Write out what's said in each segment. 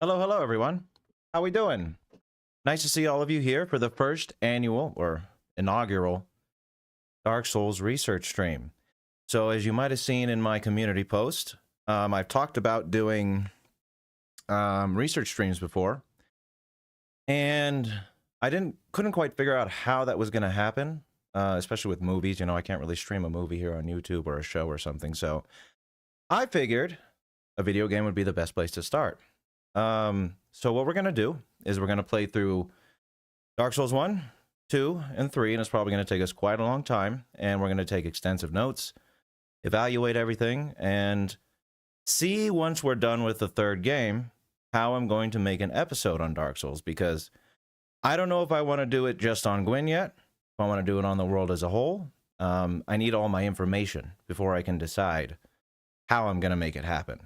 Hello, hello, everyone. How we doing? Nice to see all of you here for the first annual or inaugural Dark Souls research stream. So, as you might have seen in my community post, I've talked about doing research streams before, and I couldn't quite figure out how that was going to happen, especially with movies. You know, I can't really stream a movie here on YouTube or a show or something. So, I figured a video game would be the best place to start. So what we're going to do is we're going to play through Dark Souls 1, 2, and 3, and it's probably going to take us quite a long time, and we're going to take extensive notes, evaluate everything, and see once we're done with the third game how I'm going to make an episode on Dark Souls, because I don't know if I want to do it just on Gwyn yet, if I want to do it on the world as a whole. I need all my information before I can decide how I'm going to make it happen.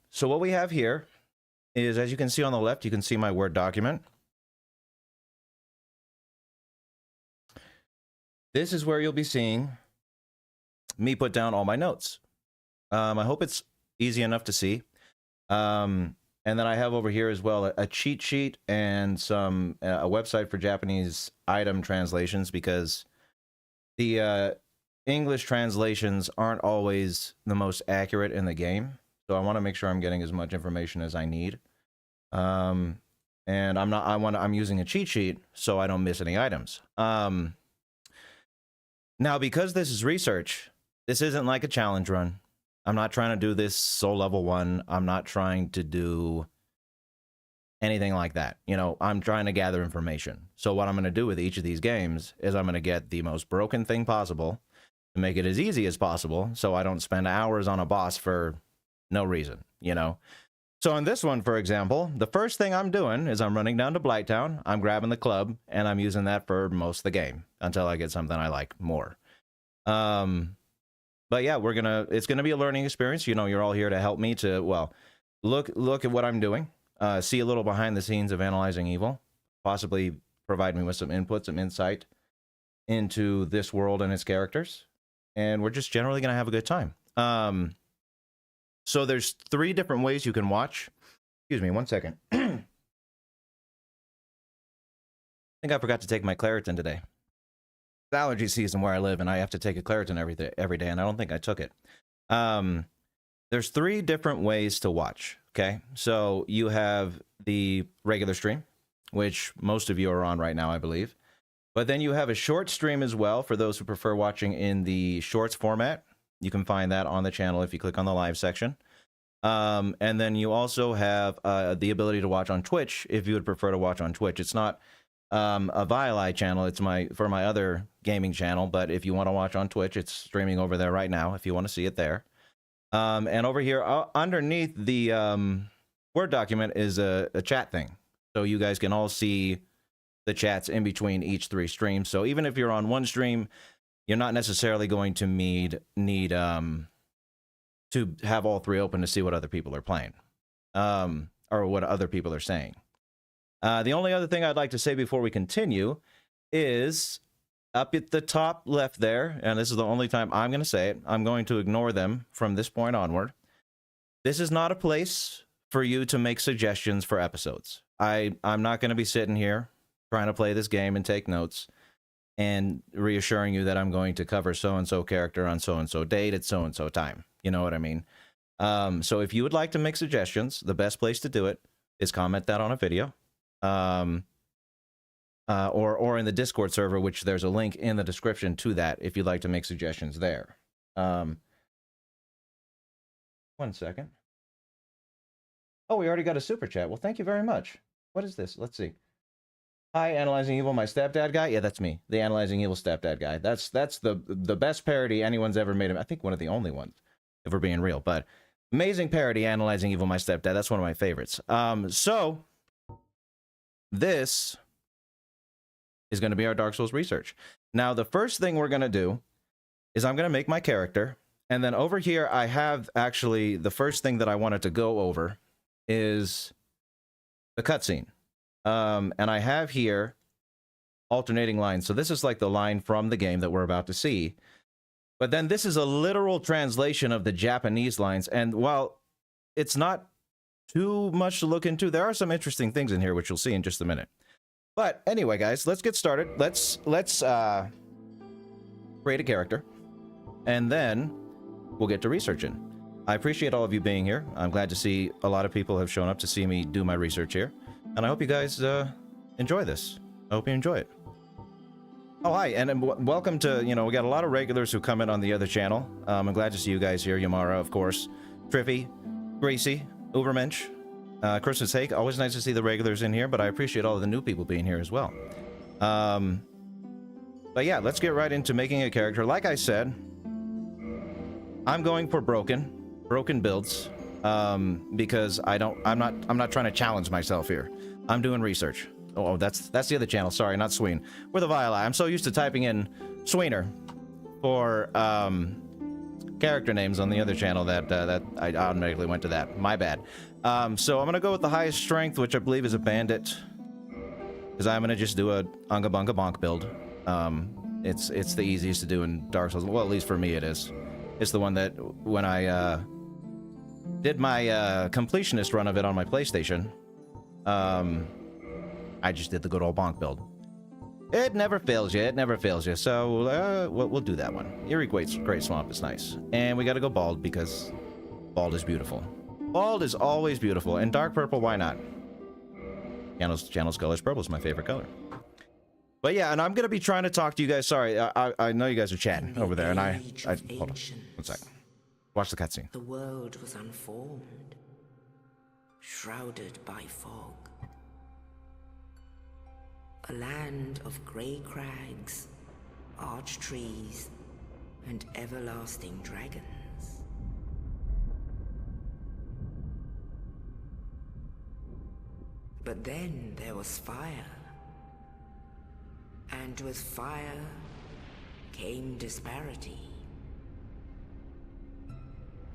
So what we have here is, as you can see on the left, you can see my Word document. This is where you'll be seeing me put down all my notes. I hope it's easy enough to see. And then I have over here as well a cheat sheet and a website for Japanese item translations, because the English translations aren't always the most accurate in the game. So I want to make sure I'm getting as much information as I need. And I'm using a cheat sheet so I don't miss any items. Now, because this is research, this isn't like a challenge run. I'm not trying to do this soul level 1. I'm not trying to do anything like that. You know, I'm trying to gather information. So what I'm going to do with each of these games is I'm going to get the most broken thing possible to make it as easy as possible, so I don't spend hours on a boss for no reason, you know? So in this one, for example, the first thing I'm doing is I'm running down to Blighttown, I'm grabbing the club, and I'm using that for most of the game until I get something I like more. But yeah, it's gonna be a learning experience. You know, you're all here to help me to, well, look at what I'm doing, see a little behind the scenes of analyzing evil, possibly provide me with some input, some insight into this world and its characters. And we're just generally gonna have a good time. So there's 3 different ways you can watch. Excuse me, 1 second. I think I forgot to take my Claritin today. It's allergy season where I live, and I have to take a Claritin every day, and I don't think I took it. There's 3 different ways to watch, okay? So you have the regular stream, which most of you are on right now, I believe. But then you have a short stream as well for those who prefer watching in the shorts format. You can find that on the channel if you click on the live section. And then you also have the ability to watch on Twitch if you would prefer to watch on Twitch. It's not a Viali channel. It's for my other gaming channel. But if you want to watch on Twitch, it's streaming over there right now if you want to see it there. And over here underneath the Word document is a chat thing. So you guys can all see the chats in between each 3 streams. So even if you're on one stream, you're not necessarily going to need to have all 3 open to see what other people are playing, or what other people are saying. The only other thing I'd like to say before we continue is up at the top left there, and this is the only time I'm going to say it, I'm going to ignore them from this point onward. This is not a place for you to make suggestions for episodes. I'm not going to be sitting here trying to play this game and take notes and reassuring you that I'm going to cover so-and-so character on so-and-so date at so-and-so time. You know what I mean? So if you would like to make suggestions, the best place to do it is comment that on a video. Or in the Discord server, which there's a link in the description to that if you'd like to make suggestions there. 1 second. Oh, we already got a super chat. Well, thank you very much. What is this? Let's see. Hi, Analyzing Evil, my stepdad guy. Yeah, that's me, the Analyzing Evil stepdad guy. That's the best parody anyone's ever made. I think one of the only ones, if we're being real. But amazing parody, Analyzing Evil, my stepdad. That's one of my favorites. So this is going to be our Dark Souls research. Now, the first thing we're going to do is I'm going to make my character, and then over here I have actually the first thing that I wanted to go over is the cutscene. And I have here alternating lines. So this is like the line from the game that we're about to see. But then this is a literal translation of the Japanese lines. And while it's not too much to look into. There are some interesting things in here, which you'll see in just a minute. But anyway, guys, let's get started. Let's create a character, and then we'll get to researching. I appreciate all of you being here. I'm glad to see a lot of people have shown up to see me do my research here, and I hope you guys enjoy this. I hope you enjoy it. Oh, hi, and welcome to, you know, we got a lot of regulars who come in on the other channel. I'm glad to see you guys here. Yamara, of course, Triffy, Gracie, Ubermensch, Christmas Hake. Always nice to see the regulars in here, but I appreciate all of the new people being here as well. But yeah, let's get right into making a character. Like I said, I'm going for broken builds, because I'm not trying to challenge myself here. I'm doing research. Oh, that's the other channel. Sorry, not Sween. We're the Viola. I'm so used to typing in Sweener for character names on the other channel that I automatically went to that. My bad. So I'm gonna go with the highest strength, which I believe is a bandit, because I'm gonna just do a Unga Bunga Bonk build. It's the easiest to do in Dark Souls. Well, at least for me it is. It's the one that when I did my completionist run of it on my PlayStation, I just did the good old bonk build. It never fails you. It never fails you. So we'll do that one. Eerie Great Swamp is nice. And we got to go bald because bald is beautiful. Bald is always beautiful. And dark purple, why not? Channel Skull's purple is my favorite color. But yeah, and I'm going to be trying to talk to you guys. Sorry, I know you guys are chatting over there. And I hold on. 1 sec. Watch the cutscene. The world was unformed, shrouded by fog. A land of grey crags, arch trees, and everlasting dragons. But then there was fire. And with fire came disparity.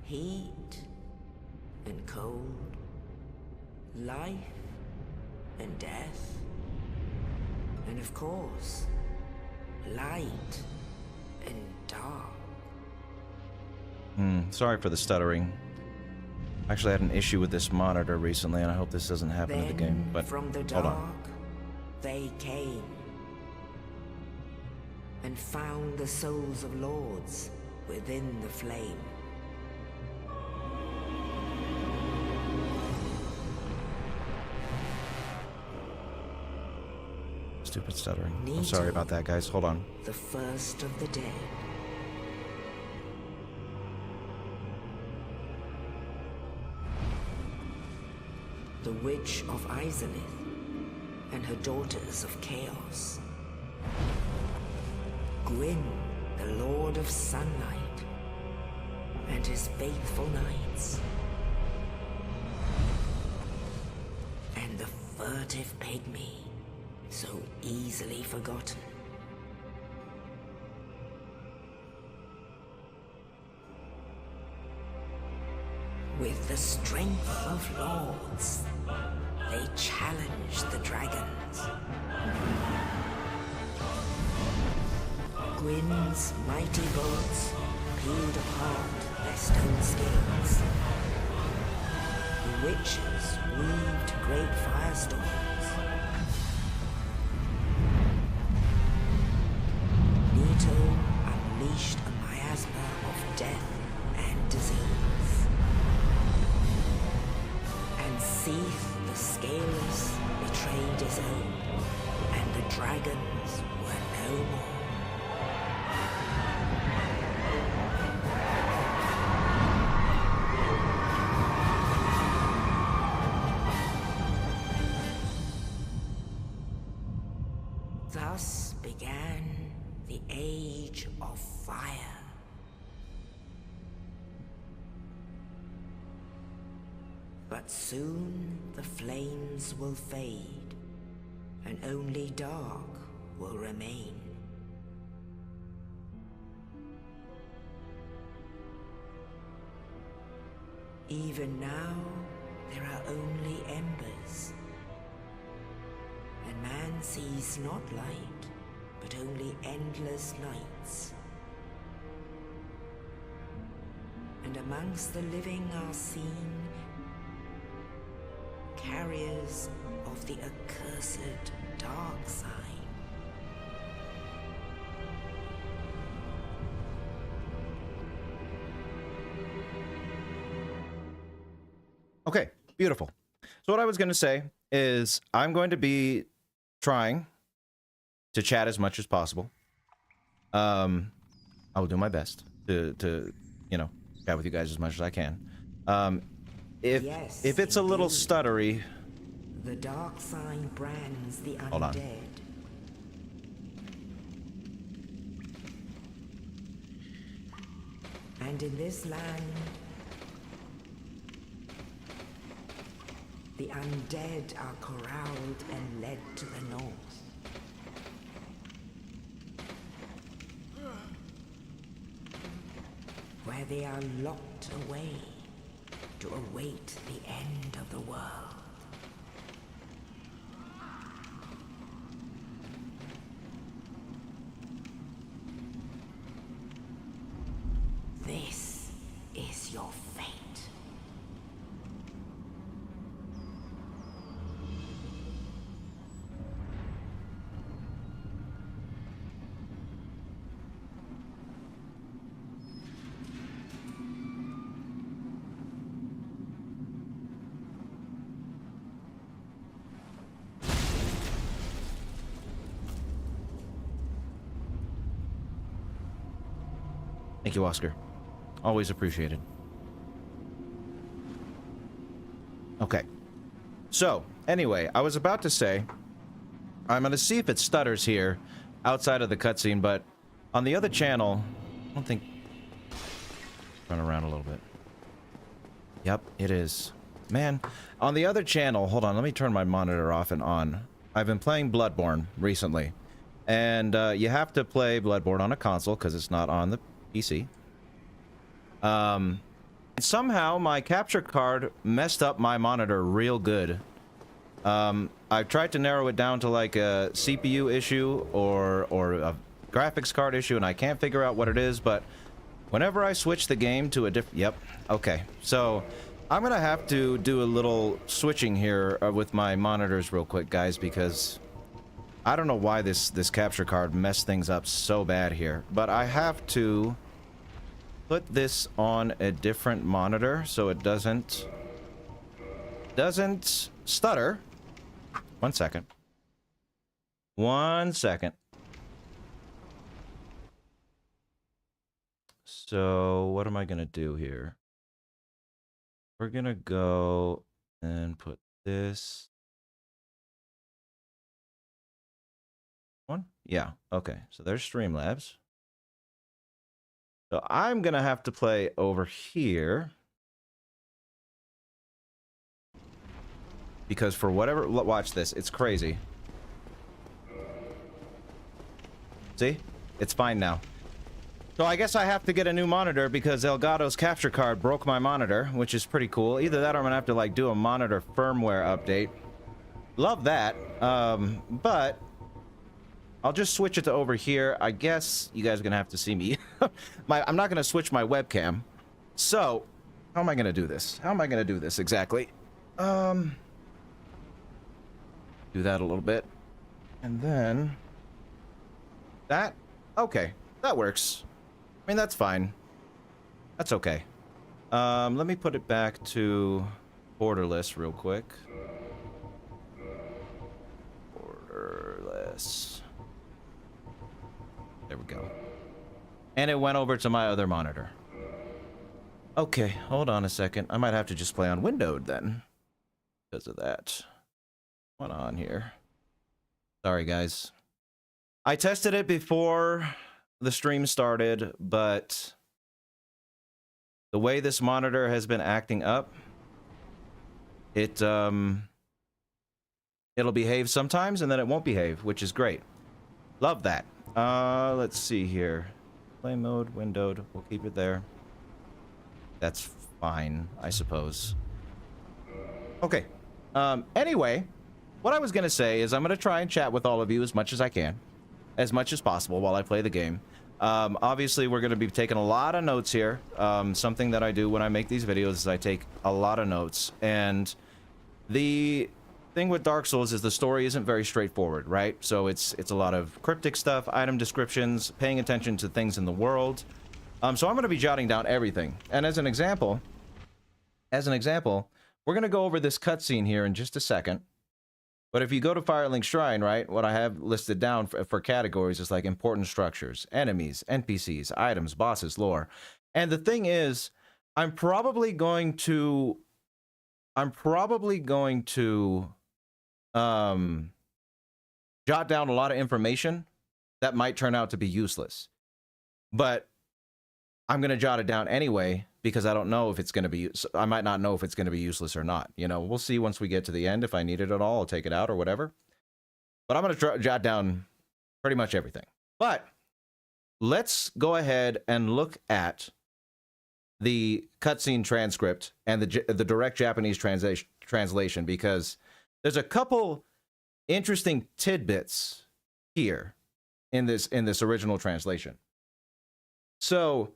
Heat and cold, life and death. And of course, light and dark. Sorry for the stuttering. I actually had an issue with this monitor recently, and I hope this doesn't happen in the game. But from the hold dark, on. they came and found the souls of lords within the flame. Stupid stuttering. I'm sorry about that, guys. Hold on. The first of the dead. The Witch of Izalith and her daughters of Chaos. Gwyn, the Lord of Sunlight, and his faithful knights. And the furtive pygmy, so easily forgotten. With the strength of lords, they challenged the dragons. Gwyn's mighty bolts peeled apart their stone scales. The witches weaved great firestorms. Nito unleashed a miasma of death and disease. And Seath the Scaleless betrayed his own, and the dragons were no more. Thus began the Age of Fire. But soon the flames will fade, and only dark will remain. Even now, there are only embers. And man sees not light, but only endless nights. And amongst the living are seen carriers of the accursed dark sign. Okay, beautiful. So what I was going to say is I'm going to be trying to chat as much as possible. I will do my best to you know, chat with you guys as much as I can. If it's a little stuttery, the dark sign brands the undead. Hold on. And in this land, the undead are corralled and led to the north. Where they are locked away to await the end of the world. This is your fate. Thank you, Oscar. Always appreciated. Okay. So, anyway, I was about to say, I'm going to see if it stutters here outside of the cutscene, but on the other channel, I don't think... Run around a little bit. Yep, it is. Man, on the other channel, hold on, let me turn my monitor off and on. I've been playing Bloodborne recently, and you have to play Bloodborne on a console because it's not on the PC. Somehow my capture card messed up my monitor real good. I've tried to narrow it down to like a CPU issue or a graphics card issue, and I can't figure out what it is, but whenever I switch the game to a different... Yep, okay. So, I'm gonna have to do a little switching here with my monitors real quick, guys, because I don't know why this capture card messed things up so bad here, but I have to put this on a different monitor so it doesn't stutter. 1 second. 1 second. So what am I gonna do here? We're gonna go and put this one. Yeah, okay. So there's Streamlabs. So I'm gonna have to play over here because for whatever... Watch this. It's crazy. See? It's fine now. So I guess I have to get a new monitor because Elgato's capture card broke my monitor, which is pretty cool. Either that or I'm gonna have to like do a monitor firmware update. Love that. But I'll just switch it to over here. I guess you guys are gonna have to see me. I'm not gonna switch my webcam. So, how am I gonna do this? How am I gonna do this exactly? Do that a little bit. And then... that? Okay. That works. I mean, that's fine. That's okay. Let me put it back to borderless real quick. Borderless. There we go. And it went over to my other monitor. Okay, hold on a second. I might have to just play on windowed then. Because of that. What's on here? Sorry, guys. I tested it before the stream started, but the way this monitor has been acting up, it'll behave sometimes and then it won't behave, which is great. Love that. Let's see here. Play mode, windowed. We'll keep it there. That's fine, I suppose. Okay. Anyway, what I was gonna say is I'm gonna try and chat with all of you as much as I can. As much as possible while I play the game. Obviously, we're gonna be taking a lot of notes here. Something that I do when I make these videos is I take a lot of notes. And The thing with Dark Souls is the story isn't very straightforward, right? So it's a lot of cryptic stuff, item descriptions, paying attention to things in the world. So I'm going to be jotting down everything. And as an example, we're going to go over this cutscene here in just a second. But if you go to Firelink Shrine, right, what I have listed down for categories is like important structures, enemies, NPCs, items, bosses, lore. And the thing is, I'm probably going to jot down a lot of information that might turn out to be useless. But I'm going to jot it down anyway because I don't know if it's going to be, I might not know if it's going to be useless or not. You know, we'll see once we get to the end. If I need it at all, I'll take it out or whatever. But I'm going to jot down pretty much everything. But let's go ahead and look at the cutscene transcript and the direct Japanese translation, because there's a couple interesting tidbits here in this original translation. So,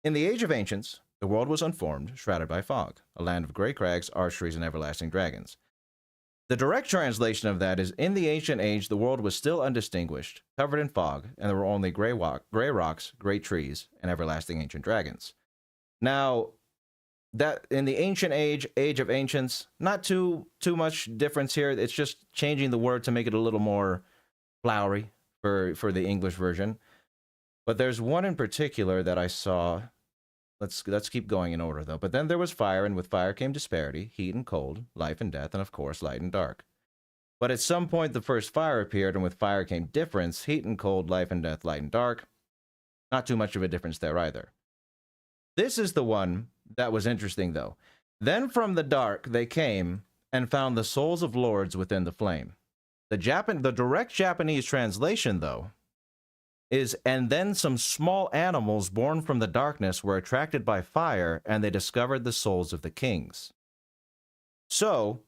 in the Age of Ancients, the world was unformed, shrouded by fog, a land of gray crags, arch-trees, and everlasting dragons. The direct translation of that is, in the ancient age, the world was still undistinguished, covered in fog, and there were only gray rocks, great trees, and everlasting ancient dragons. Now, that in the ancient age of ancients, not too much difference here. It's just changing the word to make it a little more flowery for the English version. But there's one in particular that I saw. Let's keep going in order, though. But then there was fire, and with fire came disparity, heat and cold, life and death, and of course, light and dark. But at some point, the first fire appeared, and with fire came difference, heat and cold, life and death, light and dark. Not too much of a difference there either. This is the one that was interesting, though. Then from the dark they came and found the souls of lords within the flame. The direct Japanese translation, though, is, and then some small animals born from the darkness were attracted by fire, and they discovered the souls of the kings. So,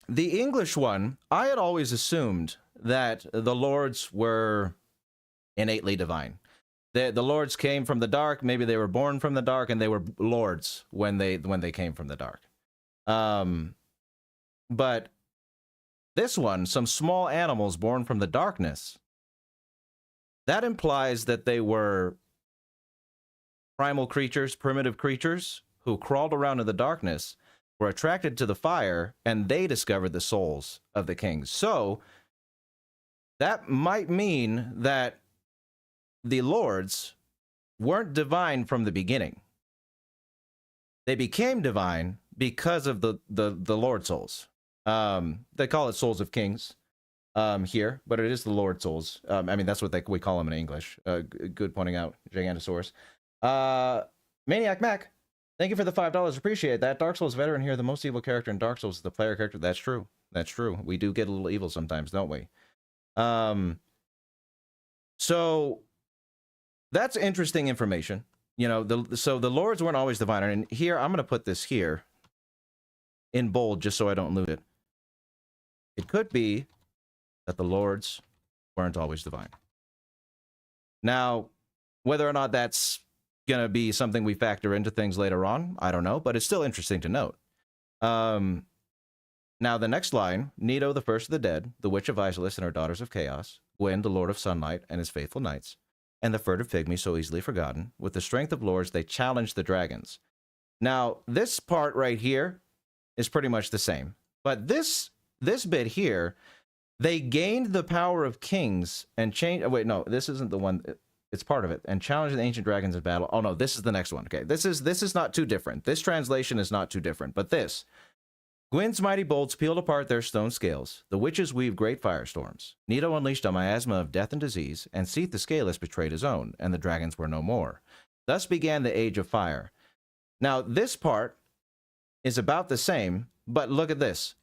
the English one, I had always assumed that the lords were innately divine. The lords came from the dark. Maybe they were born from the dark, and they were lords when they came from the dark. But this one, some small animals born from the darkness, that implies that they were primal creatures, primitive creatures, who crawled around in the darkness, were attracted to the fire, and they discovered the souls of the kings. So, that might mean that the lords weren't divine from the beginning. They became divine because of the Lord souls. They call it souls of kings here, but it is the Lord souls. I mean, that's what we call them in English. Good pointing out, Gigantosaurus. Maniac Mac, thank you for the $5. Appreciate that. Dark Souls veteran here. The most evil character in Dark Souls is the player character. That's true. That's true. We do get a little evil sometimes, don't we? So that's interesting information. You know, so the lords weren't always divine. And here, I'm going to put this here in bold just so I don't lose it. It could be that the lords weren't always divine. Now, whether or not that's going to be something we factor into things later on, I don't know, but it's still interesting to note. Now, the next line, Nito, the first of the dead, the Witch of Isolus and her daughters of chaos, Gwyn, the Lord of Sunlight and his faithful knights, and the furtive pygmy so easily forgotten, with the strength of lords they challenged the dragons. Now, this part right here is pretty much the same, but this bit here, they gained the power of kings and changed. Oh, wait, no, this isn't the one. It's part of it. And challenged the ancient dragons in battle. Oh no, this is the next one. Okay, this is not too different. This translation is not too different. But this, Gwyn's mighty bolts peeled apart their stone scales. The witches weave great firestorms. Nito unleashed a miasma of death and disease, and Seath the Scaleless betrayed his own, and the dragons were no more. Thus began the Age of Fire. Now, this part is about the same, but look at this.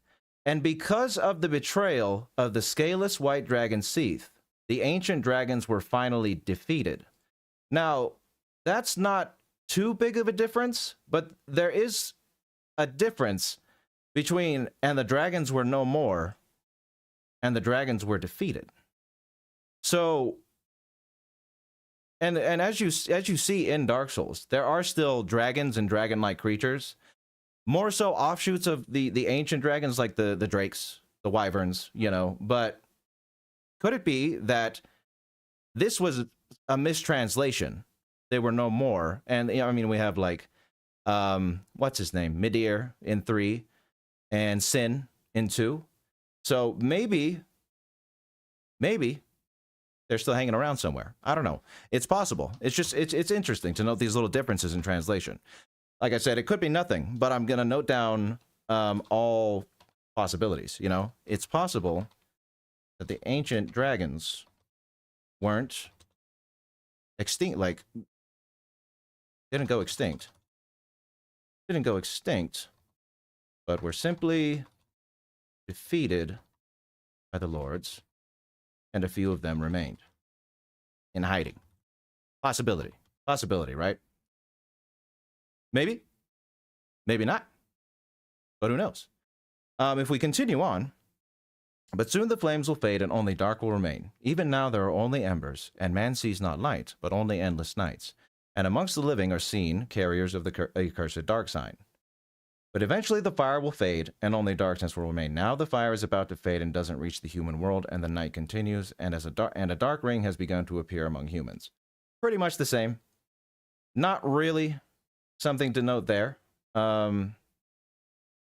And because of the betrayal of the scaleless white dragon Seath, the ancient dragons were finally defeated. Now, that's not too big of a difference, but there is a difference between and the dragons were no more and the dragons were defeated. So, and as you see in Dark Souls, there are still dragons and dragon-like creatures, more so offshoots of the ancient dragons, like the drakes, the wyverns, you know. But could it be that this was a mistranslation? They were no more. And, you know, I mean, we have like, what's his name? Midir in 3 and Sin in 2. So maybe they're still hanging around somewhere. I don't know. It's possible. It's just, it's interesting to note these little differences in translation. Like I said, it could be nothing, but I'm going to note down all possibilities, you know? It's possible that the ancient dragons weren't extinct, like, didn't go extinct, but were simply defeated by the lords, and a few of them remained in hiding. Possibility, right? Maybe, maybe not, but who knows? If we continue on, but soon the flames will fade and only dark will remain. Even now there are only embers, and man sees not light, but only endless nights. And amongst the living are seen carriers of the accursed dark sign. But eventually the fire will fade, and only darkness will remain. Now the fire is about to fade and doesn't reach the human world, and the night continues, and a dark ring has begun to appear among humans. Pretty much the same. Not really something to note there.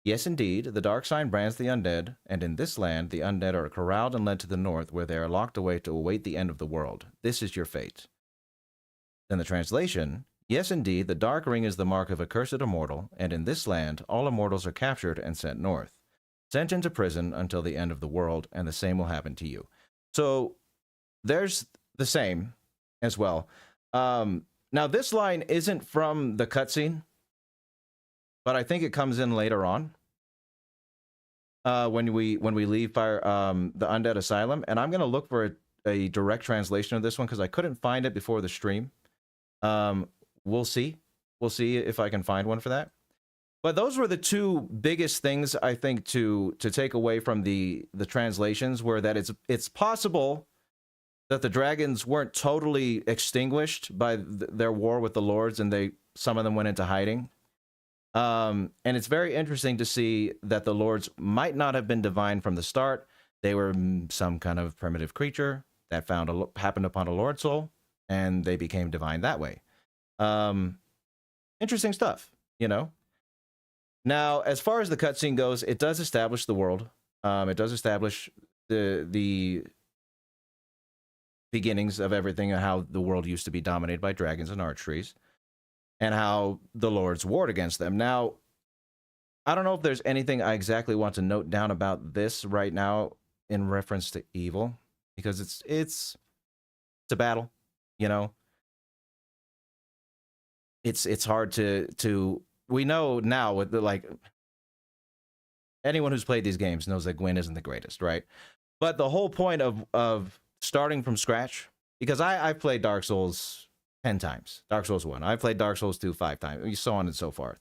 Yes, indeed, the dark sign brands the undead, and in this land, the undead are corralled and led to the north, where they are locked away to await the end of the world. This is your fate. Then the translation, yes, indeed, the dark ring is the mark of a cursed immortal, and in this land, all immortals are captured and sent north, sent into prison until the end of the world, and the same will happen to you. So, there's the same as well. Now, this line isn't from the cutscene, but I think it comes in later on. When we leave the Undead Asylum, and I'm gonna look for a direct translation of this one because I couldn't find it before the stream. We'll see if I can find one for that. But those were the two biggest things I think to take away from the translations, were that it's possible that the dragons weren't totally extinguished by their war with the lords, and some of them went into hiding. And it's very interesting to see that the lords might not have been divine from the start. They were some kind of primitive creature that happened upon a lord soul, and they became divine that way. Interesting stuff, you know? Now, as far as the cutscene goes, it does establish the world. It does establish the beginnings of everything, and how the world used to be dominated by dragons and archeries, and how the lords warred against them. Now, I don't know if there's anything I exactly want to note down about this right now in reference to evil, because it's a battle, you know. It's hard to we know now with anyone who's played these games knows that Gwyn isn't the greatest, right? But the whole point of starting from scratch, because I've played Dark Souls 10 times. Dark Souls 1. I played Dark Souls 2 5 times, so on and so forth.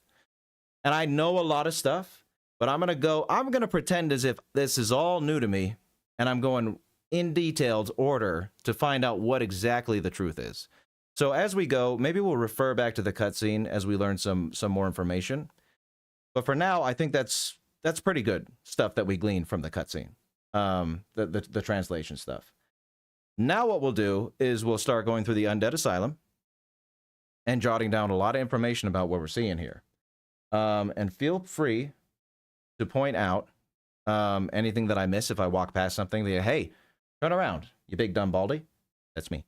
And I know a lot of stuff, but I'm going to pretend as if this is all new to me, and I'm going in detailed order to find out what exactly the truth is. So as we go, maybe we'll refer back to the cutscene as we learn some more information. But for now, I think that's pretty good stuff that we gleaned from the cutscene, the translation stuff. Now what we'll do is we'll start going through the Undead Asylum and jotting down a lot of information about what we're seeing here. And feel free to point out anything that I miss if I walk past something. Hey, turn around, you big dumb baldy. That's me.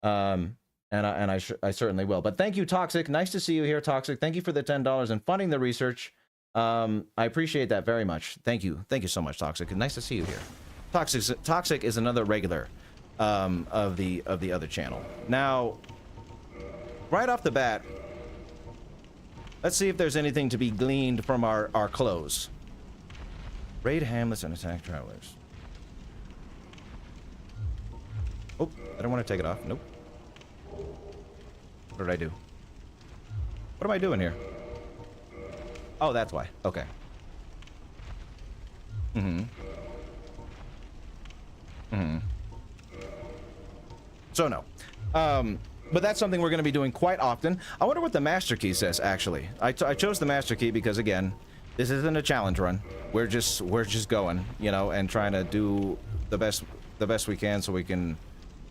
And I certainly will. But thank you, Toxic. Nice to see you here, Toxic. Thank you for the $10 and funding the research. I appreciate that very much. Thank you so much, Toxic. Nice to see you here. Toxic is another regular of the other channel. Now, right off the bat, let's see if there's anything to be gleaned from our clothes. Raid hamlets and attack travelers. Oh, I don't want to take it off. Nope. What did I do? What am I doing here? Oh, that's why. Okay. So no. But that's something we're going to be doing quite often. I wonder what the master key says, actually. I chose the master key because, again, This isn't a challenge run. We're just going, you know, and trying to do the best we can so we can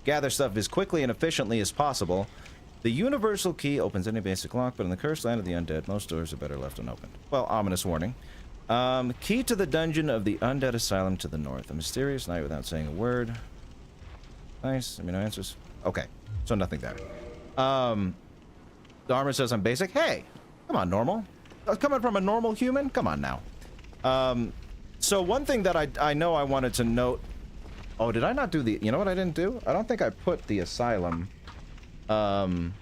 gather stuff as quickly and efficiently as possible. The universal key opens any basic lock, but in the cursed land of the undead, most doors are better left unopened. Well, ominous warning. Key to the dungeon of the Undead Asylum to the north. A mysterious night without saying a word. Nice. I mean, no answers. Okay. So nothing there. The armor says I'm basic. Hey! Come on, normal. Coming from a normal human? Come on now. So one thing that I know I wanted to note... Oh, did I not do the... You know what I didn't do? I don't think I put the Asylum... as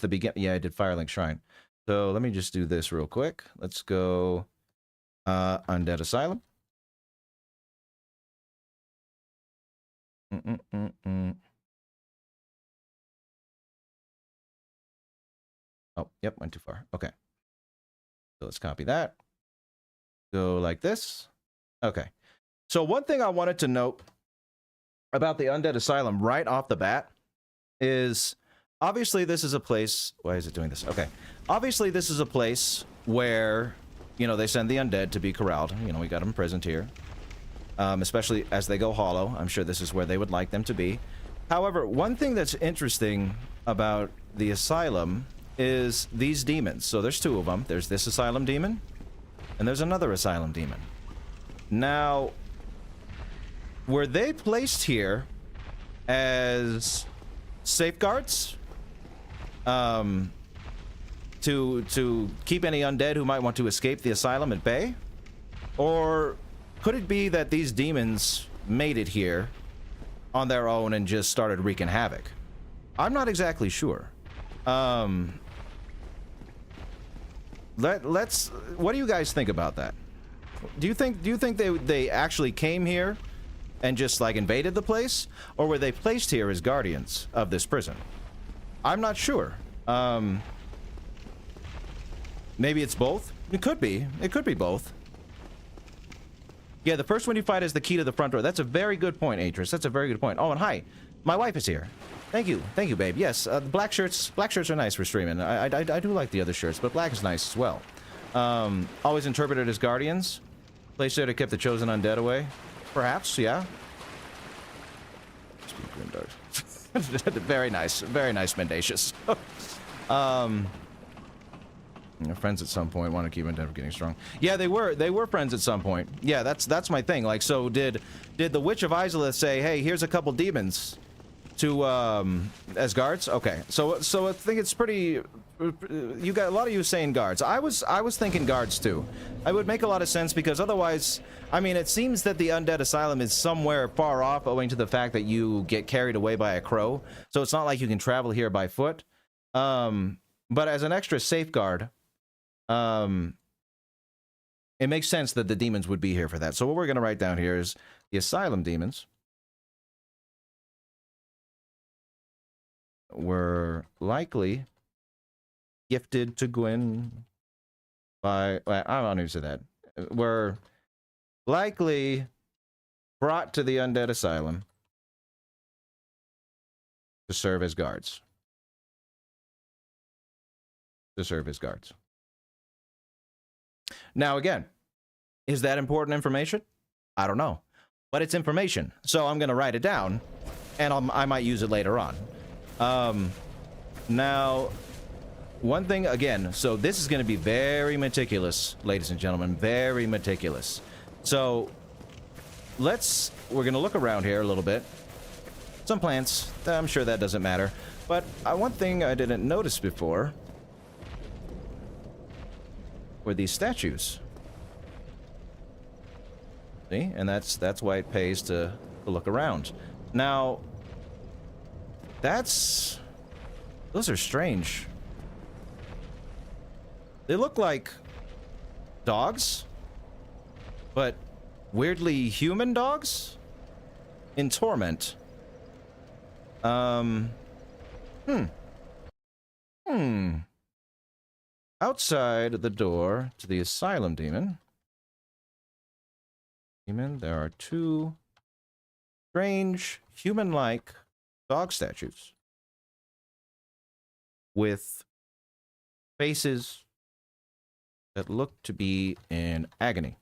the begin... Yeah, I did Firelink Shrine. So let me just do this real quick. Let's go... Undead Asylum. Oh, yep, went too far. Okay. So let's copy that. Go like this. Okay. So one thing I wanted to note about the Undead Asylum right off the bat is obviously this is a place... Why is it doing this? Okay. Obviously this is a place where, you know, they send the undead to be corralled. You know, we got them imprisoned here. Especially as they go hollow. I'm sure this is where they would like them to be. However, one thing that's interesting about the Asylum is these demons. So there's two of them. There's this Asylum Demon, and there's another Asylum Demon. Now, were they placed here as safeguards? To keep any undead who might want to escape the Asylum at bay? Or could it be that these demons made it here on their own and just started wreaking havoc? I'm not exactly sure. Let's. What do you guys think about that? Do you think they actually came here and just like invaded the place, or were they placed here as guardians of this prison? I'm not sure. Maybe it's both. It could be. It could be both. Yeah, the first one you fight is the key to the front door. That's a very good point, Atris. That's a very good point. Oh, and hi, my wife is here. Thank you, babe. Yes, the black shirts are nice for streaming. I do like the other shirts, but black is nice as well. Always interpreted as guardians. Placed there to keep the chosen undead away. Perhaps, yeah. Very nice, mendacious. Friends at some point. Want to keep undead from getting strong. Yeah, they were friends at some point. Yeah, that's my thing. Like, so did the Witch of Izalith say, hey, here's a couple demons to as guards? Okay, so I think it's pretty. You got a lot of you saying guards. I was thinking guards too. It would make a lot of sense because otherwise, I mean, it seems that the Undead Asylum is somewhere far off, owing to the fact that you get carried away by a crow. So it's not like you can travel here by foot. But as an extra safeguard, it makes sense that the demons would be here for that. So what we're going to write down here is the Asylum Demons were likely gifted to Gwyn by... Well, I don't even say that. Were likely brought to the Undead Asylum to serve as guards. Now, again, is that important information? I don't know. But it's information. So I'm going to write it down, and I might use it later on. Now, one thing, again, so this is going to be very meticulous, ladies and gentlemen. Very meticulous. So, we're going to look around here a little bit. Some plants. I'm sure that doesn't matter. But one thing I didn't notice before were these statues. See? And that's why it pays to look around. Now, those are strange. They look like dogs, but weirdly human dogs in torment. Outside the door to the Asylum Demon, there are two strange, human-like dog statues with faces that looked to be in agony.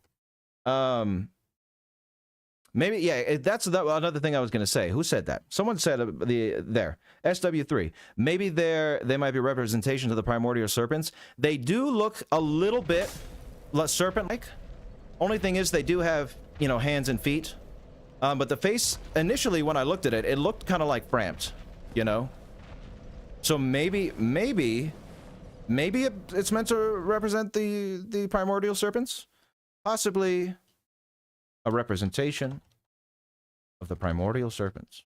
Maybe, yeah, that's another thing I was going to say. Who said that? Someone said there. SW3. Maybe they might be representations of the primordial serpents. They do look a little bit less serpent-like. Only thing is they do have, you know, hands and feet. But the face, initially when I looked at it, it looked kind of like framped, you know? So maybe it's meant to represent the primordial serpents? Possibly a representation of the primordial serpents.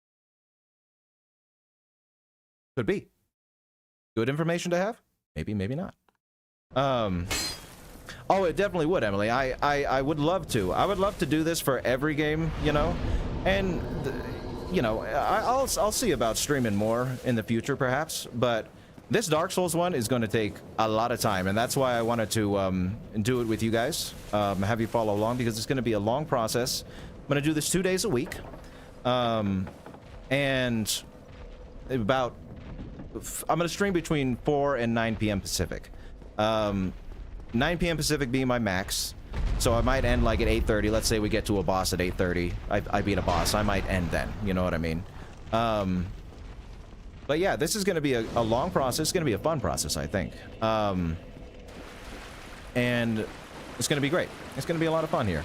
Could be. Good information to have? Maybe, maybe not. Oh, it definitely would, Emily. I would love to. I would love to do this for every game, you know? And, you know, I'll see about streaming more in the future, perhaps. But this Dark Souls one is going to take a lot of time, and that's why I wanted to do it with you guys, have you follow along, because it's going to be a long process. I'm going to do this 2 days a week, and about I'm going to stream between 4 and 9 p.m. Pacific. 9 p.m. Pacific being my max, so I might end like at 8:30. Let's say we get to a boss at 8:30. I beat a boss. I might end then. You know what I mean? But yeah, this is going to be a long process. It's going to be a fun process, I think. And it's going to be great. It's going to be a lot of fun here.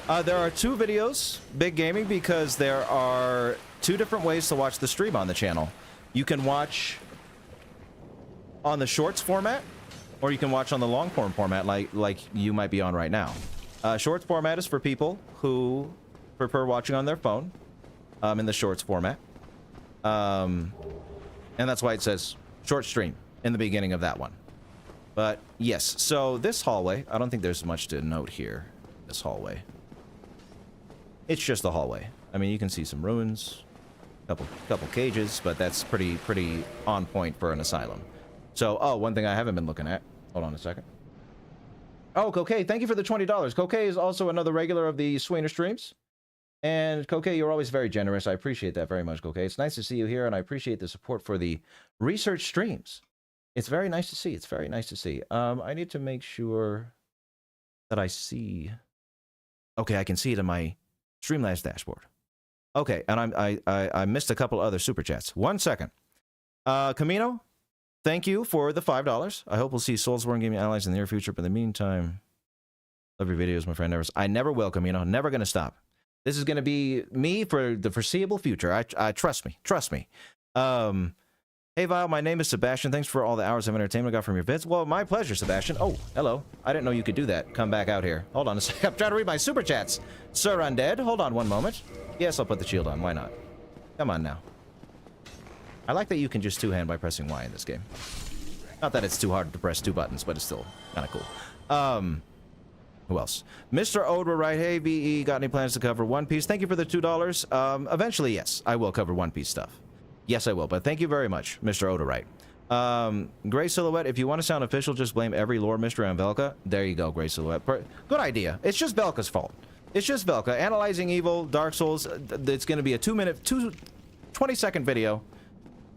There are 2 videos, Big Gaming, because there are 2 different ways to watch the stream on the channel. You can watch on the shorts format, or you can watch on the long form format like you might be on right now. Shorts format is for people who prefer watching on their phone in the shorts format. And that's why it says short stream in the beginning of that one. But yes, so this hallway, I don't think there's much to note here. This hallway. It's just a hallway. I mean, you can see some ruins, couple cages, but that's pretty on point for an asylum. So, oh, one thing I haven't been looking at. Hold on a second. Oh, Coquet, thank you for the $20. Coquet is also another regular of the Sweener streams. And Coquet, you're always very generous. I appreciate that very much, Coquet. It's nice to see you here, and I appreciate the support for the research streams. It's very nice to see. It's very nice to see. I need to make sure that I see. Okay, I can see it in my Streamlabs dashboard. Okay, and I missed a couple other super chats. 1 second. Camino, thank you for the $5. I hope we'll see Soulsborne Gaming Allies in the near future. But in the meantime, love your videos, my friend. I never will, Camino. Never gonna stop. This is going to be me for the foreseeable future. I trust me. Trust me. Hey, Vile, my name is Sebastian. Thanks for all the hours of entertainment I got from your vids. Well, my pleasure, Sebastian. Oh, hello. I didn't know you could do that. Come back out here. Hold on a second. I'm trying to read my super chats. Sir Undead, hold on one moment. Yes, I'll put the shield on. Why not? Come on now. I like that you can just two-hand by pressing Y in this game. Not that it's too hard to press 2 buttons, but it's still kind of cool. Who else? Mr. Odra, right? Hey, VE, got any plans to cover One Piece? Thank you for the $2. Eventually, yes, I will cover One Piece stuff. Yes, I will, but thank you very much, Mr. Odorite. Gray Silhouette, if you want to sound official, just blame every lore mystery on Velka. There you go, Gray Silhouette. Good idea. It's just Velka's fault. It's just Velka. Analyzing Evil, Dark Souls, it's going to be a 20-second video,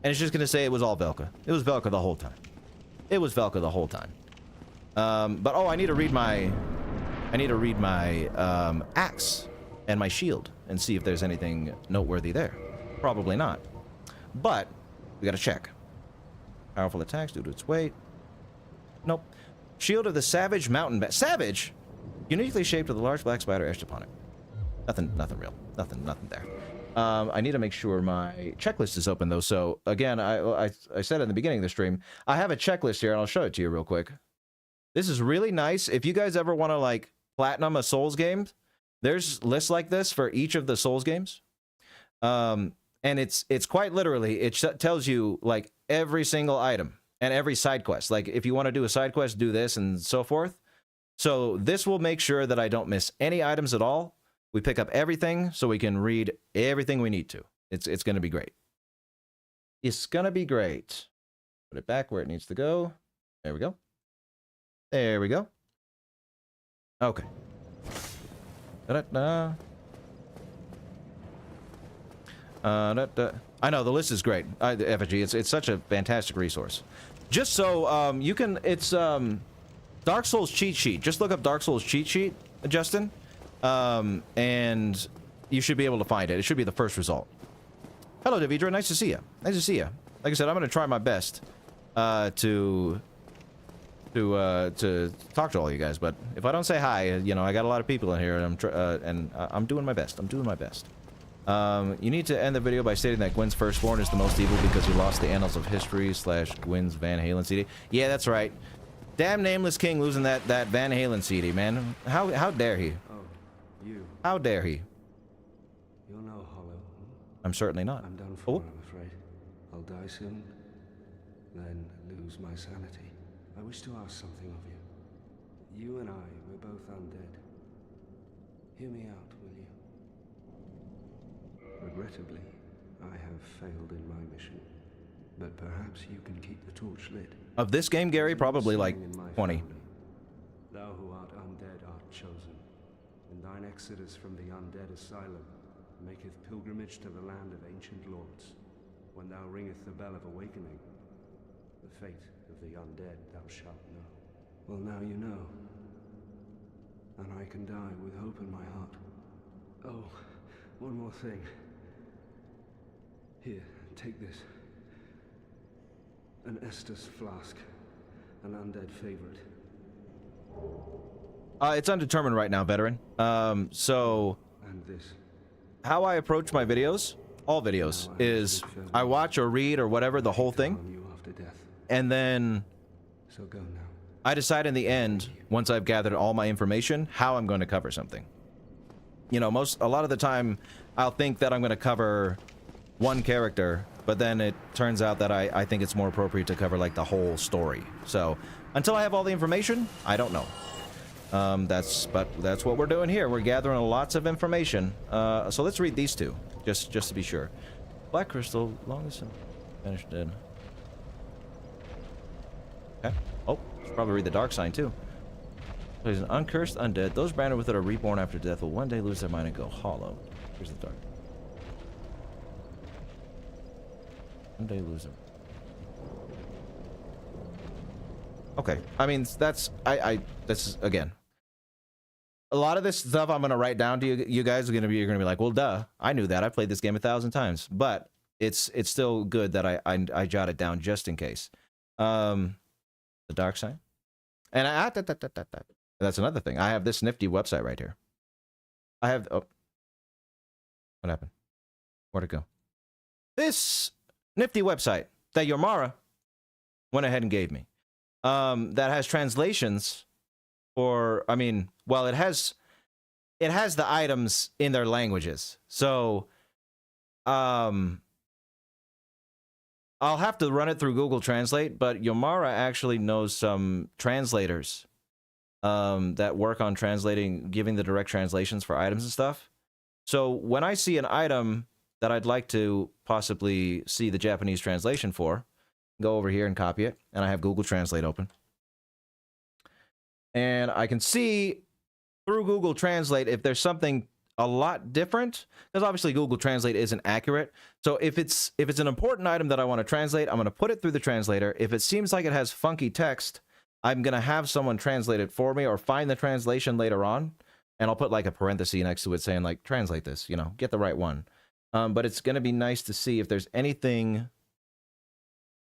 and it's just going to say it was all Velka. It was Velka the whole time. It was Velka the whole time. But, oh, I need to read my axe and my shield and see if there's anything noteworthy there. Probably not. But we gotta check. Powerful attacks due to its weight. Nope. Shield of the Savage Mountain Bat. Savage? Uniquely shaped with a large black spider etched upon it. Nothing real. Nothing there. I need to make sure my checklist is open though. So again, I said in the beginning of the stream, I have a checklist here and I'll show it to you real quick. This is really nice. If you guys ever want to like platinum a Souls game, there's lists like this for each of the Souls games. And it's quite literally, it tells you like every single item and every side quest. Like if you want to do a side quest, do this and so forth. So this will make sure that I don't miss any items at all. We pick up everything so we can read everything we need to. It's going to be great. It's going to be great. Put it back where it needs to go. There we go. There we go. Okay. Da-da-da. I know the list is great. The effigy, it's such a fantastic resource. Just so you can, it's so Dark Souls cheat sheet. Just look up Dark Souls cheat sheet, Justin, and you should be able to find it. It should be the first result. Hello, Davidra. Nice to see you. Nice to see you. Like I said, I'm going to try my best to talk to all you guys. But if I don't say hi, you know, I got a lot of people in here, and I'm doing my best. I'm doing my best. You need to end the video by stating that Gwyn's firstborn is the most evil because he lost the annals of history / Gwyn's Van Halen CD. Yeah, that's right. Damn Nameless King losing that Van Halen CD, man. How dare he? Oh, you. How dare he? You're no hollow. I'm certainly not. I'm done for, Oh. I'm afraid. I'll die soon, then lose my sanity. I wish to ask something of you. You and I, we're both undead. Hear me out, will you? Regrettably, I have failed in my mission. But perhaps you can keep the torch lit. Of this game, Gary, probably like In my 20. family, thou who art undead art chosen, and thine exodus from the Undead Asylum maketh pilgrimage to the land of ancient lords. When thou ringeth the bell of awakening, the fate of the undead thou shalt know. Well, now you know. And I can die with hope in my heart. Oh, one more thing. Here, take this. An Estus flask. An undead favorite. It's undetermined right now, veteran. So And this. how I approach my videos, all videos, is I watch or read or whatever the whole thing, On you after death. and then So go now. I decide in the end, once I've gathered all my information, how I'm going to cover something. You know, a lot of the time, I'll think that I'm going to cover one character, but then it turns out that I think it's more appropriate to cover like the whole story. So until I have all the information, I don't know. That's what we're doing here. We're gathering lots of information. So let's read these two, just to be sure. Black Crystal, longest and vanished dead. Okay. Oh, should probably read the Dark Sign too. There's an uncursed undead. Those branded with it are reborn after death will one day lose their mind and go hollow. Here's the Dark. One day lose them. Okay. I mean, that's that's again. A lot of this stuff I'm gonna write down to you. You guys are gonna be like, well, duh, I knew that. I played this game 1,000 times. But it's still good that I jot it down just in case. The Dark Sign, and that's another thing. I have this nifty website right here. I have what happened? Where'd it go? This nifty website that Yomara went ahead and gave me. That has translations for, I mean, well, it has the items in their languages. So, I'll have to run it through Google Translate, but Yomara actually knows some translators that work on translating, giving the direct translations for items and stuff. So when I see an item that I'd like to possibly see the Japanese translation for, go over here and copy it, and I have Google Translate open. And I can see through Google Translate if there's something a lot different, because obviously Google Translate isn't accurate. So if it's an important item that I want to translate, I'm going to put it through the translator. If it seems like it has funky text, I'm going to have someone translate it for me or find the translation later on, and I'll put like a parenthesis next to it saying like, translate this, you know, get the right one. But it's going to be nice to see if there's anything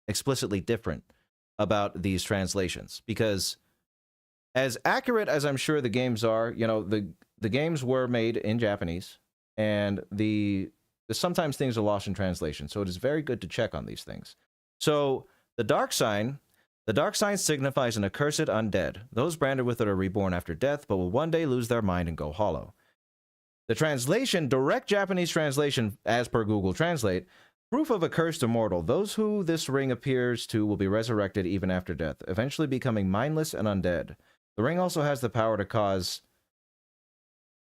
explicitly different about these translations, because as accurate as I'm sure the games are, you know, the games were made in Japanese, and sometimes things are lost in translation. So it is very good to check on these things. So the Dark Sign signifies an accursed undead. Those branded with it are reborn after death, but will one day lose their mind and go hollow. The translation, direct Japanese translation, as per Google Translate, proof of a cursed immortal. Those who this ring appears to will be resurrected even after death, eventually becoming mindless and undead. The ring also has the power to cause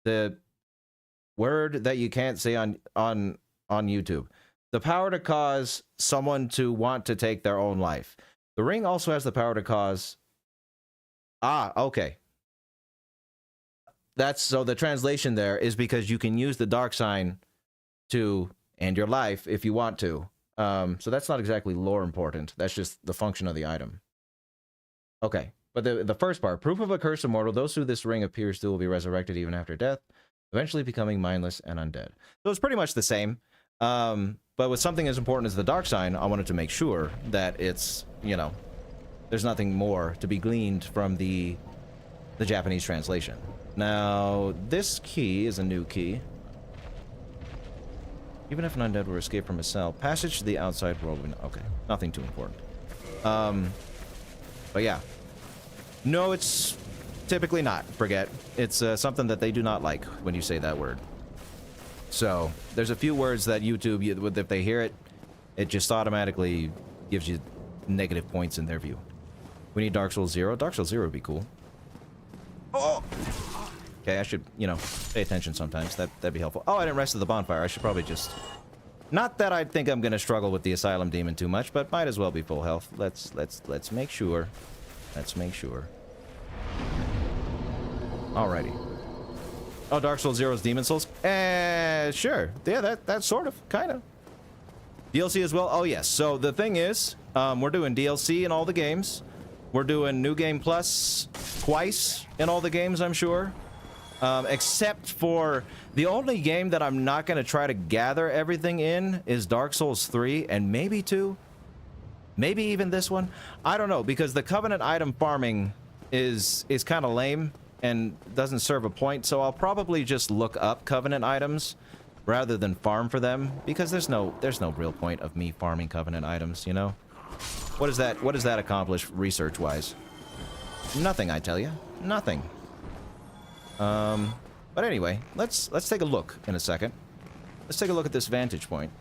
the word that you can't say on YouTube. The power to cause someone to want to take their own life. The ring also has the power to cause... okay. So the translation there is because you can use the Dark Sign to end your life if you want to. So that's not exactly lore important. That's just the function of the item. Okay. But the first part, proof of a cursed immortal, those who this ring appears to will be resurrected even after death, eventually becoming mindless and undead. So it's pretty much the same. But with something as important as the dark sign, I wanted to make sure that it's, you know, there's nothing more to be gleaned from the Japanese translation. Now, this key is a new key. Even if an undead were escaped from a cell, passage to the outside world. Okay, nothing too important. But yeah. No, it's typically not. Forget. It's something that they do not like when you say that word. So, there's a few words that YouTube, if they hear it, it just automatically gives you negative points in their view. We need Dark Souls 0. Dark Souls 0 would be cool. Oh! Okay, I should, you know, pay attention sometimes. That'd be helpful. Oh, I didn't rest at the bonfire. I should probably just... Not that I think I'm gonna struggle with the Asylum Demon too much, but might as well be full health. Let's make sure. Let's make sure. Alrighty. Oh, Dark Souls 0's Demon Souls? Sure. Yeah, that's sort of, kind of. DLC as well? Oh, yes. So, the thing is, we're doing DLC in all the games. We're doing New Game Plus twice in all the games, I'm sure. Except for the only game that I'm not going to try to gather everything in is Dark Souls 3 and maybe 2. Maybe even this one. I don't know, because the Covenant item farming is kind of lame and doesn't serve a point, so I'll probably just look up Covenant items rather than farm for them, because there's no real point of me farming Covenant items, you know? What does that accomplish research-wise? Nothing, I tell you. Nothing. But anyway, let's take a look in a second. Let's take a look at this vantage point.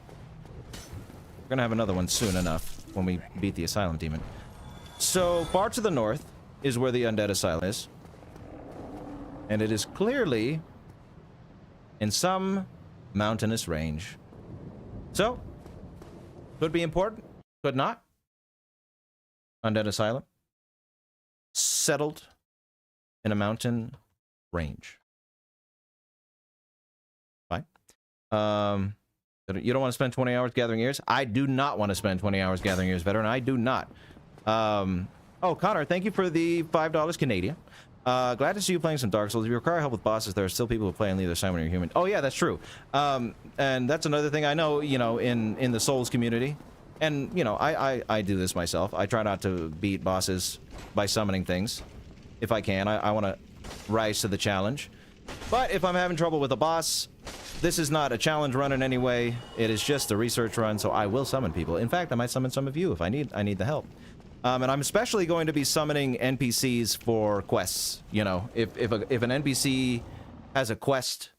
We're gonna have another one soon enough when we beat the Asylum Demon. So, far to the north is where the Undead Asylum is. And it is clearly in some mountainous range. So, could be important, could not. Undead Asylum. Settled in a mountain range. Fine. You don't want to spend 20 hours gathering ears? I do not want to spend 20 hours gathering ears, veteran. I do not. Oh, Connor, thank you for the $5 Canadian. Glad to see you playing some Dark Souls. If you require help with bosses, there are still people who play on the other side when you're human. Oh, yeah, that's true. And that's another thing I know, you know, in the Souls community. And, you know, I do this myself. I try not to beat bosses by summoning things. If I can. I want to rise to the challenge. But if I'm having trouble with a boss, this is not a challenge run in any way. It is just a research run, so I will summon people. In fact, I might summon some of you if I need the help. And I'm especially going to be summoning NPCs for quests. You know, if an NPC has a quest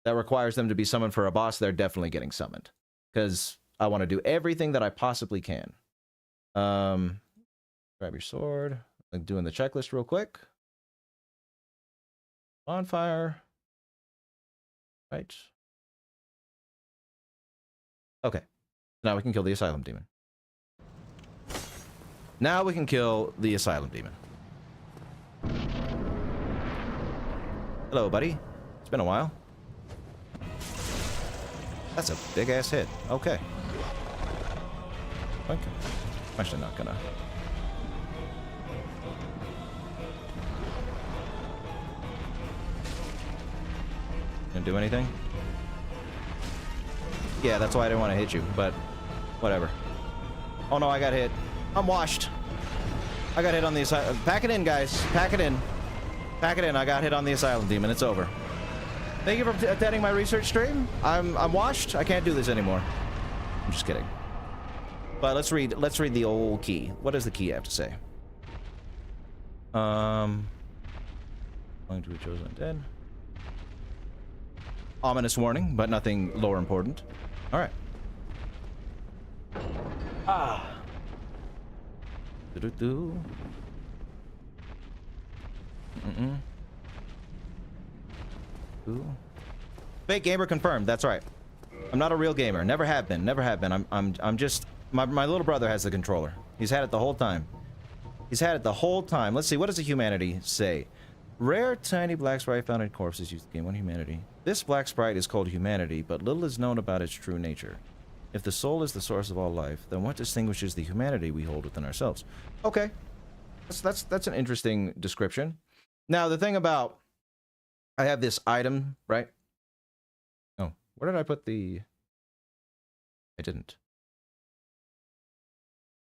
that requires them to be summoned for a boss, they're definitely getting summoned. Because I want to do everything that I possibly can. Grab your sword. I'm doing the checklist real quick. Bonfire. Right. Okay. Now we can kill the Asylum Demon. Now we can kill the Asylum Demon. Hello, buddy. It's been a while. That's a big-ass hit. Okay. I'm actually not gonna... Gonna do anything? Yeah, that's why I didn't want to hit you, but whatever. Oh no, I got hit. I'm washed. I got hit on the Asylum. Pack it in, guys. Pack it in. Pack it in. I got hit on the Asylum Demon. It's over. Thank you for attending my research stream. I'm washed. I can't do this anymore. I'm just kidding. But let's read the old key. What does the key have to say? Going to be chosen dead. Ominous warning, but nothing lore important. All right. Ah. Do-do-do. Ooh. Fake gamer confirmed. That's right. I'm not a real gamer. Never have been. Never have been. I'm just my little brother has the controller. He's had it the whole time. He's had it the whole time. Let's see. What does the humanity say? Rare tiny black sprite found in corpses used to gain 1 humanity. This black sprite is called humanity, but little is known about its true nature. If the soul is the source of all life, then what distinguishes the humanity we hold within ourselves? Okay. That's an interesting description. Now, the thing about, I have this item, right? Oh, where did I put the... I didn't.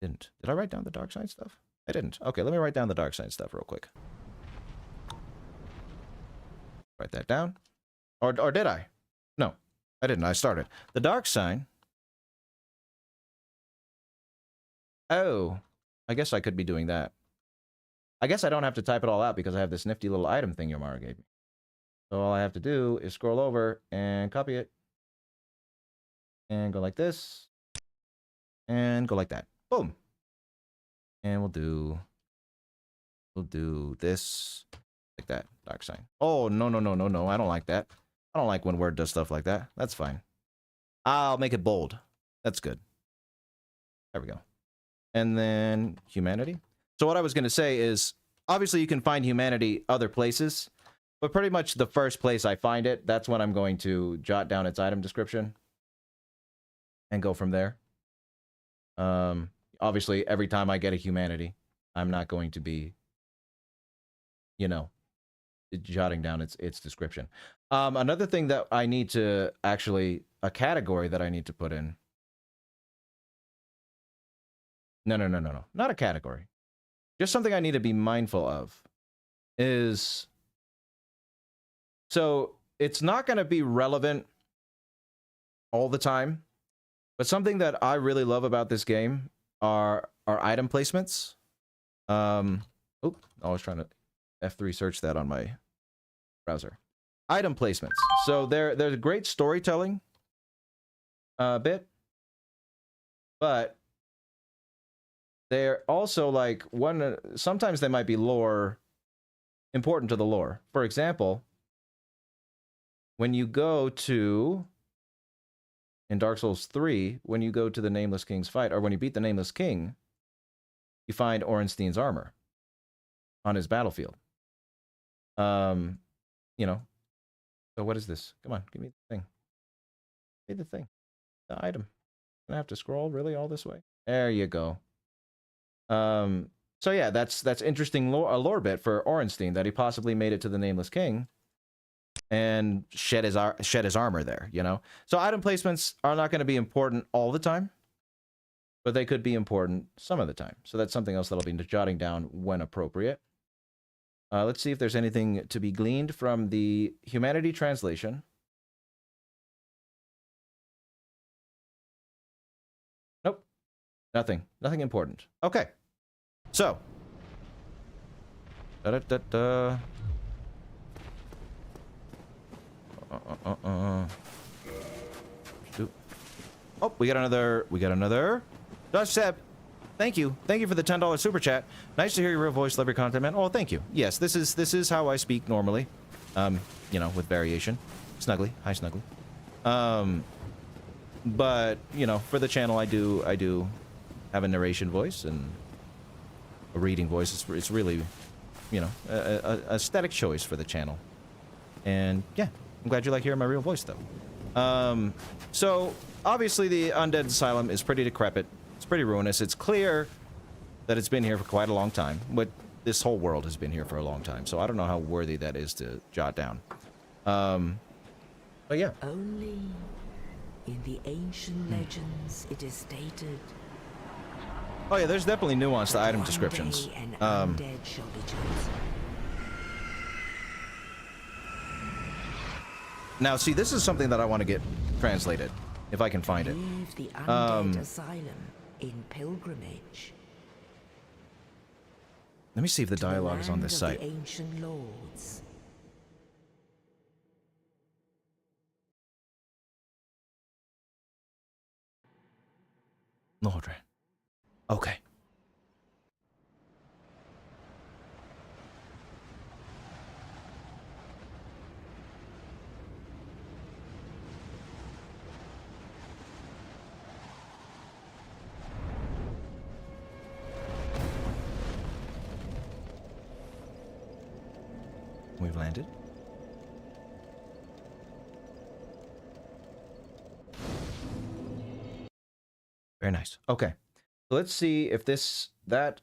Did I write down the dark side stuff? I didn't. Okay, let me write down the dark side stuff real quick. Write that down. Or did I? No, I didn't. I started. The dark sign. Oh, I guess I could be doing that. I guess I don't have to type it all out because I have this nifty little item thing Yomara gave me. So all I have to do is scroll over and copy it. And go like this. And go like that. Boom. And we'll do this like that. Dark sign. Oh, no. I don't like that. I don't like when Word does stuff like that. That's fine. I'll make it bold. That's good. There we go. And then humanity. So what I was going to say is, obviously you can find humanity other places, but pretty much the first place I find it, that's when I'm going to jot down its item description and go from there. Obviously, every time I get a humanity, I'm not going to be, you know, jotting down its description. Another thing that I need to actually, a category that I need to put in. No. Not a category. Just something I need to be mindful of is, so it's not going to be relevant all the time, but something that I really love about this game are item placements. I was trying to F3 search that on my browser. Item placements. So there's a great storytelling bit, but they're also like sometimes they might be lore, important to the lore. For example, when you go to, in Dark Souls 3, when you go to the Nameless King's fight, or when you beat the Nameless King, you find Ornstein's armor on his battlefield. You know. So what is this? Come on, give me the thing. Give me the thing. The item. I have to scroll really all this way. There you go. So yeah, that's interesting a lore bit for Ornstein, that he possibly made it to the Nameless King and shed his armor there, you know? So item placements are not going to be important all the time, but they could be important some of the time. So that's something else that I'll be jotting down when appropriate. Let's see if there's anything to be gleaned from the Humanity translation. Nope. Nothing important. Okay. So. Oh, we got another. Josh Seb, thank you for the $10 super chat. Nice to hear your real voice, love your content, man. Oh, thank you. Yes, this is how I speak normally. You know, with variation. Snuggly, hi Snuggly. But you know, for the channel, I do have a narration voice and a reading voice. It's really, you know, a aesthetic choice for the channel. And yeah, I'm glad you like hearing my real voice, though. So obviously the Undead Asylum is pretty decrepit. It's pretty ruinous. It's clear that it's been here for quite a long time. But this whole world has been here for a long time. So I don't know how worthy that is to jot down. But yeah. Only in the ancient legends it is stated. Oh yeah, there's definitely nuance to item descriptions. An undead shall be chosen. Now, see, this is something that I want to get translated, if I can find it. Leave the Undead Asylum in pilgrimage. Let me see if the dialogue is on this site. The ancient lords. Lautrec. Okay. We've landed. Very nice. Okay. So let's see if that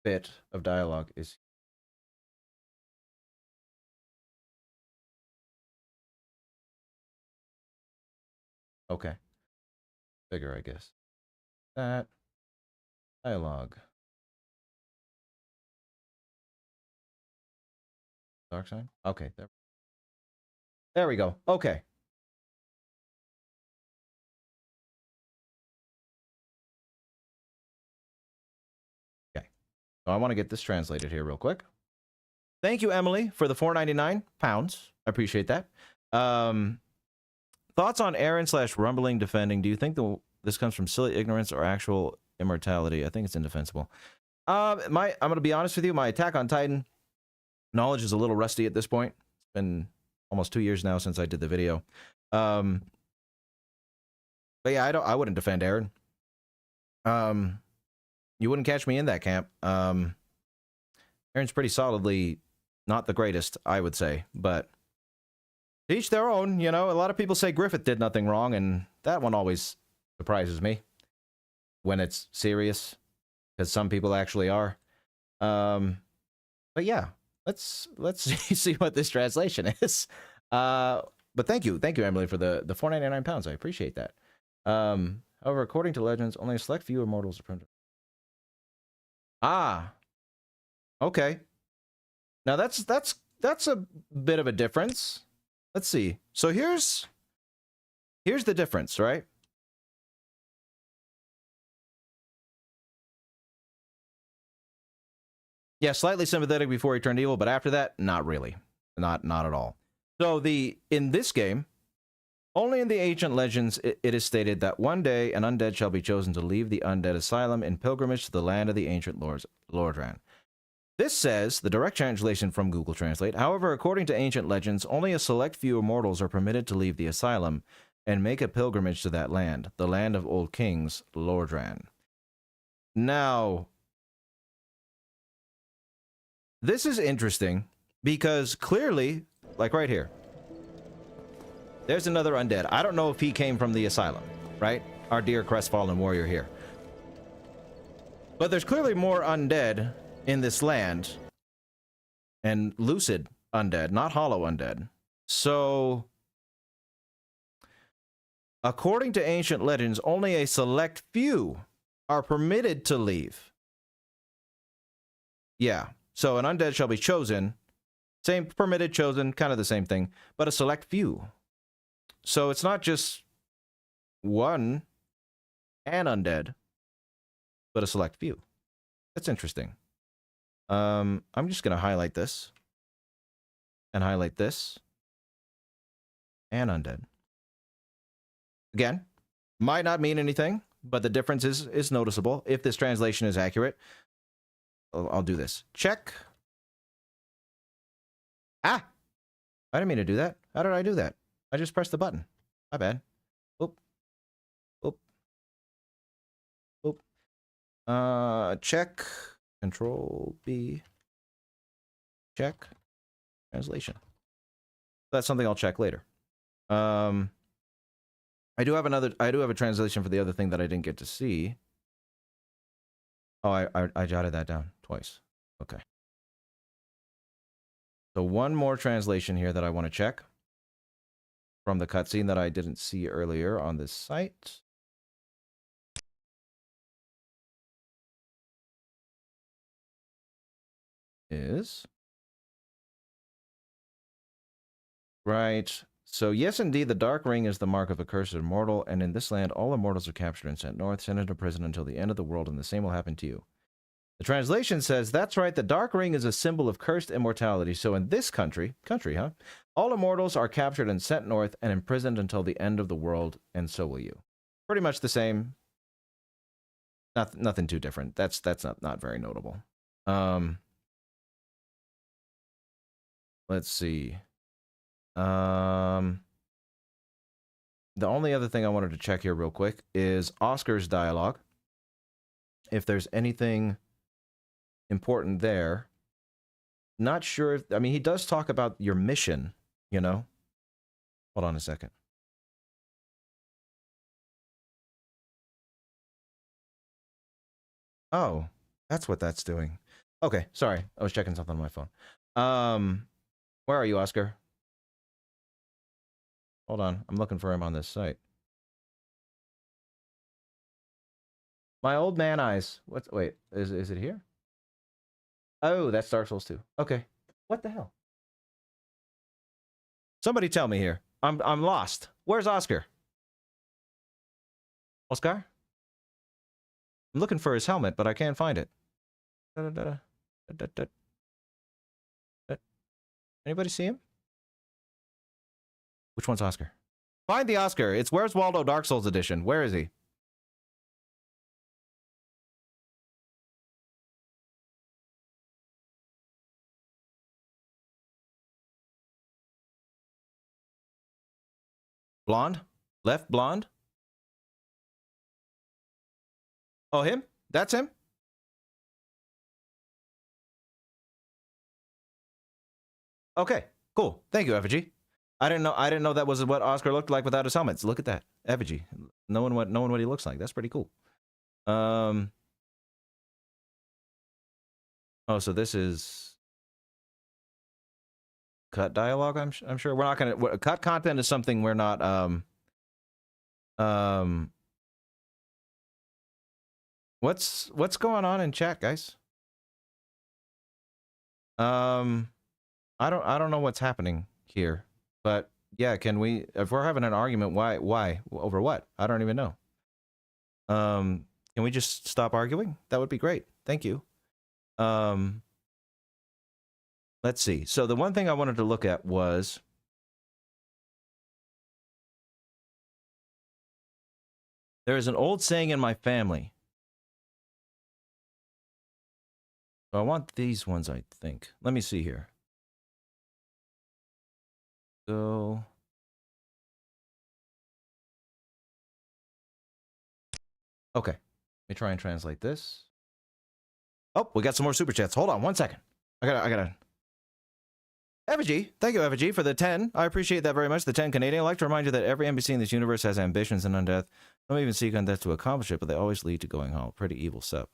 bit of dialogue is... Okay. Bigger, I guess. That dialogue. Dark side? Okay, there we go. Okay. Okay. So I want to get this translated here real quick. Thank you, Emily, for the £4.99. I appreciate that. Thoughts on Aaron / rumbling defending? Do you think this comes from silly ignorance or actual immortality? I think it's indefensible. I'm going to be honest with you. My Attack on Titan knowledge is a little rusty at this point. It's been almost 2 years now since I did the video. But yeah, I wouldn't defend Aaron. You wouldn't catch me in that camp. Aaron's pretty solidly not the greatest, I would say, but to each their own. You know, a lot of people say Griffith did nothing wrong, and that one always surprises me when it's serious, because some people actually are. But yeah, let's see what this translation is. But thank you, Emily, for the £4.99. I appreciate that. However, according to legends, only a select few immortals are permitted. Ah, okay. Now that's a bit of a difference. Let's see. So here's the difference, right? Yeah, slightly sympathetic before he turned evil, but after that, not really. Not at all. So in this game, only in the ancient legends it is stated that one day an undead shall be chosen to leave the Undead Asylum in pilgrimage to the land of the ancient lords, Lordran. This says, the direct translation from Google Translate, however, according to ancient legends, only a select few immortals are permitted to leave the asylum and make a pilgrimage to that land, the land of old kings, Lordran. Now, this is interesting because clearly, like right here, there's another undead. I don't know if he came from the asylum, right? Our dear crestfallen warrior here. But there's clearly more undead in this land, and lucid undead, not hollow undead. So, according to ancient legends, only a select few are permitted to leave. Yeah, so an undead shall be chosen. Same, permitted, chosen, kind of the same thing, but a select few. So it's not just an undead, but a select few. That's interesting. I'm just going to highlight this. And highlight this. And undead. Again, might not mean anything, but the difference is noticeable. If this translation is accurate, I'll do this. Check. Ah! I didn't mean to do that. How did I do that? I just pressed the button. My bad. Oop. Oop. Oop. Check. Control B. Check. Translation. That's something I'll check later. I do have a translation for the other thing that I didn't get to see. Oh, I jotted that down twice. Okay. So one more translation here that I want to check from the cutscene that I didn't see earlier on this site. Is right. So yes, indeed, the Dark Ring is the mark of a cursed immortal, and in this land, all immortals are captured and sent north, sent into prison until the end of the world, and the same will happen to you. The translation says, that's right, the Dark Ring is a symbol of cursed immortality. So in this country, huh? All immortals are captured and sent north and imprisoned until the end of the world, and so will you. Pretty much the same. Nothing too different. That's not very notable. Let's see. The only other thing I wanted to check here real quick is Oscar's dialogue. If there's anything important there. Not sure if, I mean, he does talk about your mission, you know? Hold on a second. Oh, that's what that's doing. Okay, sorry. I was checking something on my phone. Where are you, Oscar? Hold on. I'm looking for him on this site. My old man eyes. Wait, is it here? Oh, that's Dark Souls 2. Okay. What the hell? Somebody tell me here. I'm lost. Where's Oscar? Oscar? I'm looking for his helmet, but I can't find it. Anybody see him? Which one's Oscar? Find the Oscar. It's Where's Waldo Dark Souls Edition. Where is he? Blonde? Left blonde? Oh, him? That's him? Okay, cool. Thank you, Effigy. I didn't know that was what Oscar looked like without his helmets. Look at that. Effigy. Knowing what he looks like. That's pretty cool. Oh, so this is cut dialogue, I'm sure. We're not gonna cut content is something we're not what's going on in chat, guys? I don't know what's happening here, but yeah, can we, if we're having an argument, why over what? I don't even know. Can we just stop arguing? That would be great. Thank you. Let's see. So the one thing I wanted to look at was there is an old saying in my family. So I want these ones, I think. Let me see here. So okay. Let me try and translate this. Oh, we got some more super chats. Hold on 1 second. I gotta. Effigy, thank you, Effigy, for the 10. I appreciate that very much. The 10 Canadian. I'd like to remind you that every NPC in this universe has ambitions and undeath. Some even seek undeath to accomplish it, but they always lead to going home. Pretty evil stuff.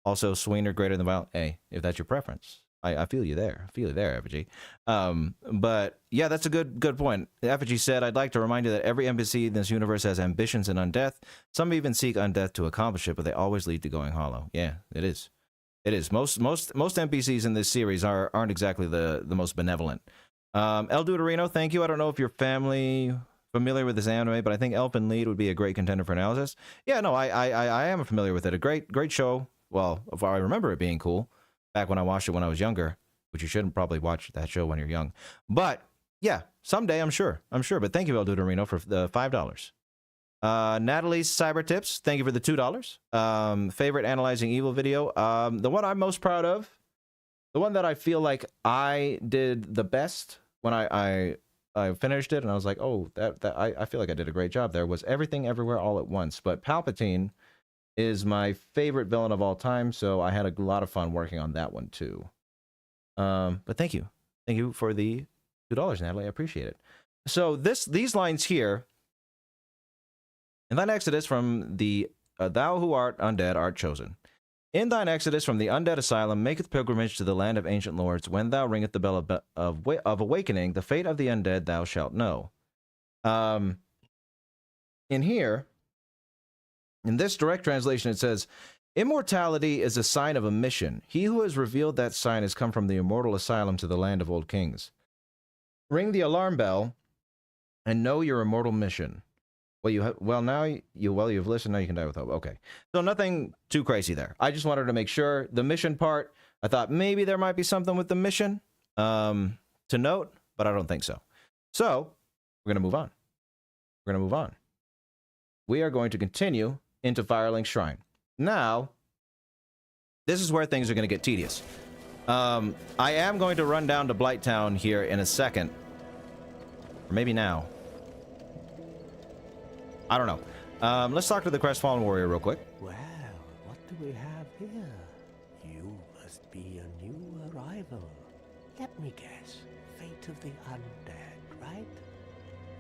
Also, Sweener greater than violent. Hey, if that's your preference. I feel you there. I feel you there, Effigy. But yeah, that's a good point. Effigy said, I'd like to remind you that every NPC in this universe has ambitions and undeath. Some even seek undeath to accomplish it, but they always lead to going hollow. Yeah, it is. It is. Most NPCs in this series aren't exactly the most benevolent. El Duderino, thank you. I don't know if your family familiar with this anime, but I think Elfin Lied would be a great contender for analysis. Yeah, no, I am familiar with it. A great show. Well, if I remember it being cool back when I watched it when I was younger, which you shouldn't probably watch that show when you're young. But yeah, someday I'm sure. But thank you, El Duderino, for the $5. Natalie's Cyber Tips, thank you for the $2. Favorite Analyzing Evil video. The one I'm most proud of, the one that I feel like I did the best when I finished it, and I was like, oh, I feel like I did a great job there, was Everything Everywhere All at Once. But Palpatine is my favorite villain of all time, so I had a lot of fun working on that one too. But thank you for the $2, Natalie. I appreciate it. So these lines here. In thine exodus from the thou who art undead art chosen. In thine exodus from the undead asylum maketh pilgrimage to the land of ancient lords. When thou ringeth the bell of awakening, the fate of the undead thou shalt know. In here, in this direct translation, it says, immortality is a sign of a mission. He who has revealed that sign has come from the immortal asylum to the land of old kings. Ring the alarm bell and know your immortal mission. Well, you've listened. Now you can die with hope. Okay, so nothing too crazy there. I just wanted to make sure the mission part. I thought maybe there might be something with the mission to note, but I don't think so. So we're gonna move on. We are going to continue into Firelink Shrine. Now, this is where things are going to get tedious. I am going to run down to Blighttown here in a second, or maybe now. I don't know. Let's talk to the Crestfallen Warrior real quick. Well, what do we have here? You must be a new arrival. Let me guess. Fate of the undead, right?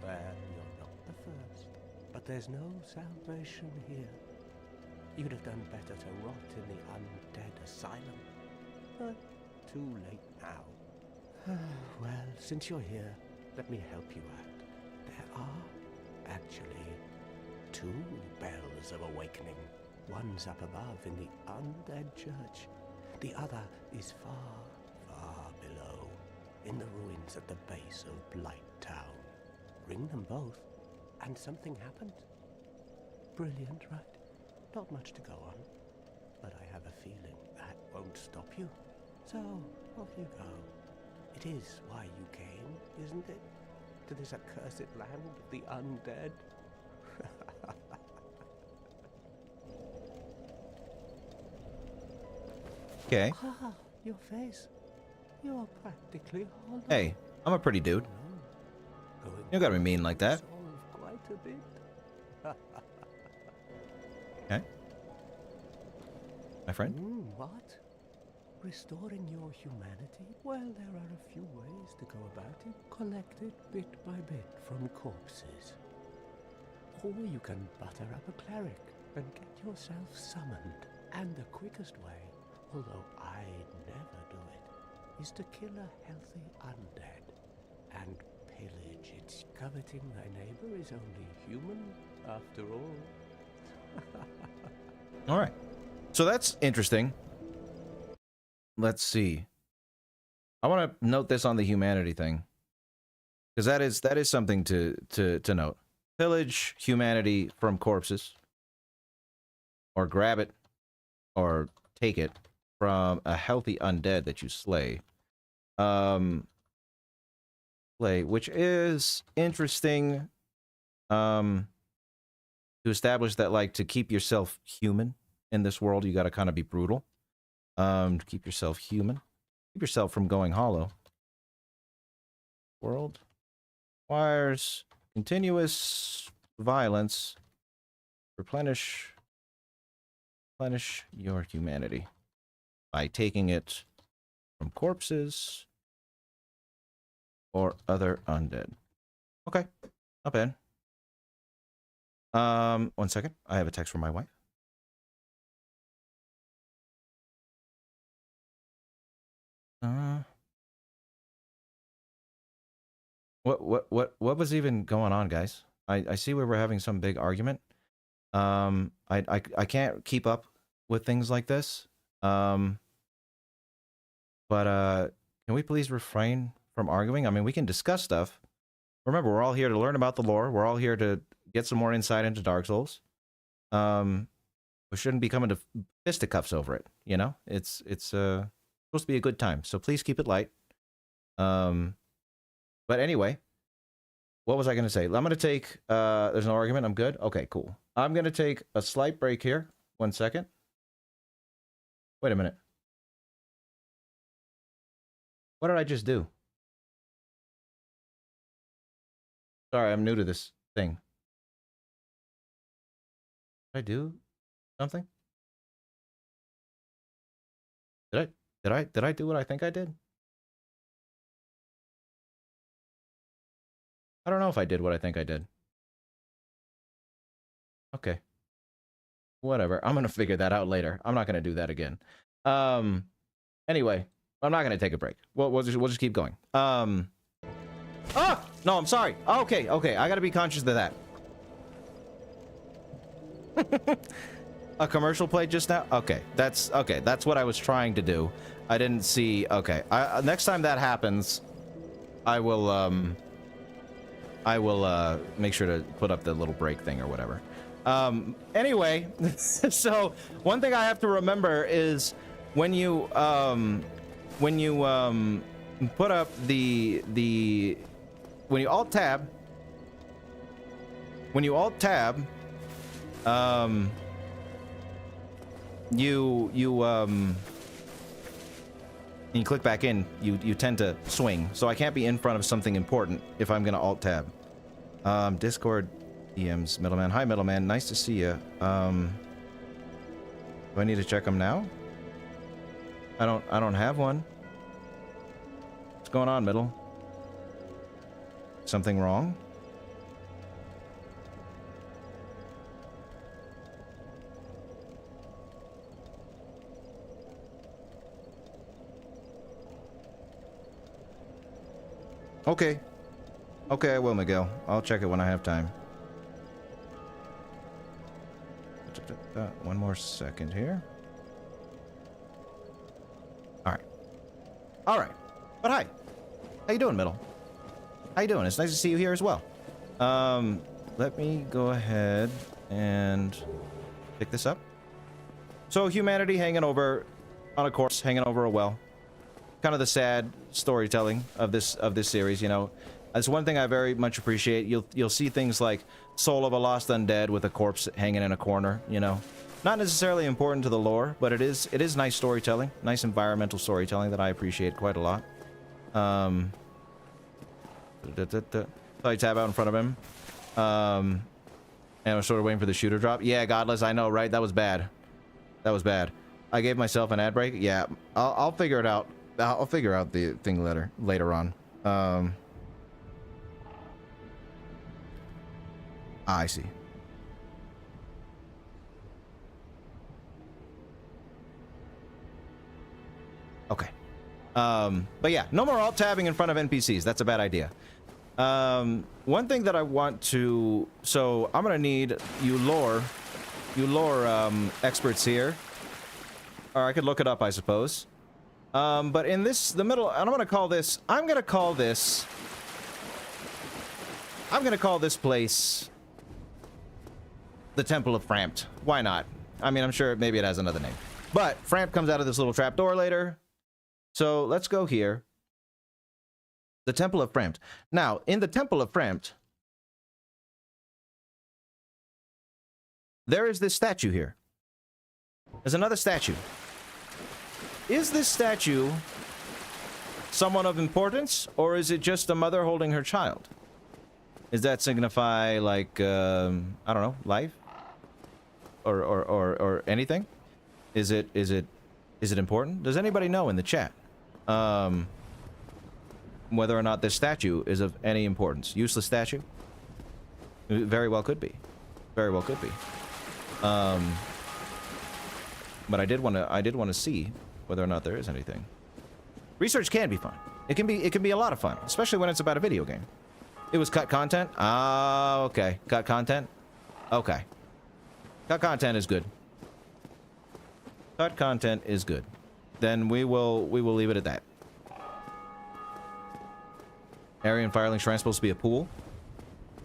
Well, you're not the first. But there's no salvation here. You'd have done better to rot in the Undead Asylum. but too late now. Well, since you're here, let me help you out. There are actually 2 bells of awakening. One's up above in the Undead Church. The other is far, far below, in the ruins at the base of Blighttown. Ring them both, and something happens. Brilliant, right? Not much to go on, but I have a feeling that won't stop you. So, off you go. It is why you came, isn't it? To this accursed land of the undead? Okay. Ah, your face. You're practically hollow. Hey, I'm a pretty dude. Going You don't gotta be mean like that. solve quite a bit. Okay. My friend? What? Restoring your humanity? Well, there are a few ways to go about it. Collect it bit by bit from corpses. Or you can butter up a cleric and get yourself summoned. And the quickest way, although I'd never do it, is to kill a healthy undead and pillage its. Coveting thy neighbor is only human, after all. All right. So that's interesting. Let's see. I want to note this on the humanity thing, because that is something to note. Pillage humanity from corpses, or grab it, or take it from a healthy undead that you slay. Which is interesting. To establish that, like, to keep yourself human in this world, you got to kind of be brutal. To keep yourself human, keep yourself from going hollow. World requires continuous violence. Replenish your humanity by taking it from corpses or other undead. Okay, not bad. 1 second. I have a text from my wife. What was even going on, guys? I see we were having some big argument. I can't keep up with things like this. But can we please refrain from arguing? I mean, we can discuss stuff. Remember, we're all here to learn about the lore. We're all here to get some more insight into Dark Souls. We shouldn't be coming to fisticuffs over it, you know? It's supposed to be a good time, so please keep it light. But anyway, what was I going to say? I'm going to take, there's no argument, I'm good? Okay, cool. I'm going to take a slight break here. 1 second. Wait a minute. What did I just do? Sorry, I'm new to this thing. Did I do something? Did I do what I think I did? I don't know if I did what I think I did. Okay. Whatever. I'm gonna figure that out later. I'm not gonna do that again. Anyway, I'm not gonna take a break. We'll just keep going. Ah! No, I'm sorry. Okay. I gotta be conscious of that. A commercial played just now? Okay. That's what I was trying to do. I didn't see. Okay. Next time that happens, I will make sure to put up the little break thing or whatever. Anyway, so one thing I have to remember is when you put up when you alt tab, and you click back in, you tend to swing. So I can't be in front of something important if I'm gonna alt tab. Discord DMs Middleman. Hi Middleman, nice to see you. Do I need to check them now? I don't have one. What's going on, Middle? Something wrong? Okay. Okay, I will, Miguel. I'll check it when I have time. One more second here. Alright. Alright. But hi. How you doing, Middle? How you doing? It's nice to see you here as well. Let me go ahead and pick this up. So humanity hanging over on a corpse, hanging over a well. Kind of the sad storytelling of this series, you know. That's one thing I very much appreciate. You'll see things like Soul of a Lost Undead with a corpse hanging in a corner, you know. Not necessarily important to the lore, but it is nice storytelling, nice environmental storytelling that I appreciate quite a lot. So I tab out in front of him. And I was sort of waiting for the shooter drop. Yeah, Godless, I know, right? That was bad. That was bad. I gave myself an ad break. Yeah, I'll figure it out. I'll figure out the thing later on. I see. Okay. But yeah, no more alt tabbing in front of NPCs. That's a bad idea. One thing that I want to... So, I'm gonna need you lore experts here. Or I could look it up, I suppose. But in the middle, and I'm gonna call this place the Temple of Frampt. Why not? I mean, I'm sure maybe it has another name. But Frampt comes out of this little trapdoor later. So let's go here. The Temple of Frampt. Now, in the Temple of Frampt, there is this statue here. There's another statue. Is this statue someone of importance, or is it just a mother holding her child? Does that signify, like, I don't know, life? Or anything? Is it important? Does anybody know in the chat? Whether or not this statue is of any importance. Useless statue? It very well could be. Very well could be. But I did want to see whether or not there is anything. Research can be fun. It can be a lot of fun, especially when it's about a video game. It was cut content? Ah, okay. Cut content? Okay. Cut content is good. Cut content is good. Then we will leave it at that. Area and Firelink Shrine supposed to be a pool.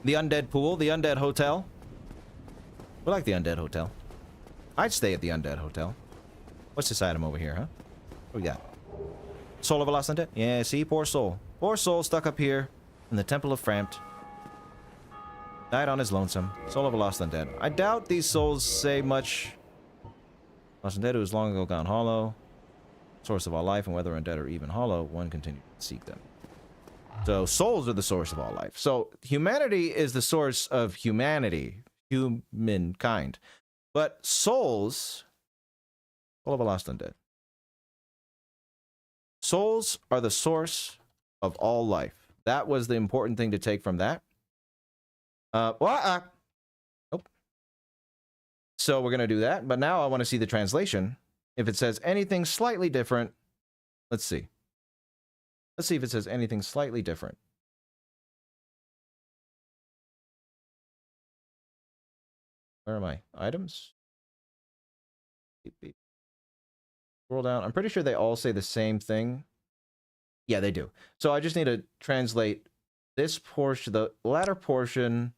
The Undead Pool, the Undead Hotel. We like the Undead Hotel. I'd stay at the Undead Hotel. What's this item over here, huh? What we got? Soul of a Lost Undead? Yeah, see? Poor soul. Poor soul stuck up here in the Temple of Frampt. Died on his lonesome. Soul of a Lost Undead. I doubt these souls say much. Lost Undead who is long ago gone hollow. Source of all life, and whether undead or even hollow, one continues to seek them. So, souls are the source of all life. So, humanity is the source of humanity. Humankind. But souls... Soul of a Lost Undead. Souls are the source of all life. That was the important thing to take from that. Nope. So we're going to do that. But now I want to see the translation. If it says anything slightly different. Let's see. Let's see if it says anything slightly different. Where am I? Items? Beep, beep. Scroll down. I'm pretty sure they all say the same thing. Yeah, they do. So I just need to translate this portion, the latter portion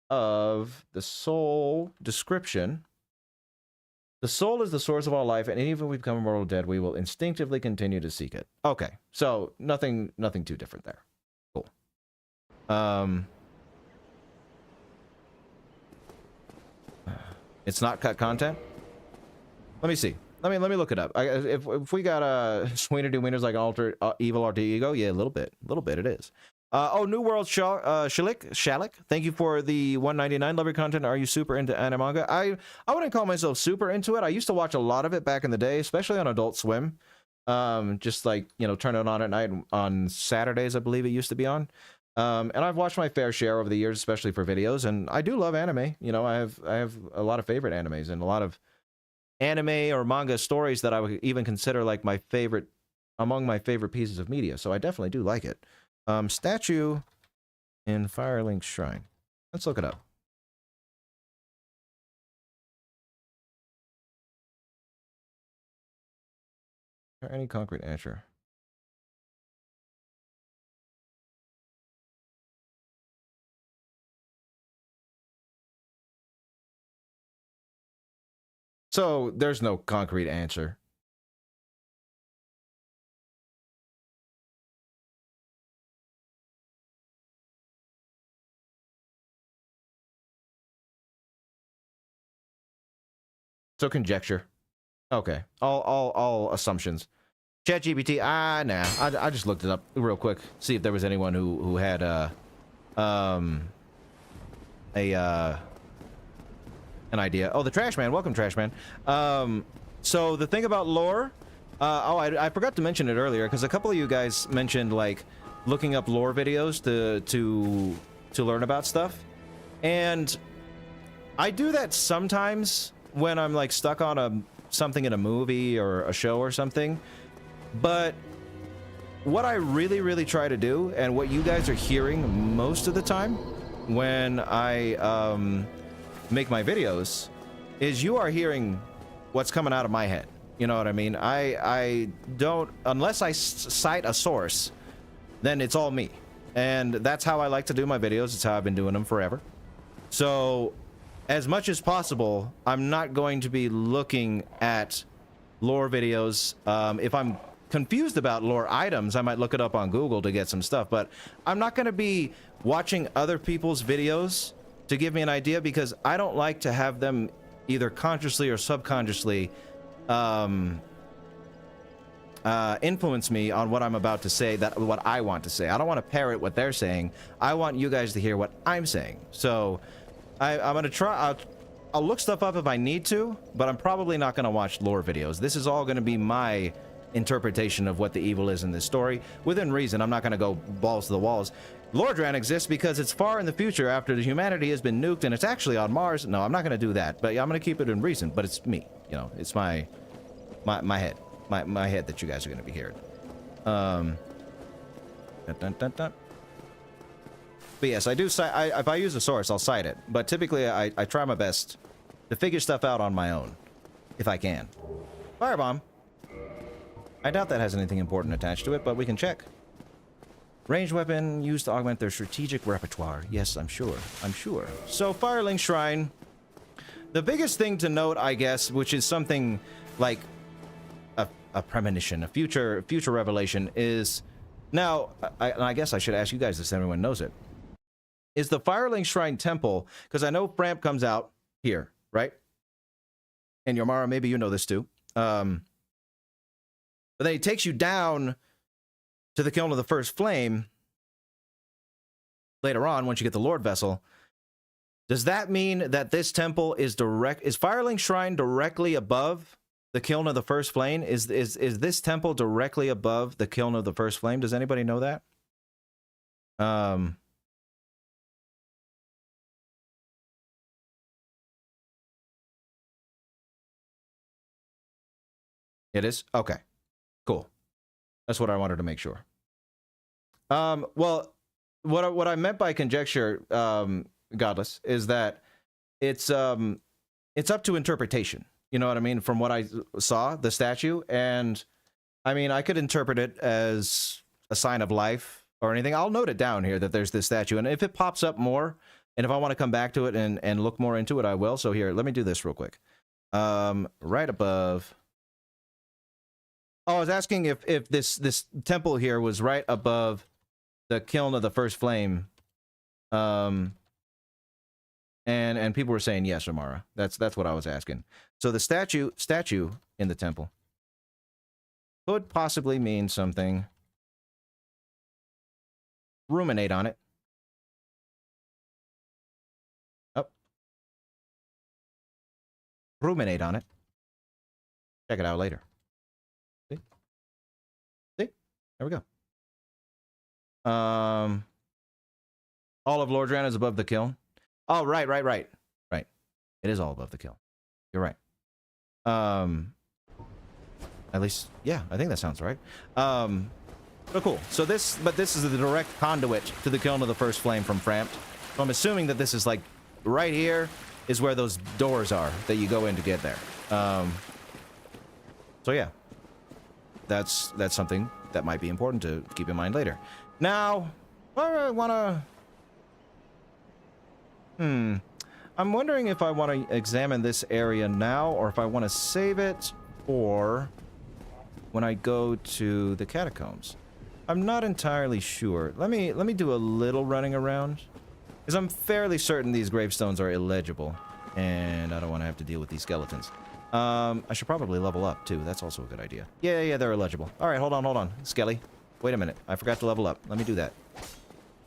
of the soul description. The soul is the source of all life, and even if we become mortal dead, we will instinctively continue to seek it. Okay, so nothing too different there. Cool. It's not cut content. Let me see. Let me look it up. If we got Sweener do wieners like alter evil alter ego, yeah, a little bit it is. Oh, New World Shalik, thank you for the 199. Love your content. Are you super into anime manga? I wouldn't call myself super into it. I used to watch a lot of it back in the day, especially on Adult Swim. Just like, you know, turn it on at night on Saturdays, I believe it used to be on. And I've watched my fair share over the years, especially for videos, and I do love anime. You know, I have a lot of favorite animes and a lot of anime or manga stories that I would even consider like my favorite, among my favorite pieces of media. So I definitely do like it. Statue in Firelink Shrine. Let's look it up. Is there any concrete answer? So there's no concrete answer. So conjecture. Okay. All assumptions. ChatGPT. Nah. I just looked it up real quick. See if there was anyone who had an idea. Oh, the Trash Man. Welcome, Trash Man. So the thing about lore. I forgot to mention it earlier because a couple of you guys mentioned like looking up lore videos to learn about stuff, and I do that sometimes when I'm like stuck on something in a movie or a show or something. But what I really try to do, and what you guys are hearing most of the time when I make my videos, is you are hearing what's coming out of my head. You know what I mean? I don't, unless I cite a source, then it's all me. And that's how I like to do my videos. It's how I've been doing them forever. So as much as possible, I'm not going to be looking at lore videos. If I'm confused about lore items, I might look it up on Google to get some stuff, but I'm not going to be watching other people's videos to give me an idea, because I don't like to have them either consciously or subconsciously influence me on what I'm about to say, what I want to say. I don't want to parrot what they're saying. I want you guys to hear what I'm saying. So I'm going to try. I'll look stuff up if I need to, but I'm probably not going to watch lore videos. This is all going to be my interpretation of what the evil is in this story. Within reason, I'm not going to go balls to the walls. Lordran exists because it's far in the future after the humanity has been nuked and it's actually on Mars. No, I'm not going to do that, but I'm going to keep it in reason. But it's me, you know, it's my head, my head that you guys are going to be hearing. Dun, dun, dun, dun. But yes, I do cite. If I use a source, I'll cite it. But typically, I try my best to figure stuff out on my own, if I can. Firebomb. I doubt that has anything important attached to it, but we can check. Ranged weapon used to augment their strategic repertoire. Yes, I'm sure. I'm sure. So, Firelink Shrine. The biggest thing to note, I guess, which is something like a premonition, a future revelation, is... Now, I guess I should ask you guys this, everyone knows it. Is the Firelink Shrine Temple... Because I know Framp comes out here, right? And Yomara, maybe you know this too. But then he takes you down to the Kiln of the First Flame later on, once you get the Lord Vessel. Does that mean that this temple is Firelink Shrine directly above the Kiln of the First Flame? Is this temple directly above the Kiln of the First Flame? Does anybody know that? It is? Okay. Cool. That's what I wanted to make sure. Well, what I meant by conjecture, Godless, is that it's up to interpretation. You know what I mean? From what I saw, the statue, and I mean, I could interpret it as a sign of life or anything. I'll note it down here that there's this statue, and if it pops up more, and if I want to come back to it and look more into it, I will. So here, let me do this real quick. Right above. Oh, I was asking if this temple here was right above the Kiln of the First Flame. And people were saying yes, Amara. That's what I was asking. So the statue in the temple could possibly mean something. Ruminate on it. Oh. Ruminate on it. Check it out later. See? See? There we go. All of Lordran is above the Kiln. Oh, right. It is all above the Kiln. You're right. At least, yeah, I think that sounds right. So cool. So this is the direct conduit to the kiln of the first flame from Frampt. So I'm assuming that this is like right here is where those doors are that you go in to get there. So yeah, that's something that might be important to keep in mind later. Now, I wanna. I'm wondering if I want to examine this area now, or if I want to save it, or when I go to the catacombs. I'm not entirely sure. Let me do a little running around, because I'm fairly certain these gravestones are illegible, and I don't want to have to deal with these skeletons. I should probably level up too. That's also a good idea. Yeah, they're illegible. All right, hold on, Skelly. Wait a minute. I forgot to level up. Let me do that.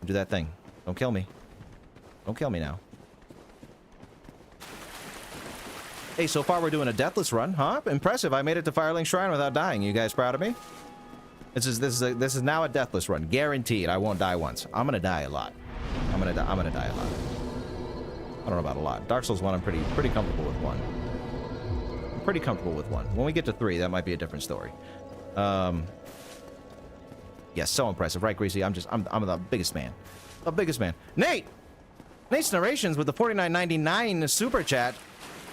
Do that thing. Don't kill me. Don't kill me now. Hey, so far we're doing a deathless run, huh? Impressive. I made it to Firelink Shrine without dying. You guys proud of me? This is now a deathless run. Guaranteed. I won't die once. I'm gonna die a lot. I'm gonna die a lot. I don't know about a lot. Dark Souls 1, I'm pretty comfortable with 1. I'm pretty comfortable with 1. When we get to 3, that might be a different story. Yes, so impressive, right, Greasy? I'm the biggest man. The biggest man. Nate's narrations with the $49.99 super chat.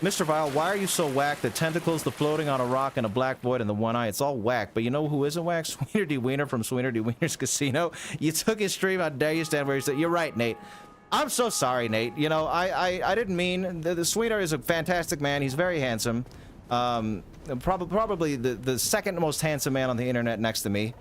Mr. Vile, why are you so whack? The tentacles, the floating on a rock, and a black void, and the one eye. It's all whack. But you know who isn't whack? Sweener D. Wiener from Sweener D. Wiener's Casino. You took his stream. How dare you stand where you said? You're right, Nate. I'm so sorry, Nate. You know, I didn't mean... The Sweener is a fantastic man. He's very handsome. Probably the second most handsome man on the internet next to me.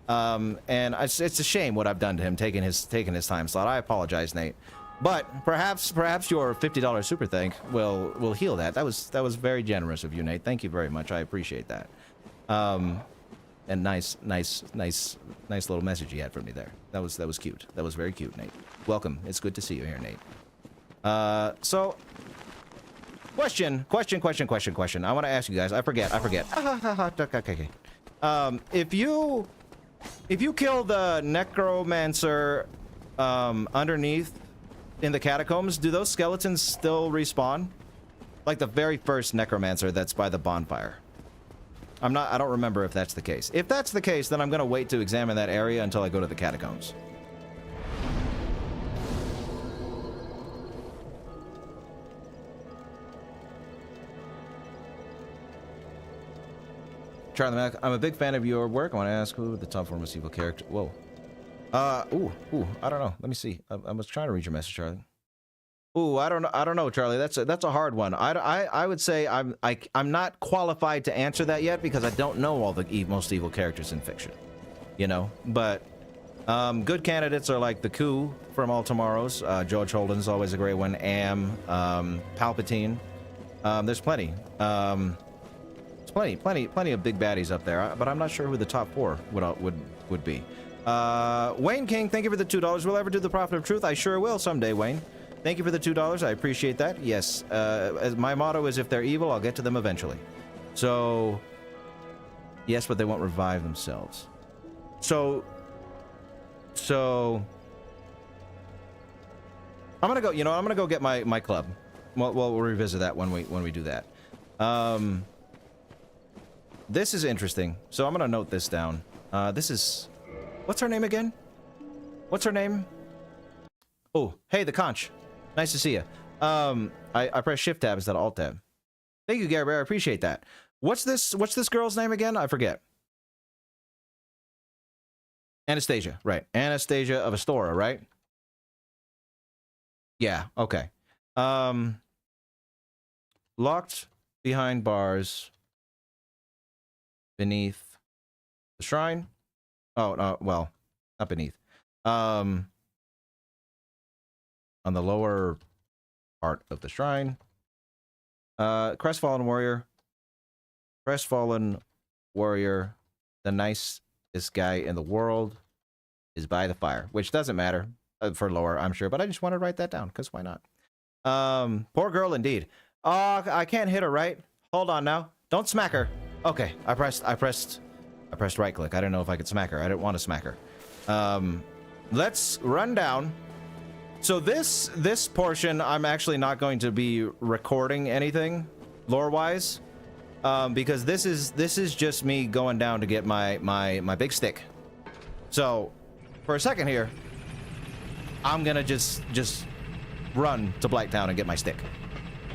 And it's a shame what I've done to him, taking his time slot. I apologize, Nate. But perhaps your $50 super thank will heal that. That was very generous of you, Nate. Thank you very much. I appreciate that. And nice little message you had from me there. That was cute. That was very cute, Nate. Welcome. It's good to see you here, Nate. So question. I want to ask you guys. I forget. Okay. If you kill the necromancer underneath in the catacombs, do those skeletons still respawn? Like the very first necromancer that's by the bonfire. I don't remember if that's the case. If that's the case, then I'm gonna wait to examine that area until I go to the catacombs. Charlie Mac, I'm a big fan of your work. I want to ask who the top foremost evil character. Whoa. I don't know. Let me see. I was trying to read your message, Charlie. Ooh, I don't know, Charlie. That's a hard one. I would say I'm not qualified to answer that yet because I don't know all the most evil characters in fiction. You know, but good candidates are like the Coup from All Tomorrows. George Holden's always a great one. Palpatine. There's plenty. There's plenty of big baddies up there, but I'm not sure who the top 4 would be. Wayne King, thank you for the $2. Will I ever do the Prophet of Truth? I sure will someday, Wayne. Thank you for the $2. I appreciate that. Yes, as my motto is, if they're evil, I'll get to them eventually. So, yes, but they won't revive themselves. So I'm gonna go. You know, I'm gonna go get my club. We'll revisit that when we do that. This is interesting. So I'm gonna note this down. This is. What's her name again? What's her name? Oh, hey, the conch. Nice to see you. I press Shift Tab instead of Alt Tab. Thank you, Gary Bear. I appreciate that. What's this girl's name again? I forget. Anastasia, right? Anastasia of Astora, right? Yeah. Okay. Locked behind bars beneath the shrine. Oh, no, well, not beneath. On the lower part of the shrine. Crestfallen warrior. Crestfallen warrior. The nicest guy in the world is by the fire, which doesn't matter for lore, I'm sure, but I just want to write that down because why not? Poor girl indeed. Oh, I can't hit her, right? Hold on now. Don't smack her. Okay, I pressed right click. I didn't know if I could smack her. I didn't want to smack her. Let's run down. So this portion, I'm actually not going to be recording anything lore-wise, because this is just me going down to get my big stick. So, for a second here, I'm gonna just run to Blighttown and get my stick.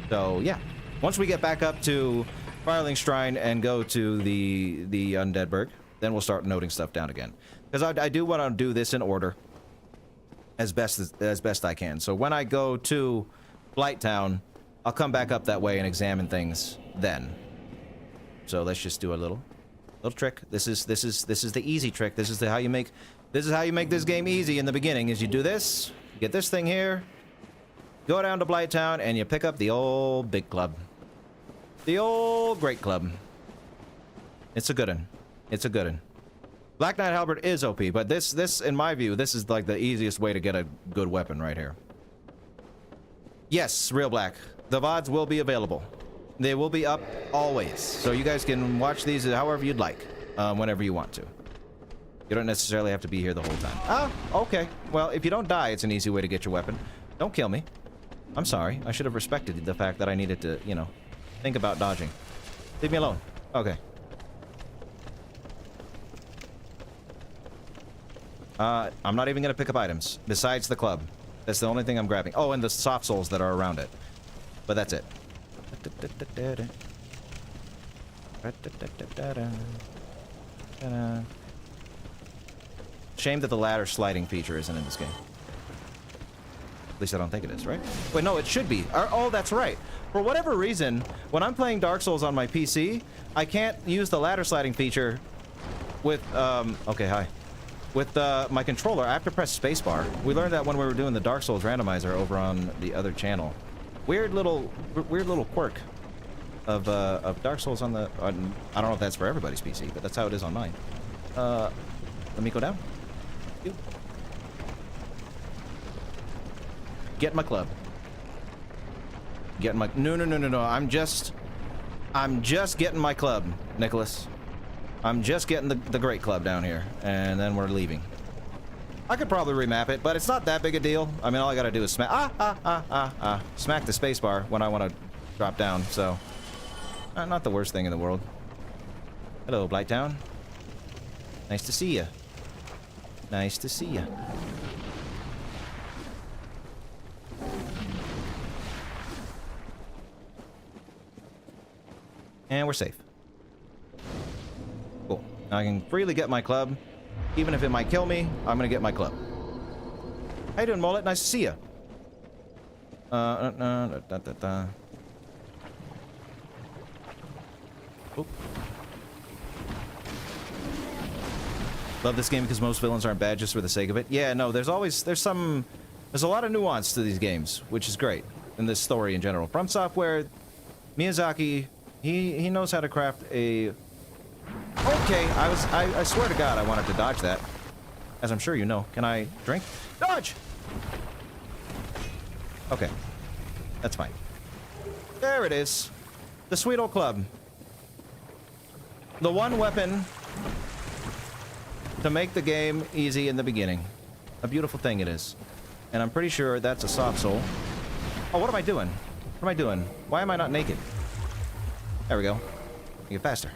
So, yeah. Once we get back up to Firelink Shrine and go to the Undead Burg, then we'll start noting stuff down again. Because I do want to do this in order as best I can. So when I go to Blighttown, I'll come back up that way and examine things then. So let's just do a little trick. This is the easy trick. This is how you make this game easy in the beginning. Is you do this, get this thing here, go down to Blighttown, and you pick up the old big club. The old great club. It's a good one. It's a good one. Black Knight Halberd is OP, but this, in my view, this is like the easiest way to get a good weapon right here. Yes, Real Black. The VODs will be available. They will be up always. So you guys can watch these however you'd like, whenever you want to. You don't necessarily have to be here the whole time. Oh, okay. Well, if you don't die, it's an easy way to get your weapon. Don't kill me. I'm sorry. I should have respected the fact that I needed to, you know, think about dodging. Leave me alone. Okay. I'm not even gonna pick up items besides the club. That's the only thing I'm grabbing. Oh, and the soft souls that are around it. But that's it. Shame that the ladder sliding feature isn't in this game. At least I don't think it is, right? Wait, no, it should be. Oh, that's right. For whatever reason, when I'm playing Dark Souls on my PC, I can't use the ladder sliding feature with, okay, hi. With my controller. I have to press spacebar. We learned that when we were doing the Dark Souls randomizer over on the other channel. Weird little quirk of Dark Souls on the... I don't know if that's for everybody's PC, but that's how it is on mine. Let me go down. Get my club. Get my... No. I'm just getting my club, Nicholas. I'm just getting the great club down here, and then we're leaving. I could probably remap it, but it's not that big a deal. I mean, all I gotta do is smack the spacebar when I want to drop down. So, not the worst thing in the world. Hello, Blighttown. Nice to see you. Nice to see you. And we're safe. Cool. Now I can freely get my club. Even if it might kill me, I'm gonna get my club. How you doing, Mullet? Nice to see you. Oop. Love this game because most villains aren't bad just for the sake of it. Yeah, no, there's a lot of nuance to these games, which is great in this story in general. From Software, Miyazaki, he knows how to craft a... Okay, I swear to God I wanted to dodge that. As I'm sure you know. Can I drink? Dodge! Okay. That's fine. There it is. The sweet old club. The one weapon to make the game easy in the beginning. A beautiful thing it is. And I'm pretty sure that's a soft soul. Oh, what am I doing? What am I doing? Why am I not naked? There we go. Get faster.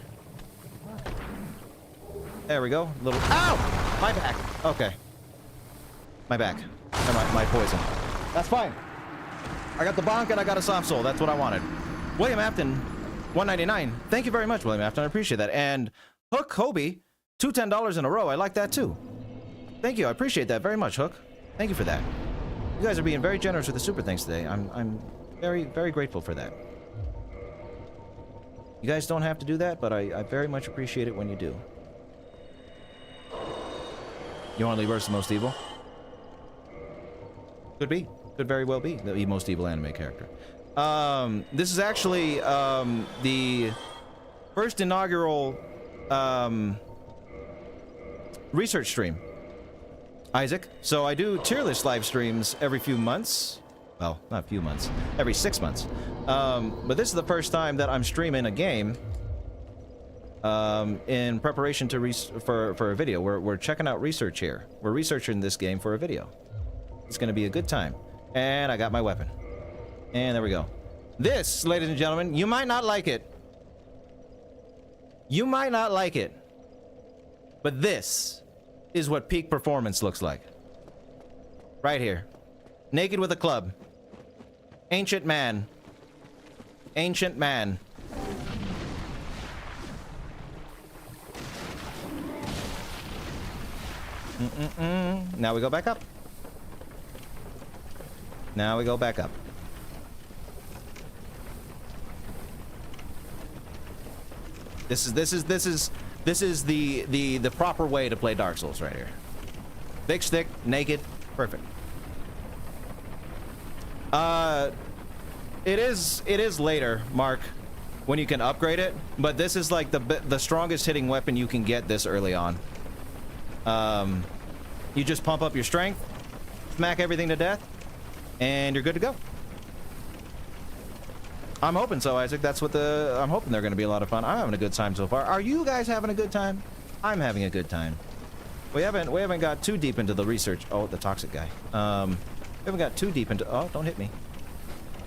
There we go. Little... Ow! My back. Okay. My back. And my poison. That's fine. I got the bonk and I got a soft soul. That's what I wanted. William Afton, 199. Thank you very much, William Afton. I appreciate that. And Hook Hobie, $2 $10 in a row. I like that too. Thank you. I appreciate that very much, Hook. Thank you for that. You guys are being very generous with the super thanks today. I'm very, very grateful for that. You guys don't have to do that, but I very much appreciate it when you do. You want to leave versus Most Evil? Could be. Could very well be the Most Evil anime character. This is actually the first inaugural research stream. Isaac. So I do tier list live streams every few months. Well, not a few months. Every 6 months. But this is the first time that I'm streaming a game in preparation to for a video. We're checking out research here. We're researching this game for a video. It's going to be a good time. And I got my weapon. And there we go. This, ladies and gentlemen, you might not like it. You might not like it. But this is what peak performance looks like. Right here. Naked with a club. Ancient man. Ancient man. Now we go back up. Now we go back up. This is the proper way to play Dark Souls right here. Thick stick, naked, perfect. It is later, Mark, when you can upgrade it, but this is like the strongest hitting weapon you can get this early on. You just pump up your strength, smack everything to death, and you're good to go. I'm hoping so, Isaac. That's what I'm hoping they're going to be a lot of fun. I'm having a good time so far. Are you guys having a good time? I'm having a good time. We haven't got too deep into the research. Oh, the toxic guy. We haven't got too deep into. Oh, don't hit me.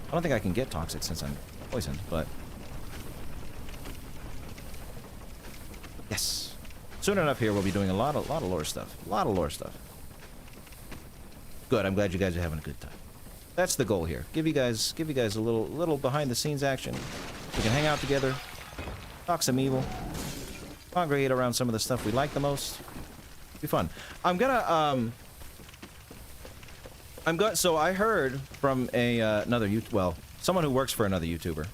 I don't think I can get toxic since I'm poisoned, but yes. Soon enough here, we'll be doing a lot of lore stuff. A lot of lore stuff. Good. I'm glad you guys are having a good time. That's the goal here. Give you guys a little behind the scenes action. We can hang out together, talk some evil, congregate around some of the stuff we like the most. Be fun. So I heard from someone who works for another YouTuber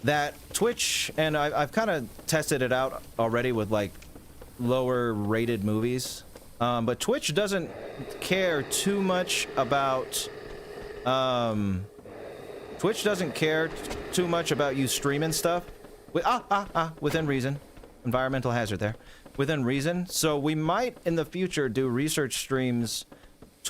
that Twitch, and I've kind of tested it out already with like lower rated movies, but Twitch doesn't care too much about you streaming stuff within reason. Environmental hazard there. Within reason. So we might in the future do research streams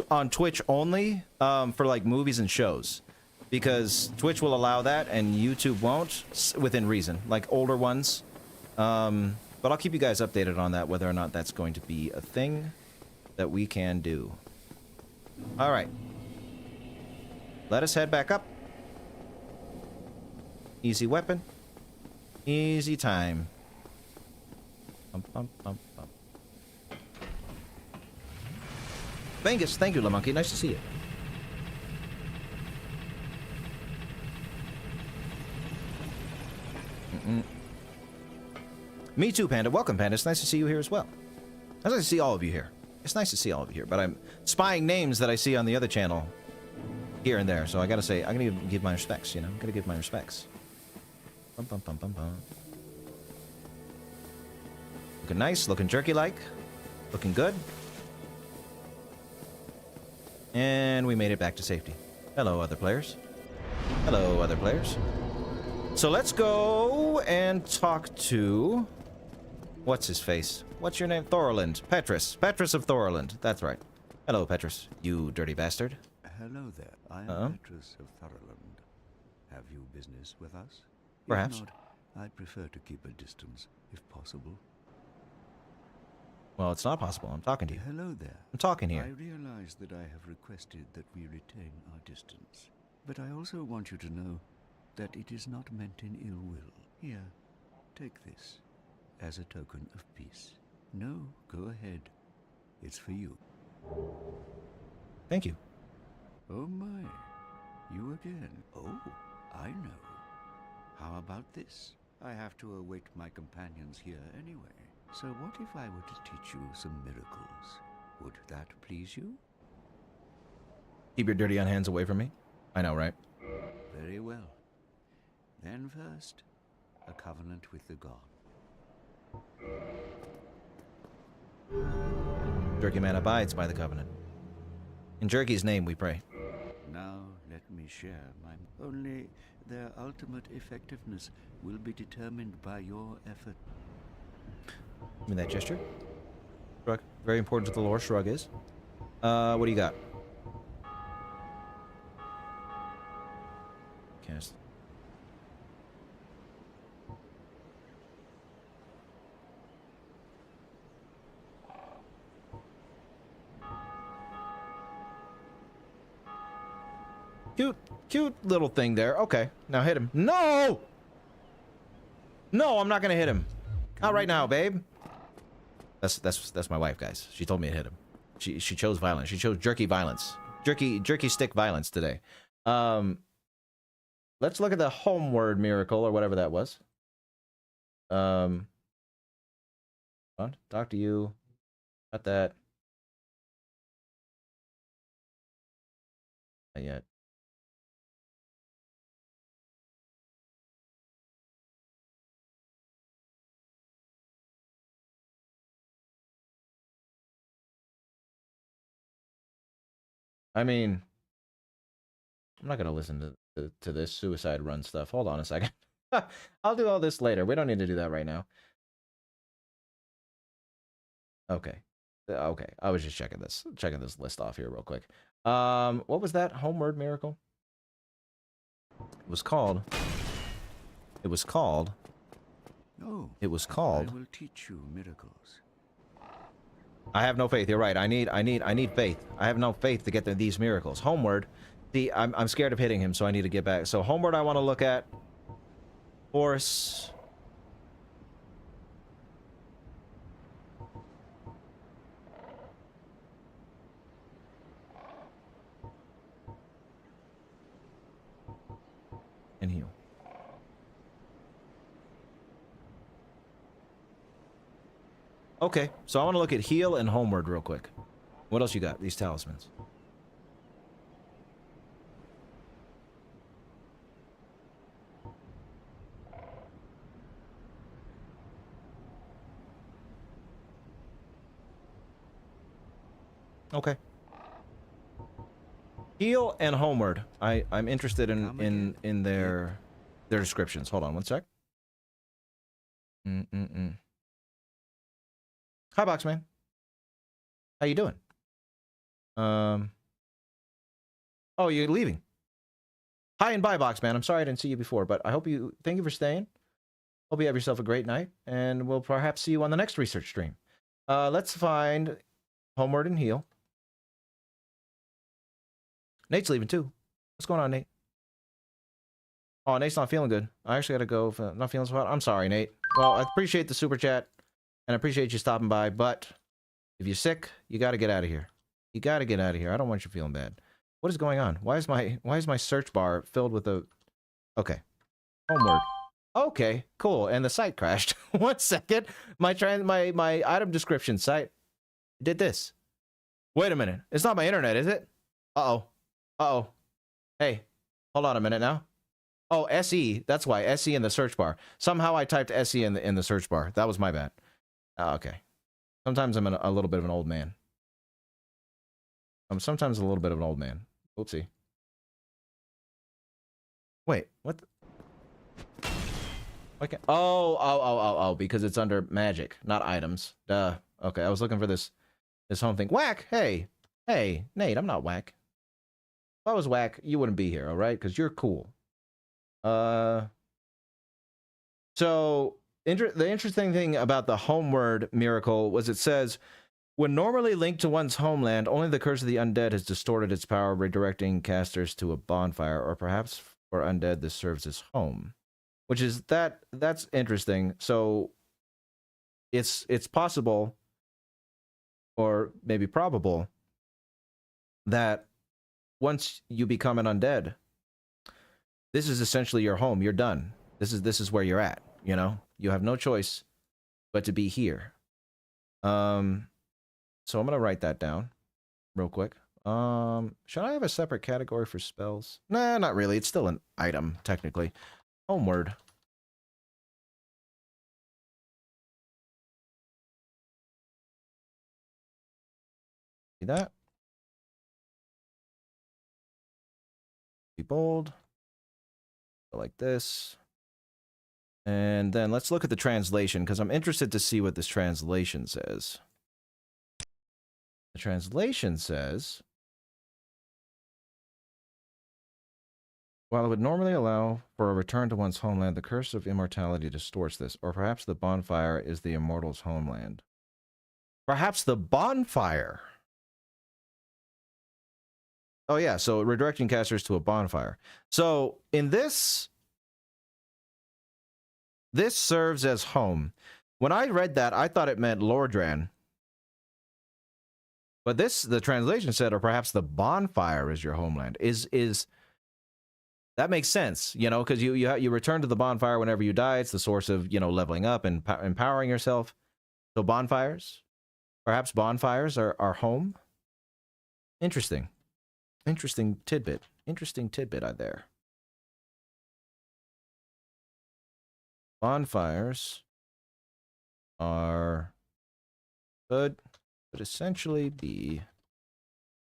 on Twitch only for like movies and shows, because Twitch will allow that and YouTube won't, within reason, like older ones. But I'll keep you guys updated on that, whether or not that's going to be a thing that we can do. All right. Let us head back up. Easy weapon. Easy time. Bum, bum, bum, bum. Vengus, thank you, LaMonkey. Nice to see you. Me too, Panda. Welcome, Panda. It's nice to see you here as well. It's nice to see all of you here. It's nice to see all of you here, but I'm spying names that I see on the other channel here and there, so I gotta say, I'm gonna give my respects, you know? I'm gonna give my respects. Bum, bum, bum, bum, bum. Looking nice, looking jerky-like, looking good. And we made it back to safety. Hello, other players. Hello, other players. So let's go and talk to... What's his face? What's your name? Thorland. Petrus. Petrus of Thorland. That's right. Hello, Petrus. You dirty bastard. Hello there. I am Petrus of Thorland. Have you business with us? Perhaps. If not, I'd prefer to keep a distance, if possible. Well, it's not possible. I'm talking to you. Hello there. I'm talking here. I realize that I have requested that we retain our distance. But I also want you to know that it is not meant in ill will. Here, take this as a token of peace. No, go ahead. It's for you. Thank you. Oh my, you again. Oh, I know. How about this? I have to await my companions here anyway. So what if I were to teach you some miracles? Would that please you? Keep your dirty hands away from me. I know, right? Very well. Then first, a covenant with the god. Jerky Man abides by the covenant. In Jerky's name we pray. Now let me share my... Only their ultimate effectiveness will be determined by your effort. Give me that gesture. Shrug. Very important to the lore, shrug is. What do you got? Cast. Cute little thing there. Okay, now hit him. No! No, I'm not gonna hit him. Not right now, babe. That's my wife, guys. She told me to hit him. She chose violence. She chose jerky violence. Jerky stick violence today. Let's look at the homeward miracle or whatever that was. Talk to you. Got that. Not yet. I mean, I'm not gonna listen to this suicide run stuff. Hold on a second. I'll do all this later. We don't need to do that right now. Okay. Okay. I was just checking this list off here real quick. What was that homeward miracle? It was called. Oh, It was called. I will teach you miracles. I have no faith. You're right. I need faith. I have no faith to get to these miracles. Homeward. See, I'm scared of hitting him, so I need to get back. So homeward, I want to look at. Horse. And heal. Okay, so I want to look at heal and homeward real quick. What else you got? These talismans. Okay. Heal and homeward. I'm interested in their descriptions. Hold on one sec. Hi, Boxman. How you doing? Oh, you're leaving. Hi and bye, Boxman. I'm sorry I didn't see you before, but thank you for staying. Hope you have yourself a great night, and we'll perhaps see you on the next research stream. Let's find homeward and heal. Nate's leaving too. What's going on, Nate? Oh, Nate's not feeling good. I actually gotta go. Not feeling so hot. I'm sorry, Nate. Well, I appreciate the super chat, and I appreciate you stopping by, but if you're sick, you gotta get out of here. You gotta get out of here. I don't want you feeling bad. What is going on? Why is my search bar filled with a... Okay. Homeward. Okay, cool. And the site crashed. 1 second. My item description site did this. Wait a minute. It's not my internet, is it? Uh-oh. Uh-oh. Hey, hold on a minute now. Oh, SE. That's why. SE in the search bar. Somehow I typed SE in the search bar. That was my bad. Okay. Sometimes I'm a little bit of an old man. I'm sometimes a little bit of an old man. Oopsie. Wait, what the... Okay. Oh, because it's under magic, not items. Duh. Okay, I was looking for this home thing. Whack! Hey, Nate, I'm not whack. If I was whack, you wouldn't be here, all right? Because you're cool. So the interesting thing about the homeward miracle was it says, when normally linked to one's homeland, only the curse of the undead has distorted its power, redirecting casters to a bonfire, or perhaps for undead this serves as home. Which is that's interesting. So it's possible, or maybe probable, that once you become an undead, this is essentially your home. You're done. This is where you're at, you know? You have no choice but to be here. So I'm gonna write that down real quick. Should I have a separate category for spells? Nah, not really. It's still an item, technically. Homeward. See that? Be bold. Go like this. And then let's look at the translation, because I'm interested to see what this translation says. The translation says, while it would normally allow for a return to one's homeland, the curse of immortality distorts this. Or perhaps the bonfire is the immortal's homeland. Perhaps the bonfire. Oh yeah, so redirecting casters to a bonfire. So in this serves as home. When I read that, I thought it meant Lordran. But the translation said, or perhaps the bonfire is your homeland. Is that makes sense, you know, because you return to the bonfire whenever you die. It's the source of, you know, leveling up and empowering yourself. So bonfires, perhaps bonfires are home. Interesting tidbit. Interesting tidbit out there. Bonfires could essentially be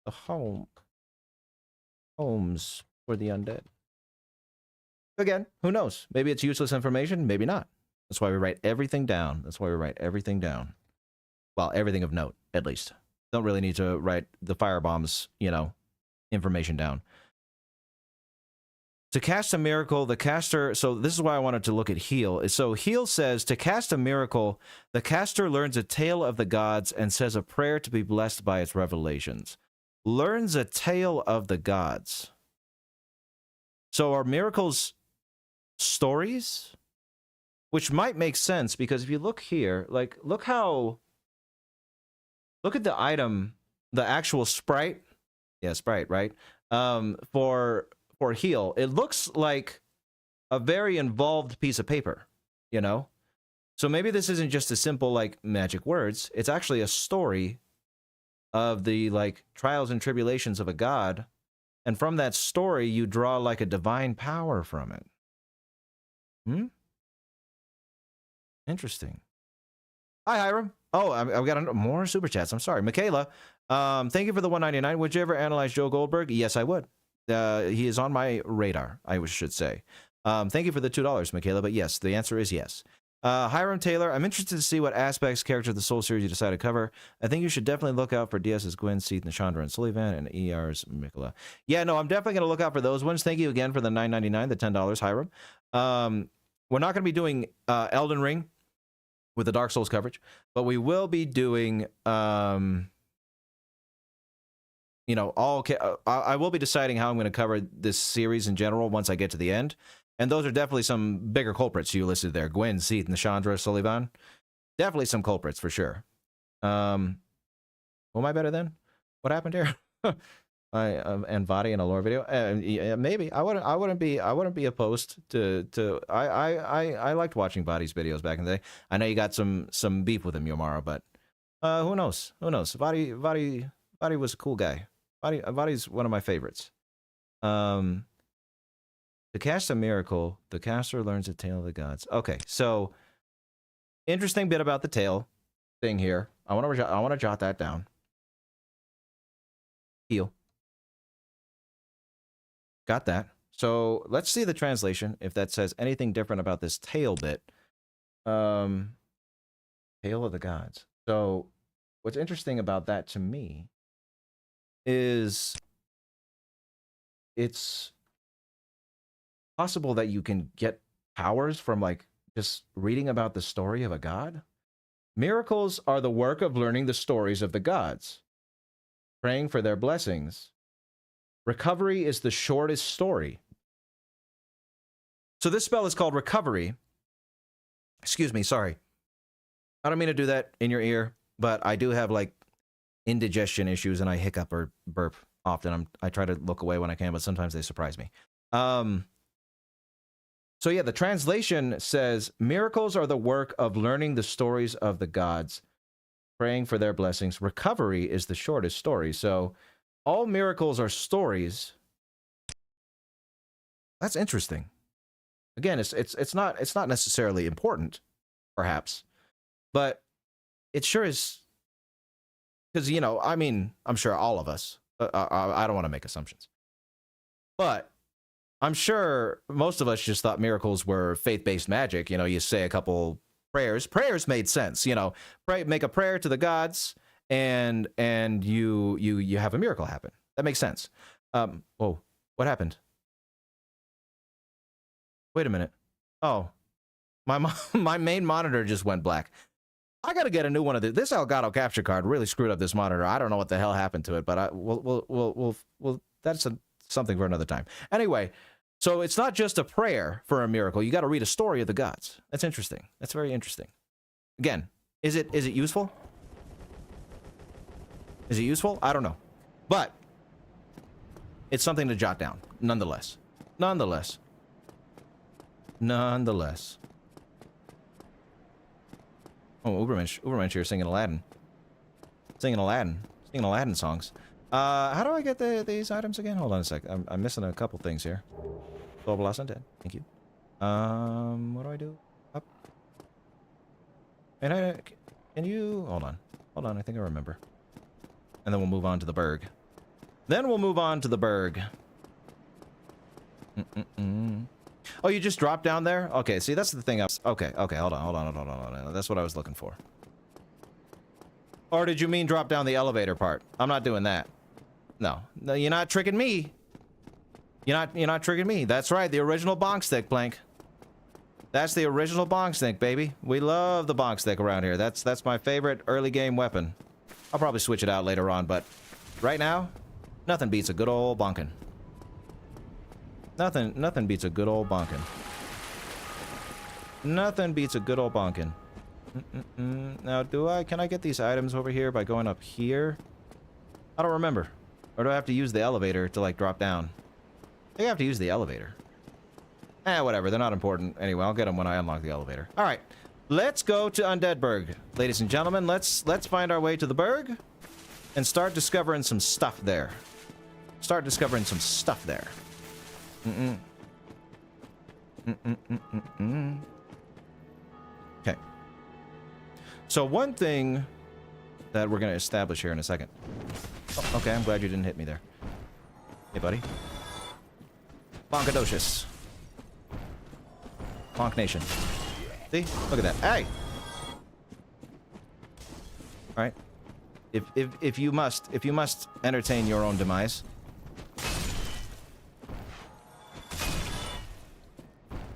the homes for the undead. Again, who knows? Maybe it's useless information, maybe not. That's why we write everything down. Well, everything of note, at least. Don't really need to write the firebombs, you know, information down. To cast a miracle, the caster... So this is why I wanted to look at Heal. So Heal says, to cast a miracle, the caster learns a tale of the gods and says a prayer to be blessed by its revelations. Learns a tale of the gods. So are miracles stories? Which might make sense, because if you look here, like, look at the item, the actual sprite. Yeah, sprite, right? For Heal, it looks like a very involved piece of paper, you know? So maybe this isn't just a simple, like, magic words. It's actually a story of the, like, trials and tribulations of a god. And from that story, you draw, like, a divine power from it. Interesting. Hi, Hiram. Oh, I've got more super chats. I'm sorry. Michaela, thank you for the $1.99. Would you ever analyze Joe Goldberg? Yes, I would. He is on my radar, I should say. Thank you for the $2, Michaela, but yes, the answer is yes. Hiram Taylor, I'm interested to see what aspects, character of the Soul series you decide to cover. I think you should definitely look out for DS's Gwen, Seath, Nishandra, and Sullivan, and ER's Mikola. Yeah, no, I'm definitely going to look out for those ones. Thank you again for the $9.99, the $10, Hiram. We're not going to be doing Elden Ring with the Dark Souls coverage, but we will be doing... you know, I will be deciding how I'm going to cover this series in general once I get to the end. And those are definitely some bigger culprits you listed there. Gwen, Seath, Nishandra, Sullivan. Definitely some culprits for sure. Who am I better than? What happened here? And Vadi in a lore video? Yeah, maybe. I wouldn't be opposed to I liked watching Vadi's videos back in the day. I know you got some beef with him, Yomara, but who knows? Who knows? Vadi was a cool guy. Vadi's one of my favorites. To cast a miracle, the caster learns a tale of the gods. Okay, so interesting bit about the tale thing here. I want to jot that down. Heal. Got that. So let's see the translation if that says anything different about this tale bit. Tale of the gods. So what's interesting about that to me is it's possible that you can get powers from, like, just reading about the story of a god. Miracles are the work of learning the stories of the gods, praying for their blessings. Recovery is the shortest story. So this spell is called Recovery. Excuse me, sorry. I don't mean to do that in your ear, but I do have, like, indigestion issues and I hiccup or burp often. I try to look away when I can, but sometimes they surprise me. So yeah, the translation says, miracles are the work of learning the stories of the gods, praying for their blessings. Recovery is the shortest story. So all miracles are stories. That's interesting. Again, it's not necessarily important, perhaps, but it sure is. Because, you know, I mean, I'm sure all of us, I don't want to make assumptions, but I'm sure most of us just thought miracles were faith-based magic. You know, you say a couple prayers. Prayers made sense, you know, make a prayer to the gods and you have a miracle happen. That makes sense. Whoa, what happened? Wait a minute. Oh, my main monitor just went black. I got to get a new one of these. This Elgato capture card really screwed up this monitor. I don't know what the hell happened to it, but we'll that's something for another time. Anyway, so it's not just a prayer for a miracle. You got to read a story of the gods. That's interesting. That's very interesting. Again, is it useful? Is it useful? I don't know. But it's something to jot down, nonetheless. Nonetheless. Nonetheless. Oh, Ubermensch here singing Aladdin. Singing Aladdin songs. How do I get these items again? Hold on a sec. I'm missing a couple things here. Global Undead. Thank you. What do I do? Up. And can you... Hold on. Hold on, I think I remember. And then we'll move on to the Burg. Oh, you just dropped down there? Okay, see, that's the thing. Okay, hold on. That's what I was looking for. Or did you mean drop down the elevator part? I'm not doing that. No, you're not tricking me. You're not tricking me. That's right, the original bonk stick, Plank. That's the original bonk stick, baby. We love the bonk stick around here. That's my favorite early game weapon. I'll probably switch it out later on, but right now, nothing beats a good old bonkin'. Nothing beats a good old bonkin'. Nothing beats a good old bonkin'. Now, can I get these items over here by going up here? I don't remember. Or do I have to use the elevator to, like, drop down? I think I have to use the elevator. Whatever. They're not important. Anyway, I'll get them when I unlock the elevator. All right. Let's go to Undead Burg. Ladies and gentlemen, let's find our way to the Burg and start discovering some stuff there. Okay. So one thing that we're going to establish here in a second. Oh, okay, I'm glad you didn't hit me there. Hey, buddy. Bonkadocious. Bonk Nation. See? Look at that. Hey! Alright. If you must entertain your own demise.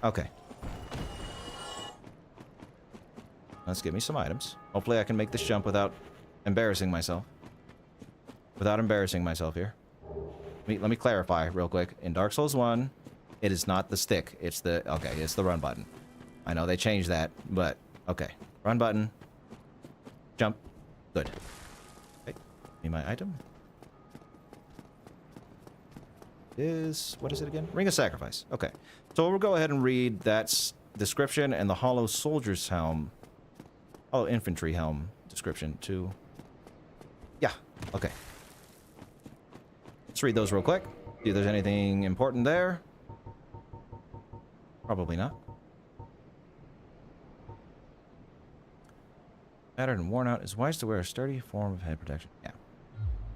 Okay. Let's get me some items. Hopefully I can make this jump without embarrassing myself. Here. Let me clarify real quick. In Dark Souls 1, it is not the stick. It's the run button. I know they changed that, but okay. Run button. Jump. Good. Okay. Need my item. What is it again? Ring of Sacrifice. Okay. So we'll go ahead and read that description and the Hollow Soldier's Helm. Hollow Infantry Helm description too. Yeah. Okay. Let's read those real quick. See if there's anything important there. Probably not. Battered and worn out. It's wise to wear a sturdy form of head protection. Yeah.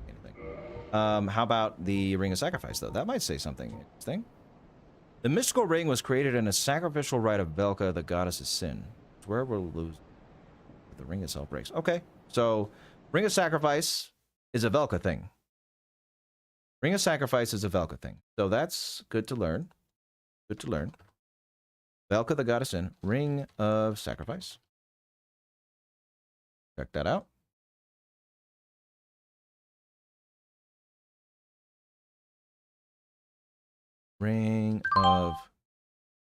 Anything. How about the Ring of Sacrifice, though? That might say something interesting. The mystical ring was created in a sacrificial rite of Velka, the goddess of sin. Where we'll lose. The ring itself breaks. Okay. So, Ring of Sacrifice is a Velka thing. Ring of Sacrifice is a Velka thing. So that's good to learn. Good to learn. Velka, the goddess in Ring of Sacrifice. Check that out. Ring of...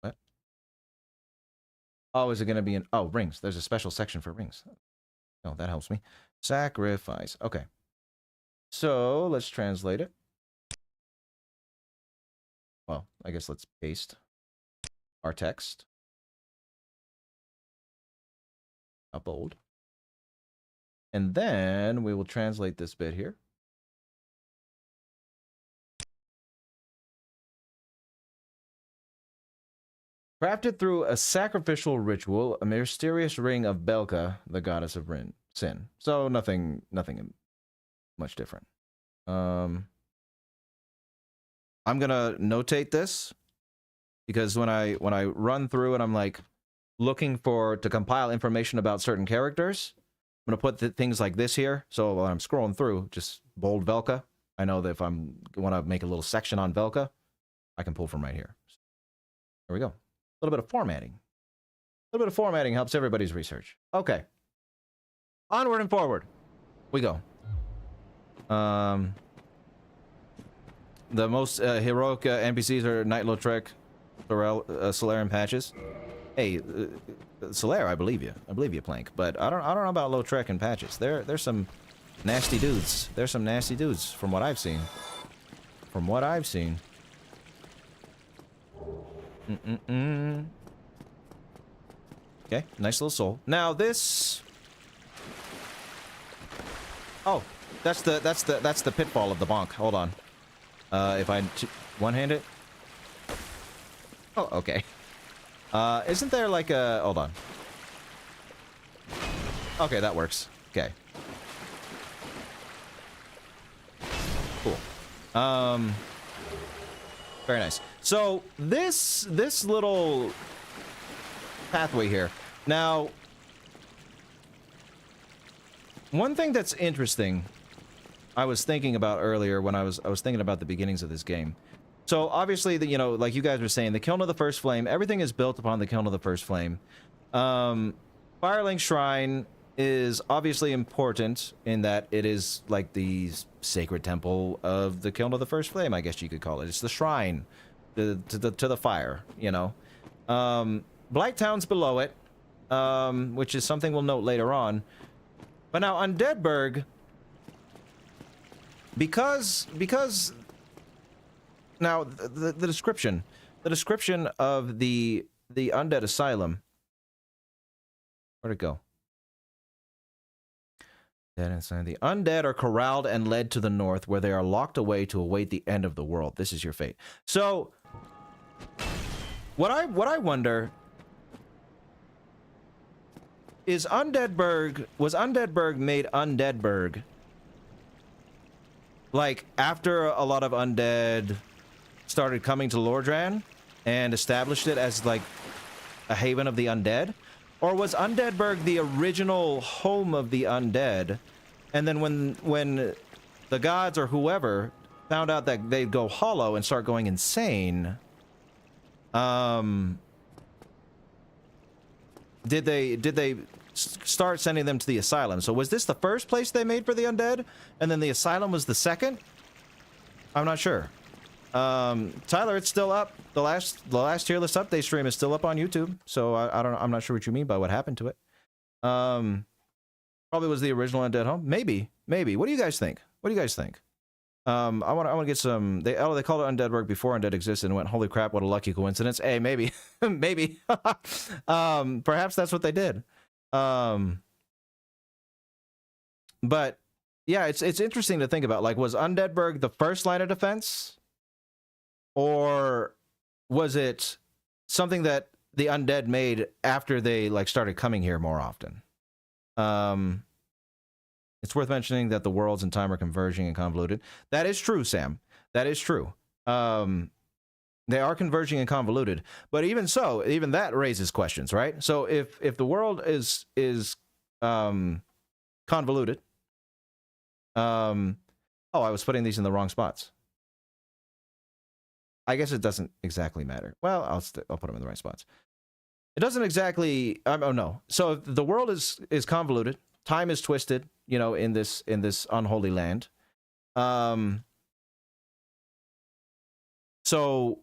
What? Oh, is it going to be in... Oh, rings. There's a special section for rings. Oh, that helps me. Sacrifice. Okay. So, let's translate it. Well, I guess let's paste our text. Bold. And then we will translate this bit here. Crafted through a sacrificial ritual, a mysterious ring of Belka, the goddess of sin. So nothing much different. I'm gonna notate this because when I run through and I'm like looking to compile information about certain characters, I'm gonna put things like this here. So while I'm scrolling through, just bold Velka. I know that if I'm want to make a little section on Velka, I can pull from right here. There we go. A little bit of formatting. A little bit of formatting helps everybody's research. Okay. Onward and forward. We go. The most heroic NPCs are Knight Lautrec, Solaire, and Patches. Hey, Solaire, I believe you. I believe you, Plank. But I don't know about Lautrec and Patches. There's some nasty dudes. There's some nasty dudes from what I've seen. From what I've seen. Okay, nice little soul. Now this. Oh, that's the pitfall of the bonk. Hold on. If I one-hand it. Oh, okay. Isn't there like a... Hold on. Okay, that works. Okay. Cool. Very nice. So, this little pathway here. Now, one thing that's interesting, I was thinking about earlier when I was thinking about the beginnings of this game. So obviously, you know, like you guys were saying, the Kiln of the First Flame, everything is built upon the Kiln of the First Flame. Firelink Shrine is obviously important in that it is like the sacred temple of the Kiln of the First Flame, I guess you could call it. It's the shrine to the fire, you know. Blighttown's below it, which is something we'll note later on. But now Undead Burg, because now the description of the Undead Asylum, where'd it go? The undead are corralled and led to the north, where they are locked away to await the end of the world. This is your fate. So, what I wonder is, was Undead Burg made Undead Burg like after a lot of undead started coming to Lordran and established it as like a haven of the undead? Or was Undead Burg the original home of the undead, and then when the gods or whoever found out that they'd go hollow and start going insane, did they start sending them to the asylum? So was this the first place they made for the undead, and then the asylum was the second? I'm not sure. Tyler, it's still up. The last tier list update stream is still up on YouTube. So I don't know. I'm not sure what you mean by what happened to it. Probably was the original Undead home. Maybe. What do you guys think? I want to get some. They called it Undead Burg before Undead existed and went, holy crap, what a lucky coincidence. Hey, maybe. Maybe. Perhaps that's what they did. But yeah, it's interesting to think about. Like, was Undead Burg the first line of defense? Or was it something that the undead made after they like started coming here more often? It's worth mentioning that the worlds and time are converging and convoluted. That is true, Sam. That is true. They are converging and convoluted, but even so, even that raises questions, right? So if the world is convoluted, oh, I was putting these in the wrong spots. I guess it doesn't exactly matter. Well, I'll put them in the right spots. It doesn't exactly. Oh no. So if the world is convoluted, time is twisted. You know, in this unholy land. So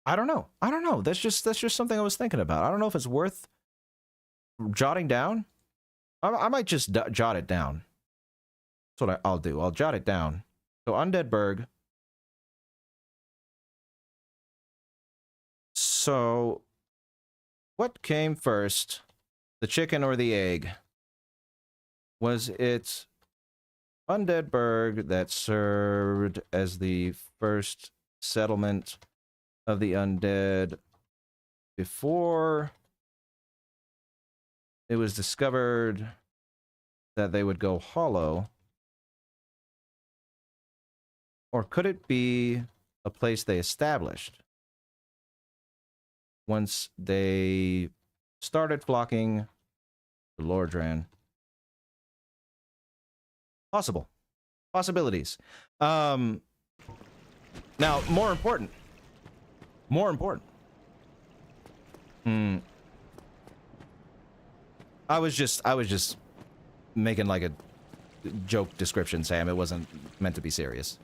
I don't know. That's just something I was thinking about. I don't know if it's worth jotting down. I might just jot it down. That's what I'll do. I'll jot it down. So Undead Burg. So, what came first, the chicken or the egg? Was it Undead Burg that served as the first settlement of the undead before it was discovered that they would go hollow? Or could it be a place they established once they started flocking to Lordran? Possible. Possibilities. Now, more important. I was just making like a joke description, Sam. It wasn't meant to be serious.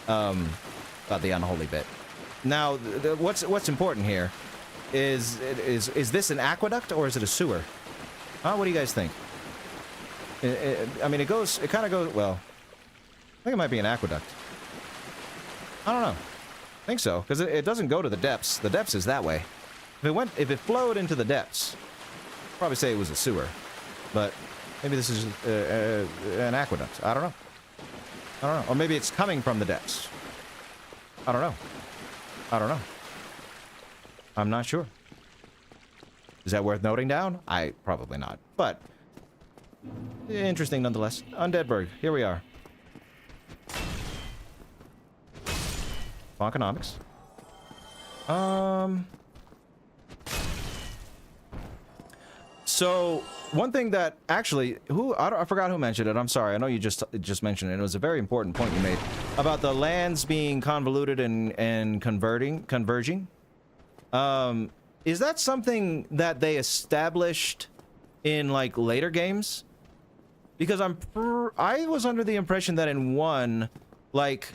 About the unholy bit. Now, what's important here Is this an aqueduct or is it a sewer? Huh? What do you guys think? I mean, it kind of goes, well, I think it might be an aqueduct. I don't know. I think so, because it doesn't go to the depths. The depths is that way. If it flowed into the depths, I'd probably say it was a sewer. But maybe this is an aqueduct. I don't know. I don't know. Or maybe it's coming from the depths. I don't know. I don't know. I'm not sure. Is that worth noting down? Probably not. But interesting nonetheless. Undead Burg. Here we are. Bonkonomics. So one thing that actually, I forgot who mentioned it. I'm sorry. I know you just mentioned it. It was a very important point you made about the lands being convoluted and converging. Is that something that they established in like later games? Because I was under the impression that in 1, like,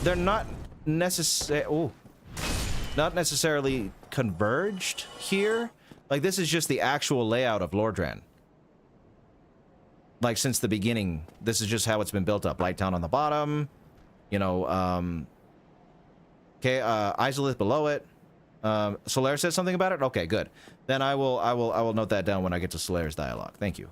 they're not necessarily converged here. Like, this is just the actual layout of Lordran. Like, since the beginning, this is just how it's been built up. Blighttown on the bottom, you know, okay, Isolith below it. Solaire said something about it? Okay, good. Then I will note that down when I get to Solaire's dialogue. Thank you.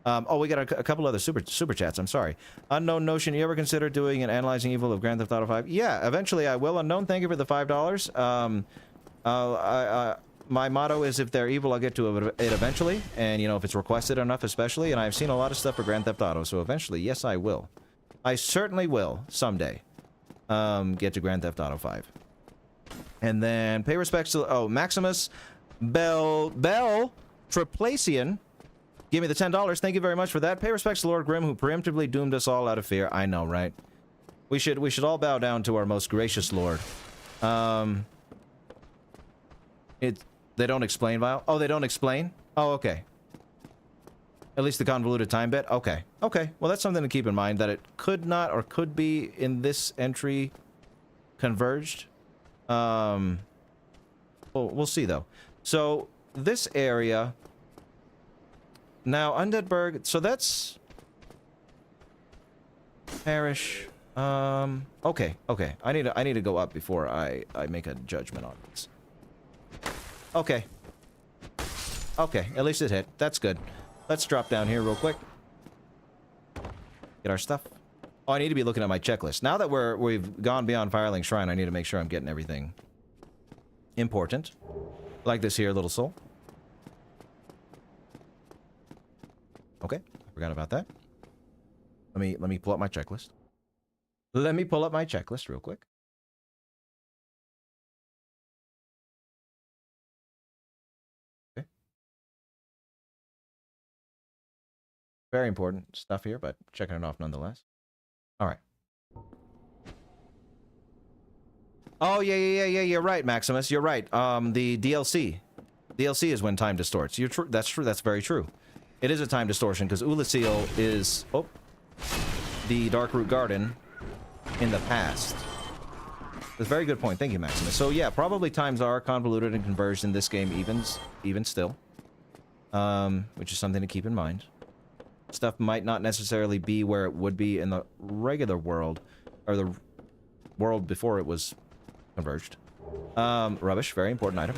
Oh, we got a couple other super chats. I'm sorry. Unknown Notion, you ever consider doing an Analyzing Evil of Grand Theft Auto 5? Yeah, eventually I will. Unknown, thank you for the $5. My motto is if they're evil, I'll get to it eventually. And, you know, if it's requested enough, especially. And I've seen a lot of stuff for Grand Theft Auto, so eventually, yes, I will. I certainly will, someday, get to Grand Theft Auto 5. And then, pay respects to, oh, Maximus Bell Triplacian. Give me the $10. Thank you very much for that. Pay respects to Lord Grimm, who preemptively doomed us all out of fear. I know, right? We should all bow down to our most gracious Lord. They don't explain, Vile? Oh, they don't explain? Oh, okay. At least the convoluted time bit? Okay. Okay. Well, that's something to keep in mind, that it could not or could be in this entry converged. Well, we'll see, though. So, this area... Now, Undead Burg, so that's... Parish. Okay. I need to go up before I make a judgment on this. Okay. Okay, at least it hit. That's good. Let's drop down here real quick. Get our stuff. Oh, I need to be looking at my checklist. Now that we've gone beyond Firelink Shrine, I need to make sure I'm getting everything important. Like this here, little soul. Okay, I forgot about that. Let me pull up my checklist. Let me pull up my checklist real quick. Okay. Very important stuff here, but checking it off nonetheless. All right. Oh, yeah, you're right, Maximus. You're right. The DLC. DLC is when time distorts. You're true. That's true. That's very true. It is a time distortion, because Ulasil is... Oh. The Darkroot Garden in the past. That's a very good point. Thank you, Maximus. So, yeah, probably times are convoluted and converged in this game even still. Which is something to keep in mind. Stuff might not necessarily be where it would be in the regular world, or the world before it was converged. Rubbish, very important item.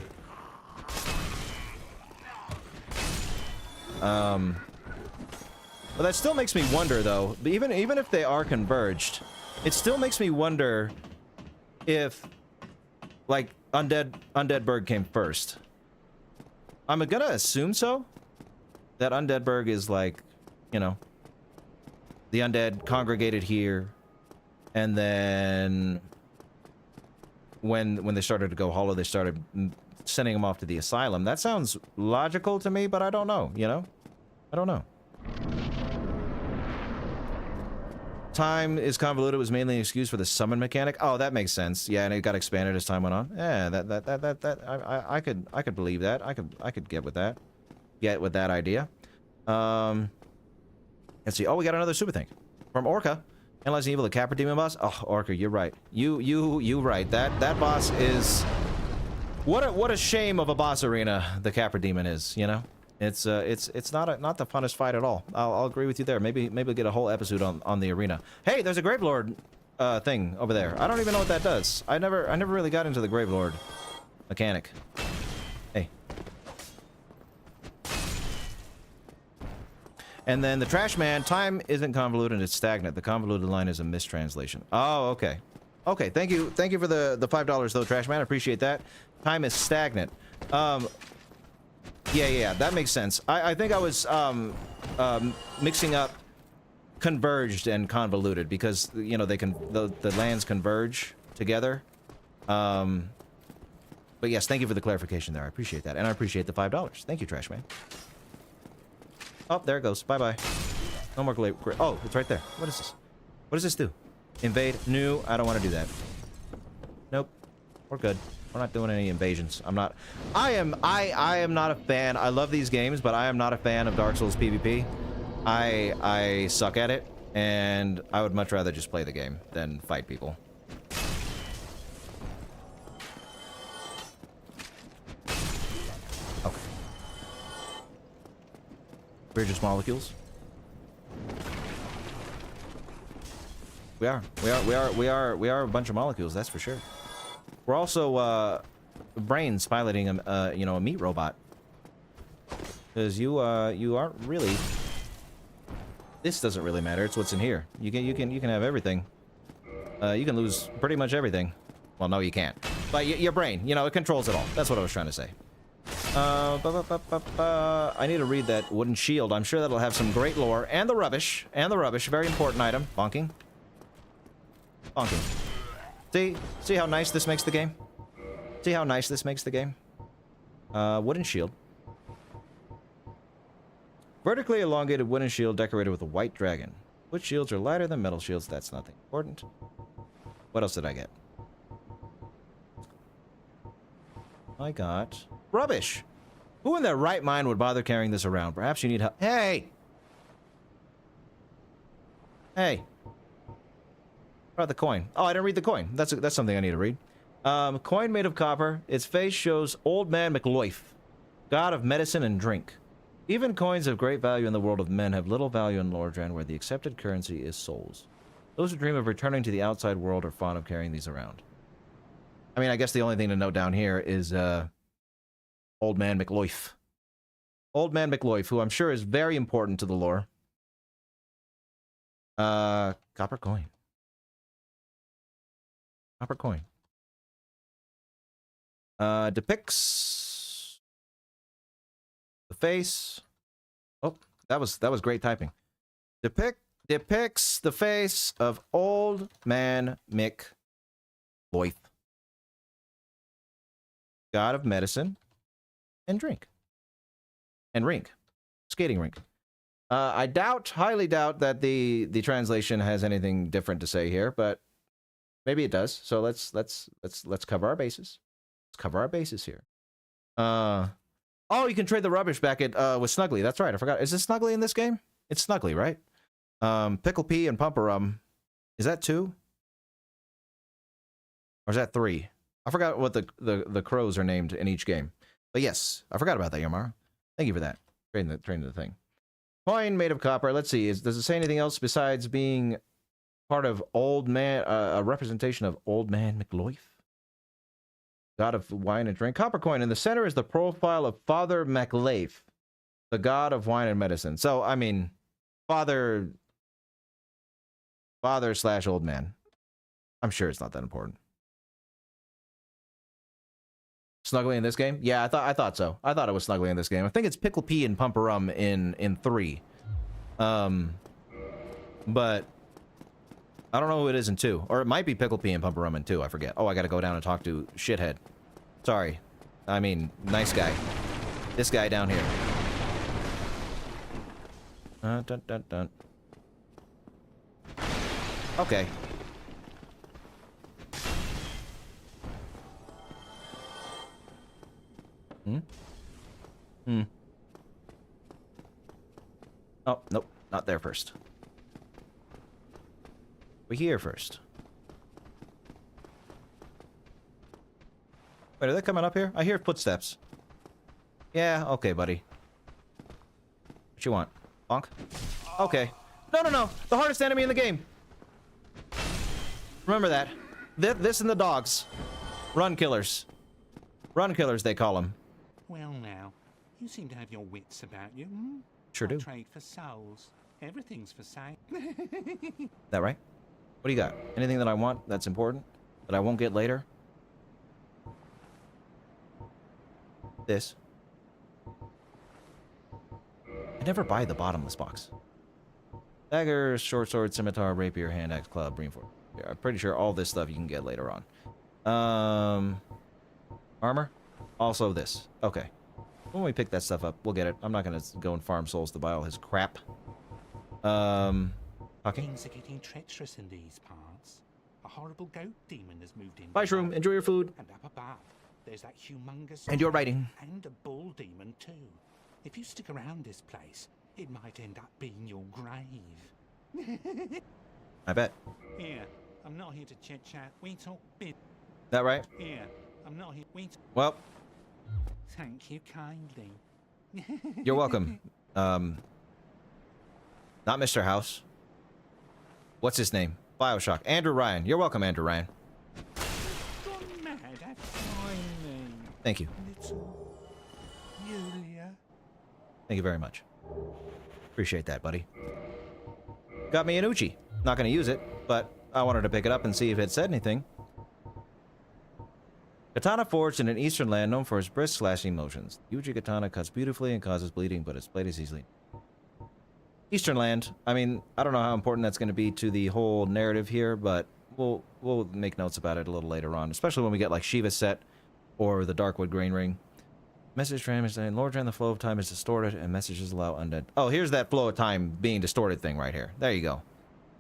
But that still makes me wonder, though. Even if they are converged, it still makes me wonder if, like, Undead Burg came first. I'm gonna assume so. That Undead Burg is like, you know, the undead congregated here, and then when they started to go hollow, they started sending them off to the asylum. That sounds logical to me, but I don't know, you know? I don't know. Time is convoluted was mainly an excuse for the summon mechanic. Oh, that makes sense. Yeah, and it got expanded as time went on. Yeah, I could believe that. I could get with that. Get with that idea. Let's see. Oh, we got another super thing from Orca. Analyzing Evil, the Capra Demon boss. Oh, Orca, you're right. You right. That boss is What a shame of a boss arena the Capra Demon is, you know? It's not the funnest fight at all. I'll agree with you there. Maybe we'll get a whole episode on the arena. Hey, there's a Gravelord thing over there. I don't even know what that does. I never really got into the Gravelord mechanic. Hey. And then the Trash Man, time isn't convoluted, it's stagnant. The convoluted line is a mistranslation. Oh, okay. Okay, thank you for the $5 though, Trash Man. I appreciate that. Time is stagnant. Yeah, that makes sense. I think I was mixing up converged and convoluted because, you know, the lands converge together. But yes, thank you for the clarification there. I appreciate that. And I appreciate the $5. Thank you, Trash Man. Oh, there it goes. Bye-bye. No more oh, it's right there. What is this? What does this do? Invade? New? I don't want to do that. Nope. We're good. We're not doing any invasions. I am not a fan. I love these games, but I am not a fan of Dark Souls PvP. I suck at it, and I would much rather just play the game than fight people. Okay. We're just molecules. We are a bunch of molecules, that's for sure. We're also brains piloting a you know, a meat robot. Because you aren't really. This doesn't really matter. It's what's in here. You can have everything. You can lose pretty much everything. Well, no, you can't. But your brain, you know, it controls it all. That's what I was trying to say. I need to read that wooden shield. I'm sure that'll have some great lore. And the rubbish. Very important item. Bonking. Bonking. See how nice this makes the game? See how nice this makes the game? Wooden shield. Vertically elongated wooden shield decorated with a white dragon. Wood shields are lighter than metal shields. That's nothing important. What else did I get? I got rubbish. Who in their right mind would bother carrying this around? Perhaps you need help. Hey! Hey. What about the coin? Oh, I didn't read the coin. That's something I need to read. Coin made of copper. Its face shows Old Man McLoif, god of medicine and drink. Even coins of great value in the world of men have little value in Lordran, where the accepted currency is souls. Those who dream of returning to the outside world are fond of carrying these around. I mean, I guess the only thing to note down here is Old Man McLoif. Old Man McLoif, who I'm sure is very important to the lore. Copper coin. Copper coin. Depicts the face. Oh, that was great typing. Depicts the face of Old Man McLoif, god of medicine and drink and rink, skating rink. I highly doubt that the translation has anything different to say here, but maybe it does. So let's cover our bases. Let's cover our bases here. Oh, you can trade the rubbish back at with Snuggly. That's right. I forgot. Is this Snuggly in this game? It's Snuggly, right? Pickle Pea and Pumperum. Is that 2? Or is that 3? I forgot what the crows are named in each game. But yes, I forgot about that, Yamara. Thank you for that. Trading the thing. Coin made of copper. Let's see. Does it say anything else besides being part of Old Man, a representation of Old Man McLoif? God of wine and drink. Copper coin. In the center is the profile of Father MacLaif, the god of wine and medicine. So, I mean, father / old man. I'm sure it's not that important. Snuggly in this game? Yeah, I thought so. I thought it was Snuggly in this game. I think it's Pickle Pea and Pumperum in 3. But I don't know who it is in 2. Or it might be Pickle Pea and Pumperum in 2. I forget. Oh, I gotta go down and talk to Shithead. Sorry. I mean, nice guy. This guy down here. Dun, dun, dun. Okay. Oh, nope. Not there first. We're here first. Wait, are they coming up here? I hear footsteps. Yeah, okay, buddy. What you want? Bonk? Okay. No, no, no! The hardest enemy in the game! Remember that. This and the dogs. Run killers. Run killers, they call them. Well now, you seem to have your wits about you, hmm? Sure do. I trade for souls. Everything's for sale. That right? What do you got? Anything that I want that's important? That I won't get later? This. I never buy the bottomless box. Dagger, short sword, scimitar, rapier, hand axe, club, reinforced. Yeah, I'm pretty sure all this stuff you can get later on. Armor? Also this. Okay. When we pick that stuff up, we'll get it. I'm not gonna go and farm souls to buy all his crap. Okay. Things are getting treacherous in these parts. A horrible goat demon has moved in. Bye, Shroom. Enjoy your food. And up above, there's that humongous... And your writing. And a bull demon, too. If you stick around this place, it might end up being your grave. I bet. Here, I'm not here to chit-chat. We talk bit. That right? Here, I'm not here. Well, Thank you kindly. you're welcome. Not Mr. House. What's his name? Bioshock. Andrew Ryan. You're welcome, Andrew Ryan. Gone mad, finally. Thank you. Little Yulia. Thank you very much. Appreciate that, buddy. Got me an Uchi. Not gonna use it, but I wanted to pick it up and see if it said anything. Katana forged in an eastern land known for its brisk slashing motions. Uchi katana cuts beautifully and causes bleeding, but its blade is easily... Eastern land. I mean, I don't know how important that's going to be to the whole narrative here, but we'll make notes about it a little later on, especially when we get like Shiva's set or the Darkwood Grain Ring. Message frame is saying, Lord, the flow of time is distorted, and messages allow undead. Oh, here's that flow of time being distorted thing right here. There you go.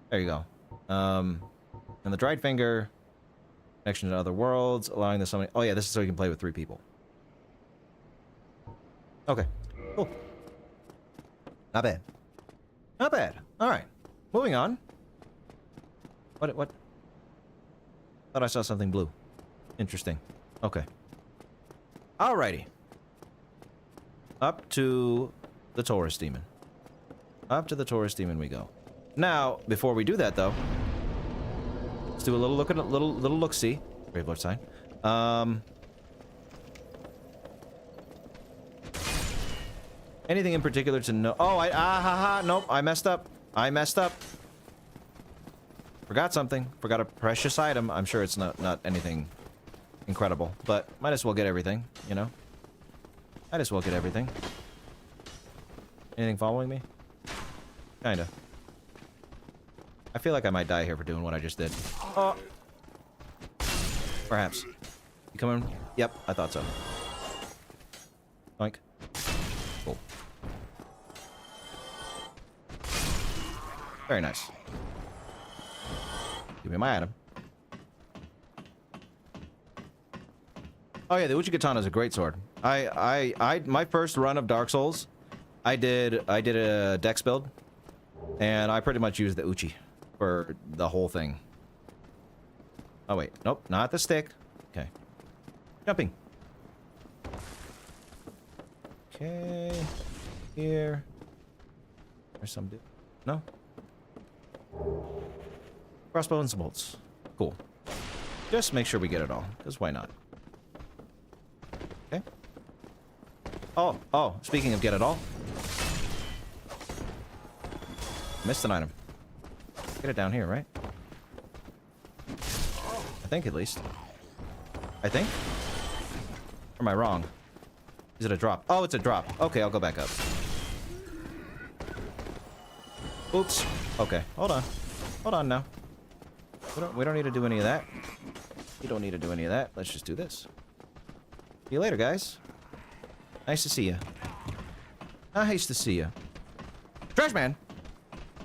There you go. And the dried finger, connection to other worlds, allowing the summoning. Oh yeah, this is so you can play with 3 people. Okay, cool. Not bad. Not bad. All right, moving on. What? Thought I saw something blue. Interesting. Okay. Alrighty. Up to the Taurus Demon. Up to the Taurus Demon we go. Now, before we do that, though, let's do a little look at little look-see. Gravelord sign. Anything in particular to know? Oh, nope. I messed up. Forgot something. Forgot a precious item. I'm sure it's not anything incredible, but might as well get everything, you know? Might as well get everything. Anything following me? Kinda. I feel like I might die here for doing what I just did. Oh! Perhaps. You coming? Yep, I thought so. Oink. Cool. Very nice. Give me my item. Oh yeah, the Uchi Katana is a great sword. My first run of Dark Souls, I did a dex build, and I pretty much used the Uchi for the whole thing. Oh wait, nope, not the stick. Okay, jumping. Okay, here. There's some dude. No. Crossbow and some bolts. Cool. Just make sure we get it all, because why not? Okay. Oh, speaking of get it all. Missed an item. Get it down here, right? I think, at least. I think? Or am I wrong? Is it a drop? Oh, it's a drop. Okay, I'll go back up. Oops. Okay, hold on. Hold on now. We don't need to do any of that. You don't need to do any of that. Let's just do this. See you later, guys. Nice to see you. Nice to see you. Trash man!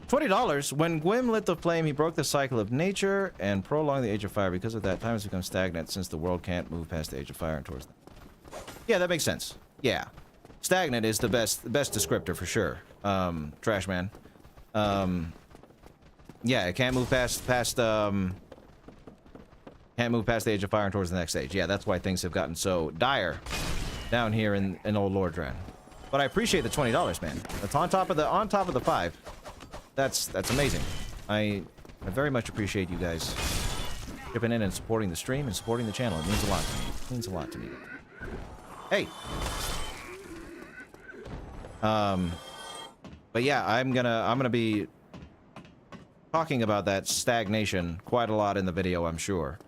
$20. When Gwyn lit the flame, he broke the cycle of nature and prolonged the Age of Fire. Because of that, time has become stagnant since the world can't move past the Age of Fire and towards them. Yeah, that makes sense. Yeah. Stagnant is the best descriptor for sure. Trash man. Yeah, it can't move past Can't move past the Age of Fire and towards the next stage. Yeah, that's why things have gotten so dire down here in old Lordran. But I appreciate the $20, man. That's on top of the 5. That's amazing. I very much appreciate you guys chipping in and supporting the stream and supporting the channel. It means a lot to me. It means a lot to me. Hey. But yeah, I'm gonna be talking about that stagnation quite a lot in the video, I'm sure.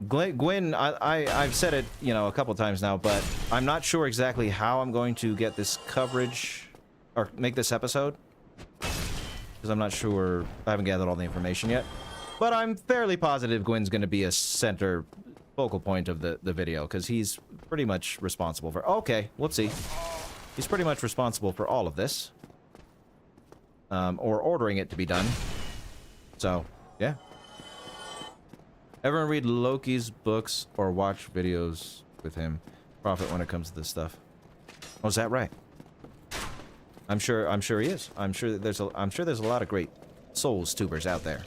Gwyn, I've said it, you know, a couple times now, but I'm not sure exactly how I'm going to get this coverage or make this episode, because I'm not sure. I haven't gathered all the information yet, but I'm fairly positive Gwyn's going to be a center focal point of the video, because he's pretty much responsible for. Okay, whoopsie. He's pretty much responsible for all of this, or ordering it to be done. So yeah. Ever read Loki's books or watch videos with him? Profit when it comes to this stuff. Oh, is that right? I'm sure he is. I'm sure there's a lot of great Souls tubers out there.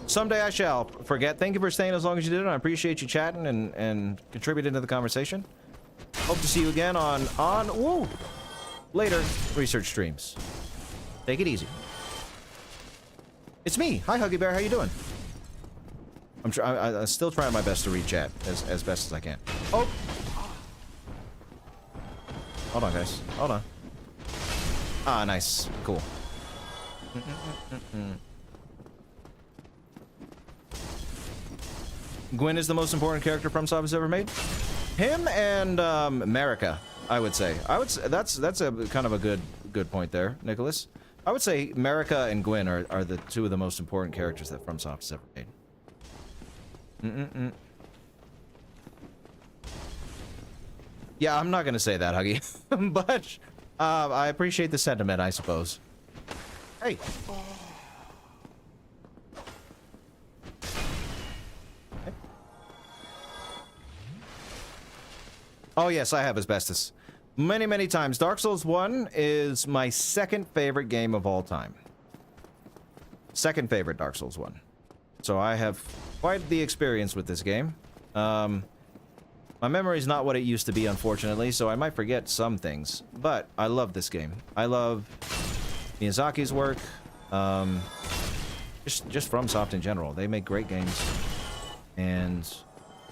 Someday I shall forget. Thank you for staying as long as you did, and I appreciate you chatting and contributing to the conversation. Hope to see you again on later research streams. Take it easy. It's me. Hi, Huggy Bear. How you doing? I'm still trying my best to read chat as best as I can. Oh! Hold on, guys. Hold on. Ah, nice. Cool. Gwyn is the most important character FromSoft has ever made. Him and America, I would say. That's a kind of a good point there, Nicholas. I would say America and Gwyn are the two of the most important characters that FromSoft has ever made. Yeah, I'm not gonna say that, Huggy, but I appreciate the sentiment, I suppose. Hey. Oh yes, I have asbestos. Many times. Dark Souls 1 is my second favorite game of all time. Second favorite Dark Souls 1. So I have quite the experience with this game. My memory is not what it used to be, unfortunately, so I might forget some things. But I love this game. I love Miyazaki's work. Just FromSoft in general. They make great games and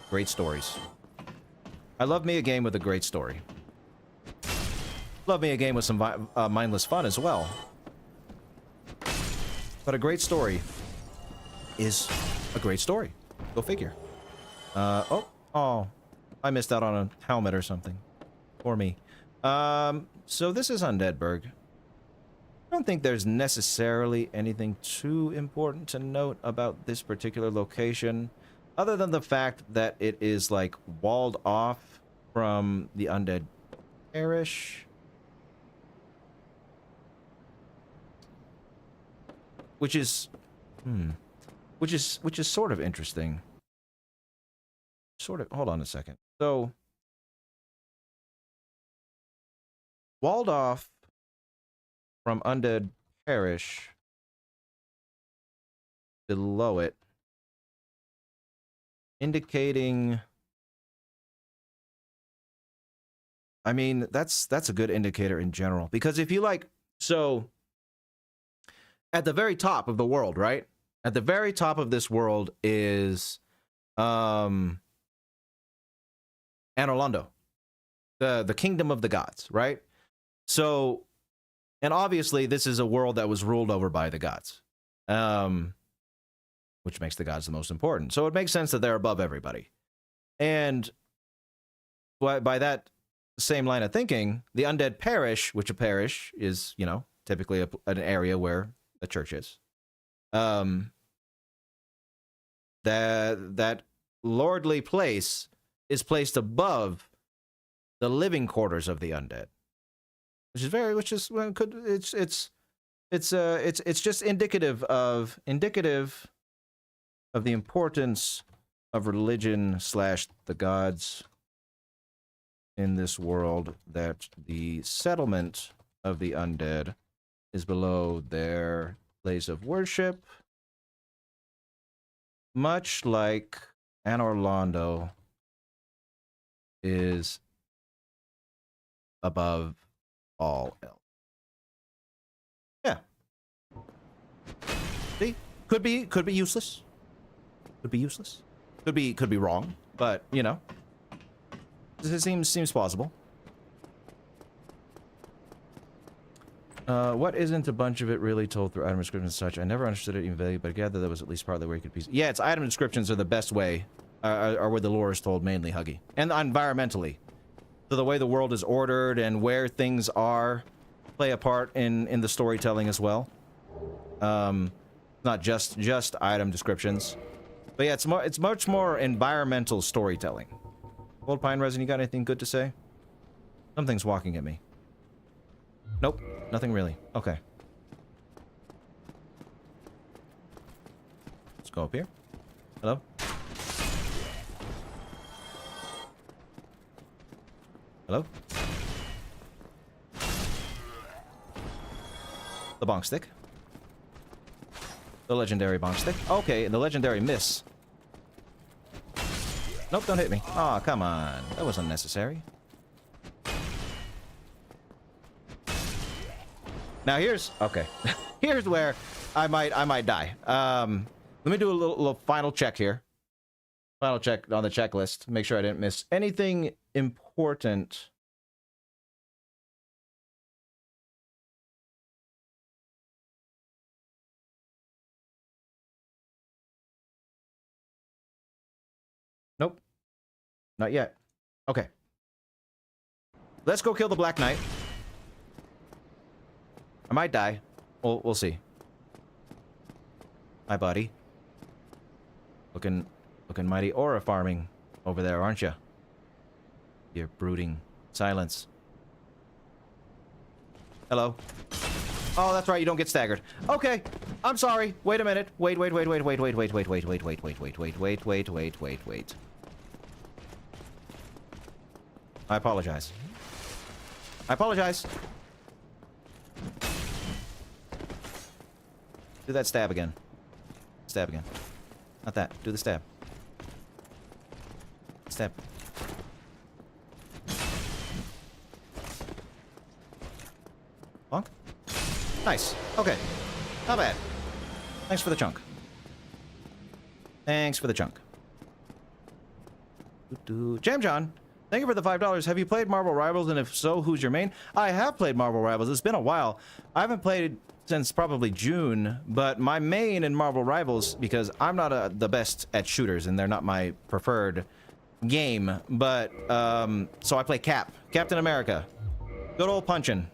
great stories. I love me a game with a great story. Love me a game with some mindless fun as well. But a great story is a great story. Go figure. Oh, I missed out on a helmet or something. Or me. So this is Undead Burg. I don't think there's necessarily anything too important to note about this particular location, other than the fact that it is, like, walled off from the Undead Parish. Which is sort of interesting. Hold on a second. So, walled off from Undead Parish, below it, indicating, I mean, that's a good indicator in general, because if you like, so at the very top of the world, right? At the very top of this world is Anor Londo, the kingdom of the gods, right? So, and obviously this is a world that was ruled over by the gods, which makes the gods the most important. So it makes sense that they're above everybody. And by that same line of thinking, the Undead Parish, which a parish is, you know, typically an area where a church is, that lordly place is placed above the living quarters of the undead, it's just indicative of the importance of religion / the gods in this world, that the settlement of the undead is below their place of worship. Much like Anor Londo is above all else. Yeah. See? Could be useless. Could be useless. Could be wrong, but you know. This seems plausible. What isn't a bunch of it really told through item descriptions and such? I never understood it even vaguely, but I gathered that was at least partly where you could piece. Yeah, it's item descriptions are the best way, are where the lore is told mainly, Huggy. And environmentally. So the way the world is ordered and where things are play a part in the storytelling as well. Not just item descriptions. But yeah, it's much more environmental storytelling. Old Pine Resin, you got anything good to say? Something's walking at me. Nope, nothing really. Okay. Let's go up here. Hello? Hello? The bonk stick. The legendary bonk stick. Okay, and the legendary miss. Nope, don't hit me. Aw, come on. That was unnecessary. Now here's... Okay. Here's where I might die. Let me do a little final check here. Final check on the checklist. Make sure I didn't miss anything important. Nope. Not yet. Okay. Let's go kill the Black Knight. I might die. We'll see. Hi, buddy. Looking mighty aura farming over there, aren't you? Your brooding silence. Hello. Oh, that's right. You don't get staggered. Okay. I'm sorry. Wait a minute. Wait. I apologize. I apologize. Do that stab again. Stab again. Not that. Do the stab. Stab. Bonk. Nice. Okay. Not bad. Thanks for the chunk. Thanks for the chunk. Jam John, thank you for the $5. Have you played Marvel Rivals? And if so, who's your main? I have played Marvel Rivals. It's been a while. I haven't played since probably June, but my main in Marvel Rivals, because I'm not the best at shooters and they're not my preferred game, but so I play Cap, Captain America. Good old punchin'.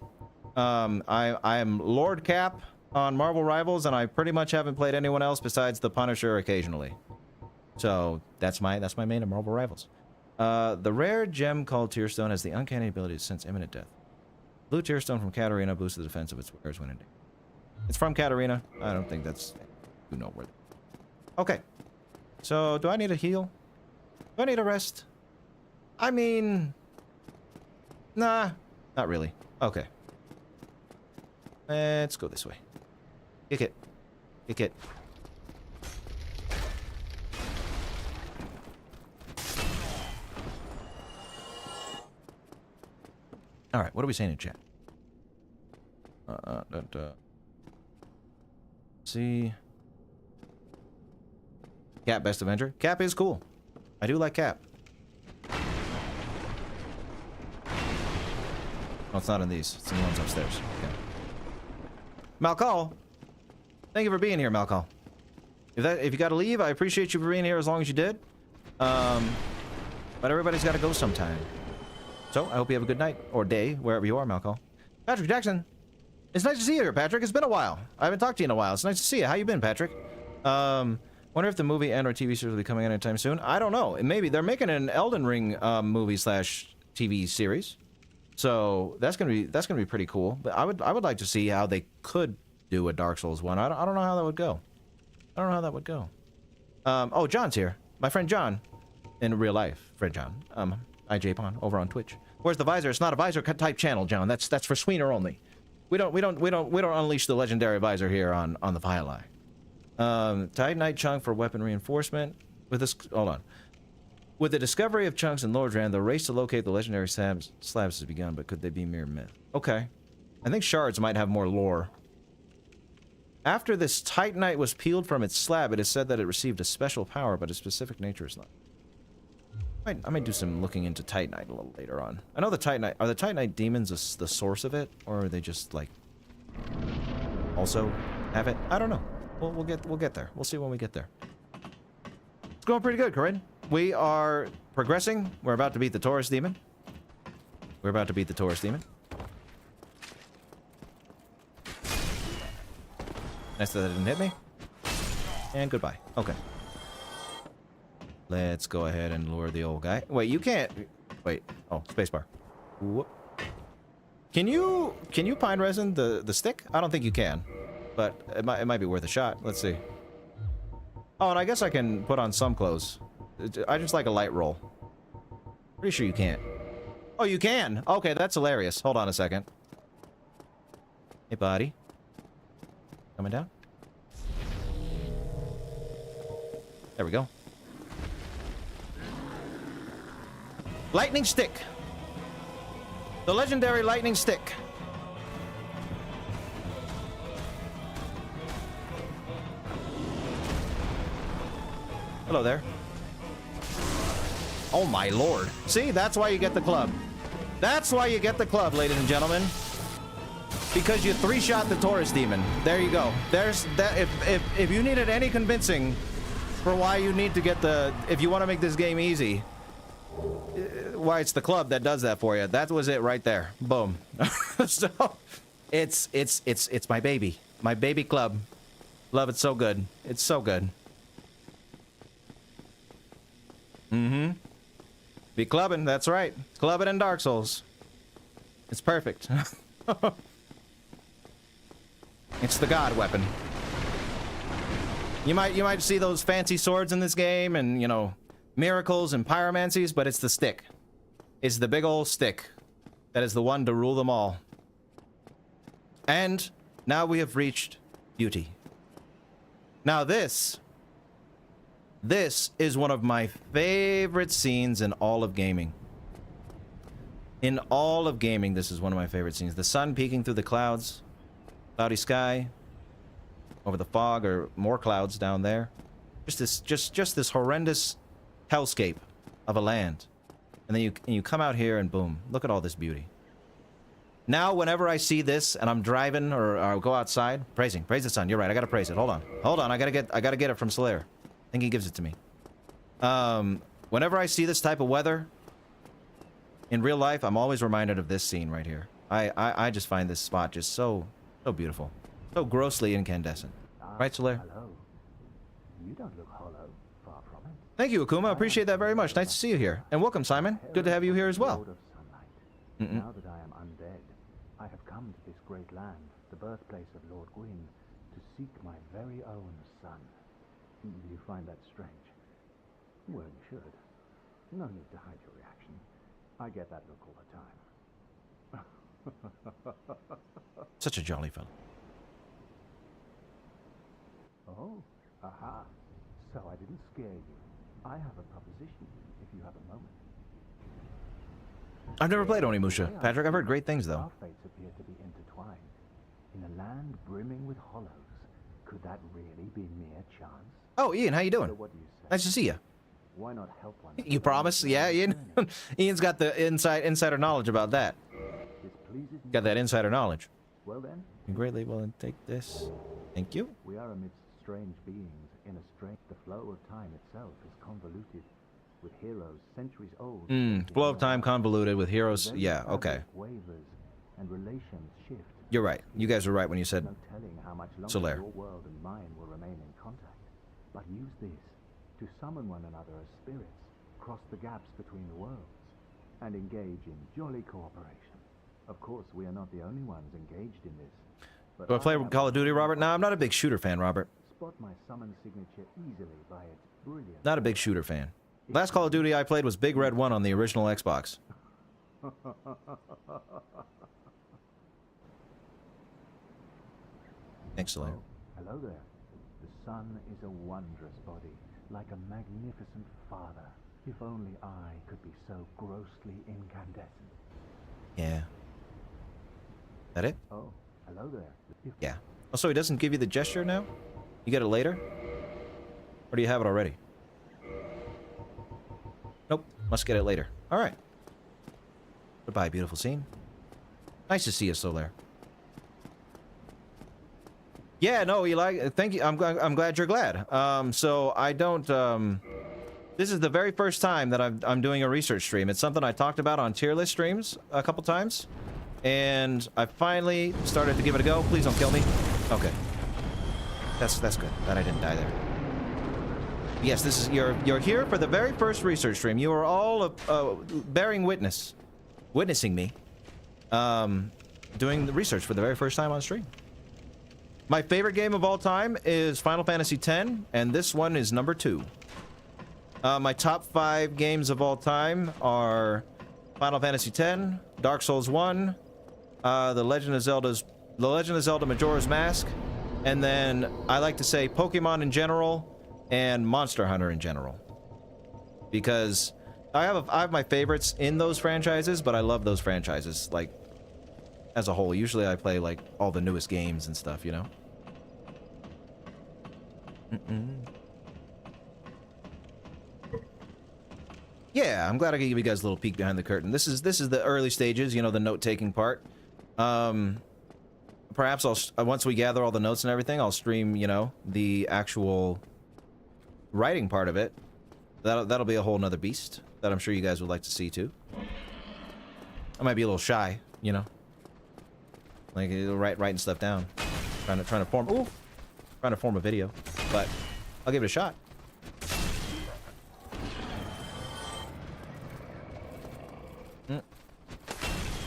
I am Lord Cap on Marvel Rivals, and I pretty much haven't played anyone else besides the Punisher occasionally. So that's my main in Marvel Rivals. The rare gem called Tearstone has the uncanny ability to sense imminent death. Blue Tearstone from Katarina boosts the defense of its wearers when in danger. It's from Katarina. I don't think that's too noteworthy. Okay. So, do I need a heal? Do I need a rest? I mean... Nah, not really. Okay. Let's go this way. Kick it. Kick it. Alright, what are we saying in chat? See. Cap Best Avenger. Cap is cool. I do like Cap. Oh, it's not in these. It's in the ones upstairs. Okay. Malcol. Thank you for being here, Malcol. If you gotta leave, I appreciate you for being here as long as you did. But everybody's gotta go sometime. So, I hope you have a good night. Or day, wherever you are, Malcol. Patrick Jackson. It's nice to see you here, Patrick. It's been a while. I haven't talked to you in a while. It's nice to see you. How you been, Patrick? Wonder if the movie and or TV series will be coming out anytime soon. I don't know. Maybe. They're making an Elden Ring movie / TV series. So that's gonna be pretty cool. But I would like to see how they could do a Dark Souls one. I don't know how that would go. I don't know how that would go. Oh, John's here. My friend John. In real life, friend John. IJPon over on Twitch. Where's the visor? It's not a visor type channel, John. That's for Sweener only. We don't unleash the legendary visor here on the Firelink. Titanite chunk for weapon reinforcement. With this, hold on. With the discovery of chunks in Lordran, the race to locate the legendary slabs has begun, but could they be mere myth? Okay. I think shards might have more lore. After this Titanite was peeled from its slab, it is said that it received a special power, but its specific nature is not. I might do some looking into Titanite a little later on. I know the Titanite... Are the Titanite demons the source of it? Or are they just, like... also have it? I don't know. We'll get there. We'll see when we get there. It's going pretty good, Corinne. We are progressing. We're about to beat the Taurus Demon. We're about to beat the Taurus Demon. Nice that it didn't hit me. And goodbye. Okay. Let's go ahead and lure the old guy. Wait, you can't... Wait. Oh, spacebar. Whoop. Can you pine resin the stick? I don't think you can. But it might be worth a shot. Let's see. Oh, and I guess I can put on some clothes. I just like a light roll. Pretty sure you can't. Oh, you can! Okay, that's hilarious. Hold on a second. Hey, buddy. Coming down? There we go. Lightning stick. The legendary lightning stick. Hello there. Oh my lord. See, that's why you get the club. That's why you get the club, ladies and gentlemen. Because you three-shot the Taurus Demon. There you go. There's that. If you needed any convincing for why you need to get the... If you want to make this game easy, why it's the club that does that for you. That was it right there. Boom. So, it's my baby. My baby club. Love it so good. It's so good. Mm-hmm. Be clubbing, that's right. Clubbing in Dark Souls. It's perfect. It's the god weapon. You might see those fancy swords in this game and, you know, miracles and pyromancies, but it's the stick. It's the big old stick. That is the one to rule them all. And now we have reached beauty. Now this is one of my favorite scenes in all of gaming. In all of gaming, this is one of my favorite scenes. The sun peeking through the clouds. Cloudy sky. Over the fog, or more clouds down there. Just this horrendous hellscape of a land. And then you come out here and boom, look at all this beauty. Now, whenever I see this and I'm driving or go outside, praise the sun. You're right, I gotta praise it. Hold on, I gotta get it from Solaire. I think he gives it to me. Whenever I see this type of weather in real life, I'm always reminded of this scene right here. I just find this spot just so beautiful, so grossly incandescent. Right, Solaire? Hello. You don't look hollow. Far from it. Thank you, Akuma. I appreciate that very much. Nice to see you here, and welcome, Simon. Good to have you here as well. Lord of sunlight. Now that I am undead, I have come to this great land, the birthplace of Lord Gwyn, to seek my very own son. Do you find that strange? Well, you should. No need to hide your reaction. I get that look all the time. Such a jolly fellow. Oh, aha. So I didn't scare you. I have a proposition, if you have a moment. I've never played Onimusha. Patrick, I've heard great things, though. Our fates appear to be intertwined. In a land brimming with hollows, could that really be mere chance? Oh, Ian, how you doing? So what do you say? Nice to see you. Why not help one? You promise? Yeah, Ian? Ian's got the insider knowledge about that. This pleases me. Got that insider knowledge. Well then, You're greatly willing to take this. Thank you. we are amidst strange beings in a strange... The flow of time itself is convoluted, with heroes centuries old. Flow of time convoluted with heroes. Then Yeah, the okay. fabric wavers, and relations shift. You're right. You guys were right when you said No telling how much longer Solaire. your world and mine will remain in contact. But use this to summon one another as spirits, cross the gaps between the worlds, and engage in jolly cooperation. Of course, we are not the only ones engaged in this. But Do I play have Call of Duty, Robert? No, I'm not a big shooter fan, Robert. spot my summon signature easily by its brilliant... Not a big shooter fan. Last Call of Duty I played was Big Red 1 on the original Xbox. Thanks, Solaire. Oh, hello there. The sun is a wondrous body, like a magnificent father. If only I could be so grossly incandescent. Yeah. That it? Oh, hello there. Yeah. Oh, so he doesn't give you the gesture now? You get it later? Or do you have it already? Nope. Must get it later. Alright. Goodbye, beautiful scene. Nice to see you, Solaire. Yeah, no, Eli, thank you. I'm glad you're glad. So I don't, this is the very first time that I'm doing a research stream. It's something I talked about on tier list streams a couple times. And I finally started to give it a go. Please don't kill me. Okay. That's good. Glad I didn't die there. Yes, this is, you're here for the very first research stream. You are all bearing witnessing me, doing the research for the very first time on stream. My favorite game of all time is Final Fantasy X, and this one is number 2. My top 5 games of all time are Final Fantasy X, Dark Souls 1, The Legend of Zelda Majora's Mask, and then I like to say Pokemon in general and Monster Hunter in general. Because I have my favorites in those franchises, but I love those franchises, like, as a whole. Usually I play, like, all the newest games and stuff, you know? Yeah, I'm glad I could give you guys a little peek behind the curtain. This is the early stages, you know, the note-taking part. Perhaps once we gather all the notes and everything, I'll stream, you know, the actual writing part of it. That'll be a whole nother beast that I'm sure you guys would like to see too. I might be a little shy, you know, like writing stuff down, trying to form a video, but I'll give it a shot.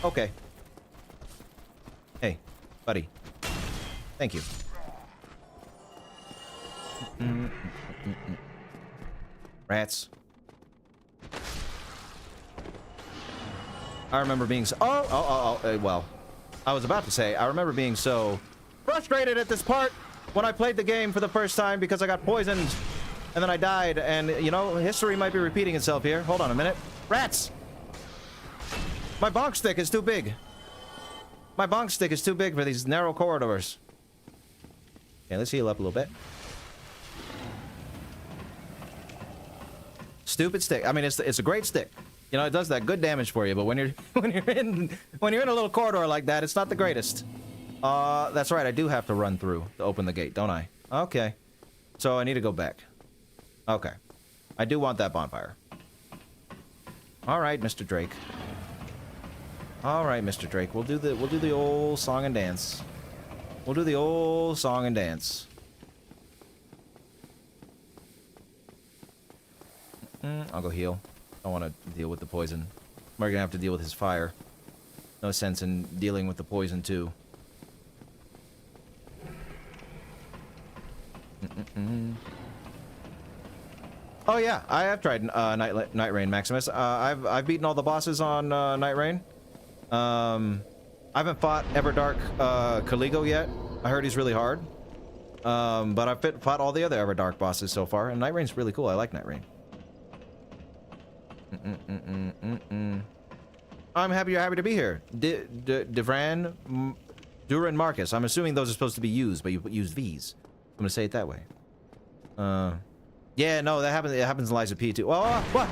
Okay. Hey, buddy. Thank you. Rats. I remember being so... well, I was about to say, I remember being so frustrated at this part when I played the game for the first time because I got poisoned and then I died, and, you know, history might be repeating itself here. Hold on a minute. Rats! My bonk stick is too big. My bonk stick is too big for these narrow corridors. Okay, let's heal up a little bit. Stupid stick. I mean, it's a great stick. You know, it does that good damage for you, but when you're in a little corridor like that, it's not the greatest. That's right. I do have to run through to open the gate, don't I? Okay. So I need to go back. Okay. I do want that bonfire. All right, Mr. Drake. All right, Mr. Drake. We'll do the old song and dance. We'll do the old song and dance. I'll go heal. I don't want to deal with the poison. We're gonna have to deal with his fire. No sense in dealing with the poison too. Oh yeah, I have tried Night Rain, Maximus. I've beaten all the bosses on Night Rain. I haven't fought Everdark Caligo yet. I heard he's really hard. But I've fought all the other Everdark bosses so far, and Night Rain's really cool. I like Night Rain. I'm happy you're happy to be here. Devran, Duran Marcus. I'm assuming those are supposed to be used, but you used V's. I'm gonna say it that way. Yeah, no, that happens. It happens in Liza P too. Oh, what?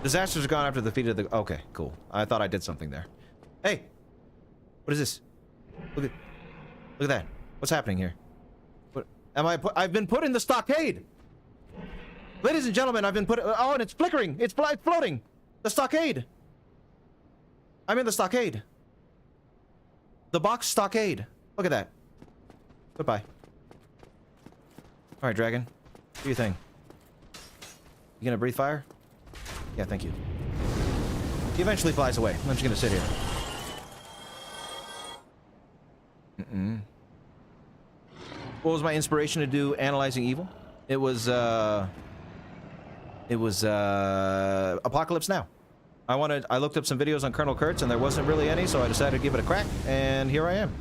Disasters are gone after the defeat of the. Okay, cool. I thought I did something there. Hey, what is this? Look at that. What's happening here? What am I? I've been put in the stockade. Ladies and gentlemen, I've been put. Oh, and it's flickering. It's floating. The stockade. I'm in the stockade. The box stockade. Look at that. Goodbye. All right, dragon. Do your thing. You gonna breathe fire? Yeah, thank you. He eventually flies away. I'm just gonna sit here. What was my inspiration to do Analyzing Evil? It was Apocalypse Now. I looked up some videos on Colonel Kurtz and there wasn't really any, so I decided to give it a crack, and here I am.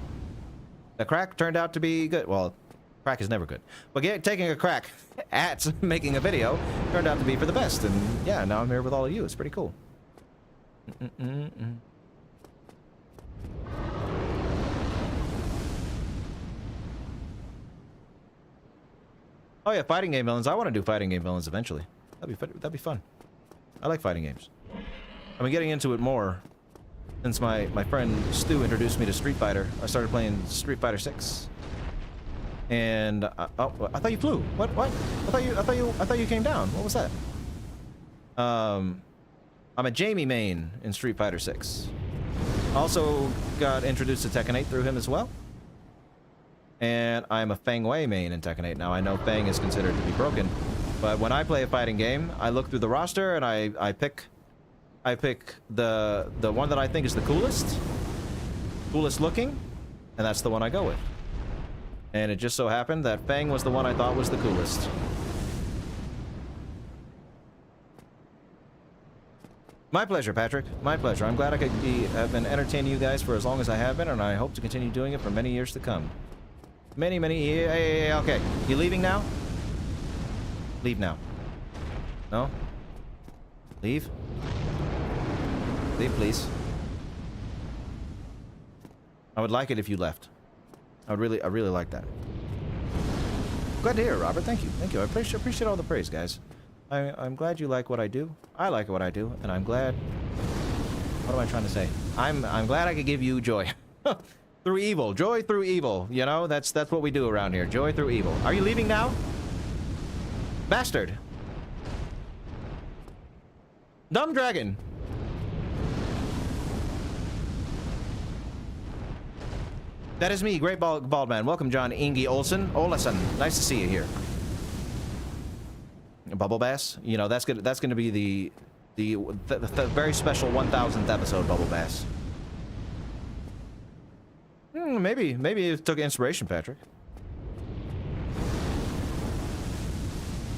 The crack turned out to be good. Well, crack is never good. But taking a crack at making a video turned out to be for the best. And yeah, now I'm here with all of you. It's pretty cool. Oh yeah, fighting game villains. I want to do fighting game villains eventually. That'd be fun. I like fighting games. I've been getting into it more since my friend Stu introduced me to Street Fighter. I started playing Street Fighter 6. And oh, I thought you flew. What? I thought you came down. What was that? I'm a Jamie main in Street Fighter 6. Also got introduced to Tekken 8 through him as well. And I'm a Feng Wei main in Tekken 8. Now I know Feng is considered to be broken, but when I play a fighting game, I look through the roster and I pick the one that I think is the coolest looking, and that's the one I go with. And it just so happened that Feng was the one I thought was the coolest. My pleasure, Patrick. My pleasure. I'm glad I have been entertaining you guys for as long as I have been, and I hope to continue doing it for many years to come. Many years. Okay. You leaving now? Leave now. No? Leave? Leave, please. I would like it if you left. I really like that. Glad to hear it, Robert. Thank you. Thank you. I appreciate all the praise, guys. I'm glad you like what I do. I like what I do, and I'm glad... What am I trying to say? I'm glad I could give you joy. Through evil. Joy through evil. You know, that's what we do around here. Joy through evil. Are you leaving now? Bastard. Dumb dragon. That is me, Great Bald Man. Welcome, John Ingi Olsen. Nice to see you here. Bubble Bass. You know, that's gonna be the very special 1000th episode, Bubble Bass. Maybe it took inspiration, Patrick.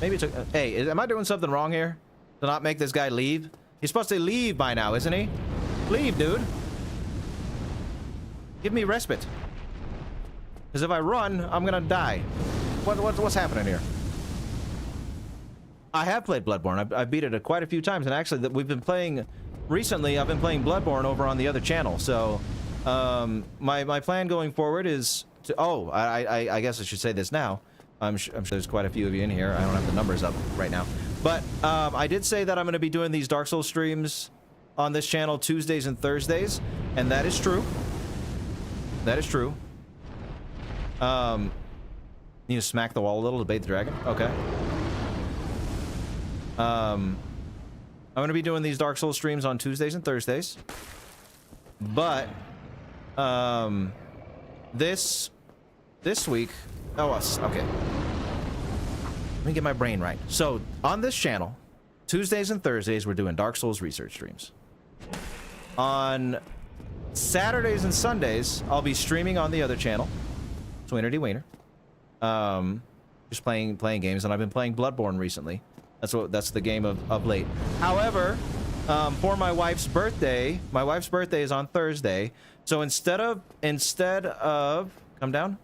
Maybe it took... Hey, am I doing something wrong here? To not make this guy leave? He's supposed to leave by now, isn't he? Leave, dude. Give me respite. Because if I run, I'm gonna die. What's happening here? I have played Bloodborne. I've beat it quite a few times, and actually, we've been playing... Recently, I've been playing Bloodborne over on the other channel, so... my plan going forward is to... Oh, I guess I should say this now. I'm sure there's quite a few of you in here. I don't have the numbers up right now. But, I did say that I'm going to be doing these Dark Souls streams on this channel Tuesdays and Thursdays, and that is true. That is true. Need to smack the wall a little to bait the dragon? Okay. I'm going to be doing these Dark Souls streams on Tuesdays and Thursdays. But... this week... Oh, okay. Let me get my brain right. So, on this channel, Tuesdays and Thursdays, we're doing Dark Souls research streams. On Saturdays and Sundays, I'll be streaming on the other channel, Sweener D. Wiener. Just playing games, and I've been playing Bloodborne recently. That's the game of late. However, for my wife's birthday is on Thursday. So instead of come down.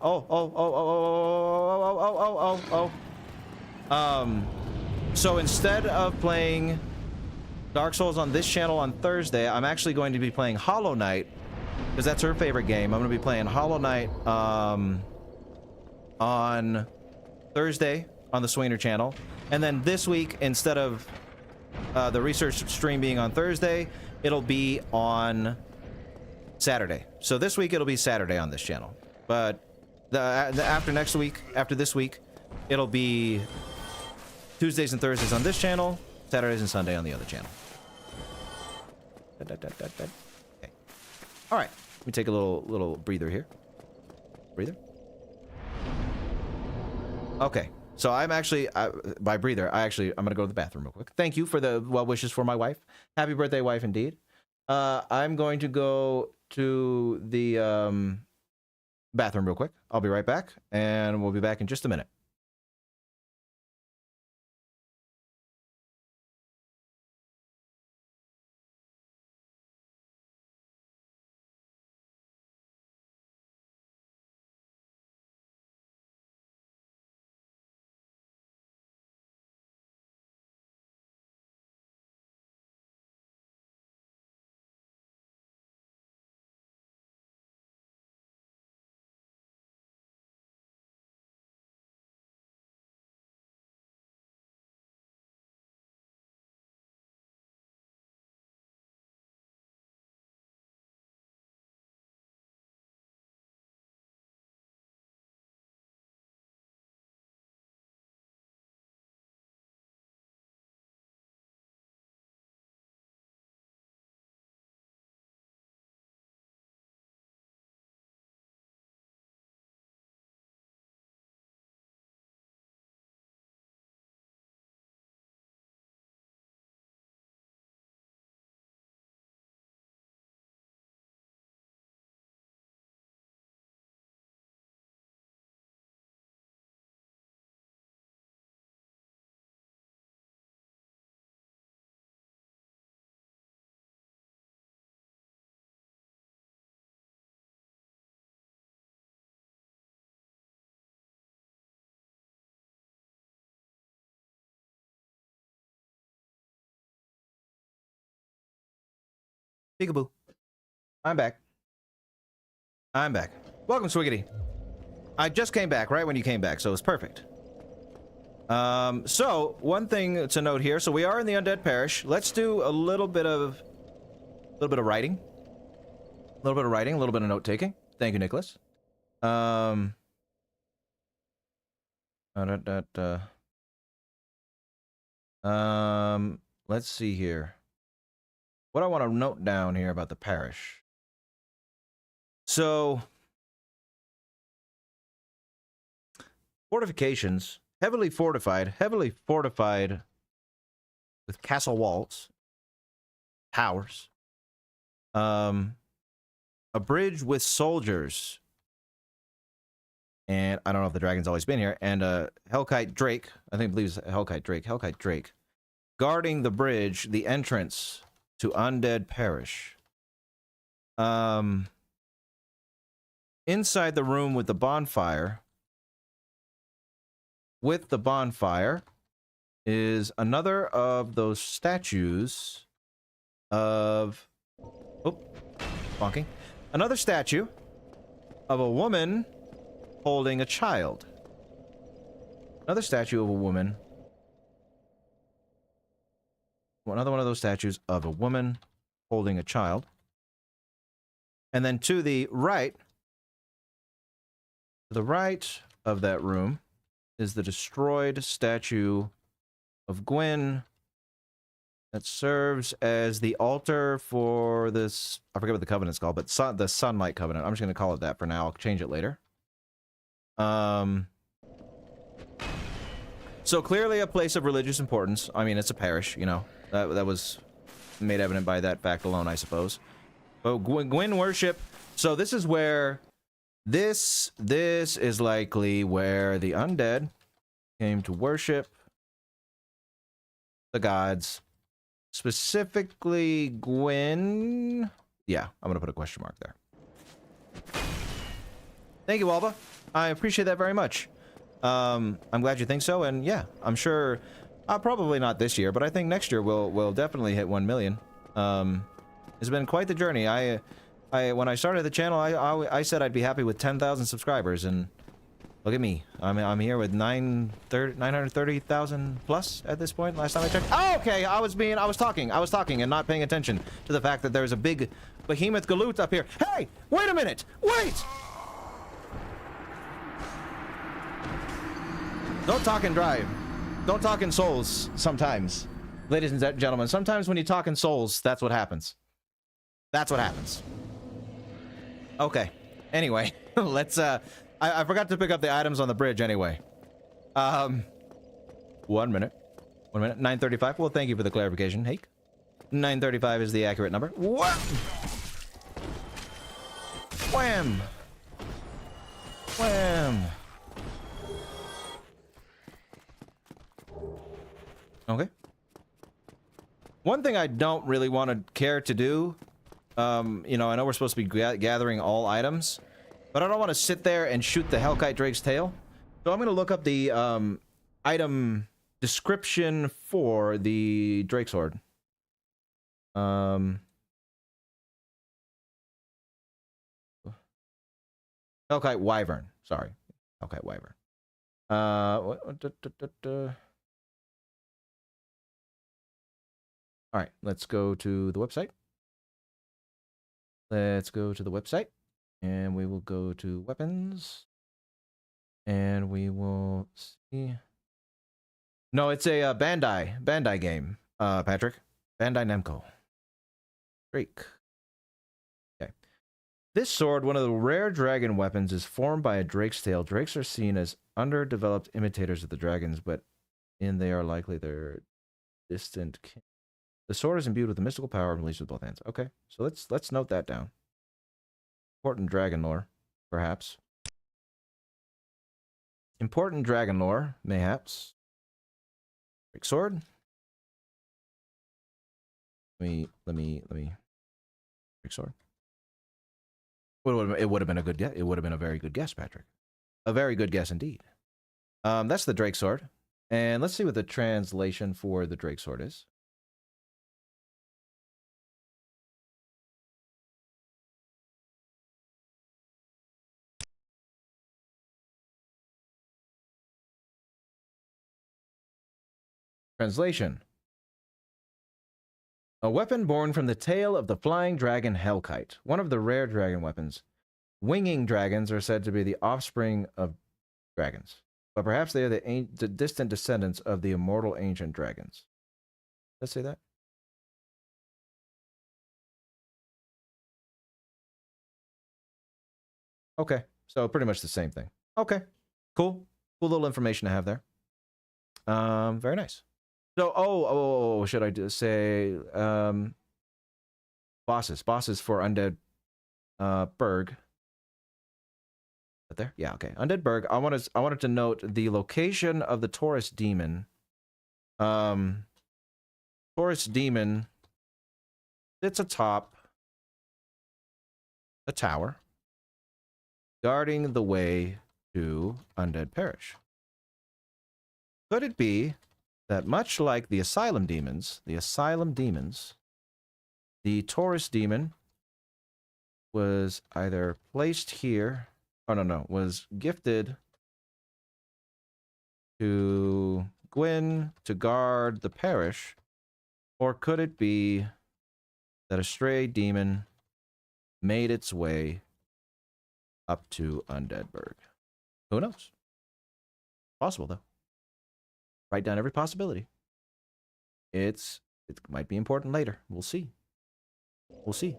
So instead of playing Dark Souls on this channel on Thursday, I'm actually going to be playing Hollow Knight because that's her favorite game. I'm going to be playing Hollow Knight on Thursday on the Sweener channel, and then this week instead of the research stream being on Thursday, it'll be on Saturday. So this week it'll be Saturday on this channel, but after this week, it'll be Tuesdays and Thursdays on this channel, Saturdays and Sunday on the other channel. Okay. All right. Let me take a little breather here. Breather. Okay. So I'm actually, by breather, I'm gonna go to the bathroom real quick. Thank you for the well wishes for my wife. Happy birthday, wife, indeed. I'm going to go to the bathroom real quick. I'll be right back, and we'll be back in just a minute. Peekaboo. I'm back. I'm back. Welcome, Swiggity. I just came back right when you came back, so it's perfect. So one thing to note here. So we are in the Undead Parish. Let's do a little bit of writing. A little bit of writing, a little bit of note taking. Thank you, Nicholas. Let's see here. What I want to note down here about the parish. So, fortifications, heavily fortified with castle walls, towers, a bridge with soldiers, and I don't know if the dragon's always been here, and a Hellkite Drake, I believe it's Hellkite Drake, guarding the bridge, the entrance to Undead Parish. Inside the room with the bonfire, is another of those statues of... Oh, bonking. Another statue of a woman holding a child. Another statue of a woman. Another one of those statues of a woman holding a child. And then to the right of that room is the destroyed statue of Gwyn that serves as the altar for this... I forget what the covenant's called, but the Sunlight Covenant. I'm just going to call it that for now. I'll change it later. So clearly a place of religious importance. I mean, it's a parish, you know. That was made evident by that fact alone, I suppose. But Gwyn worship. So this is where... This is likely where the undead came to worship the gods. Specifically, Gwyn... Yeah, I'm going to put a question mark there. Thank you, Alba. I appreciate that very much. I'm glad you think so, and yeah, I'm sure... probably not this year, but I think next year we'll definitely hit 1 million. It's been quite the journey. When I started the channel, I said I'd be happy with 10,000 subscribers, and look at me. I'm here with 930,000 plus at this point. Last time I checked. Oh, okay. I was talking and not paying attention to the fact that there's a big behemoth galoot up here. Hey, wait a minute. Wait. Don't talk and drive. Don't talk in souls sometimes, ladies and gentlemen. Sometimes when you talk in souls, that's what happens. That's what happens. Okay. Anyway, let's, I forgot to pick up the items on the bridge anyway. 1 minute. 1 minute. 935. Well, thank you for the clarification, Hake. 935 is the accurate number. What? Wham! Wham! Okay. One thing I don't really want to care to do, you know, I know we're supposed to be gathering all items, but I don't want to sit there and shoot the Hellkite Drake's tail. So I'm going to look up the item description for the Drake Sword. Hellkite Wyvern. Sorry. Hellkite Wyvern. All right, let's go to the website. Let's go to the website, and we will go to weapons, and we will see. No, it's a Bandai game, Patrick. Bandai Namco. Drake. Okay. This sword, one of the rare dragon weapons, is formed by a drake's tail. Drakes are seen as underdeveloped imitators of the dragons, but they are likely their distant kin. The sword is imbued with the mystical power and released with both hands. Okay, so let's note that down. Important dragon lore, perhaps. Important dragon lore, mayhaps. Drake sword. Let me. Drake sword. It would have been a good guess. It would have been a very good guess, Patrick. A very good guess indeed. That's the Drake sword, and let's see what the translation for the Drake sword is. Translation. A weapon born from the tail of the flying dragon Hellkite, one of the rare dragon weapons. Winging dragons are said to be the offspring of dragons, but perhaps they are the distant descendants of the immortal ancient dragons. Let's say that. Okay, so pretty much the same thing. Okay, cool. Cool little information to have there. Very nice. So, should I just say bosses for Undead Burg? Right there, yeah, okay. Undead Burg. I wanted to note the location of the Taurus Demon. Taurus Demon sits atop a tower, guarding the way to Undead Parish. Could it be that much like the Asylum Demons, the Taurus Demon was either placed here, was gifted to Gwyn to guard the parish, or could it be that a stray demon made its way up to Undead Burg? Who knows? Possible, though. Write down every possibility. It might be important later. We'll see. We'll see.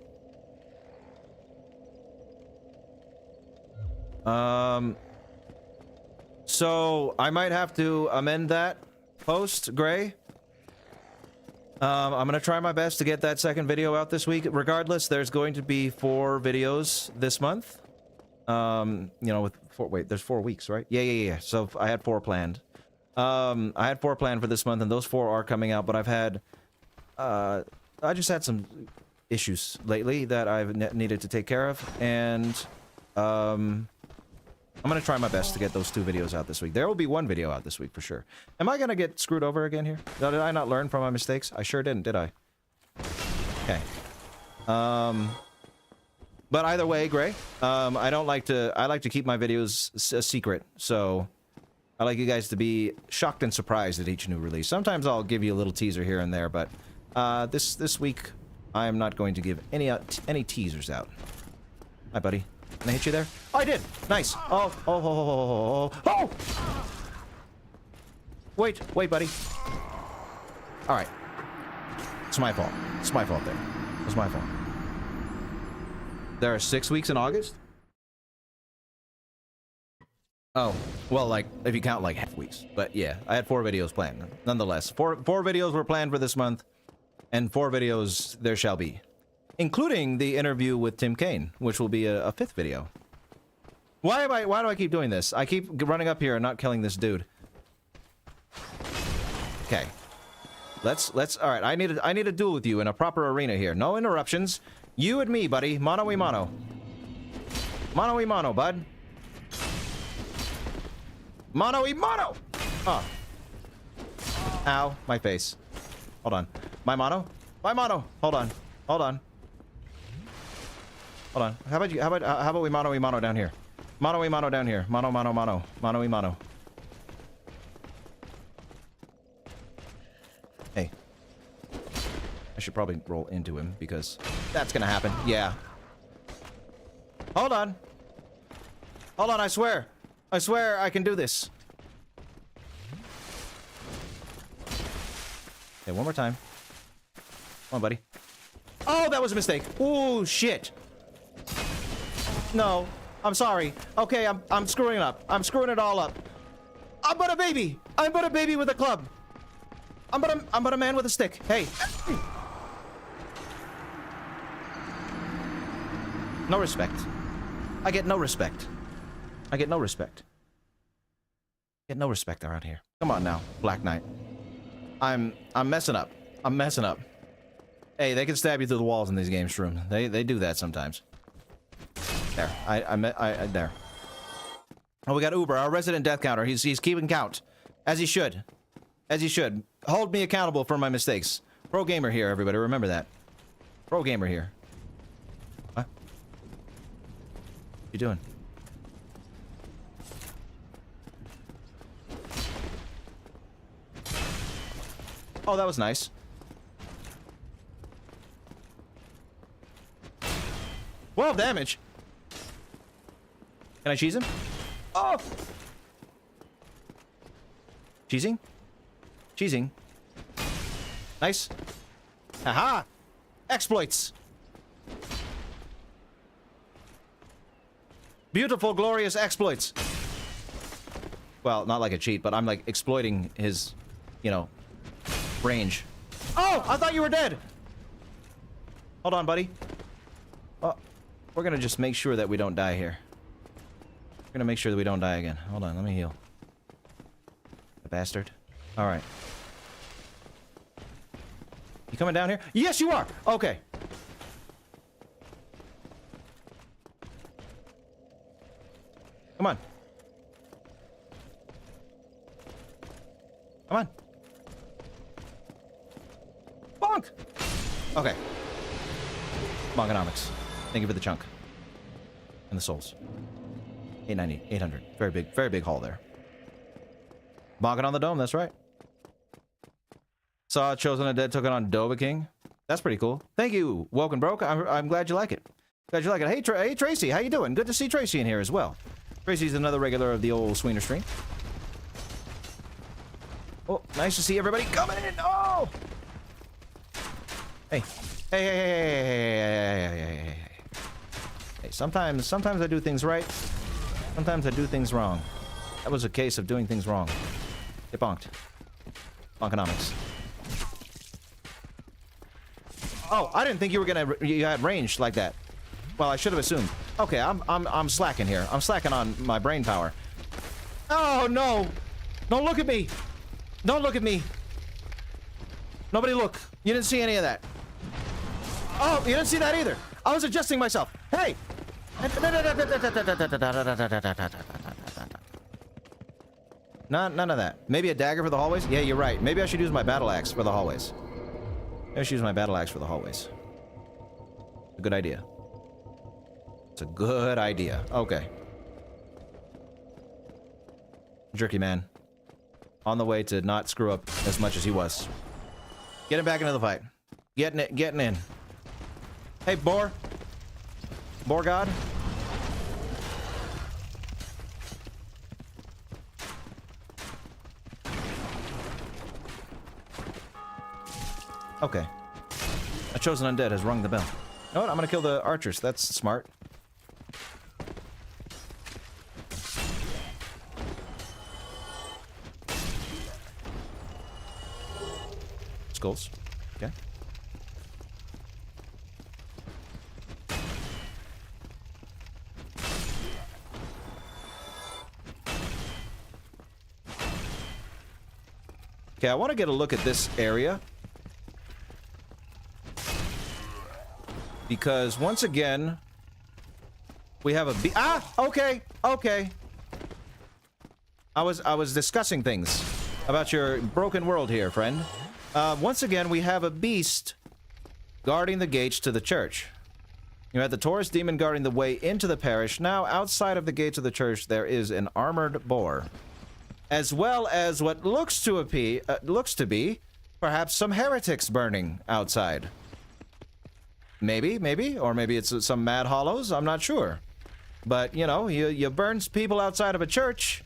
So I might have to amend that post, Gray. I'm gonna try my best to get that second video out this week. Regardless, there's going to be 4 videos this month. You know, there's 4 weeks, right? Yeah. So I had 4 planned. I had 4 planned for this month, and those 4 are coming out, but I just had some issues lately that I've needed to take care of, and I'm gonna try my best to get those 2 videos out this week. There will be 1 video out this week for sure. Am I gonna get screwed over again here? Did I not learn from my mistakes? I sure didn't, did I? Okay. But either way, Gray, I like to keep my videos a secret, so I like you guys to be shocked and surprised at each new release. Sometimes I'll give you a little teaser here and there, but this week I am not going to give any teasers out. Hi, buddy. Can I hit you there? Oh, I did. Nice. Oh. Wait, buddy. All right. It's my fault. It's my fault there. It's my fault. There are 6 weeks in August? Oh, well, like, if you count, like, half weeks. But, yeah, I had 4 videos planned. Nonetheless, 4 videos were planned for this month, and 4 videos there shall be. Including the interview with Tim Kaine, which will be a 5th video. Why do I keep doing this? I keep running up here and not killing this dude. Okay. Alright, I need a duel with you in a proper arena here. No interruptions. You and me, buddy. Mano y mano. Mano y mano, bud. Mano y mano! Oh. Ow, my face. Hold on. My mano? My mano! Hold on. Hold on. How about we mano y mano down here? Mano y mano down here. Mano. Mano y mano. Hey. I should probably roll into him because that's gonna happen. Yeah. Hold on. Hold on, I swear. I swear I can do this. Okay, one more time. Come on, buddy. Oh, that was a mistake. Oh, shit. No, I'm sorry. Okay, I'm screwing it up. I'm screwing it all up. I'm but a baby. I'm but a baby with a club. I'm but a man with a stick. Hey. No respect. I get no respect. I get no respect. Get no respect around here. Come on now, Black Knight. I'm messing up. I'm messing up. Hey, they can stab you through the walls in these games, Shroom. They do that sometimes. There. There. Oh, we got Uber, our resident death counter. He's keeping count. As he should. As he should. Hold me accountable for my mistakes. Pro gamer here, everybody. Remember that. Pro gamer here. What? What you doing? Oh, that was nice. 12 damage. Can I cheese him? Oh! Cheesing? Cheesing. Nice. Aha! Exploits! Beautiful, glorious exploits. Well, not like a cheat, but I'm like exploiting his, you know, range. Oh! I thought you were dead! Hold on, buddy. Oh, we're gonna just make sure that we don't die here. We're gonna make sure that we don't die again. Hold on, let me heal. The bastard. Alright. You coming down here? Yes, you are! Okay. Come on. Come on. Bonk! Okay. Bonkonomics. Thank you for the chunk. And the souls. 890, 800. Very big haul there. Bonking on the dome, that's right. Saw Chosen Undead took it on Dovahking. That's pretty cool. Thank you, Woken Broke. I'm glad you like it. Glad you like it. Hey, hey Tracy, how you doing? Good to see Tracy in here as well. Tracy's another regular of the old Sweener stream. Oh, nice to see everybody coming in. Oh! Hey. Hey. Hey, sometimes I do things right. Sometimes I do things wrong. That was a case of doing things wrong. Get bonked. Bonkonomics. Oh, I didn't think you had range like that. Well, I should have assumed. Okay, I'm slacking here. I'm slacking on my brain power. Oh no! Don't look at me! Don't look at me! Nobody look. You didn't see any of that. Oh, you didn't see that either. I was adjusting myself. Hey! None of that. Maybe a dagger for the hallways? Yeah, you're right. Maybe I should use my battle axe for the hallways. Maybe I should use my battle axe for the hallways. A good idea. It's a good idea. Okay. Jerky man. On the way to not screw up as much as he was. Getting back into the fight. Getting in. Hey, Boar. Boar God. Okay. A chosen undead has rung the bell. You know what? I'm gonna kill the archers. That's smart. Skulls. Okay. Okay, I want to get a look at this area. Because once again, we have a okay. I was discussing things about your broken world here, friend. Once again, we have a beast guarding the gates to the church. You had the Taurus Demon guarding the way into the parish. Now, outside of the gates of the church, there is an armored boar, as well as what looks to be perhaps some heretics burning outside. Maybe, or maybe it's some mad hollows. I'm not sure, but you know, you burn people outside of a church.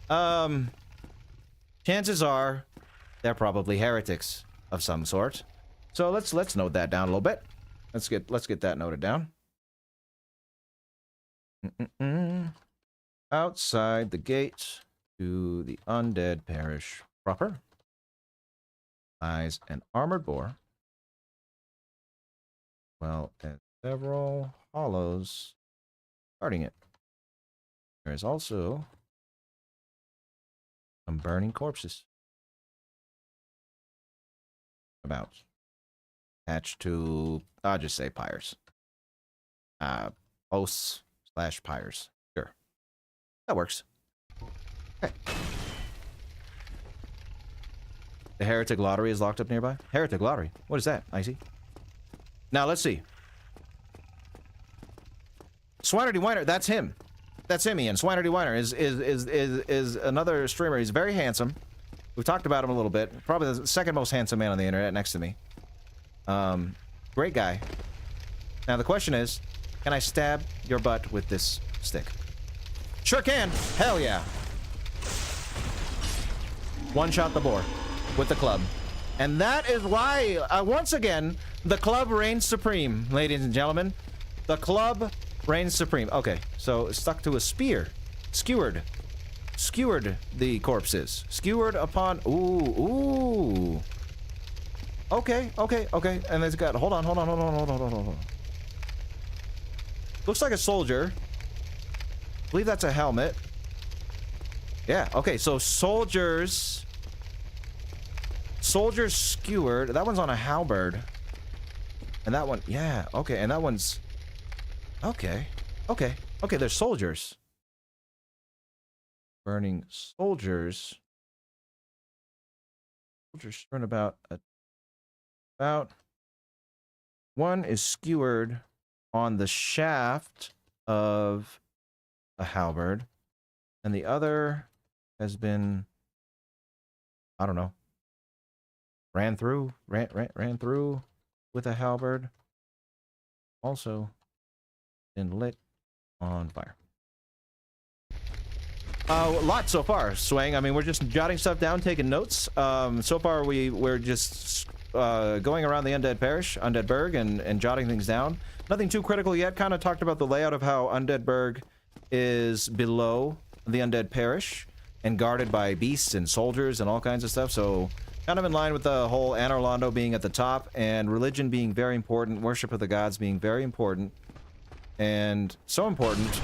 Chances are they're probably heretics of some sort. So let's note that down a little bit. Let's get that noted down. Outside the gate to the undead parish proper lies an armored boar, well as several hollows guarding it. There is also some burning corpses about attached to, I'll just say pyres. Hosts / pyres. Sure. That works. Okay. The Heretic Lottery is locked up nearby. Heretic Lottery? What is that, Icy? Now, let's see. Swinerty Winer, that's him. That's him, Ian. Swinerty Winer is another streamer. He's very handsome. We've talked about him a little bit. Probably the second most handsome man on the internet next to me. Great guy. Now the question is, can I stab your butt with this stick? Sure can. Hell yeah. One shot the boar with the club. And that is why, once again, the club reigns supreme, ladies and gentlemen. The club reigns supreme. Okay, so stuck to a spear. Skewered. Skewered the corpses. Skewered upon... Ooh. Okay. And it's got... Hold on. Looks like a soldier. I believe that's a helmet. Yeah, okay, so soldiers... Soldiers skewered. That one's on a halberd. And that one... Yeah, okay, and that one's... Okay, they're soldiers. Burning soldiers. Soldiers turn about... One is skewered on the shaft of a halberd, and the other has been, I don't know, ran through with a halberd, also been lit on fire. A lot so far, Swang. I mean, we're just jotting stuff down, taking notes. So far we're just going around the Undead Parish, Undead Burg, and jotting things down. Nothing too critical yet. Kind of talked about the layout of how Undead Burg is below the Undead Parish and guarded by beasts and soldiers and all kinds of stuff. So kind of in line with the whole Anor Londo being at the top and religion being very important, worship of the gods being very important, and so important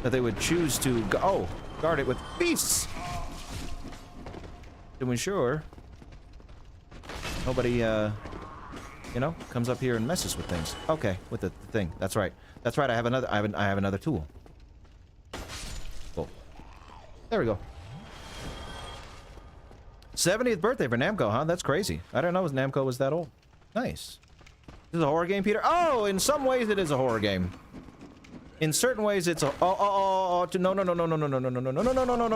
that they would choose to guard it with beasts to ensure nobody you know, comes up here and messes with things. Okay, with the thing. That's right. I have another tool. Cool. There we go. 70th birthday for Namco, huh? That's crazy. I didn't know Namco was that old. Nice. This is a horror game, Peter? Oh, in some ways it is a horror game. In certain ways it's a... No.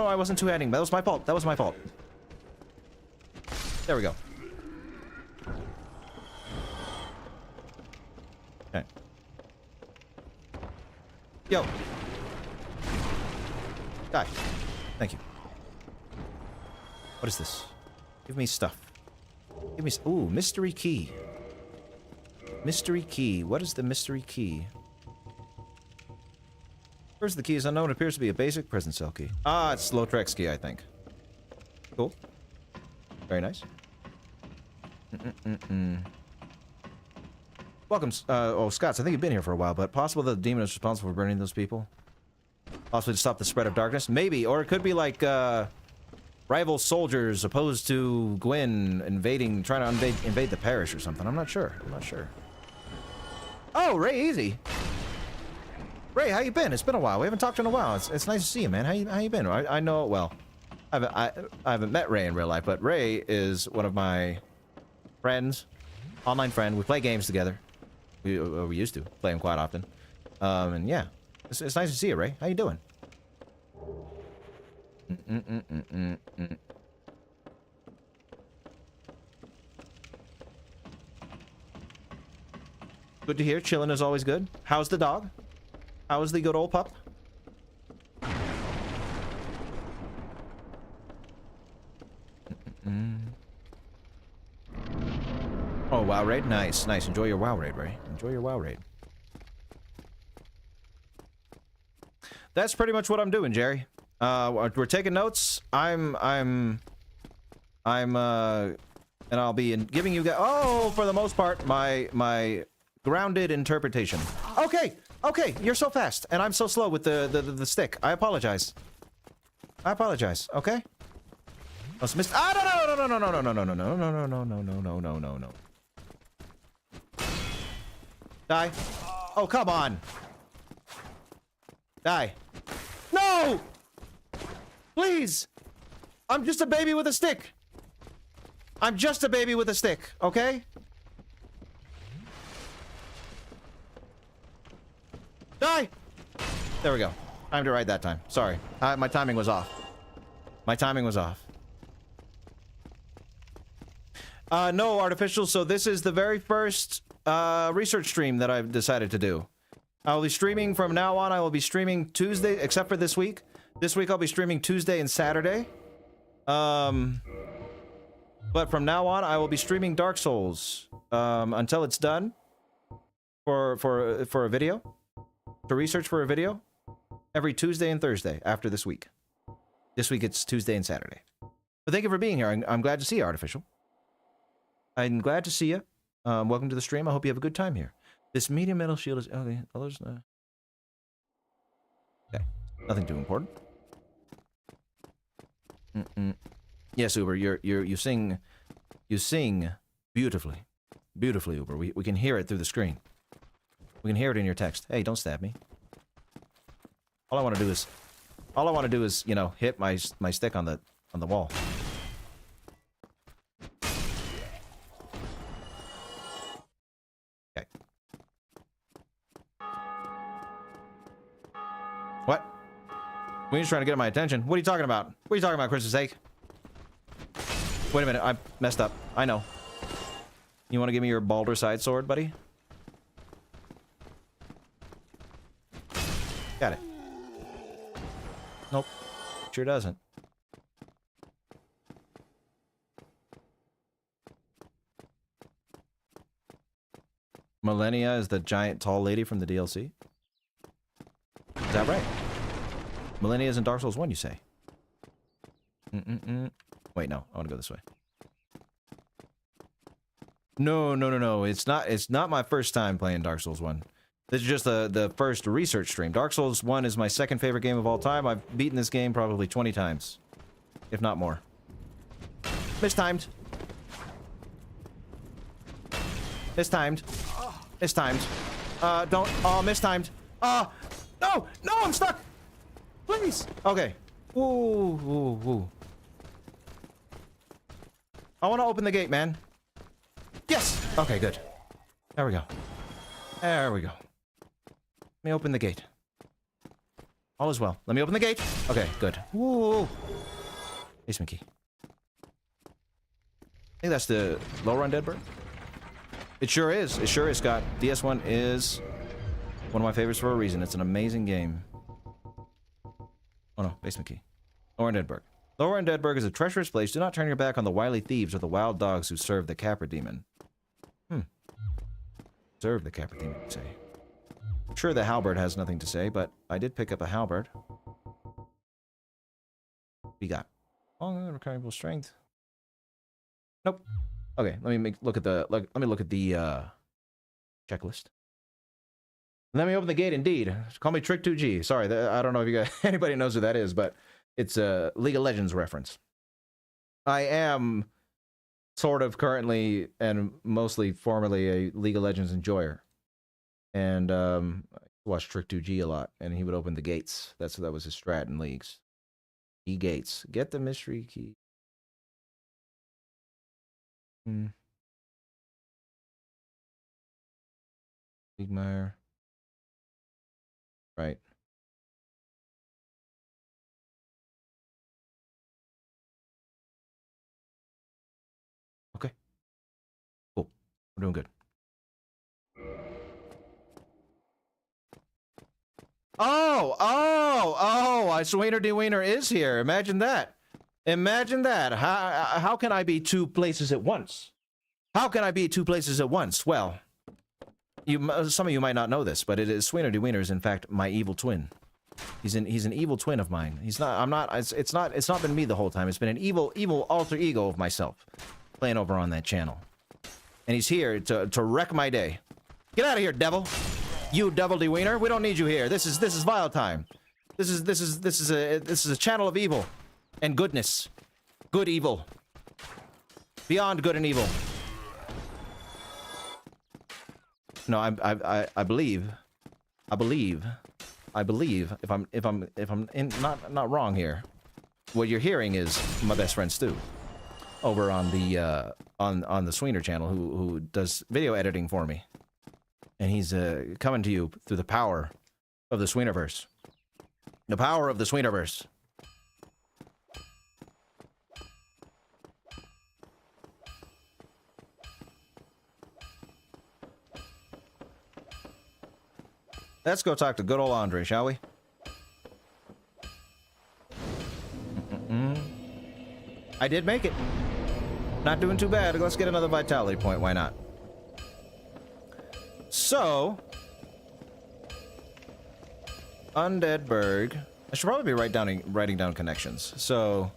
I wasn't two-handing. That was my fault. There we go. Okay. Yo. Die. Thank you. What is this? Give me stuff. Give me... Ooh, mystery key. Mystery key. What is the mystery key? First, the key is unknown. It appears to be a basic prison cell key. Ah, it's Lautrec's key, I think. Cool. Very nice. Welcome, Scotts. I think you've been here for a while, but possible that the demon is responsible for burning those people? Possibly to stop the spread of darkness? Maybe, or it could be like, rival soldiers opposed to Gwyn trying to invade the parish or something. I'm not sure. Oh, Ray, easy. Ray, how you been? It's been a while. We haven't talked in a while. It's nice to see you, man. How you been? I know, well, I haven't met Ray in real life, but Ray is one of my friends, online friend. We play games together. We used to play them quite often. And yeah, it's nice to see you, Ray. How you doing? Good to hear. Chilling is always good. How's the dog? How's the good old pup? Oh, WoW raid? Nice. Enjoy your WoW raid, Ray. Enjoy your WoW raid. That's pretty much what I'm doing, Jerry. We're taking notes. And I'll be giving you guys, for the most part, my grounded interpretation. Okay, you're so fast, and I'm so slow with the stick. I apologize. Okay? No. Die. Oh, come on. Die. No! Please! I'm just a baby with a stick. Okay? Die! There we go. Time to ride that time. Sorry. My timing was off. No, Artificial. So this is the very first research stream that I've decided to do. I'll be streaming from now on. I will be streaming Tuesday, except for this week. This week I'll be streaming Tuesday and Saturday. But from now on, I will be streaming Dark Souls until it's done for a video, to research for a video, every Tuesday and Thursday after this week. This week it's Tuesday and Saturday. But thank you for being here. I'm glad to see you, Artificial. I'm glad to see you. Welcome to the stream. I hope you have a good time here. This medium metal shield is okay. Others, okay, nothing too important. Yes, Uber, you sing beautifully, Uber. We can hear it through the screen. We can hear it in your text. Hey, don't stab me. All I want to do is, you know, hit my stick on the wall. Okay. What? Queen's trying to get my attention. What are you talking about? What are you talking about, Chris's sake? Wait a minute, I messed up. I know. You want to give me your Baldur side sword, buddy? Got it. Nope. Sure doesn't. Millennia is the giant tall lady from the DLC? Is that right? Millennia is in Dark Souls 1, you say? Wait, no. I want to go this way. No. It's not my first time playing Dark Souls 1. This is just the first research stream. Dark Souls 1 is my second favorite game of all time. I've beaten this game probably 20 times. If not more. Mistimed. Mistimed. Don't. Oh, mistimed. No, I'm stuck. Please. Okay. Ooh. I want to open the gate, man. Yes. Okay, good. There we go. Let me open the gate. All is well. Let me open the gate. Okay, good. Woo. Basement key. I think that's the lower Undead Burg. It sure is. It sure is, Scott. DS1 is one of my favorites for a reason. It's an amazing game. Oh no, basement key. Lower Undead Burg. Lower Undead Burg is a treacherous place. Do not turn your back on the wily thieves or the wild dogs who serve the Capra Demon. Serve the Capra Demon, you say. I'm sure the halberd has nothing to say, but I did pick up a halberd. What we got? Oh, recoverable strength. Nope. Okay, let me look at the checklist. Let me open the gate. Indeed, call me Trick2G. Sorry, I don't know if you guys anybody knows who that is, but it's a League of Legends reference. I am sort of currently and mostly formerly a League of Legends enjoyer, and I watched Trick2G a lot, and he would open the gates. That was his strat in leagues. Gates. Get the mystery key. Sigmar. Right. Okay. Cool. We're doing good. Oh, Sweener D. Wiener is here. Imagine that. Imagine that. How can I be two places at once? How can I be two places at once? Well, some of you might not know this, but it is Sweener D. Wiener is in fact my evil twin. He's an evil twin of mine. He's not. I'm not. It's not been me the whole time. It's been an evil alter ego of myself playing over on that channel, and he's here to wreck my day. Get out of here, devil! You devil D. Wiener. We don't need you here. This is vile time. This is a channel of evil and goodness. Good evil. Beyond good and evil. No, I believe if I'm not wrong here, what you're hearing is my best friend Stu over on the on the Sweener channel who does video editing for me, and he's coming to you through the power of the Sweenerverse. The power of the Sweenerverse. Let's go talk to good old Andre, shall we? I did make it. Not doing too bad. Let's get another vitality point. Why not? So, Undead Burg. I should probably be writing down connections. So,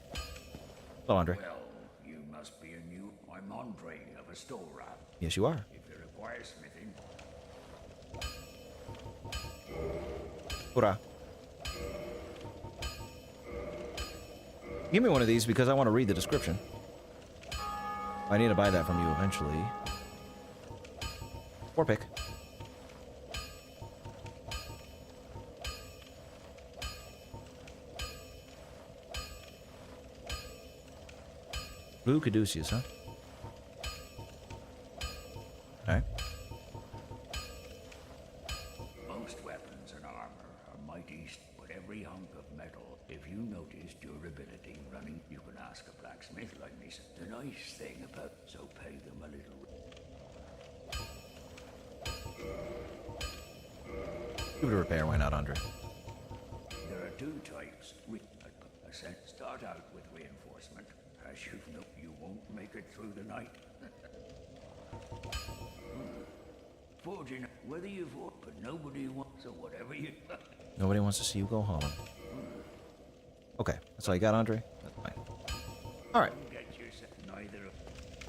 hello, Andre. Well, you must be a new... I'm Andre of Astora. Yes, you are. If you require smithing... Hurrah. Give me one of these because I want to read the description. I need to buy that from you eventually. Or pick. Blue Caduceus, huh? Alright. Most weapons and armor are mighty, but every hunk of metal, if you notice durability running, you can ask a blacksmith like me. The nice thing about, so pay them a little. Give it a repair, why not, Andre? There are two types. Start out with reinforcement. As you know, you won't make it through the night. Forging, whether you fought, but nobody wants, so whatever you... Nobody wants to see you go home. Okay, that's all you got, Andre? That's fine. Alright. Get yourself neither of...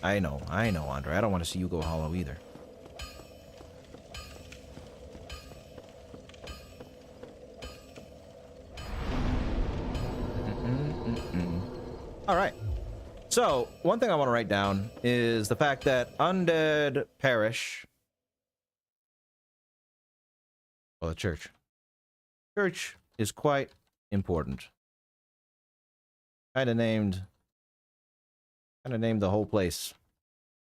I know, Andre. I don't want to see you go hollow either. Alright. So, one thing I want to write down is the fact that Undead Parish... Well, the church. Church is quite important. Kind of named the whole place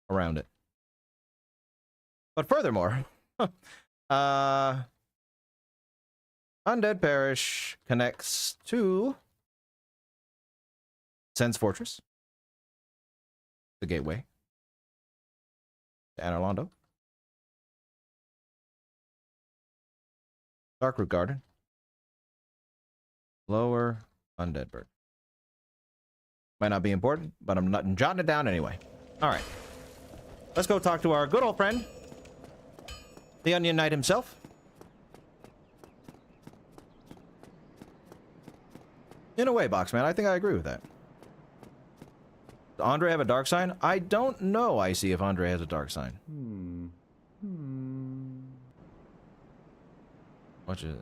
around it. But furthermore, Undead Parish connects to Sen's Fortress, the gateway to Anorlando, Darkroot Garden, Lower Undead Burg. Might not be important, but I'm jotting it down anyway. All right. Let's go talk to our good old friend, the Onion Knight himself. In a way, Boxman, I think I agree with that. Does Andre have a dark sign? I don't know, I see if Andre has a dark sign. Watch it.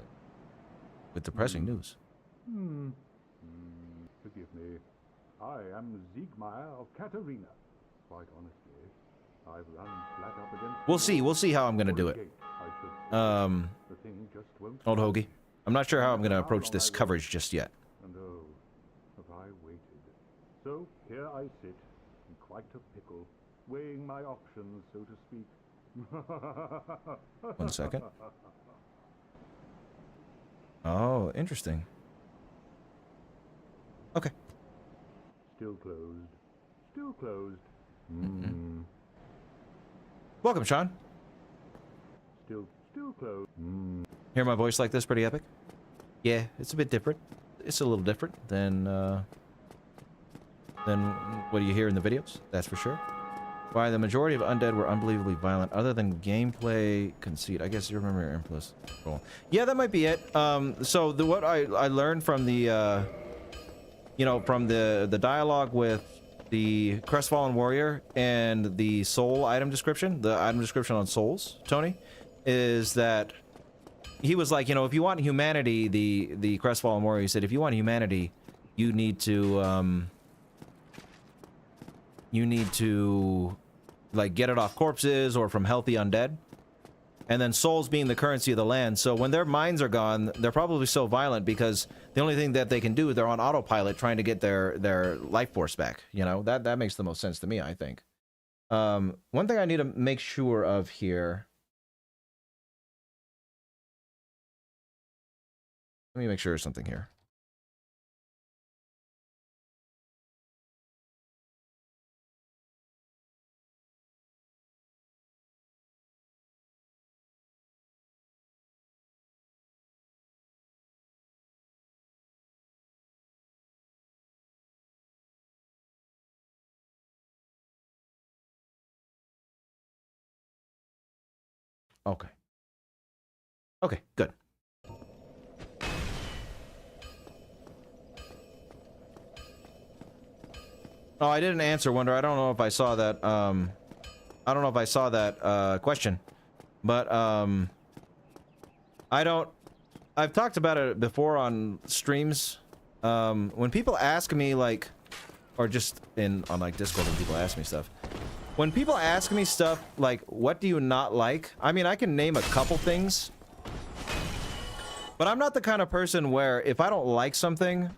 With depressing news. Forgive me. I am Siegmeyer of Katarina. Quite honestly, I've run flat up against... We'll see how I'm gonna do it. The thing just won't... Old Hoagie. I'm not sure how I'm gonna approach this coverage just yet. And oh, have I waited. So, here I sit, in quite a pickle, weighing my options, so to speak. 1 second. Oh, interesting. Okay. Still closed. Still closed. Welcome, Sean. Still closed. Hear my voice like this? Pretty epic? Yeah, it's a bit different. It's a little different than what you hear in the videos, that's for sure. Why the majority of Undead were unbelievably violent, other than gameplay conceit. I guess you remember your impulse. Cool. Yeah, that might be it. So what I learned from the you know, from the dialogue with the Crestfallen Warrior and the soul item description, the item description on souls, Tony, is that he was like, you know, if you want humanity, the Crestfallen Warrior said, if you want humanity, you need to like get it off corpses or from healthy undead. And then souls being the currency of the land. So when their minds are gone, they're probably so violent because the only thing that they can do, they're on autopilot trying to get their life force back. You know, that makes the most sense to me, I think. One thing I need to make sure of here. Let me make sure of something here. Okay. Okay, good. Oh, I didn't answer, Wonder. I don't know if I saw that, I don't know if I saw that, question. But, I've talked about it before on streams. When people ask me, like, or just on, like, Discord when people ask me stuff. When people ask me stuff, like, what do you not like? I mean, I can name a couple things. But I'm not the kind of person where if I don't like something,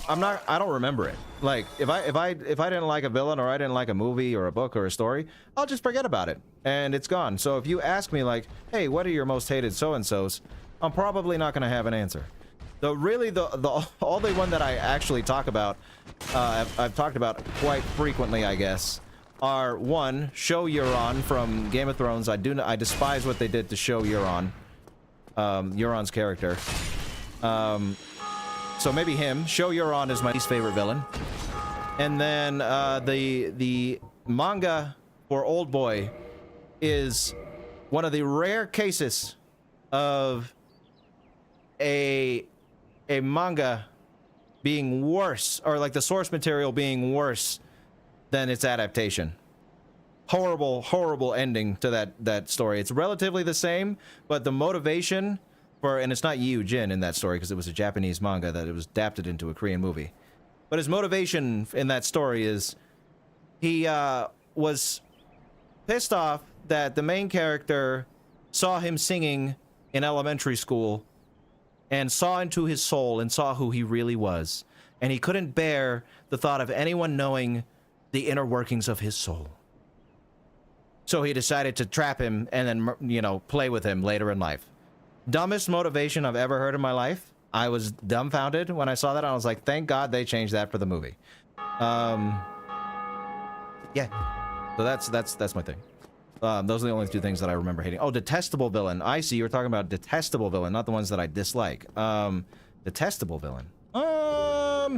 I don't remember it. Like, if I didn't like a villain or I didn't like a movie or a book or a story, I'll just forget about it and it's gone. So if you ask me like, hey, what are your most hated so-and-sos, I'm probably not going to have an answer. So really the only one that I actually talk about, I've talked about quite frequently, I guess, are one, Show Euron from Game of Thrones. I despise what they did to Show Euron. Euron's character. So maybe him. Show Euron is my least favorite villain. And then the manga for Old Boy is one of the rare cases of a manga being worse, or like the source material being worse than its adaptation. Horrible, horrible ending to that story. It's relatively the same, but the motivation for, and it's not Yu Jin in that story because it was a Japanese manga that it was adapted into a Korean movie. But his motivation in that story is he was pissed off that the main character saw him singing in elementary school and saw into his soul and saw who he really was. And he couldn't bear the thought of anyone knowing the inner workings of his soul. So he decided to trap him and then, you know, play with him later in life. Dumbest motivation I've ever heard in my life. I was dumbfounded when I saw that. I was like, thank God they changed that for the movie. Yeah. So that's my thing. Those are the only two things that I remember hating. Oh, detestable villain. I see you're talking about detestable villain, not the ones that I dislike. Detestable villain. I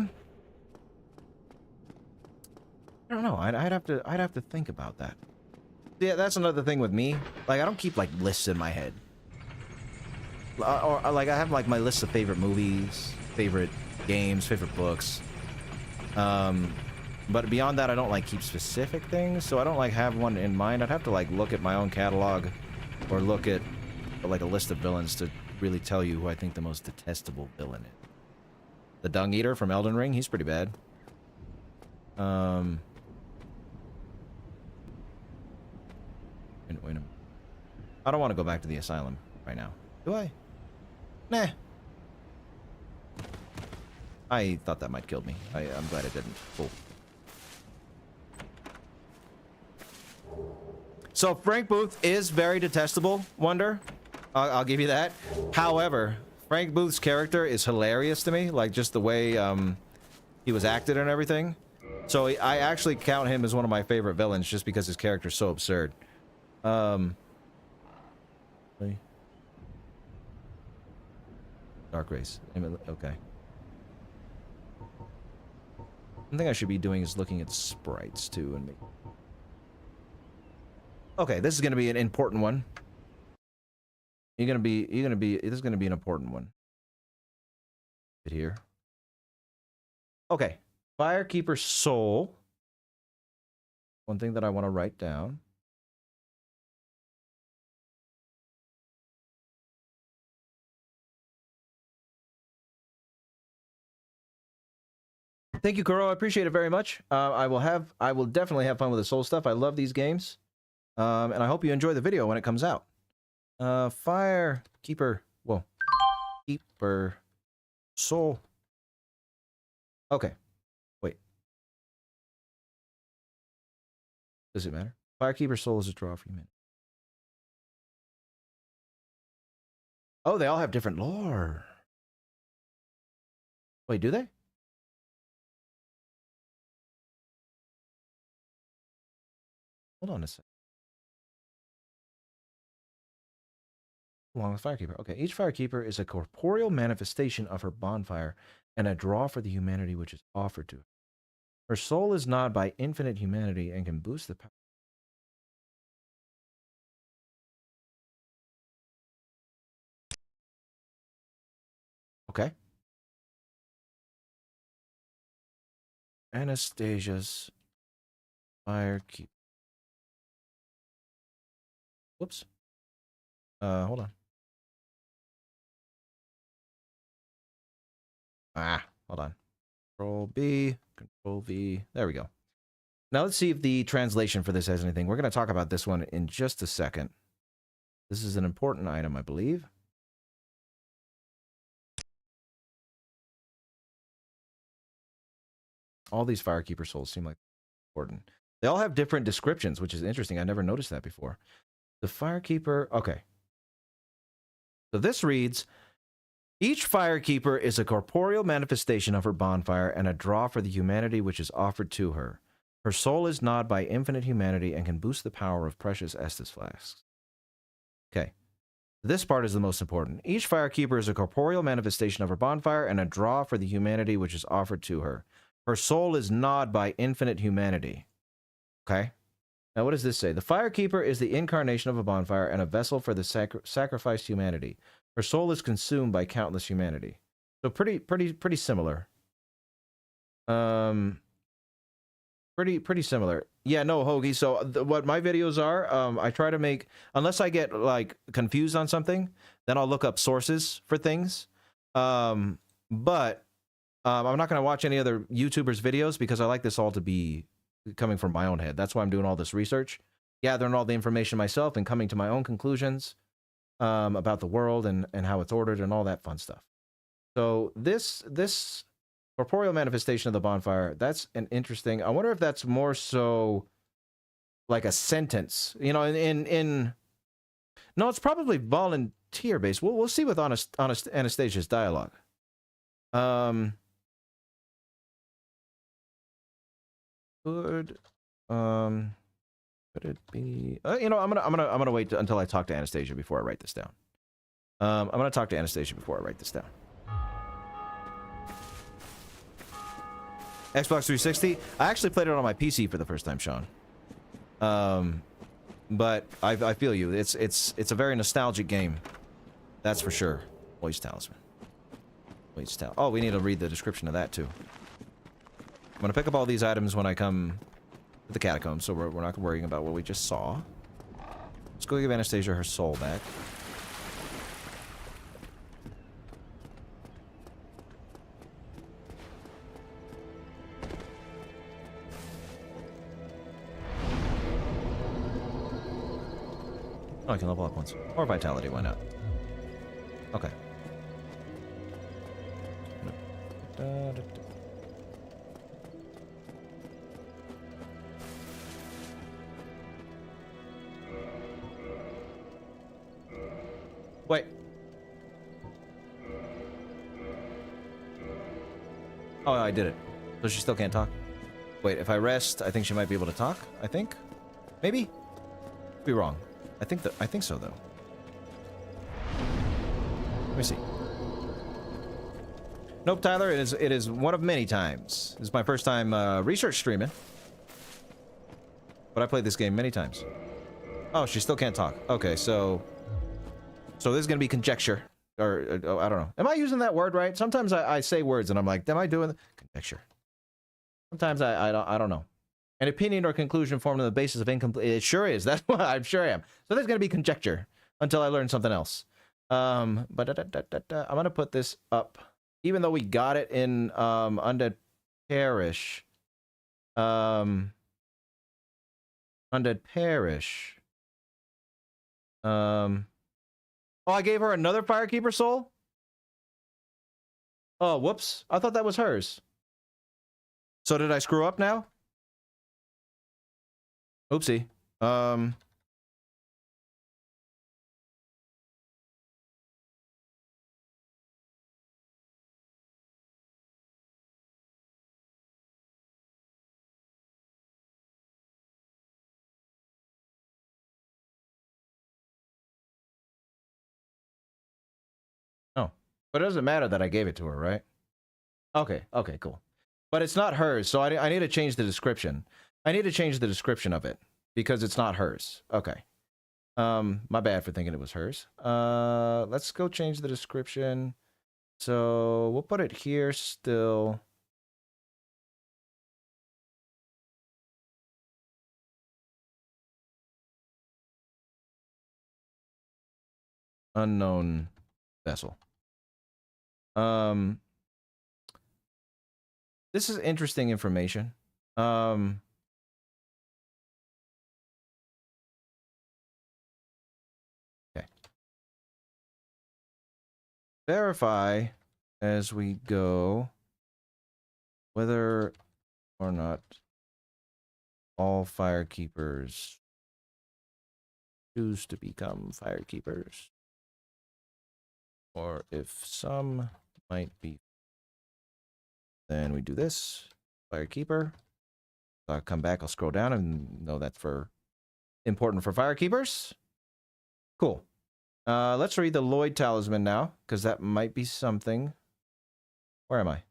don't know. I'd have to think about that. Yeah, that's another thing with me. Like, I don't keep like lists in my head. Or like I have like my list of favorite movies, favorite games, favorite books. But beyond that, I don't like keep specific things, so I don't like have one in mind. I'd have to like look at my own catalog or look at like a list of villains to really tell you who I think the most detestable villain is. The Dung Eater from Elden Ring, he's pretty bad. Wait a minute. I don't want to go back to the Asylum right now. Do I? Nah. I thought that might kill me. I'm glad it didn't. Cool. So Frank Booth is very detestable, Wonder. I'll give you that. However, Frank Booth's character is hilarious to me. Like, just the way he was acted and everything. So I actually count him as one of my favorite villains just because his character's so absurd. Dark Race. Okay. One thing I should be doing is looking at sprites too and make... Okay, this is gonna be an important one. This is gonna be an important one. Here. Okay. Firekeeper Soul. One thing that I want to write down. Thank you, Kuro. I appreciate it very much. I will definitely have fun with the soul stuff. I love these games. And I hope you enjoy the video when it comes out. Firekeeper. Whoa. Keeper Soul. Okay. Wait. Does it matter? Firekeeper Soul is a draw for you, man. Oh, they all have different lore. Wait, do they? Hold on a sec. Along with Firekeeper. Okay, each Firekeeper is a corporeal manifestation of her bonfire and a draw for the humanity which is offered to her. Her soul is gnawed by infinite humanity and can boost the power. Okay. Anastasia's firekeeper. Whoops. Hold on. Hold on. Control B, Control V. There we go. Now let's see if the translation for this has anything. We're going to talk about this one in just a second. This is an important item, I believe. All these Firekeeper souls seem like important. They all have different descriptions, which is interesting. I never noticed that before. The Firekeeper... Okay. So this reads... Each Firekeeper is a corporeal manifestation of her bonfire and a draw for the humanity which is offered to her. Her soul is gnawed by infinite humanity and can boost the power of precious Estus flasks. Okay. This part is the most important. Each Firekeeper is a corporeal manifestation of her bonfire and a draw for the humanity which is offered to her. Her soul is gnawed by infinite humanity. Okay. Now what does this say? The Firekeeper is the incarnation of a bonfire and a vessel for the sacrificed humanity. Her soul is consumed by countless humanity. So pretty similar. Pretty similar. Yeah, no, Hoagie. So what my videos are, I try to make, unless I get like confused on something, then I'll look up sources for things. But I'm not going to watch any other YouTubers' videos because I like this all to be coming from my own head. That's why I'm doing all this research, gathering all the information myself and coming to my own conclusions about the world and how it's ordered and all that fun stuff. So this corporeal manifestation of the bonfire, that's an interesting... I wonder if that's more so like a sentence. You know, no, it's probably volunteer-based. We'll see with Anastasia's dialogue. Could it be... you know, I'm gonna wait until I talk to Anastasia before I write this down. I'm gonna talk to Anastasia before I write this down. Xbox 360. I actually played it on my PC for the first time, Sean. But I feel you. It's a very nostalgic game. That's for sure. Voice talisman. Voice talisman. Oh, we need to read the description of that too. I'm gonna pick up all these items when I come to the catacombs, so we're not worrying about what we just saw. Let's go give Anastasia her soul back. Oh, I can level up once. Or vitality, why not? Okay. Wait. Oh, I did it. So she still can't talk? Wait, if I rest, I think she might be able to talk, I think? Maybe? Be wrong. I think so, though. Let me see. Nope, Tyler, it is one of many times. This is my first time research streaming. But I played this game many times. Oh, she still can't talk. Okay, so this is gonna be conjecture. Or, I don't know. Am I using that word right? Sometimes I say words and I'm like, am I doing conjecture? Sometimes I don't know. An opinion or conclusion formed on the basis of incomplete... It sure is. That's what I'm sure I am. So there's going to be conjecture until I learn something else. I'm going to put this up. Even though we got it in Undead Parish. Undead Parish. Oh, I gave her another Firekeeper soul? Oh, whoops. I thought that was hers. So did I screw up now? Oopsie. Oh. But it doesn't matter that I gave it to her, right? Okay, okay, cool. But it's not hers, so I need to change the description. I need to change the description of it because it's not hers. Okay. My bad for thinking it was hers. Let's go change the description. So we'll put it here still. Unknown vessel. This is interesting information. Okay. Verify as we go whether or not all firekeepers choose to become firekeepers, or if some might be. Then we do this, firekeeper. So I'll come back, I'll scroll down and know that's for important for firekeepers. Cool. Let's read the Lloyd Talisman now, because that might be something. Where am I?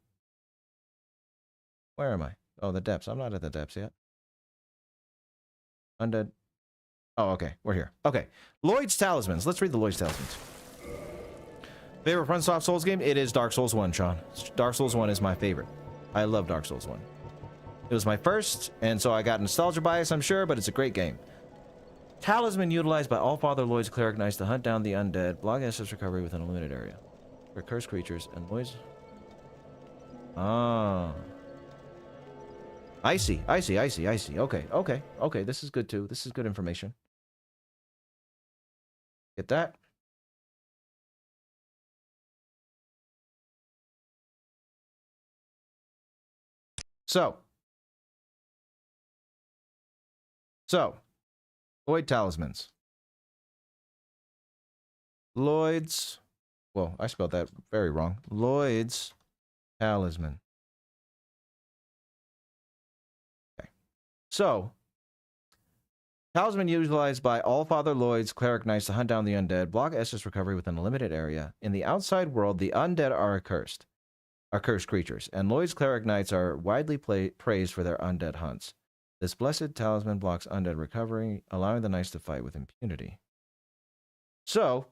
Where am I? Oh, the depths. I'm not at the depths yet. Undead. Oh, okay. We're here. Okay. Lloyd's Talismans. Let's read the Lloyd's Talismans. Favorite FromSoft Souls game? It is Dark Souls 1, Sean. Dark Souls 1 is my favorite. I love Dark Souls 1. It was my first, and so I got nostalgia bias, I'm sure, but it's a great game. Talisman utilized by all Father Lloyd's cleric knights to hunt down the undead, block SS recovery within a limited area. For cursed creatures and Lloyd's. Ah. I see. Okay. This is good too. This is good information. Get that? So, Lloyd Talismans. Lloyd's, well, I spelled that very wrong. Lloyd's Talisman. Okay. So, Talisman utilized by all Father Lloyd's cleric knights to hunt down the undead, block Estus recovery within a limited area. In the outside world, the undead are cursed creatures, and Lloyd's cleric knights are widely praised for their undead hunts. This blessed talisman blocks undead recovery, allowing the knights to fight with impunity. So,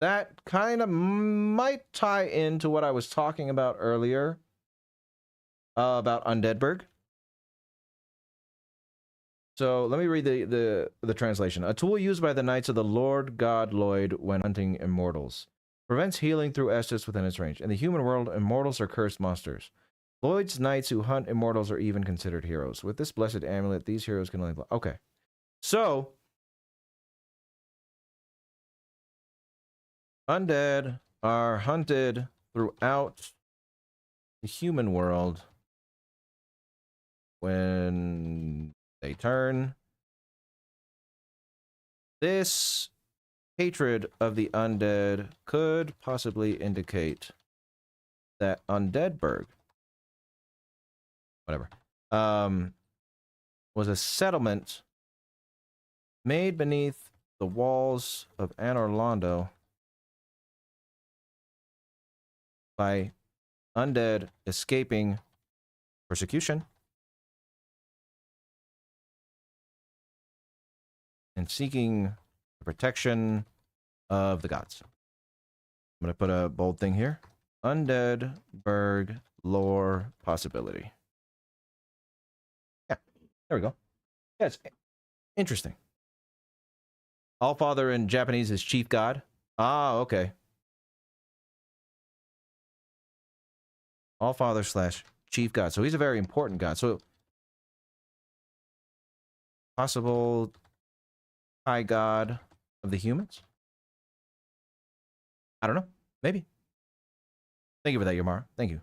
that kind of might tie into what I was talking about earlier about Undead Burg. So let me read the translation. A tool used by the knights of the Lord God Lloyd when hunting immortals. Prevents healing through Estus within its range. In the human world, immortals are cursed monsters. Lloyd's knights who hunt immortals are even considered heroes. With this blessed amulet, these heroes can only... Okay. So, undead are hunted throughout the human world when they turn. This hatred of the undead could possibly indicate that Undead Burg, whatever, was a settlement made beneath the walls of Anor Londo by undead escaping persecution and seeking the protection of the gods. I'm going to put a bold thing here. Undead Burg lore possibility. Yeah, there we go. Yeah, it's interesting. Allfather in Japanese is chief god. Ah, okay. Allfather / chief god. So he's a very important god. So possible high god of the humans? I don't know. Maybe. Thank you for that, Yamara. Thank you.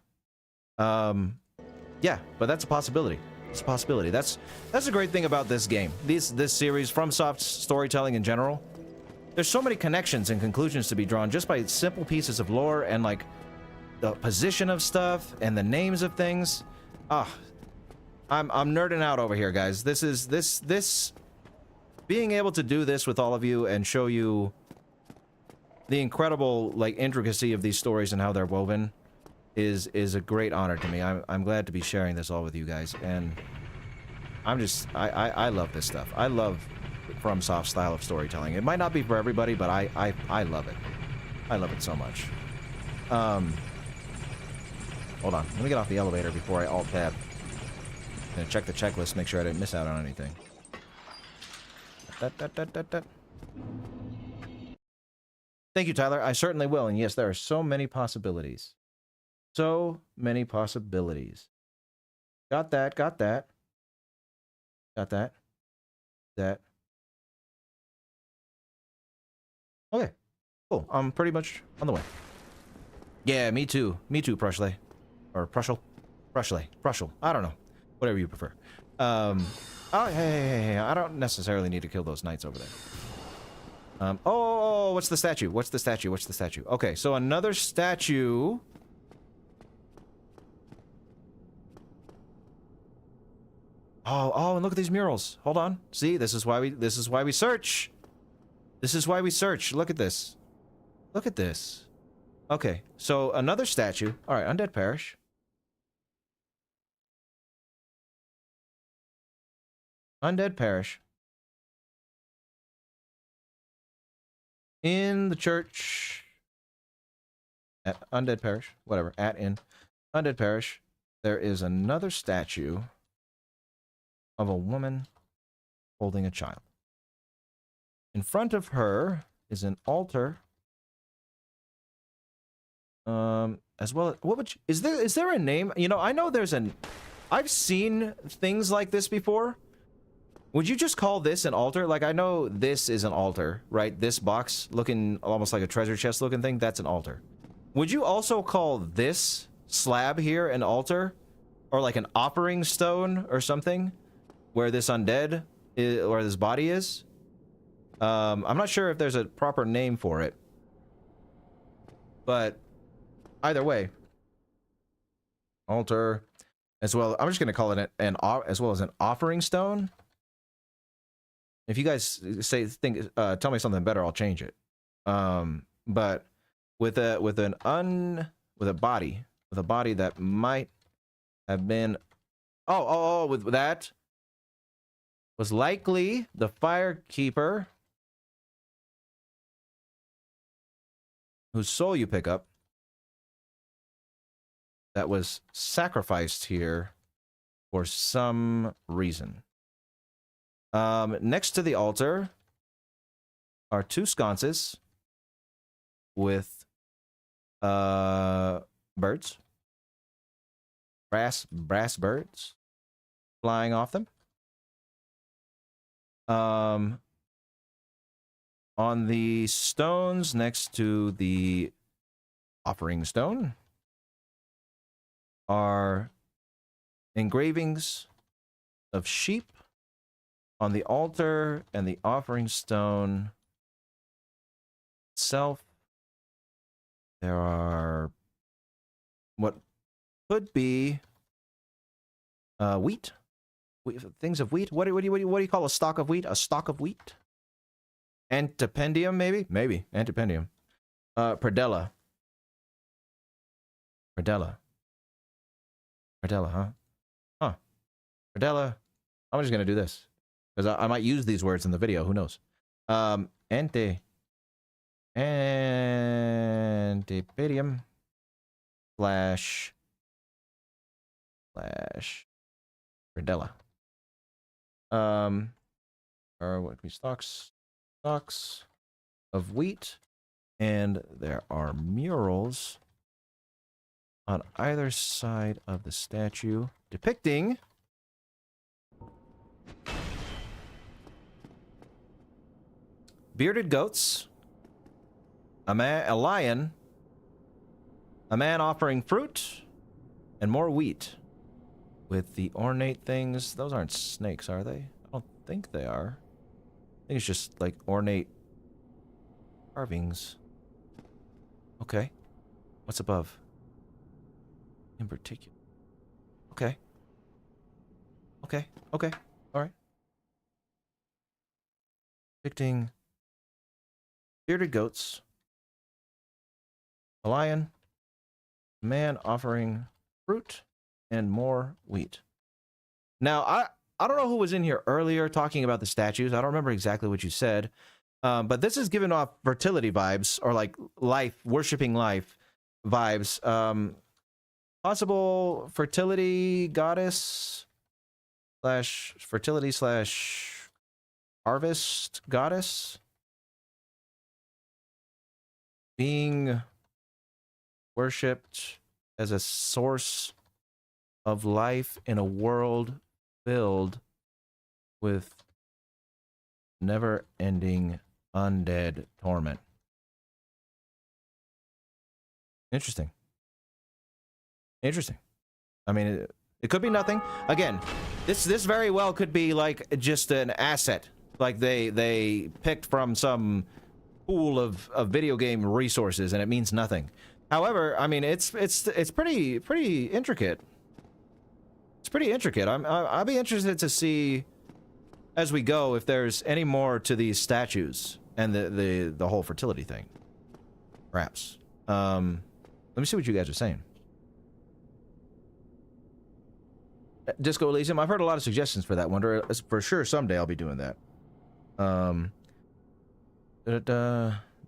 Yeah, but that's a possibility. It's a possibility. That's a great thing about this game. This series, FromSoft storytelling in general. There's so many connections and conclusions to be drawn just by simple pieces of lore and like the position of stuff and the names of things. I'm nerding out over here, guys. This being able to do this with all of you and show you the incredible like intricacy of these stories and how they're woven is a great honor to me. I'm glad to be sharing this all with you guys, and I love this stuff. I love FromSoft style of storytelling. It might not be for everybody, but I love it. I love it so much. Hold on. Let me get off the elevator before I alt-tab. I'm gonna check the checklist, make sure I didn't miss out on anything. Thank you, Tyler. I certainly will. And yes, there are so many possibilities. So many possibilities. Got that, got that. Got that. That. Okay. Cool. I'm pretty much on the way. Yeah, me too. Me too, Prushley. Or Prushel. Prushel. I don't know. Whatever you prefer. Oh, hey. I don't necessarily need to kill those knights over there. Oh, what's the statue? What's the statue? What's the statue? Okay, so another statue. Oh, and look at these murals. Hold on. See, this is why we search. This is why we search. Look at this. Look at this. Okay, so another statue. All right, Undead Parish. Undead Parish. In the church. At Undead Parish. Whatever. In Undead Parish. There is another statue of a woman holding a child. In front of her is an altar. As well as, what would you, is there a name? You know, I know there's I've seen things like this before. Would you just call this an altar? Like, I know this is an altar, right? This box looking almost like a treasure chest looking thing, that's an altar. Would you also call this slab here an altar? Or like an offering stone or something? Where this undead is, or this body is? I'm not sure if there's a proper name for it. But either way, altar as well. I'm just going to call it as well as an offering stone. If you guys tell me something better, I'll change it. But with a body that might have been with that was likely the firekeeper whose soul you pick up that was sacrificed here for some reason. Next to the altar are two sconces with birds, brass birds flying off them. On the stones next to the offering stone are engravings of sheep. On the altar and the offering stone itself, there are what could be wheat. Things of wheat. What do you call a stalk of wheat? A stalk of wheat? Antipendium, maybe? Maybe. Antipendium. Predella. Predella, huh? Huh. Predella. I'm just going to do this. Because I might use these words in the video. Who knows? Antipedium. Slash. Predella. Or what we stocks of wheat, and there are murals on either side of the statue depicting bearded goats, a lion, a man offering fruit, and more wheat. With the ornate things, those aren't snakes, are they? I don't think they are. I think it's just like ornate carvings. Okay. What's above? In particular. Okay. Alright. Depicting bearded goats, a lion, a man offering fruit, and more wheat. Now, I don't know who was in here earlier talking about the statues. I don't remember exactly what you said. But this is giving off fertility vibes, or like life, worshiping life vibes. Possible fertility goddess slash fertility slash harvest goddess being worshipped as a source of life in a world filled with never-ending undead torment. Interesting. Interesting. I mean, it could be nothing. Again, this very well could be like just an asset, like they picked from some pool of video game resources, and it means nothing. However, I mean, it's pretty intricate. It's pretty intricate. I'll be interested to see as we go if there's any more to these statues and the whole fertility thing. Perhaps. Let me see what you guys are saying. Disco Elysium. I've heard a lot of suggestions for that one. For sure, someday I'll be doing that.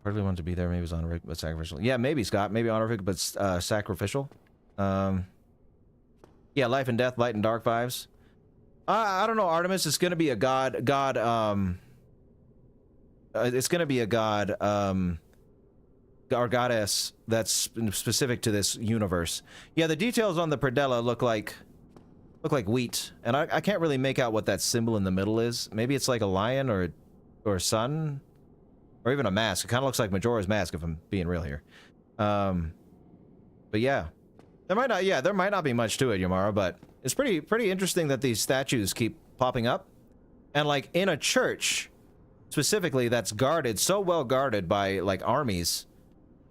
Partly want to be there. Maybe it's honorific, but sacrificial. Yeah, maybe Scott. Maybe honorific, but sacrificial. Yeah, life and death, light and dark vibes. I don't know. Artemis is going to be a god. It's going to be a god. Or goddess that's specific to this universe. Yeah, the details on the predella look like wheat, and I can't really make out what that symbol in the middle is. Maybe it's like a lion or a sun, or even a mask. It kind of looks like Majora's Mask, if I'm being real here. But yeah, there might not be much to it, Yamara, but it's pretty interesting that these statues keep popping up, and like in a church specifically that's guarded, so well guarded by like armies.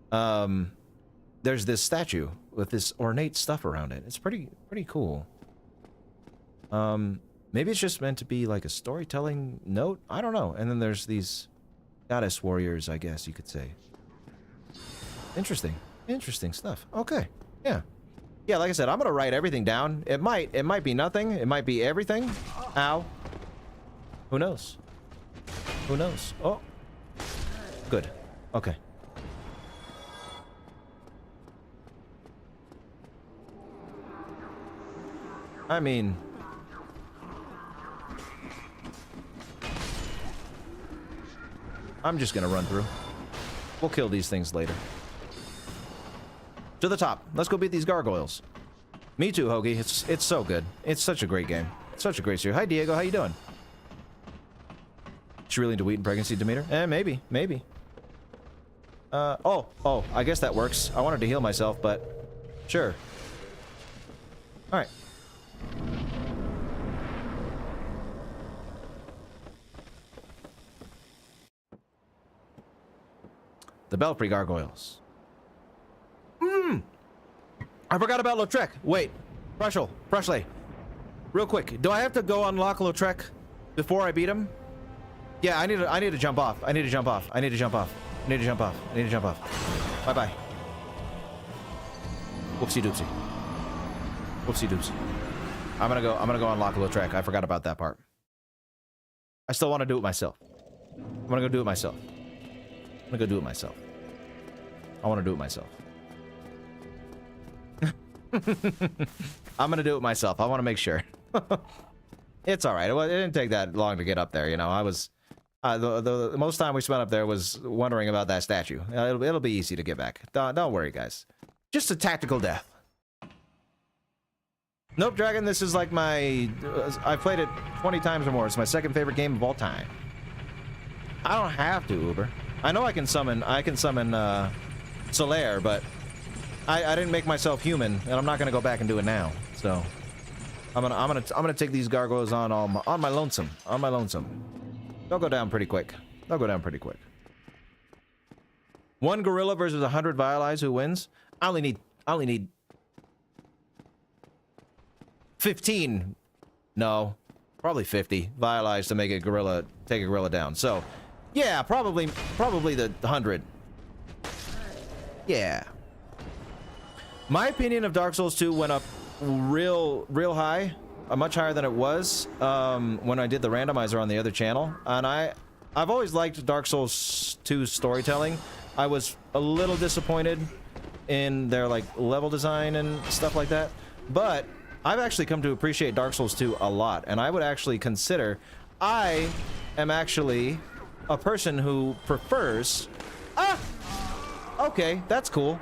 There's this statue with this ornate stuff around it. It's pretty cool. Maybe it's just meant to be like a storytelling note. I don't know. And then there's these goddess warriors, I guess you could say. Interesting stuff. Okay. Yeah, like I said, I'm gonna write everything down. It might be nothing. It might be everything. Ow. Who knows? Oh, good. Okay. I mean, I'm just gonna run through. We'll kill these things later. To the top. Let's go beat these gargoyles. Me too, Hoagie. It's so good. It's such a great game. It's such a great series. Hi, Diego. How you doing? She really into wheat and pregnancy, Demeter? Maybe. Oh, I guess that works. I wanted to heal myself, but sure. All right. The Belfry Gargoyles. I forgot about Lautrec. Wait. Brushley. Real quick. Do I have to go unlock Lautrec before I beat him? Yeah, I need to jump off. I need to jump off. Bye-bye. Whoopsie doopsie. I'm gonna go unlock Lautrec. I forgot about that part. I still want to do it myself. I'm gonna go do it myself. I want to do it myself. I'm gonna do it myself. I want to make sure. It's all right. It didn't take that long to get up there. You know, I was the most time we spent up there was wondering about that statue. It'll be easy to get back. Don't worry, guys. Just a tactical death. Nope, Dragon. This is like my. I've played it 20 times or more. It's my second favorite game of all time. I don't have to, Uber. I know I can summon Solaire, but I didn't make myself human, and I'm not gonna go back and do it now. So I'm gonna take these gargoyles on my lonesome. They'll go down pretty quick. One gorilla versus 100 Vialize. Who wins? I only need 15. No, probably 50 Vialize to make take a gorilla down. So. Yeah, probably the 100. Yeah. My opinion of Dark Souls 2 went up real high much higher than it was when I did the randomizer on the other channel. And I've always liked Dark Souls 2's storytelling. I was a little disappointed in their like level design and stuff like that, but I've actually come to appreciate Dark Souls 2 a lot, and I would actually consider I am actually a person who prefers... Ah! Okay, that's cool.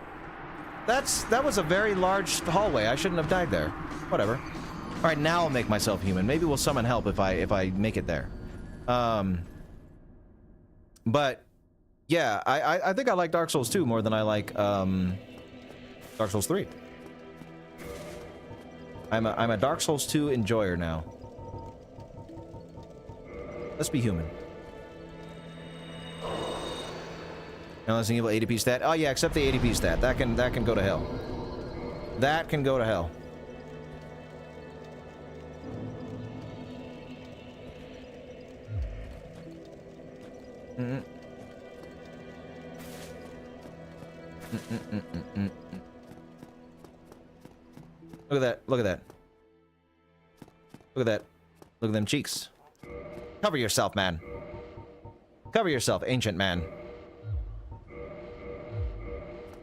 That was a very large hallway. I shouldn't have died there. Whatever. Alright, now I'll make myself human. Maybe we'll summon help if I make it there. But yeah, I think I like Dark Souls 2 more than I like Dark Souls 3. I'm a Dark Souls 2 enjoyer now. Let's be human. Now that's an evil ADP stat. Oh yeah, except the ADP stat. That can go to hell. That can go to hell. Look at that. Look at that. Look at that. Look at them cheeks. Cover yourself, man. Cover yourself, ancient man.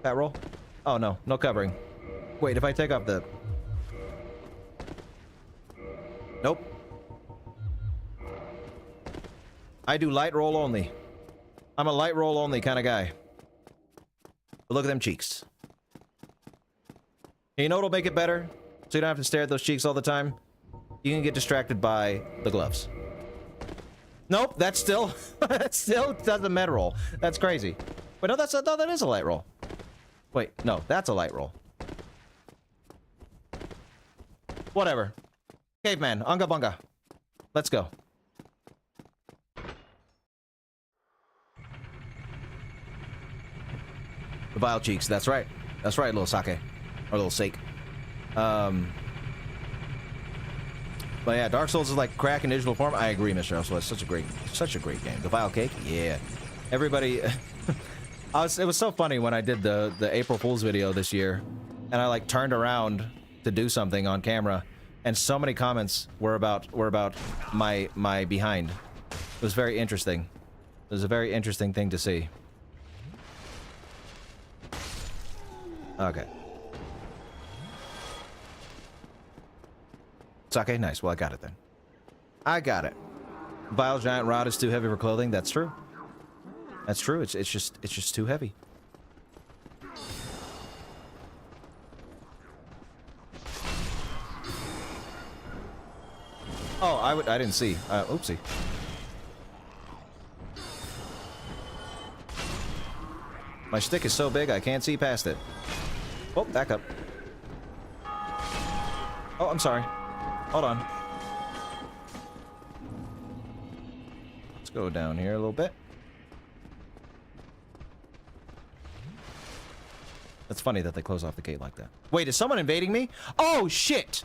Fat roll? Oh, no. No covering. Wait, if I take off the... Nope. I do light roll only. I'm a light roll only kind of guy. But look at them cheeks. And you know what'll make it better? So you don't have to stare at those cheeks all the time? You can get distracted by the gloves. Nope, that's still... that still doesn't meta roll. That's crazy. Wait, no, that is a light roll. Wait, no, that's a light roll. Whatever. Caveman, unga bunga. Let's go. The vile cheeks, that's right. That's right, little sake. Or little sake. But yeah, Dark Souls is like crack in digital form. I agree, Mr. Russell. It's such a great game. The Vile Cake? Yeah. Everybody... it was so funny when I did the April Fool's video this year, and I like turned around to do something on camera, and so many comments were about my behind. It was very interesting. It was a very interesting thing to see. Okay. Sake, nice. Well, I got it then. I got it. Vile giant rod is too heavy for clothing. That's true. That's true. It's just too heavy. Oh, I didn't see. Oopsie. My stick is so big I can't see past it. Oh, back up. Oh, I'm sorry. Hold on. Let's go down here a little bit. It's funny that they close off the gate like that. Wait, is someone invading me? Oh, shit!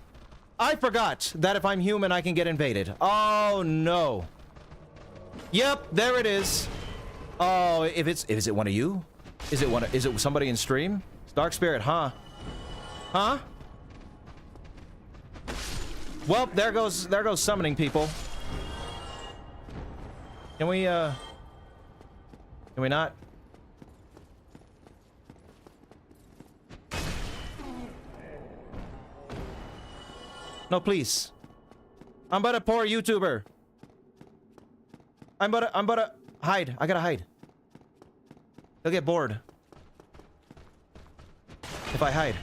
I forgot that if I'm human, I can get invaded. Oh, no. Yep, there it is. Oh, is it one of you? Is it somebody in stream? It's Dark Spirit, huh? Huh? Well, there goes summoning people. Can we not? No, please. I'm but a poor YouTuber. I'm but a hide. I gotta hide. He'll get bored if I hide.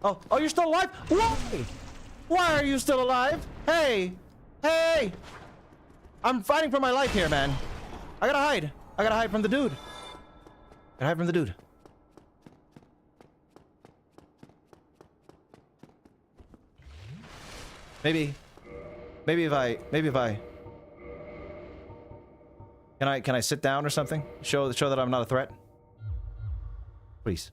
Oh, you're still alive? Why? Why are you still alive? Hey, hey! I'm fighting for my life here, man. I gotta hide. I gotta hide from the dude. I gotta hide from the dude. Maybe if I can I sit down or something? Show that I'm not a threat. Please.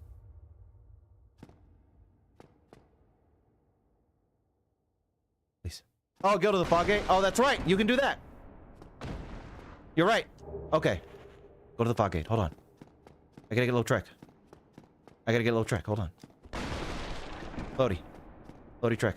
Please. Oh, go to the fog gate. Oh, that's right. You can do that. You're right. Okay. Go to the fog gate. Hold on. I gotta get Lautrec. Hold on. Lodi. Lodi Trek.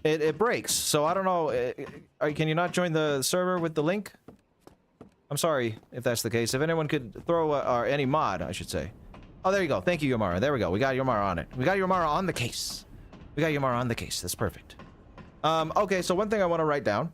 it breaks. So I don't know. Can you not join the server with the link? I'm sorry if that's the case. If anyone could throw or any mod, I should say. Oh, there you go. Thank you, Yomara. There we go. We got Yomara on it. We got Yomara on the case. We got Yomara on the case. That's perfect. Okay, so one thing I want to write down.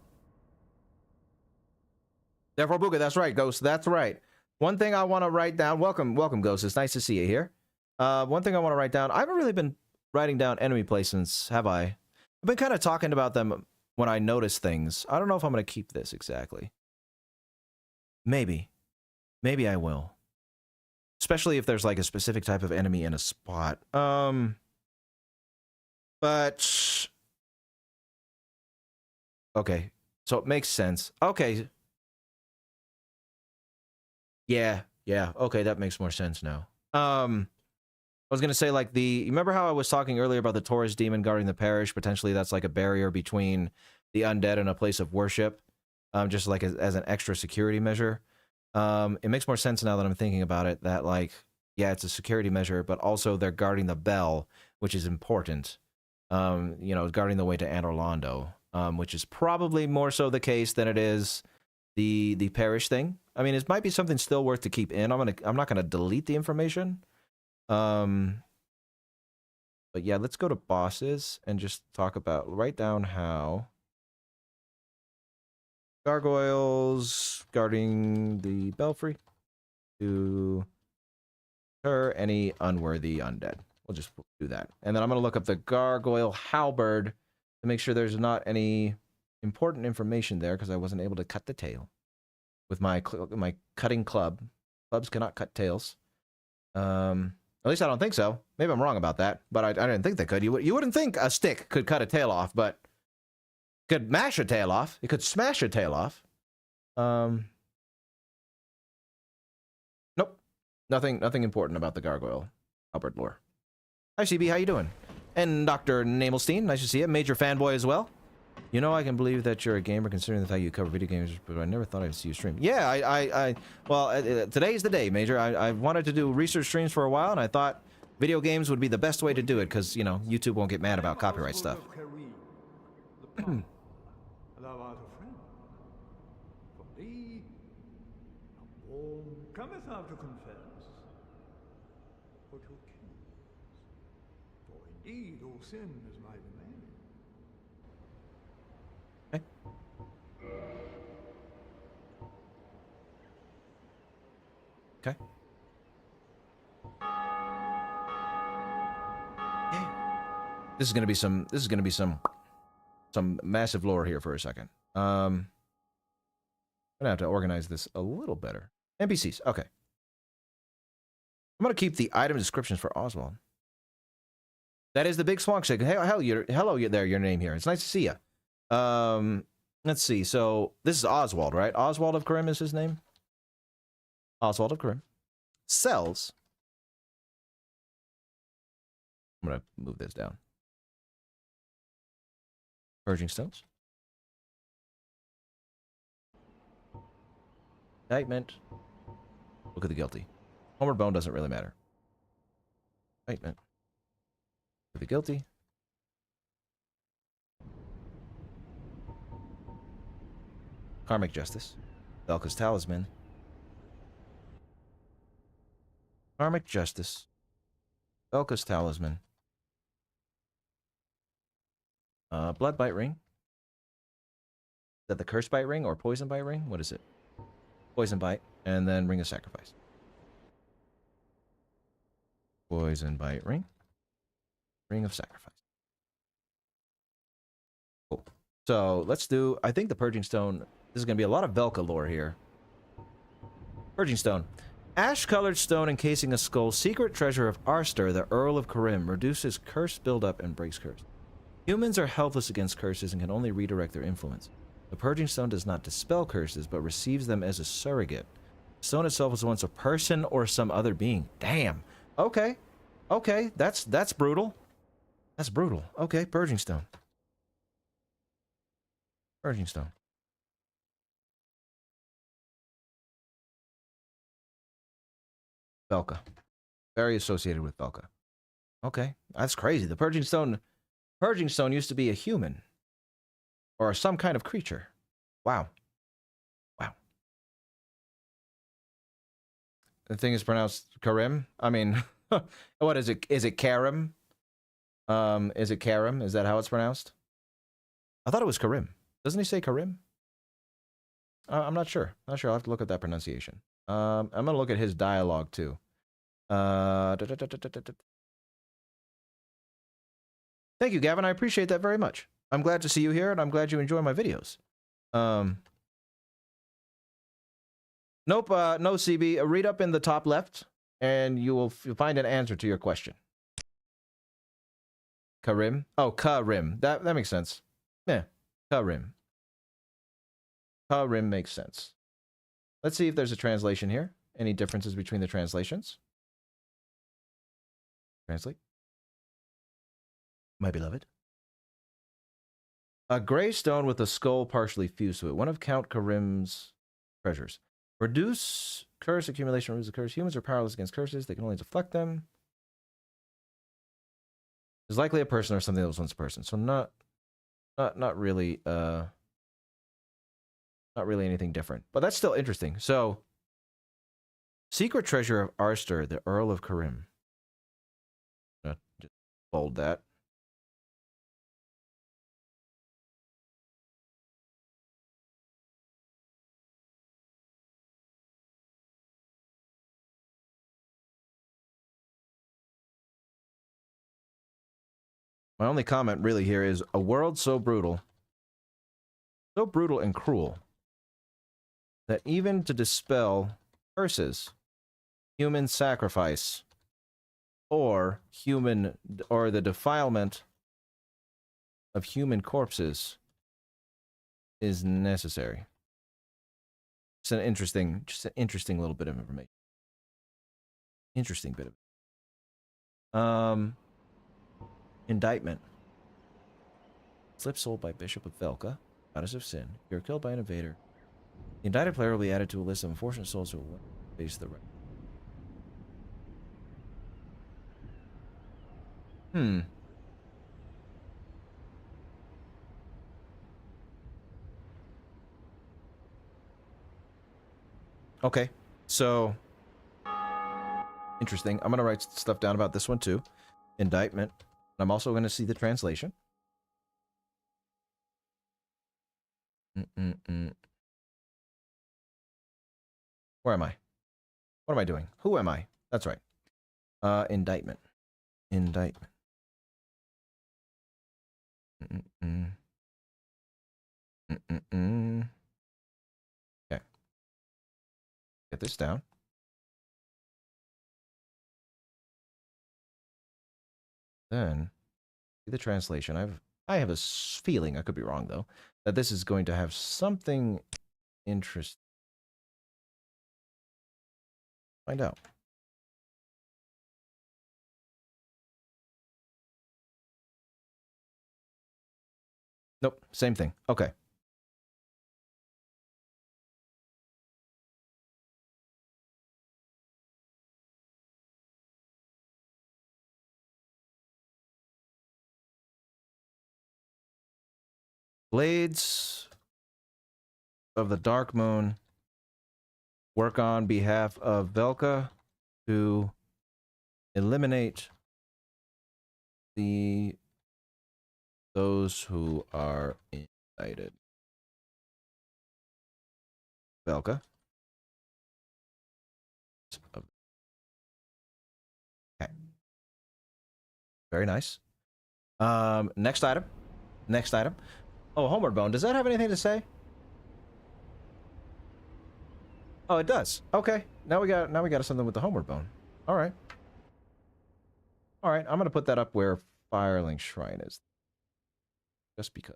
Therefore, Booga, that's right, Ghost. That's right. One thing I want to write down. Welcome, Ghost. It's nice to see you here. One thing I want to write down. I haven't really been writing down enemy placements, have I? I've been kind of talking about them when I notice things. I don't know if I'm going to keep this exactly. Maybe. Maybe I will. Especially if there's like a specific type of enemy in a spot. But... Okay. So it makes sense. Okay. Yeah. Okay, that makes more sense now. I was going to say, like, you remember how I was talking earlier about the Taurus Demon guarding the Parish? Potentially that's like a barrier between the undead and a place of worship. Just like as an extra security measure. It makes more sense now that I'm thinking about it that, like, yeah, it's a security measure, but also they're guarding the bell, which is important. You know, guarding the way to Orlando, which is probably more so the case than it is the Parish thing. I mean, it might be something still worth to keep in. I'm not gonna delete the information. But yeah, let's go to bosses and just write down how gargoyles guarding the belfry to deter any unworthy undead. We'll just do that. And then I'm going to look up the gargoyle halberd to make sure there's not any important information there because I wasn't able to cut the tail with my cutting club. Clubs cannot cut tails. At least I don't think so. Maybe I'm wrong about that, but I didn't think they could. You wouldn't think a stick could cut a tail off, but could mash a tail off. It could smash a tail off. Nope. Nothing important about the gargoyle halberd lore. Hi, CB. How you doing? And Dr. Namelstein. Nice to see you. Major fanboy as well. You know, I can believe that you're a gamer considering the fact you cover video games, but I never thought I'd see you stream. Yeah, well, today's the day, Major. I wanted to do research streams for a while, and I thought video games would be the best way to do it because, you know, YouTube won't get mad about copyright stuff. Thou art a friend. For thee, a warm cometh thou to confess, or to accuse. For indeed all sin is my domain. Okay. Yeah. This is gonna be some massive lore here for a second. I'm gonna have to organize this a little better. NPCs, okay. I'm gonna keep the item descriptions for Oswald. That is the big swamp chick. Hey, hello there, your name here. It's nice to see you. Let's see. So this is Oswald, right? Oswald of Karim is his name. Oswald of Karim sells. I'm gonna move this down. Purging stones. Indictment. Look at the guilty. Homeward bone doesn't really matter. Indictment. For the guilty. Karmic justice. Velka's talisman. Karmic justice. Velka's talisman. Blood bite ring. Is that the curse bite ring or poison bite ring? What is it? Poison bite, and then ring of sacrifice. Poison bite ring. Ring of sacrifice. Cool. So let's do, I think the purging stone, this is going to be a lot of Velka lore here. Purging stone. Ash-colored stone encasing a skull, secret treasure of Arster, the Earl of Karim, reduces curse buildup and breaks curse. Humans are helpless against curses and can only redirect their influence. The purging stone does not dispel curses, but receives them as a surrogate. The stone itself was once a person or some other being. Damn. Okay. Okay, that's brutal. That's brutal. Okay, purging stone. Purging stone. Velka. Very associated with Velka. Okay, that's crazy. The purging stone used to be a human. Or some kind of creature. Wow. Wow. The thing is pronounced Karim? I mean, what is it? Is it Karim? Is it Karim? Is that how it's pronounced? I thought it was Karim. Doesn't he say Karim? I'm not sure. Not sure. I'll have to look at that pronunciation. I'm going to look at his dialogue, too. Thank you, Gavin. I appreciate that very much. I'm glad to see you here, and I'm glad you enjoy my videos. Nope, no, CB. Read up in the top left, and you'll find an answer to your question. Karim? Oh, Karim. That makes sense. Yeah, Karim. Karim makes sense. Let's see if there's a translation here. Any differences between the translations? Translate. My beloved. A gray stone with a skull partially fused to it. One of Count Karim's treasures. Reduce curse accumulation. Removes the curse. Humans are powerless against curses. They can only deflect them. It's likely a person or something that was once a person. So not really not really anything different. But that's still interesting. So secret treasure of Arster, the Earl of Karim. Just bold that. My only comment really here is a world so brutal and cruel, that even to dispel curses, human sacrifice, or the defilement of human corpses is necessary. It's an interesting, little bit of information. Interesting bit of indictment. Slip sold by Bishop of Velka, goddess of sin. You're killed by an invader. The indicted player will be added to a list of unfortunate souls who will face the right. Okay, so interesting. I'm gonna write stuff down about this one too. Indictment. I'm also gonna see the translation. Where am I? What am I doing? Who am I? That's right. Indictment. Indictment. Okay. Get this down. Then see the translation. I have a feeling, I could be wrong though, that this is going to have something interesting. Find out. Nope, same thing. Okay. Blades of the Dark Moon work on behalf of Velka to eliminate those who are indicted. Velka. Okay. Very nice. Next item. Next item. Oh, Homeward Bone. Does that have anything to say? Oh, it does. Okay. Now we got something with the Homeward Bone. All right. All right. I'm gonna put that up where Firelink Shrine is. Just because.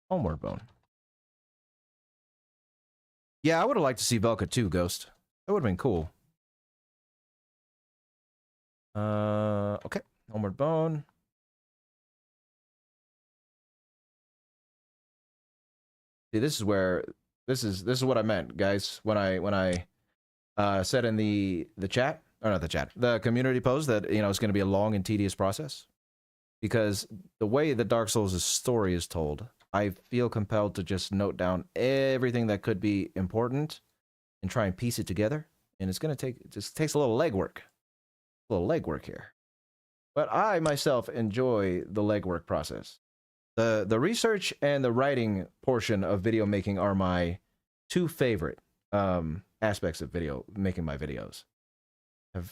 Homeward Bone. Yeah, I would have liked to see Velka too, Ghost. That would have been cool. Okay. Homeward Bone. See, this is where This is what I meant, guys, when I said in the chat, or not the chat, the community post that, you know, it's going to be a long and tedious process. Because the way that Dark Souls' story is told, I feel compelled to just note down everything that could be important and try and piece it together. And it's going to take, it just takes a little legwork. A little legwork here. But I myself enjoy the legwork process. The research and the writing portion of video making are my two favorite aspects of video making my videos.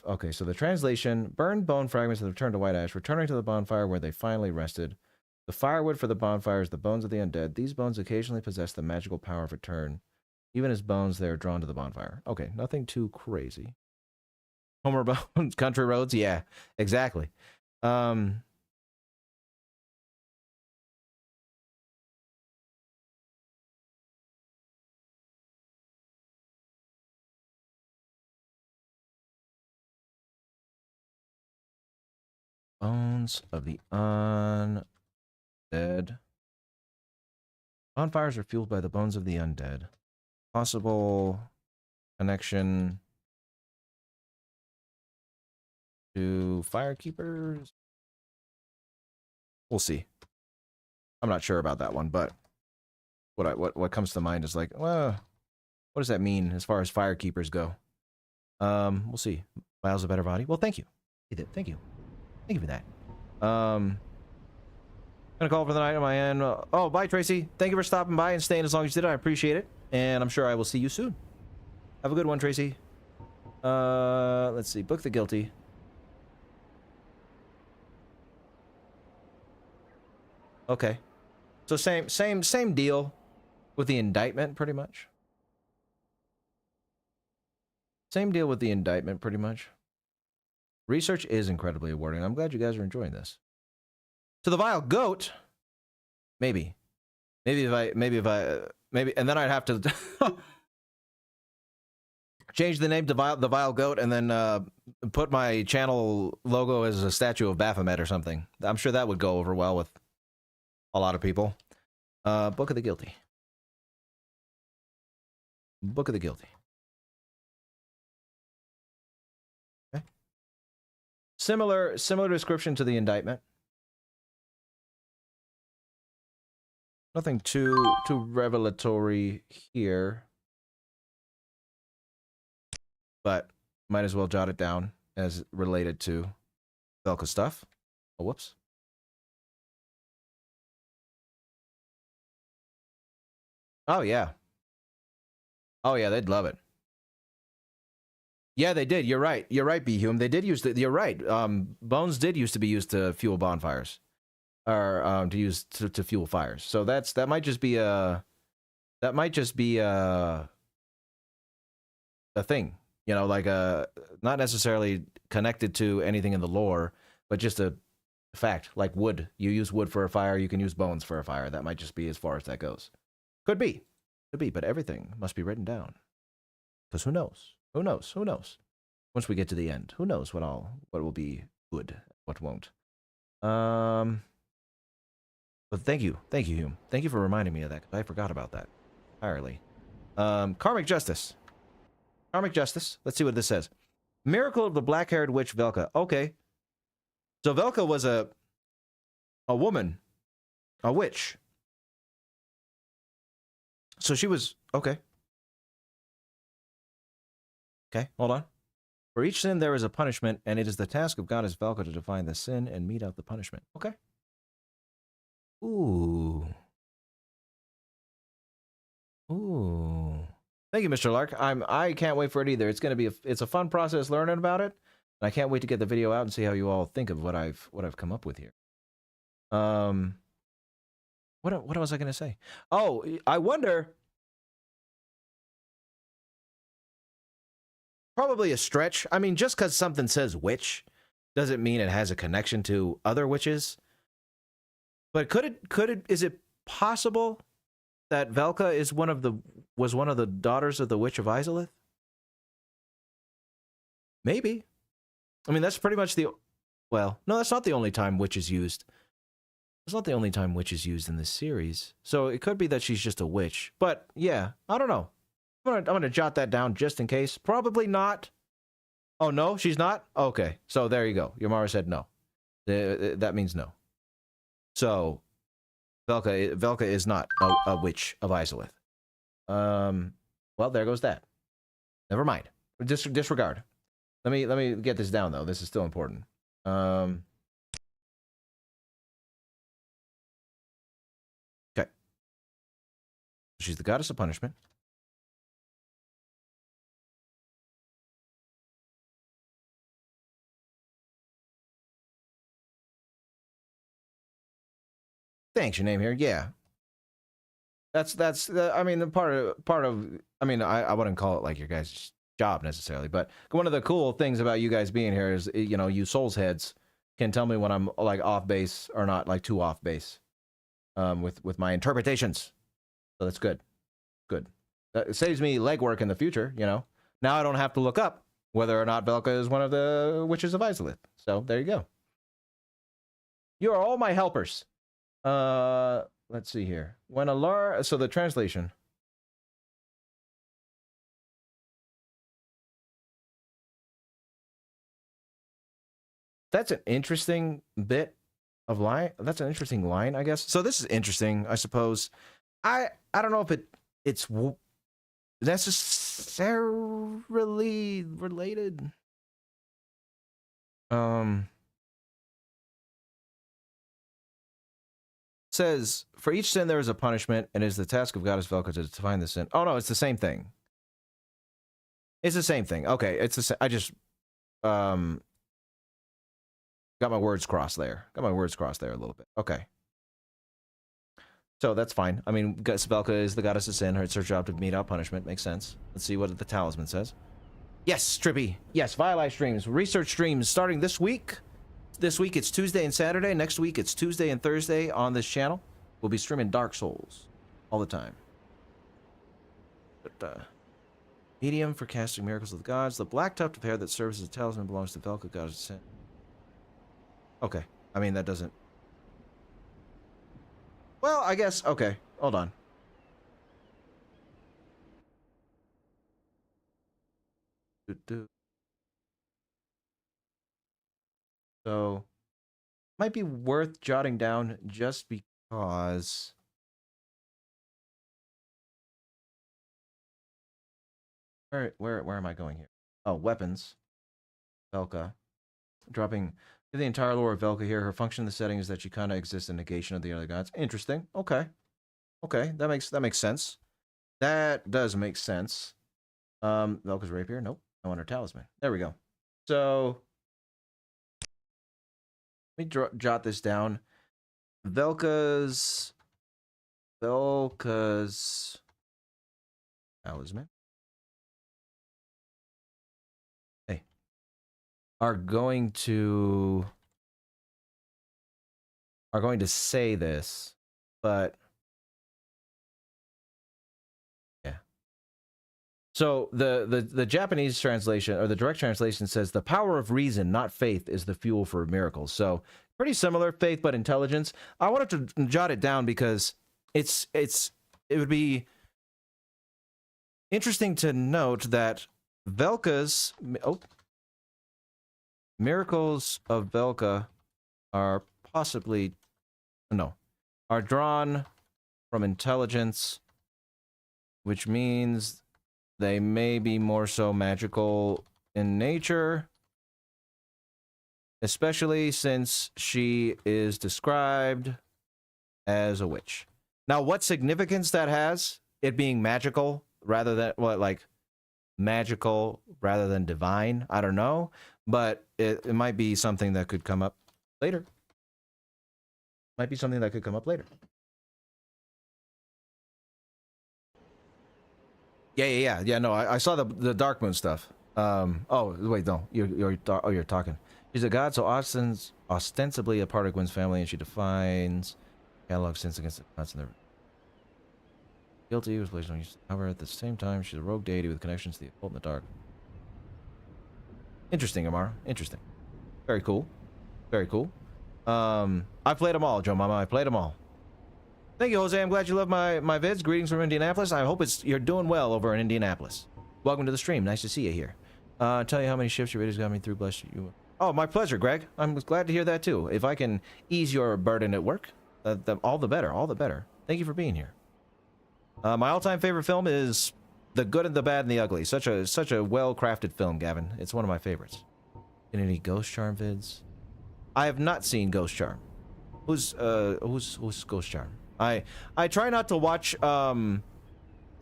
Okay, so the translation: burned bone fragments have returned to white ash, returning to the bonfire where they finally rested. The firewood for the bonfire is the bones of the undead. These bones occasionally possess the magical power of return. Even as bones, they are drawn to the bonfire. Okay, nothing too crazy. Homer Bones, country roads, yeah, exactly. Bones of the undead. Bonfires are fueled by the bones of the undead. Possible connection to firekeepers? We'll see. I'm not sure about that one, but what comes to mind is like, well, what does that mean as far as firekeepers go? We'll see. Miles a better body. Well, thank you. Thank you. Thank you for that. Gonna call for the night on my end. Oh, bye, Tracy. Thank you for stopping by and staying as long as you did. I appreciate it. And I'm sure I will see you soon. Have a good one, Tracy. Let's see. Book the guilty. Okay. So same deal with the indictment, pretty much. Same deal with the indictment, pretty much. Research is incredibly rewarding. I'm glad you guys are enjoying this. To the vile goat, maybe, and then I'd have to change the name to the vile goat, and then put my channel logo as a statue of Baphomet or something. I'm sure that would go over well with a lot of people. Book of the Guilty. Book of the Guilty. Okay. Similar description to the indictment. Nothing too revelatory here, but might as well jot it down as related to Velka stuff. Oh, whoops. Oh yeah. Oh yeah, they'd love it. Yeah, they did. You're right. You're right, B-Hume. They did use the. You're right. Bones did used to be used to fuel bonfires, or to use to fuel fires. So that might just be a thing. You know, like not necessarily connected to anything in the lore, but just a fact. Like wood. You use wood for a fire. You can use bones for a fire. That might just be as far as that goes. Could be, but everything must be written down. Because who knows? Who knows? Who knows? Once we get to the end, who knows what will be good, what won't. But thank you, Hume. Thank you for reminding me of that, because I forgot about that entirely. Karmic Justice. Karmic Justice. Let's see what this says. Miracle of the black-haired witch Velka. Okay. So Velka was a woman, a witch. So she was, okay. Okay, hold on. For each sin there is a punishment, and it is the task of Goddess Velka to define the sin and mete out the punishment. Okay. Ooh. Ooh. Thank you, Mr. Lark. I can't wait for it either. It's gonna be it's a fun process learning about it, and I can't wait to get the video out and see how you all think of what I've come up with here. What was I gonna say? Oh, I wonder. Probably a stretch. I mean, just because something says witch doesn't mean it has a connection to other witches. But is it possible that Velka was one of the daughters of the Witch of Izalith? Maybe. I mean, that's pretty much well, no, that's not the only time witch is used. It's not the only time witch is used in this series, so it could be that she's just a witch. But yeah, I don't know. I'm gonna jot that down just in case. Probably not. Oh no, she's not? Okay, so there you go. Yamara said no. That means no. So Velka is not a witch of Izalith. Well, there goes that. Never mind. Disregard. Let me get this down though. This is still important. Okay. She's the goddess of punishment. Thanks, your name here. Yeah. That's I mean, part of I mean, I wouldn't call it like your guys' job necessarily, but one of the cool things about you guys being here is, you know, you souls heads can tell me when I'm like off base or not, like too off base with my interpretations. So that's good. Good. That saves me legwork in the future, you know. Now I don't have to look up whether or not Velka is one of the witches of Izalith. So there you go. You are all my helpers. Let's see here. When Alara, so the translation. That's an interesting bit of line. That's an interesting line, I guess. So this is interesting, I suppose. I don't know if it's necessarily related. Says, for each sin there is a punishment, and it is the task of Goddess Velka to define the sin. Oh no, it's the same thing. It's the same thing. Okay, it's the same. I just got my words crossed there. Got my words crossed there a little bit. Okay. So that's fine. I mean, Velka is the goddess of sin. It's her job to mete out punishment. Makes sense. Let's see what the talisman says. Yes, Trippy. Yes, Vili streams. Research streams starting this week. This week it's Tuesday and Saturday. Next week it's Tuesday and Thursday on this channel. We'll be streaming Dark Souls all the time. But, medium for casting miracles of the gods. The black tuft of hair that serves as a talisman belongs to Velka, goddess of sin. Okay. I mean, that doesn't... Well, I guess... Okay. Hold on. So, might be worth jotting down just because... Where am I going here? Oh, weapons. Velka. Dropping the entire lore of Velka here. Her function in the setting is that she kind of exists in negation of the other gods. Interesting. Okay. Okay, that makes sense. That does make sense. Velka's rapier. Nope. I want her talisman. There we go. So... Let me jot this down. Velka's talisman. Hey, are going to say this, but yeah. So the Japanese translation, or the direct translation, says the power of reason, not faith, is the fuel for miracles. So pretty similar, faith but intelligence. I wanted to jot it down because it would be interesting to note that Velka's miracles of Velka are are drawn from intelligence, which means they may be more so magical in nature, especially since she is described as a witch. Now, what significance that has, it being magical rather than, magical rather than divine, I don't know, but it might be something that could come up later. Might be something that could come up later. Yeah. No, I saw the Dark Moon stuff. Oh wait, no, you're talking. She's a god, so ostensibly a part of Gwen's family, and she defines catalog sins against the gods and their guilty was placed on use. However, at the same time, she's a rogue deity with connections to the occult and the dark. Interesting, Amara. Interesting. Very cool. Very cool. I played them all, Joe Mama. I played them all. Thank you, Jose. I'm glad you love my vids. Greetings from Indianapolis. I hope you're doing well over in Indianapolis. Welcome to the stream. Nice to see you here. Tell you how many shifts your videos got me through. Bless you. Oh, my pleasure, Greg. I'm glad to hear that too. If I can ease your burden at work, all the better. All the better. Thank you for being here. My all-time favorite film is The Good and the Bad and the Ugly. Such a well-crafted film, Gavin. It's one of my favorites. Any Ghost Charm vids? I have not seen Ghost Charm. Who's Ghost Charm? I try not to watch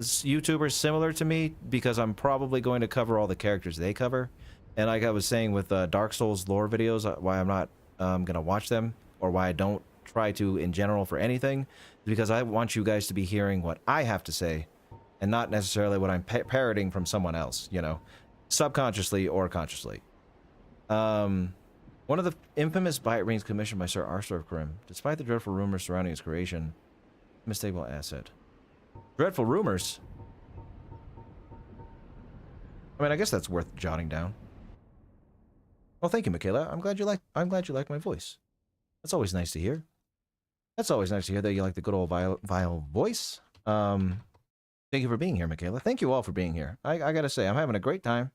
YouTubers similar to me because I'm probably going to cover all the characters they cover. And like I was saying with Dark Souls lore videos, why I'm not gonna watch them, or why I don't try to in general for anything, is because I want you guys to be hearing what I have to say and not necessarily what I'm parroting from someone else, you know, subconsciously or consciously. One of the infamous bite rings commissioned by Sir Arstor of Karim, despite the dreadful rumors surrounding its creation, unmistakable asset. Dreadful rumors? I mean, I guess that's worth jotting down. Well, thank you, Michaela. I'm glad you like my voice. That's always nice to hear. That's always nice to hear that you like the good old vile voice. Thank you for being here, Michaela. Thank you all for being here. I gotta say, I'm having a great time.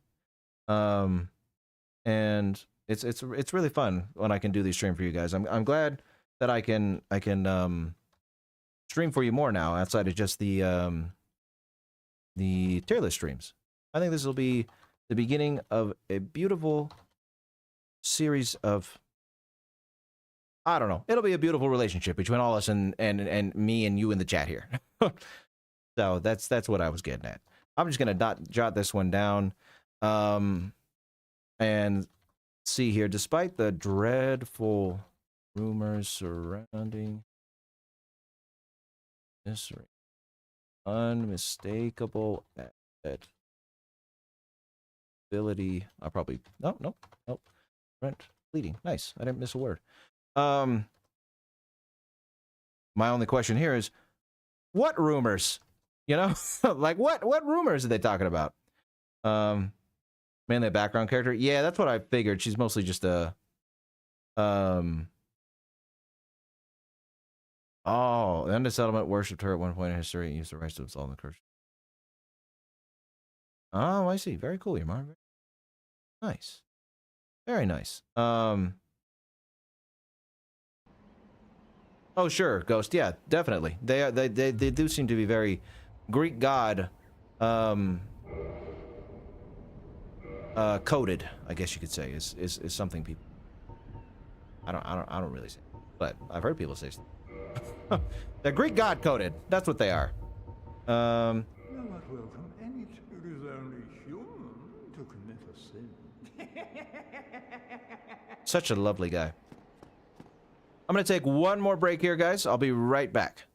And it's really fun when I can do these streams for you guys. I'm glad that I can stream for you more now outside of just the tier list streams. I think this will be the beginning of a beautiful series of, I don't know. It'll be a beautiful relationship between all us and me and you in the chat here. So that's what I was getting at. I'm just gonna jot this one down, and see here. Despite the dreadful rumors surrounding this unmistakable ability, I'll probably nope. Rent bleeding. Nice. I didn't miss a word. My only question here is, what rumors? You know, like what rumors are they talking about? Mainly a background character. Yeah, that's what I figured. She's mostly just a oh, the Undead Settlement worshipped her at one point in history and used the rights to absolve the curse. Oh, I see. Very cool, Yamar. Nice. Very nice. Oh, sure, Ghost. Yeah, definitely. They do seem to be very Greek god coded, I guess you could say, is something people I don't really say, but I've heard people say they're Greek god coded. That's what they are. You're not welcome any it is only human to commit a sin. Such a lovely guy. I'm gonna take one more break here, guys. I'll be right back.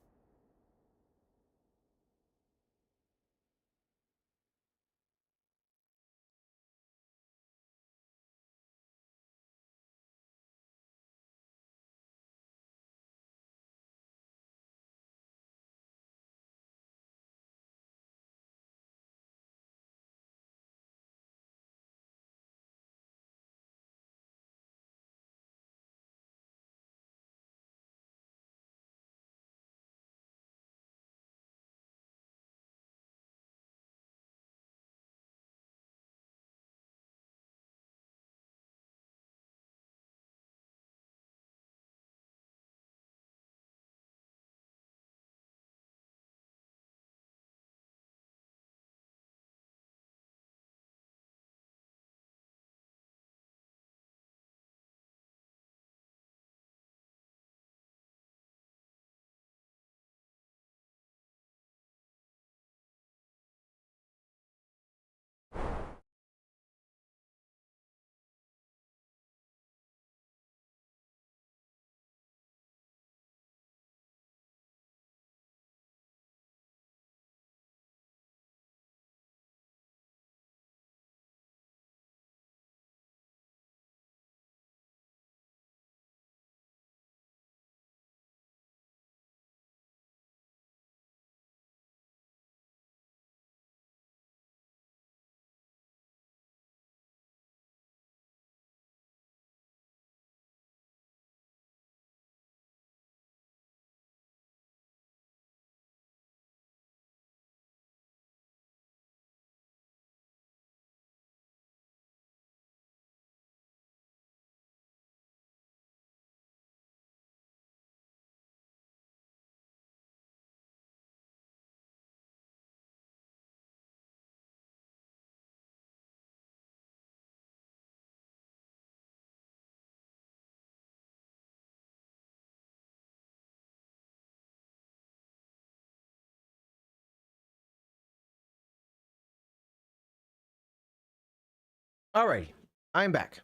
Alrighty, I'm back.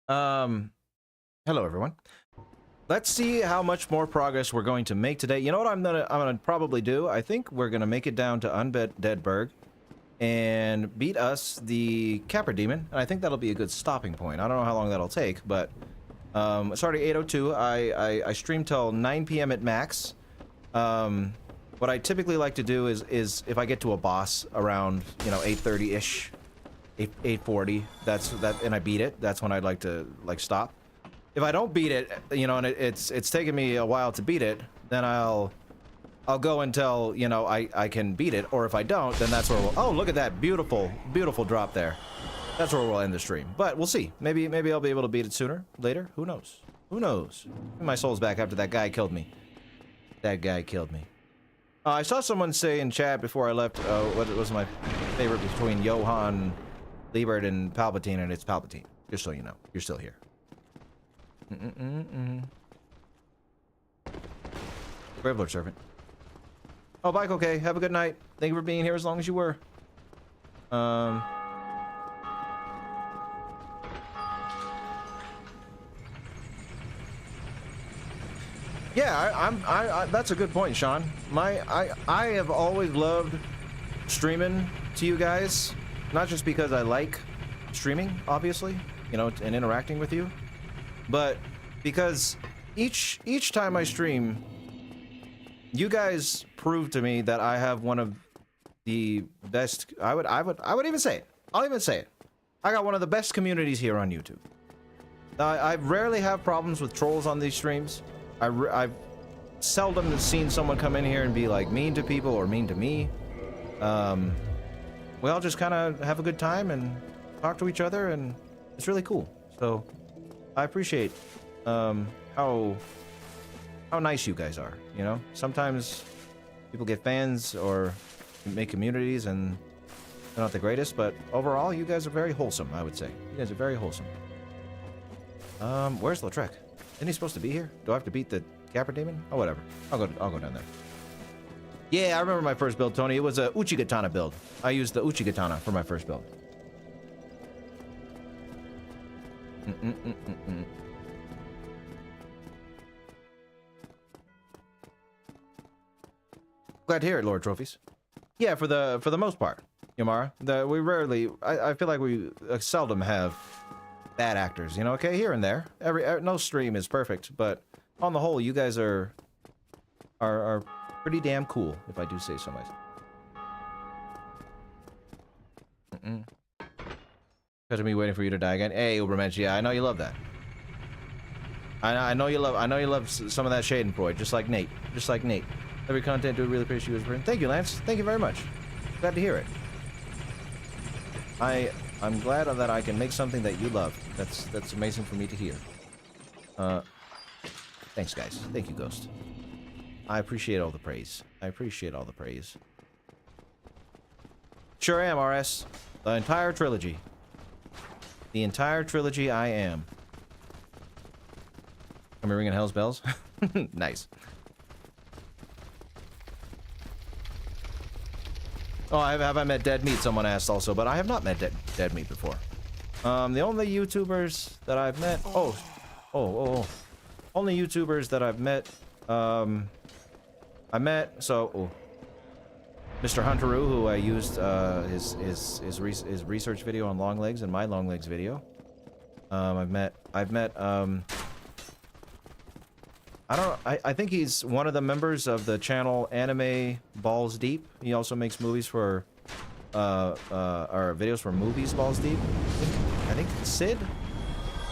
Hello everyone. Let's see how much more progress we're going to make today. You know what I'm gonna probably do? I think we're gonna make it down to Undead Burg and beat us the Taurus Demon, and I think that'll be a good stopping point. I don't know how long that'll take, but it's already 8:02. I stream till 9 p.m. at max. What I typically like to do is if I get to a boss around 8:30-ish. 8:40, and I beat it, that's when I'd like to stop. If I don't beat it, and it's taken me a while to beat it, then I'll go until I can beat it, or if I don't, then that's where oh, look at that beautiful drop there. That's where we'll end the stream, but we'll see. Maybe I'll be able to beat it sooner, later. Who knows? My soul's back after that guy killed me. I saw someone say in chat before I left what was my favorite between Johann Liebert and Palpatine, and it's Palpatine. Just so you know, you're still here. Graveler Servant. Oh, bike, okay. Have a good night. Thank you for being here as long as you were. Yeah, that's a good point, Sean. I have always loved streaming to you guys. Not just because I like streaming, obviously, and interacting with you, but because each time I stream, you guys prove to me that I have one of the best. I would even say it. I'll even say it. I got one of the best communities here on YouTube. I rarely have problems with trolls on these streams. I've seldom seen someone come in here and be like mean to people or mean to me. We all just kind of have a good time and talk to each other, and it's really cool. So I appreciate how nice you guys are. Sometimes people get fans or make communities and they're not the greatest, but overall you guys are very wholesome. I would say you guys are very wholesome. Where's Lautrec? Isn't he supposed to be here? Do I have to beat the Taurus Demon? Oh, whatever. I'll go down there. Yeah, I remember my first build, Tony. It was a Uchigatana build. I used the Uchigatana for my first build. Glad to hear it, Lord Trophies. Yeah, for the most part, Yamara. We rarely. I feel like we seldom have bad actors. Okay, here and there. No stream is perfect, but on the whole, you guys are pretty damn cool, if I do say so myself. Because of me waiting for you to die again. Hey, Ubermensch, yeah, I know you love that. I know you love some of that Schadenfreude, just like Nate. Every content dude really appreciate you as. Thank you, Lance. Thank you very much. Glad to hear it. I'm glad that I can make something that you love. That's amazing for me to hear. Thanks, guys. Thank you, Ghost. I appreciate all the praise. Sure am, RS. The entire trilogy. I am. Am I ringing Hell's Bells? Nice. Oh, have I met Dead Meat? Someone asked also, but I have not met Dead Meat before. The only YouTubers that I've met... Only YouTubers that I've met... I met Mr. Hunteroo, who I used his research video on long legs and my long legs video. I've met I think he's one of the members of the channel Anime Balls Deep. He also makes movies for or videos for Movies Balls Deep. I think Sid.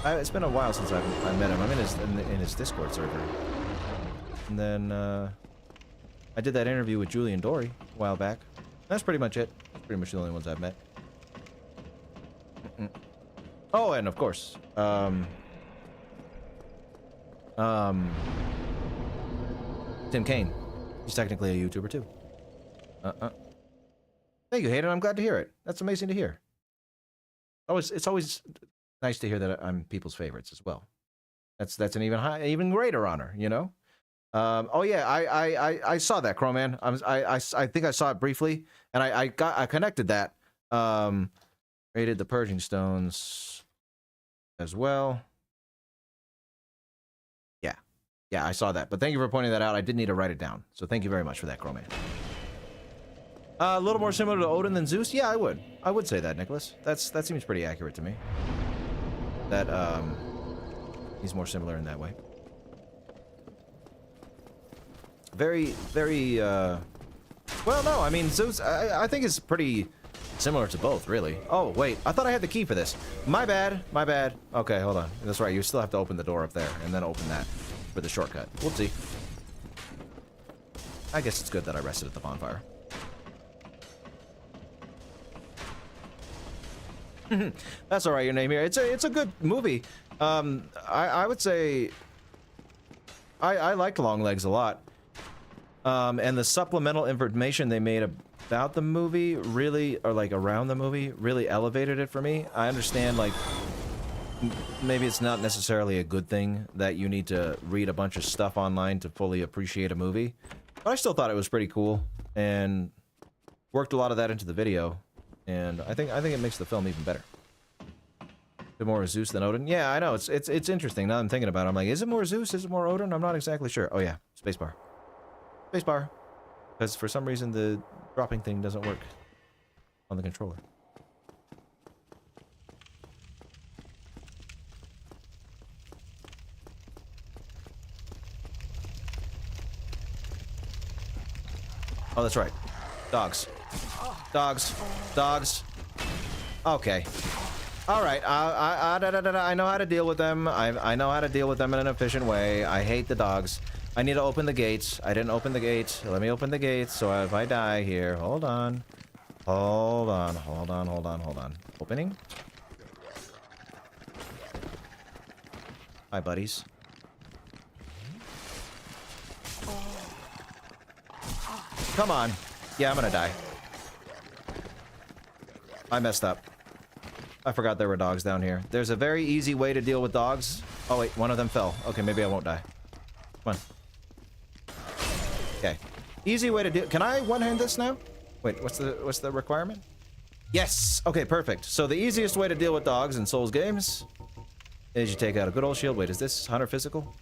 It's been a while since I met him. I'm in his Discord server. And then I did that interview with Julian Dory a while back. That's pretty much it. That's pretty much the only ones I've met. Oh, and of course, Tim Kaine. He's technically a YouTuber too. Thank you, Hayden. I'm glad to hear it. That's amazing to hear. It's always nice to hear that I'm people's favorites as well. That's an even greater honor, Oh yeah, I saw that, Crowman. I think I saw it briefly, and I connected that Raided the purging stones as well. Yeah. Yeah, I saw that. But thank you for pointing that out. I did need to write it down. So thank you very much for that, Crowman. A little more similar to Odin than Zeus? Yeah, I would. I would say that, Nicholas. That seems pretty accurate to me. That, he's more similar in that way. Very, very, well, no, I mean, Zeus, I think is pretty similar to both, really. Oh, wait, I thought I had the key for this. My bad, my bad. Okay, hold on. That's right, you still have to open the door up there, and then open that for the shortcut. Whoopsie. I guess it's good that I rested at the bonfire. That's alright, your name here. It's a good movie. I would say I liked Longlegs a lot. And the supplemental information they made about the movie really, or like around the movie, really elevated it for me. I understand, like, maybe it's not necessarily a good thing that you need to read a bunch of stuff online to fully appreciate a movie, but I still thought it was pretty cool and worked a lot of that into the video, and I think it makes the film even better. Bit more Zeus than Odin. Yeah, I know, it's interesting. Now I'm thinking about it, I'm like, is it more Zeus? Is it more Odin? I'm not exactly sure. Oh yeah, spacebar. Spacebar. Because for some reason the dropping thing doesn't work on the controller. Oh, that's right. Dogs. Dogs. Dogs. Okay. Alright, I know how to deal with them. I know how to deal with them in an efficient way. I hate the dogs. I need to open the gates. I didn't open the gates. Let me open the gates so if I die here. Hold on. Hold on, hold on, hold on, hold on. Opening? Hi, buddies. Come on. Yeah, I'm gonna die. I messed up. I forgot there were dogs down here. There's a very easy way to deal with dogs. Oh wait, one of them fell. Okay, maybe I won't die. Come on. Okay. Easy way to deal. Can I one-hand this now? Wait, what's the requirement? Yes! Okay, perfect. So the easiest way to deal with dogs in Souls games is you take out a good old shield. Wait, is this Hunter Physical?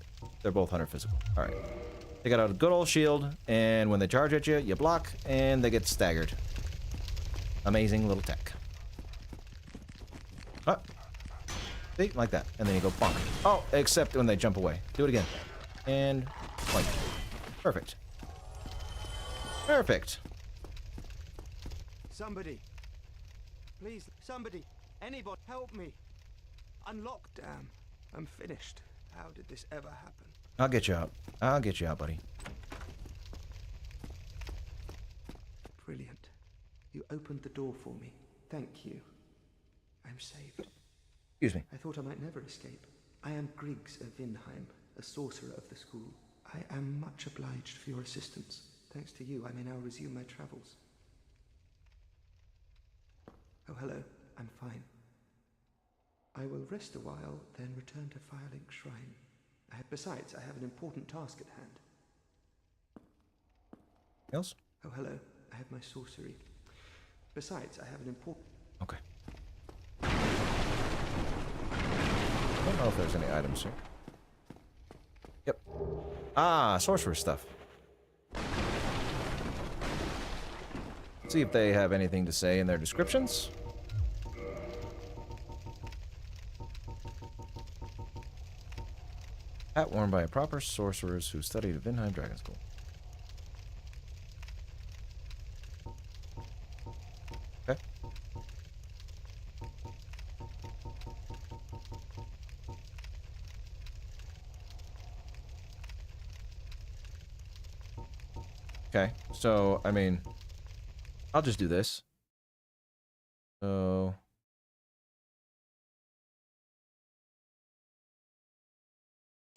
They're both Hunter Physical. Alright. Take out a good old shield, and when they charge at you, you block, and they get staggered. Amazing little tech. Oh. See? Like that. And then you go bonk. Oh, except when they jump away. Do it again. And like. Perfect. Perfect. Somebody. Please, somebody. Anybody, help me. Unlock. Damn. I'm finished. How did this ever happen? I'll get you out. I'll get you out, buddy. Brilliant. You opened the door for me. Thank you. I'm saved. Excuse me. I thought I might never escape. I am Griggs of Vinheim, a sorcerer of the school. I am much obliged for your assistance. Thanks to you, I may now resume my travels. Oh, hello. I'm fine. I will rest a while, then return to Firelink Shrine. Besides, I have an important task at hand. Else? Oh, hello. I have my sorcery. Besides, I have an important... Okay. I don't know if there's any items here. Yep. Ah, sorcerer stuff. Let's see if they have anything to say in their descriptions. Hat worn by a proper sorcerers who studied at Vinheim Dragon School. Okay. Okay, so, I mean, I'll just do this. So...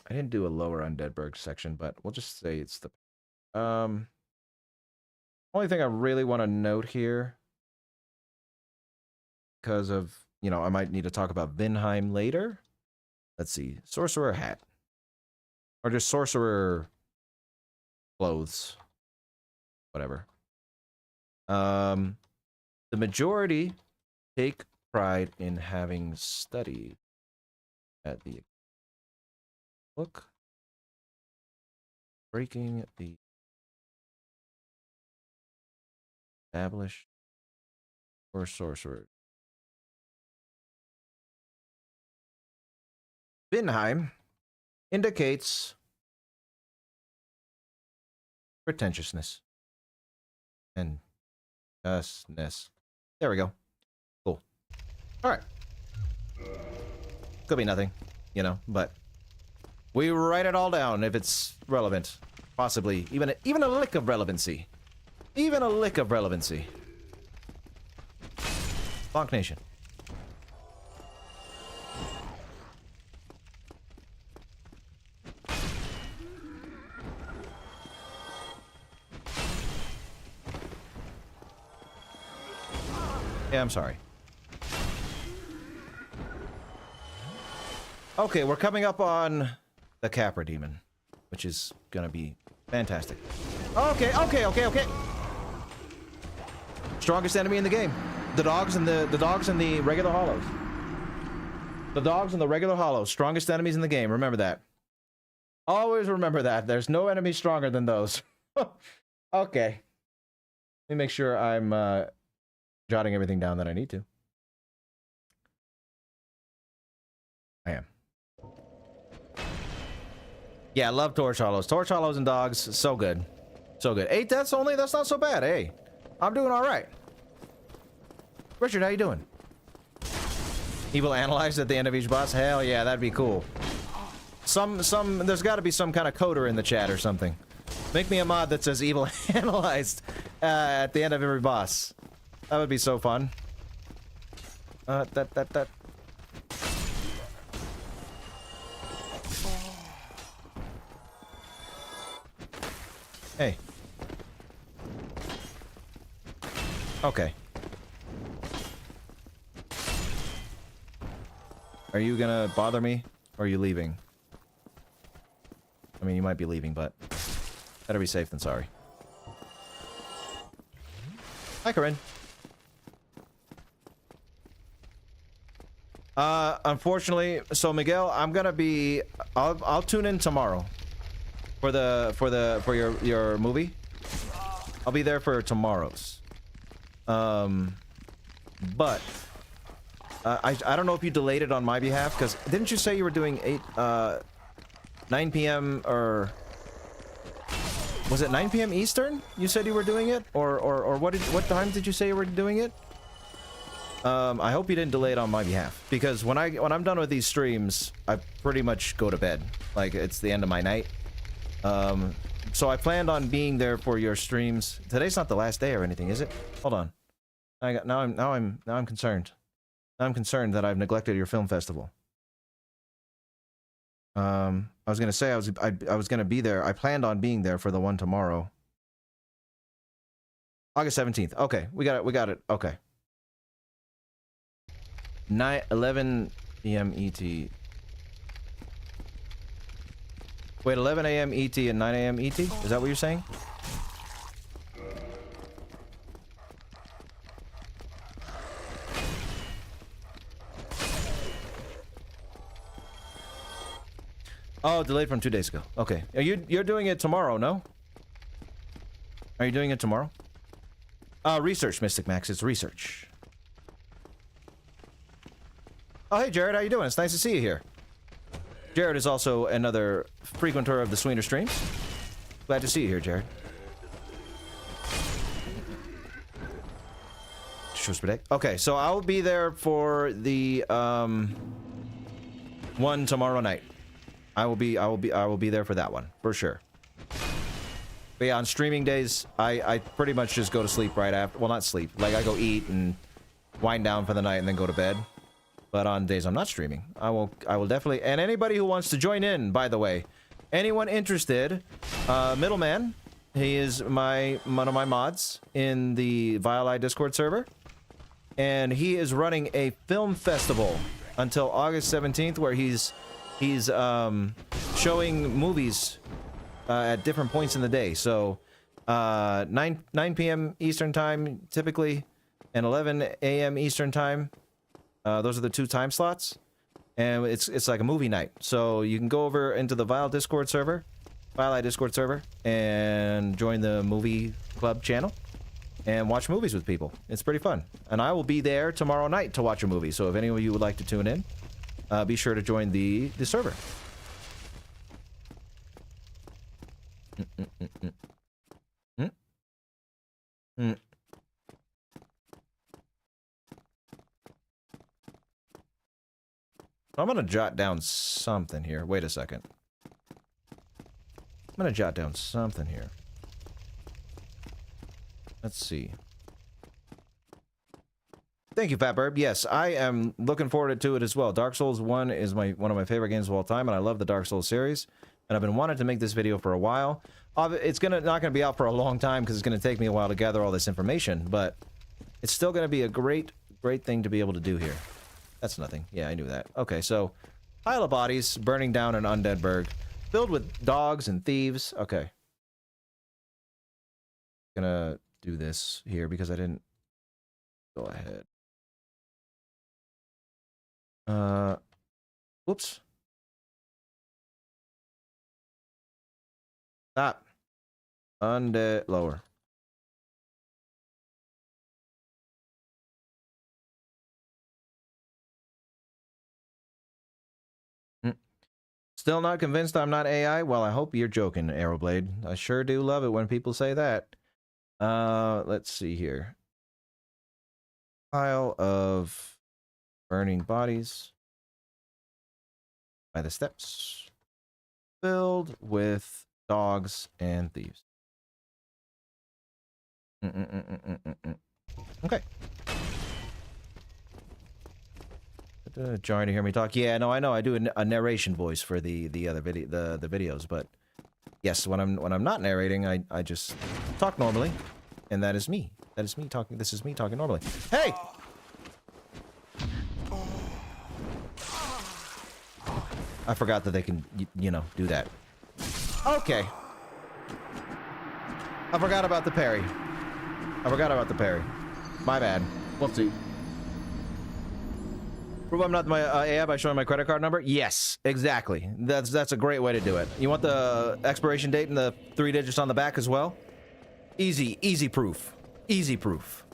I didn't do a lower Undead Burg section, but we'll just say it's the... only thing I really want to note here, because of, you know, I might need to talk about Vinheim later. Let's see. Sorcerer hat. Or just sorcerer clothes. Whatever. The majority take pride in having studied at the book, breaking the established or sorcerer. Vinheim indicates pretentiousness and justness. There we go. Cool. All right. Could be nothing, you know, but we write it all down if it's relevant. Possibly even a lick of relevancy. Even a lick of relevancy. Bonk Nation. Yeah, I'm sorry. Okay, we're coming up on the Capra Demon, which is gonna be fantastic. Okay. Strongest enemy in the game. The dogs and the regular hollows. The dogs and the regular hollows. Strongest enemies in the game. Remember that. Always remember that. There's no enemy stronger than those. Okay. Let me make sure I'm jotting everything down that I need to. I am. Yeah, I love Torch Hollows. Torch Hollows and dogs, so good. So good. 8 deaths only? That's not so bad. Hey, I'm doing all right. Richard, how you doing? Evil analyzed at the end of each boss? Hell yeah, that'd be cool. There's got to be some kind of coder in the chat or something. Make me a mod that says evil analyzed at the end of every boss. That would be so fun. Hey. Okay. Are you gonna bother me? Or are you leaving? I mean, you might be leaving, but better be safe than sorry. Hi, Corinne. Unfortunately, so Miguel, I'm gonna be. I'll tune in tomorrow for your movie. I'll be there for tomorrow's. But I don't know if you delayed it on my behalf, because didn't you say you were doing 9 p.m. or was it 9 p.m. Eastern? You said you were doing it, or what time did you say you were doing it? I hope you didn't delay it on my behalf, because when I'm done with these streams, I pretty much go to bed. Like, it's the end of my night. So I planned on being there for your streams. Today's not the last day or anything, is it? Hold on. Now I'm concerned. Now I'm concerned that I've neglected your film festival. I was gonna say I was gonna be there. I planned on being there for the one tomorrow. August 17th. Okay, we got it. Okay. 11 p.m. ET. Wait, 11 a.m. ET and 9 a.m. ET? Is that what you're saying? Oh, delayed from 2 days ago. Okay. You're doing it tomorrow, no? Are you doing it tomorrow? Research, Mystic Max. It's research. Oh, hey, Jared. How you doing? It's nice to see you here. Jared is also another frequenter of the Sweener streams. Glad to see you here, Jared. Okay, so I'll be there for the one tomorrow night. I will be there for that one for sure. But yeah, on streaming days, I pretty much just go to sleep right after. Well, not sleep. Like, I go eat and wind down for the night and then go to bed. But on days I'm not streaming, I will definitely. And anybody who wants to join in, by the way, anyone interested, Middleman, he is one of my mods in the Vile Discord server, and he is running a film festival until August 17th, where he's showing movies at different points in the day. So 9 p.m. Eastern time typically, and 11 a.m. Eastern time. Those are the 2 time slots. And it's like a movie night. So you can go over into the Vile Discord server, Vile Discord server, and join the movie club channel and watch movies with people. It's pretty fun. And I will be there tomorrow night to watch a movie. So if any of you would like to tune in, be sure to join the server. I'm gonna jot down something here. Wait a second. I'm gonna jot down something here. Let's see. Thank you, Fat Burb. Yes, I am looking forward to it as well. Dark Souls 1 is one of my favorite games of all time, and I love the Dark Souls series. And I've been wanting to make this video for a while. It's not gonna be out for a long time because it's gonna take me a while to gather all this information, but it's still gonna be a great thing to be able to do here. That's nothing. Yeah, I knew that. Okay, so pile of bodies burning down an Undead Burg, filled with dogs and thieves. Okay. Gonna do this here because I didn't go ahead. Whoops. Stop. Undead lower. Still not convinced I'm not AI? Well, I hope you're joking, Arrowblade. I sure do love it when people say that. Let's see here. Pile of burning bodies by the steps, filled with dogs and thieves. Okay. Jarring to hear me talk. Yeah, no, I know. I do a narration voice for the other video, the videos, but yes, when I'm not narrating, I just talk normally, and that is me. That is me talking. This is me talking normally. Hey. I forgot that they can, you know, do that. Okay. I forgot about the parry. My bad. Whoopsie. Prove I'm not my AI by showing my credit card number? Yes, exactly. That's a great way to do it. You want the expiration date and the 3 digits on the back as well? Easy proof. Easy proof.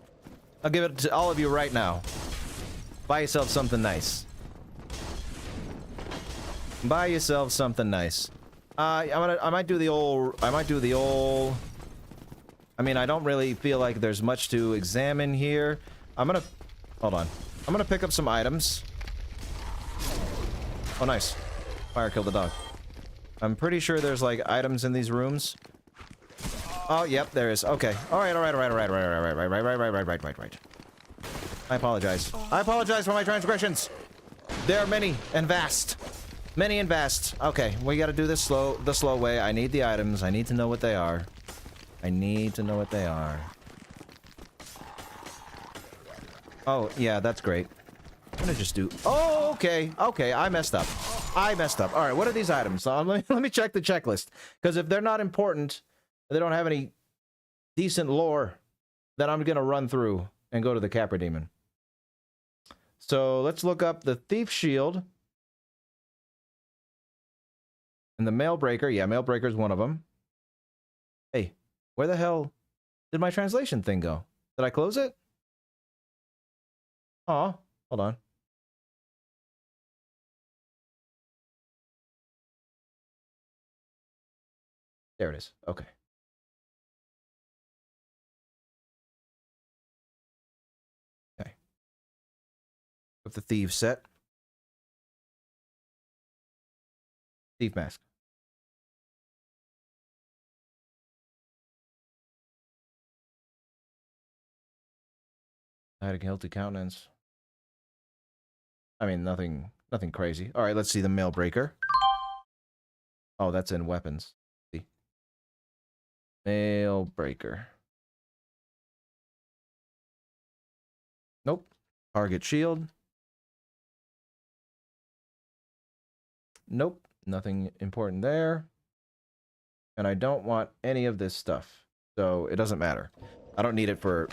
I'll give it to all of you right now. Buy yourself something nice. Buy yourself something nice. I might do the old. I mean, I don't really feel like there's much to examine here. Hold on. I'm gonna pick up some items. Oh, nice. Fire killed the dog. I'm pretty sure there's like items in these rooms. Oh, yep, there is. Okay. All right. I apologize. I apologize for my transgressions. They are many and vast. Many and vast. Okay, we gotta do this the slow way. I need the items. I need to know what they are. Oh, yeah, that's great. I'm gonna just do... Oh, okay. Okay, I messed up. All right, what are these items? Let me check the checklist. Because if they're not important, they don't have any decent lore, then I'm gonna run through and go to the Capra Demon. So, let's look up the Thief Shield. And the Mailbreaker. Yeah, Mailbreaker is one of them. Hey, where the hell did my translation thing go? Did I close it? Oh, hold on. There it is. Okay. Okay. With the Thieves set. Thief Mask. I had a guilty countenance. I mean, nothing crazy. All right, let's see the Mailbreaker. Oh, that's in weapons. See? Mailbreaker. Nope. Target shield. Nope. Nothing important there. And I don't want any of this stuff. So it doesn't matter. I don't need it to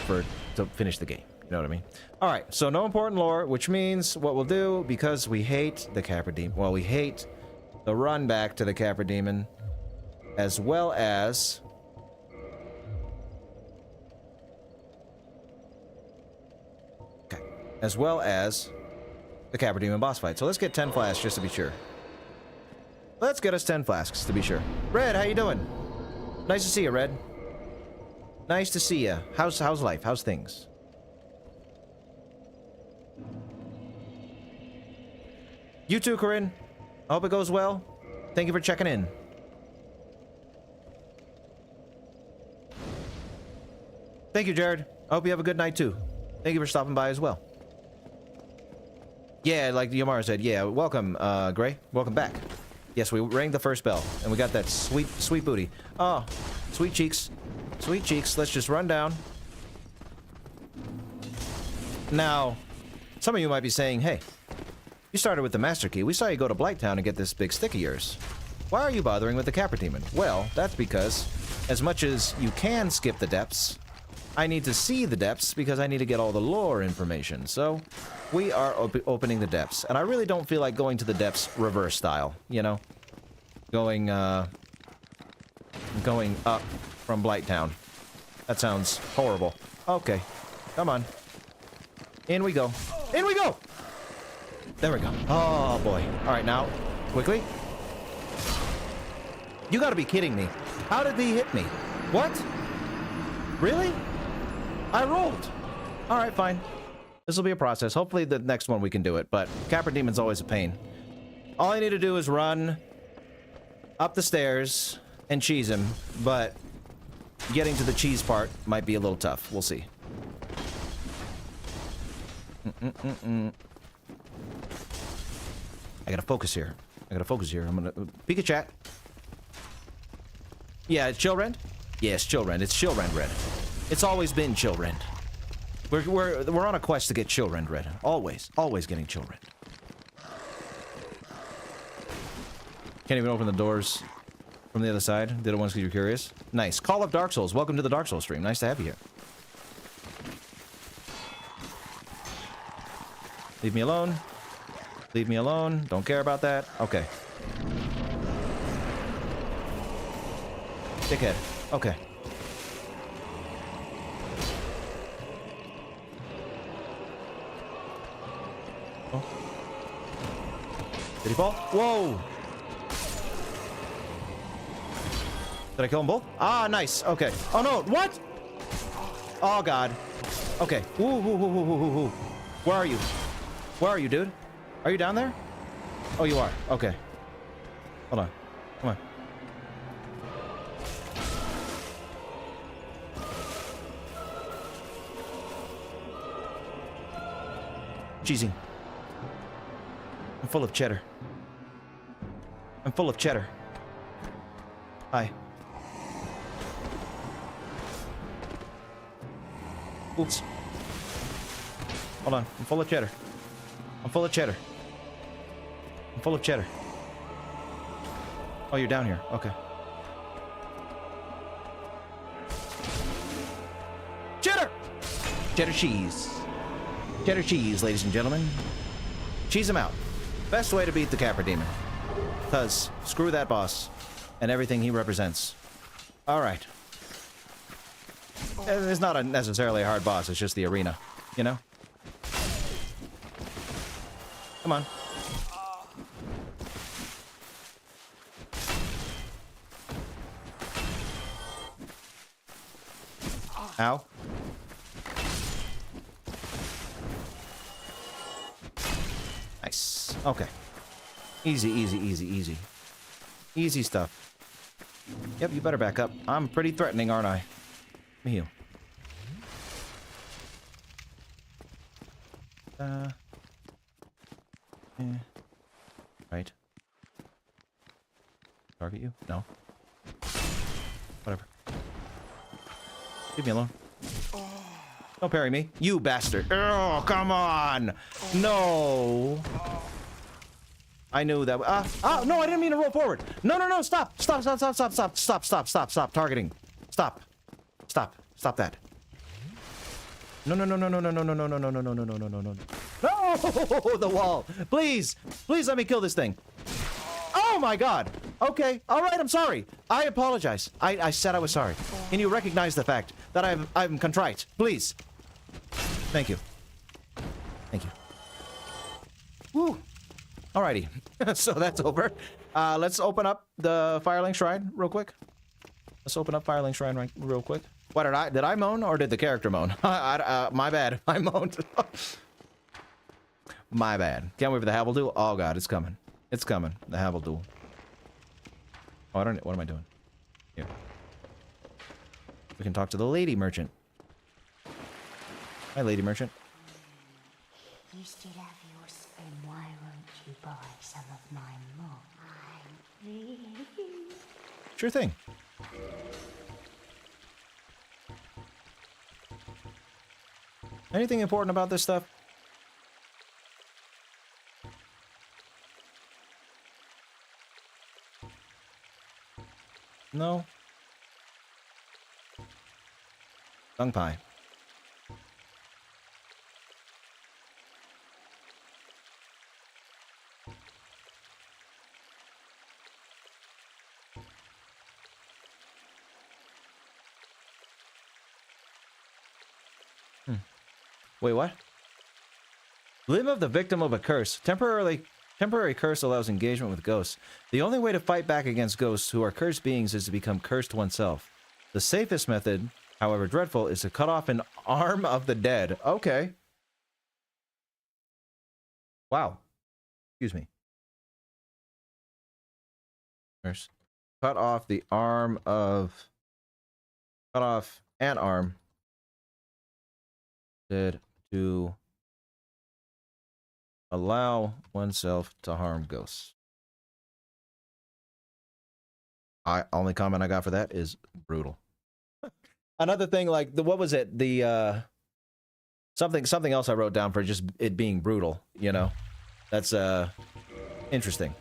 finish the game. You know what I mean? All right, so no important lore, which means what we'll do, because we hate the Capra Demon, well, we hate the run back to the Capra Demon, as well as... Okay. As well as the Capra Demon boss fight. So let's get 10 flasks just to be sure. Let's get us 10 flasks to be sure. Red, how you doing? Nice to see you, Red. Nice to see you. How's life? How's things? You too, Corinne. I hope it goes well. Thank you for checking in. Thank you, Jared. I hope you have a good night too. Thank you for stopping by as well. Yeah, like Yamara said, yeah, welcome, Gray. Welcome back. Yes, we rang the first bell, and we got that sweet booty. Oh, sweet cheeks. Sweet cheeks. Let's just run down. Now, some of you might be saying, hey, you started with the Master Key. We saw you go to Blighttown and get this big stick of yours. Why are you bothering with the Capra Demon? Well, that's because, as much as you can skip the depths, I need to see the depths because I need to get all the lore information. So, we are opening the depths. And I really don't feel like going to the depths reverse style, you know? Going up from Blighttown. That sounds horrible. Okay. Come on. In we go. In we go! There we go. Oh, boy. Alright, now, quickly. You gotta be kidding me. How did he hit me? What? Really? I rolled. Alright, fine. This will be a process. Hopefully the next one we can do it, but Capra Demon's always a pain. All I need to do is run up the stairs and cheese him, but getting to the cheese part might be a little tough. We'll see. I gotta focus here. I'm gonna... Peek a chat. Yeah, it's Chillrend? Yeah, it's Chillrend. It's Chillrend Red. It's always been Chillrend. We're on a quest to get Chillrend Red. Always getting Chillrend. Can't even open the doors from the other side. Did it once because you're curious. Nice. Call of Dark Souls. Welcome to the Dark Souls stream. Nice to have you here. Leave me alone. Leave me alone. Don't care about that. Okay. Dickhead. Okay. Oh. Did he fall? Whoa! Did I kill them both? Ah, nice. Okay. Oh no! What? Oh god. Okay. Woo, woo, woo, woo, woo, woo, woo. Where are you? Where are you, dude? Are you down there? Oh, you are. Okay. Hold on. Come on. Cheesing. I'm full of cheddar. I'm full of cheddar. Hi. Oops. Hold on. I'm full of cheddar. I'm full of cheddar. I'm full of cheddar. Oh, you're down here. Okay. Cheddar! Cheddar cheese. Cheddar cheese, ladies and gentlemen. Cheese him out. Best way to beat the Capra Demon. Because screw that boss and everything he represents. Alright. It's not necessarily a hard boss, it's just the arena. You know? Come on. Ow. Nice. Okay. Easy, easy, easy, easy. Easy stuff. Yep, you better back up. I'm pretty threatening, aren't I? Let me heal. Right. Target you? No. Whatever. Leave me alone. Don't parry me. You bastard. Oh, come on. No. I knew that. No, I didn't mean to roll forward. No, no, no. Stop. Stop, stop, stop, stop, stop, stop, stop, stop, stop. Targeting. Stop. Stop. Stop that. No, no, no, no, no, no, no, no, no, no, no, no, no, no, no, no, no, no. No! The wall. Please. Please let me kill this thing. Oh my god. Okay. All right, I'm sorry. I apologize. I said I was sorry. Can you recognize the fact that I'm contrite? Please. Thank you. Thank you. Woo. Alrighty. So that's over. Let's open up the Firelink Shrine real quick. Let's open up Firelink Shrine real quick. What did I moan or did the character moan? My bad. I moaned. My bad. Can't wait for the Havel Duel. Oh god, it's coming. It's coming. The Havel Duel. Oh, I don't. What am I doing? Here. We can talk to the lady merchant. Hi, lady merchant. You still have your spin. Why won't you buy some of my more? Sure thing. Anything important about this stuff? No. Dung pie. Wait, what? Limb of the victim of a curse. Temporary curse allows engagement with ghosts. The only way to fight back against ghosts who are cursed beings is to become cursed oneself. The safest method, however dreadful, is to cut off an arm of the dead. Okay. Wow. Excuse me. First, cut off the arm of... Cut off an arm. Dead. To allow oneself to harm ghosts. Only comment I got for that is brutal. Another thing, like what was it? The something else I wrote down for just it being brutal. You know, that's interesting.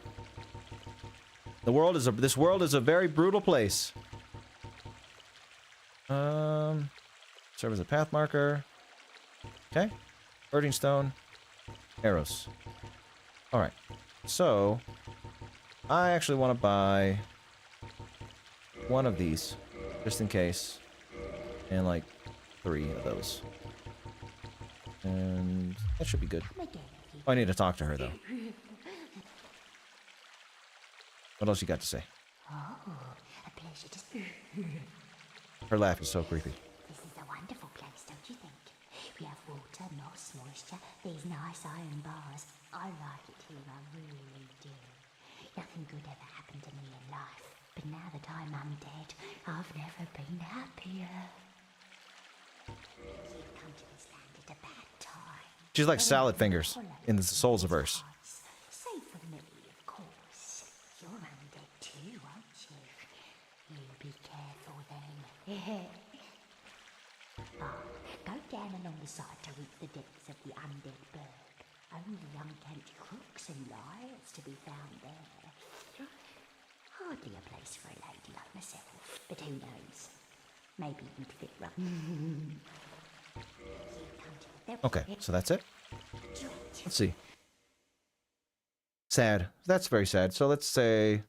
This world is a very brutal place. Serve as a path marker. Okay. Birding stone. Arrows. Alright. So, I actually want to buy one of these. Just in case. And like 3 of those. And that should be good. Oh, I need to talk to her though. What else you got to say? Oh, a pleasure to see. Her laugh is so creepy. This is a wonderful place, don't you think? We have water, moss, moisture, these nice iron bars. I like it here, I really do. Nothing good ever happened to me in life, but now that I'm undead, I've never been happier. You've come to this land at a bad time. She's like salad fingers in the Souls of Earth. Save for me, of course. You're undead too, aren't you? You be careful then. Go down along the side to reach the depths of the Undead Burg. Only unkempt crooks and liars to be found there. Hardly a place for a lady like myself, but who knows? Maybe you'd fit right. Okay, so that's it. Let's see. Sad. That's very sad. So let's say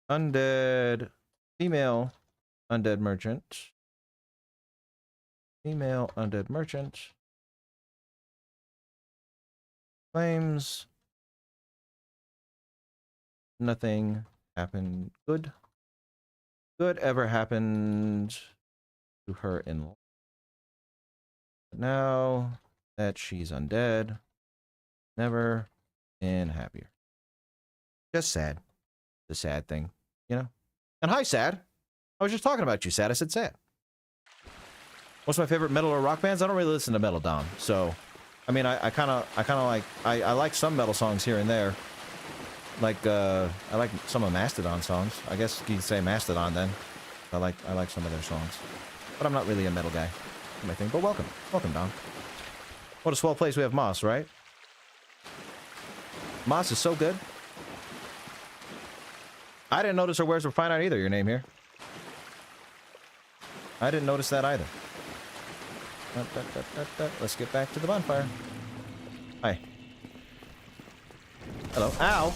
undead female undead merchant. Female undead merchant claims nothing happened good ever happened to her in life. Now that she's undead, never been happier. Just sad. The sad thing, you know? And hi, Sad. I was just talking about you, Sad. I said Sad. What's my favorite metal or rock bands? I don't really listen to metal, Dom. So, I mean, I kind of like, I like some metal songs here and there. Like, I like some of Mastodon songs. I guess you could say Mastodon then. I like some of their songs. But I'm not really a metal guy, I think. But welcome. Welcome, Dom. What a swell place we have Moss, right? Moss is so good. I didn't notice her wares were fine art either, your name here. I didn't notice that either. Let's get back to the bonfire. Hi. Hello. Ow!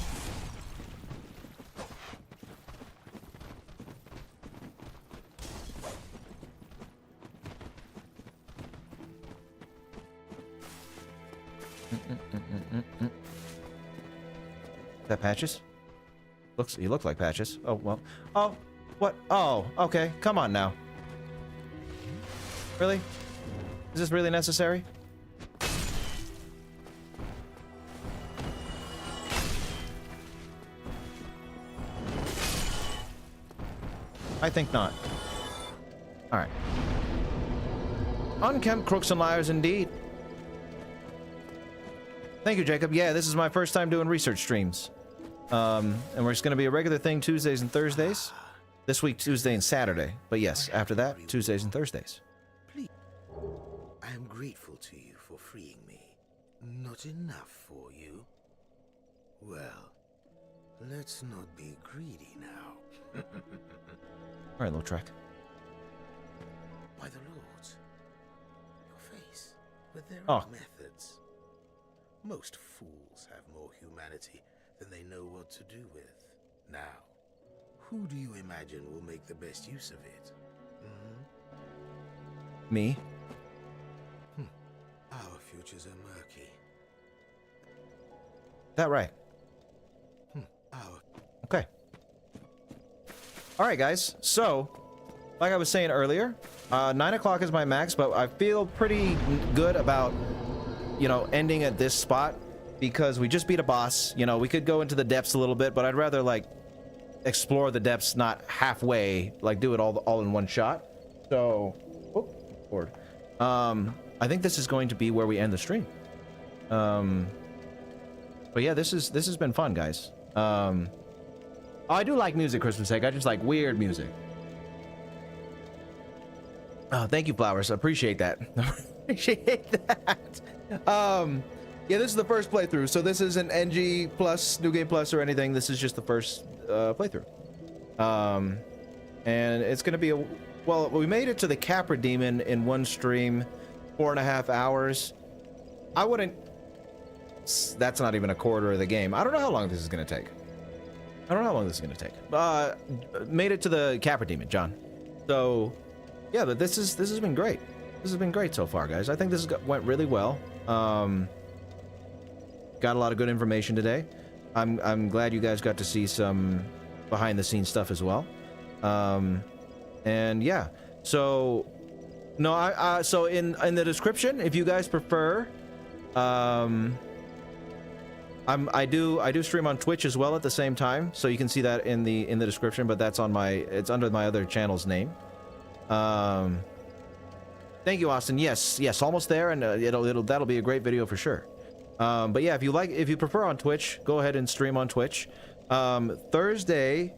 Is that Patches? He looks like Patches. Oh, well. Oh, what? Oh, okay. Come on now. Really? Is this really necessary? I think not. Alright. Unkempt crooks and liars indeed. Thank you, Jacob. Yeah, this is my first time doing research streams. And we're just going to be a regular thing Tuesdays and Thursdays. This week, Tuesday and Saturday. But yes, after that, Tuesdays and Thursdays. Please. I am grateful to you for freeing me. Not enough for you? Well, let's not be greedy now. Alright, Lautrec. By the Lords, your face. But there Oh. are methods. Most fools have more humanity than they know what to do with. Now, who do you imagine will make the best use of it? Me? Our futures are murky. That right? Our Okay. Alright, guys. So, like I was saying earlier, 9 o'clock is my max, but I feel pretty good about, you know, ending at this spot because we just beat a boss. You know, we could go into the depths a little bit, but I'd rather, like, explore the depths not halfway, like, do it all in one shot. So, board. I think this is going to be where we end the stream. But yeah, this has been fun, guys. I do like music, Christmas egg. I just like weird music. Oh, thank you, Flowers. I appreciate that. Appreciate that. Yeah, this is the first playthrough, so this isn't NG plus, New Game Plus, or anything. This is just the first playthrough. And it's gonna be a... Well, we made it to the Capra Demon in one stream, 4.5 hours. I wouldn't... That's not even a quarter of the game. I don't know how long this is gonna take. I don't know how long this is gonna take. Made it to the Capra Demon, John. So, yeah, but this has been great. This has been great so far, guys. I think this went really well. Got a lot of good information today. I'm glad you guys got to see some behind the scenes stuff as well. And yeah, so no, so in the description, if you guys prefer, I do stream on Twitch as well at the same time, so you can see that in the description. But that's on it's under my other channel's name. Thank you, Austin. Yes, almost there, and that'll be a great video for sure. But yeah, if you prefer on Twitch, go ahead and stream on Twitch. Thursday,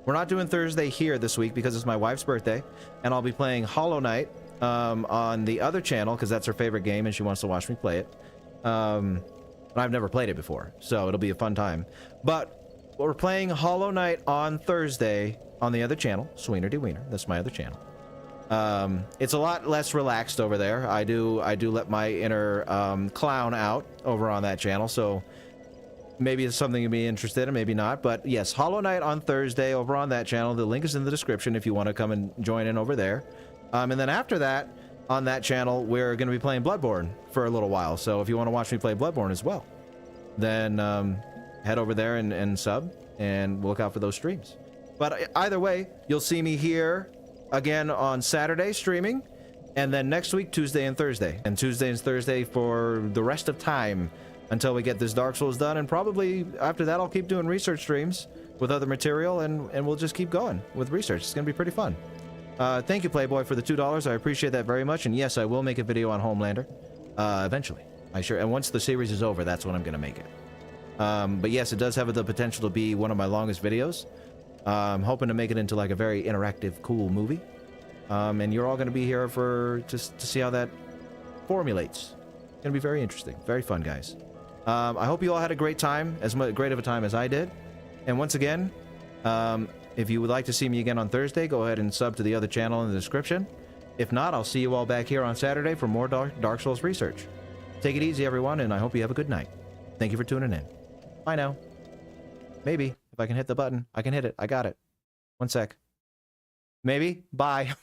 we're not doing Thursday here this week because it's my wife's birthday, and I'll be playing Hollow Knight on the other channel because that's her favorite game and she wants to watch me play it. But I've never played it before, so it'll be a fun time. But we're playing Hollow Knight on Thursday on the other channel, Sweener D Wiener. That's my other channel. It's a lot less relaxed over there. I do let my inner clown out over on that channel, so maybe it's something you'd be interested in, maybe not. But yes, Hollow Knight on Thursday over on that channel. The link is in the description if you want to come and join in over there. And then after that, on that channel, we're going to be playing Bloodborne for a little while. So if you want to watch me play Bloodborne as well, then head over there and sub, and look out for those streams. But either way, you'll see me here again on Saturday streaming, and then next week, Tuesday and Thursday. And Tuesday and Thursday for the rest of time until we get this Dark Souls done. And probably after that, I'll keep doing research streams with other material, and we'll just keep going with research. It's going to be pretty fun. Thank you, Playboy, for the $2. I appreciate that very much. And yes, I will make a video on Homelander eventually. And once the series is over, that's when I'm going to make it. But yes, it does have the potential to be one of my longest videos. I'm hoping to make it into like a very interactive, cool movie. And you're all going to be here to see how that formulates. It's going to be very interesting. Very fun, guys. I hope you all had a great time, as great of a time as I did. And once again, if you would like to see me again on Thursday, go ahead and sub to the other channel in the description. If not, I'll see you all back here on Saturday for more Dark Souls research. Take it easy, everyone, and I hope you have a good night. Thank you for tuning in. Bye now. Maybe, if I can hit the button. I can hit it. I got it. One sec. Maybe. Bye.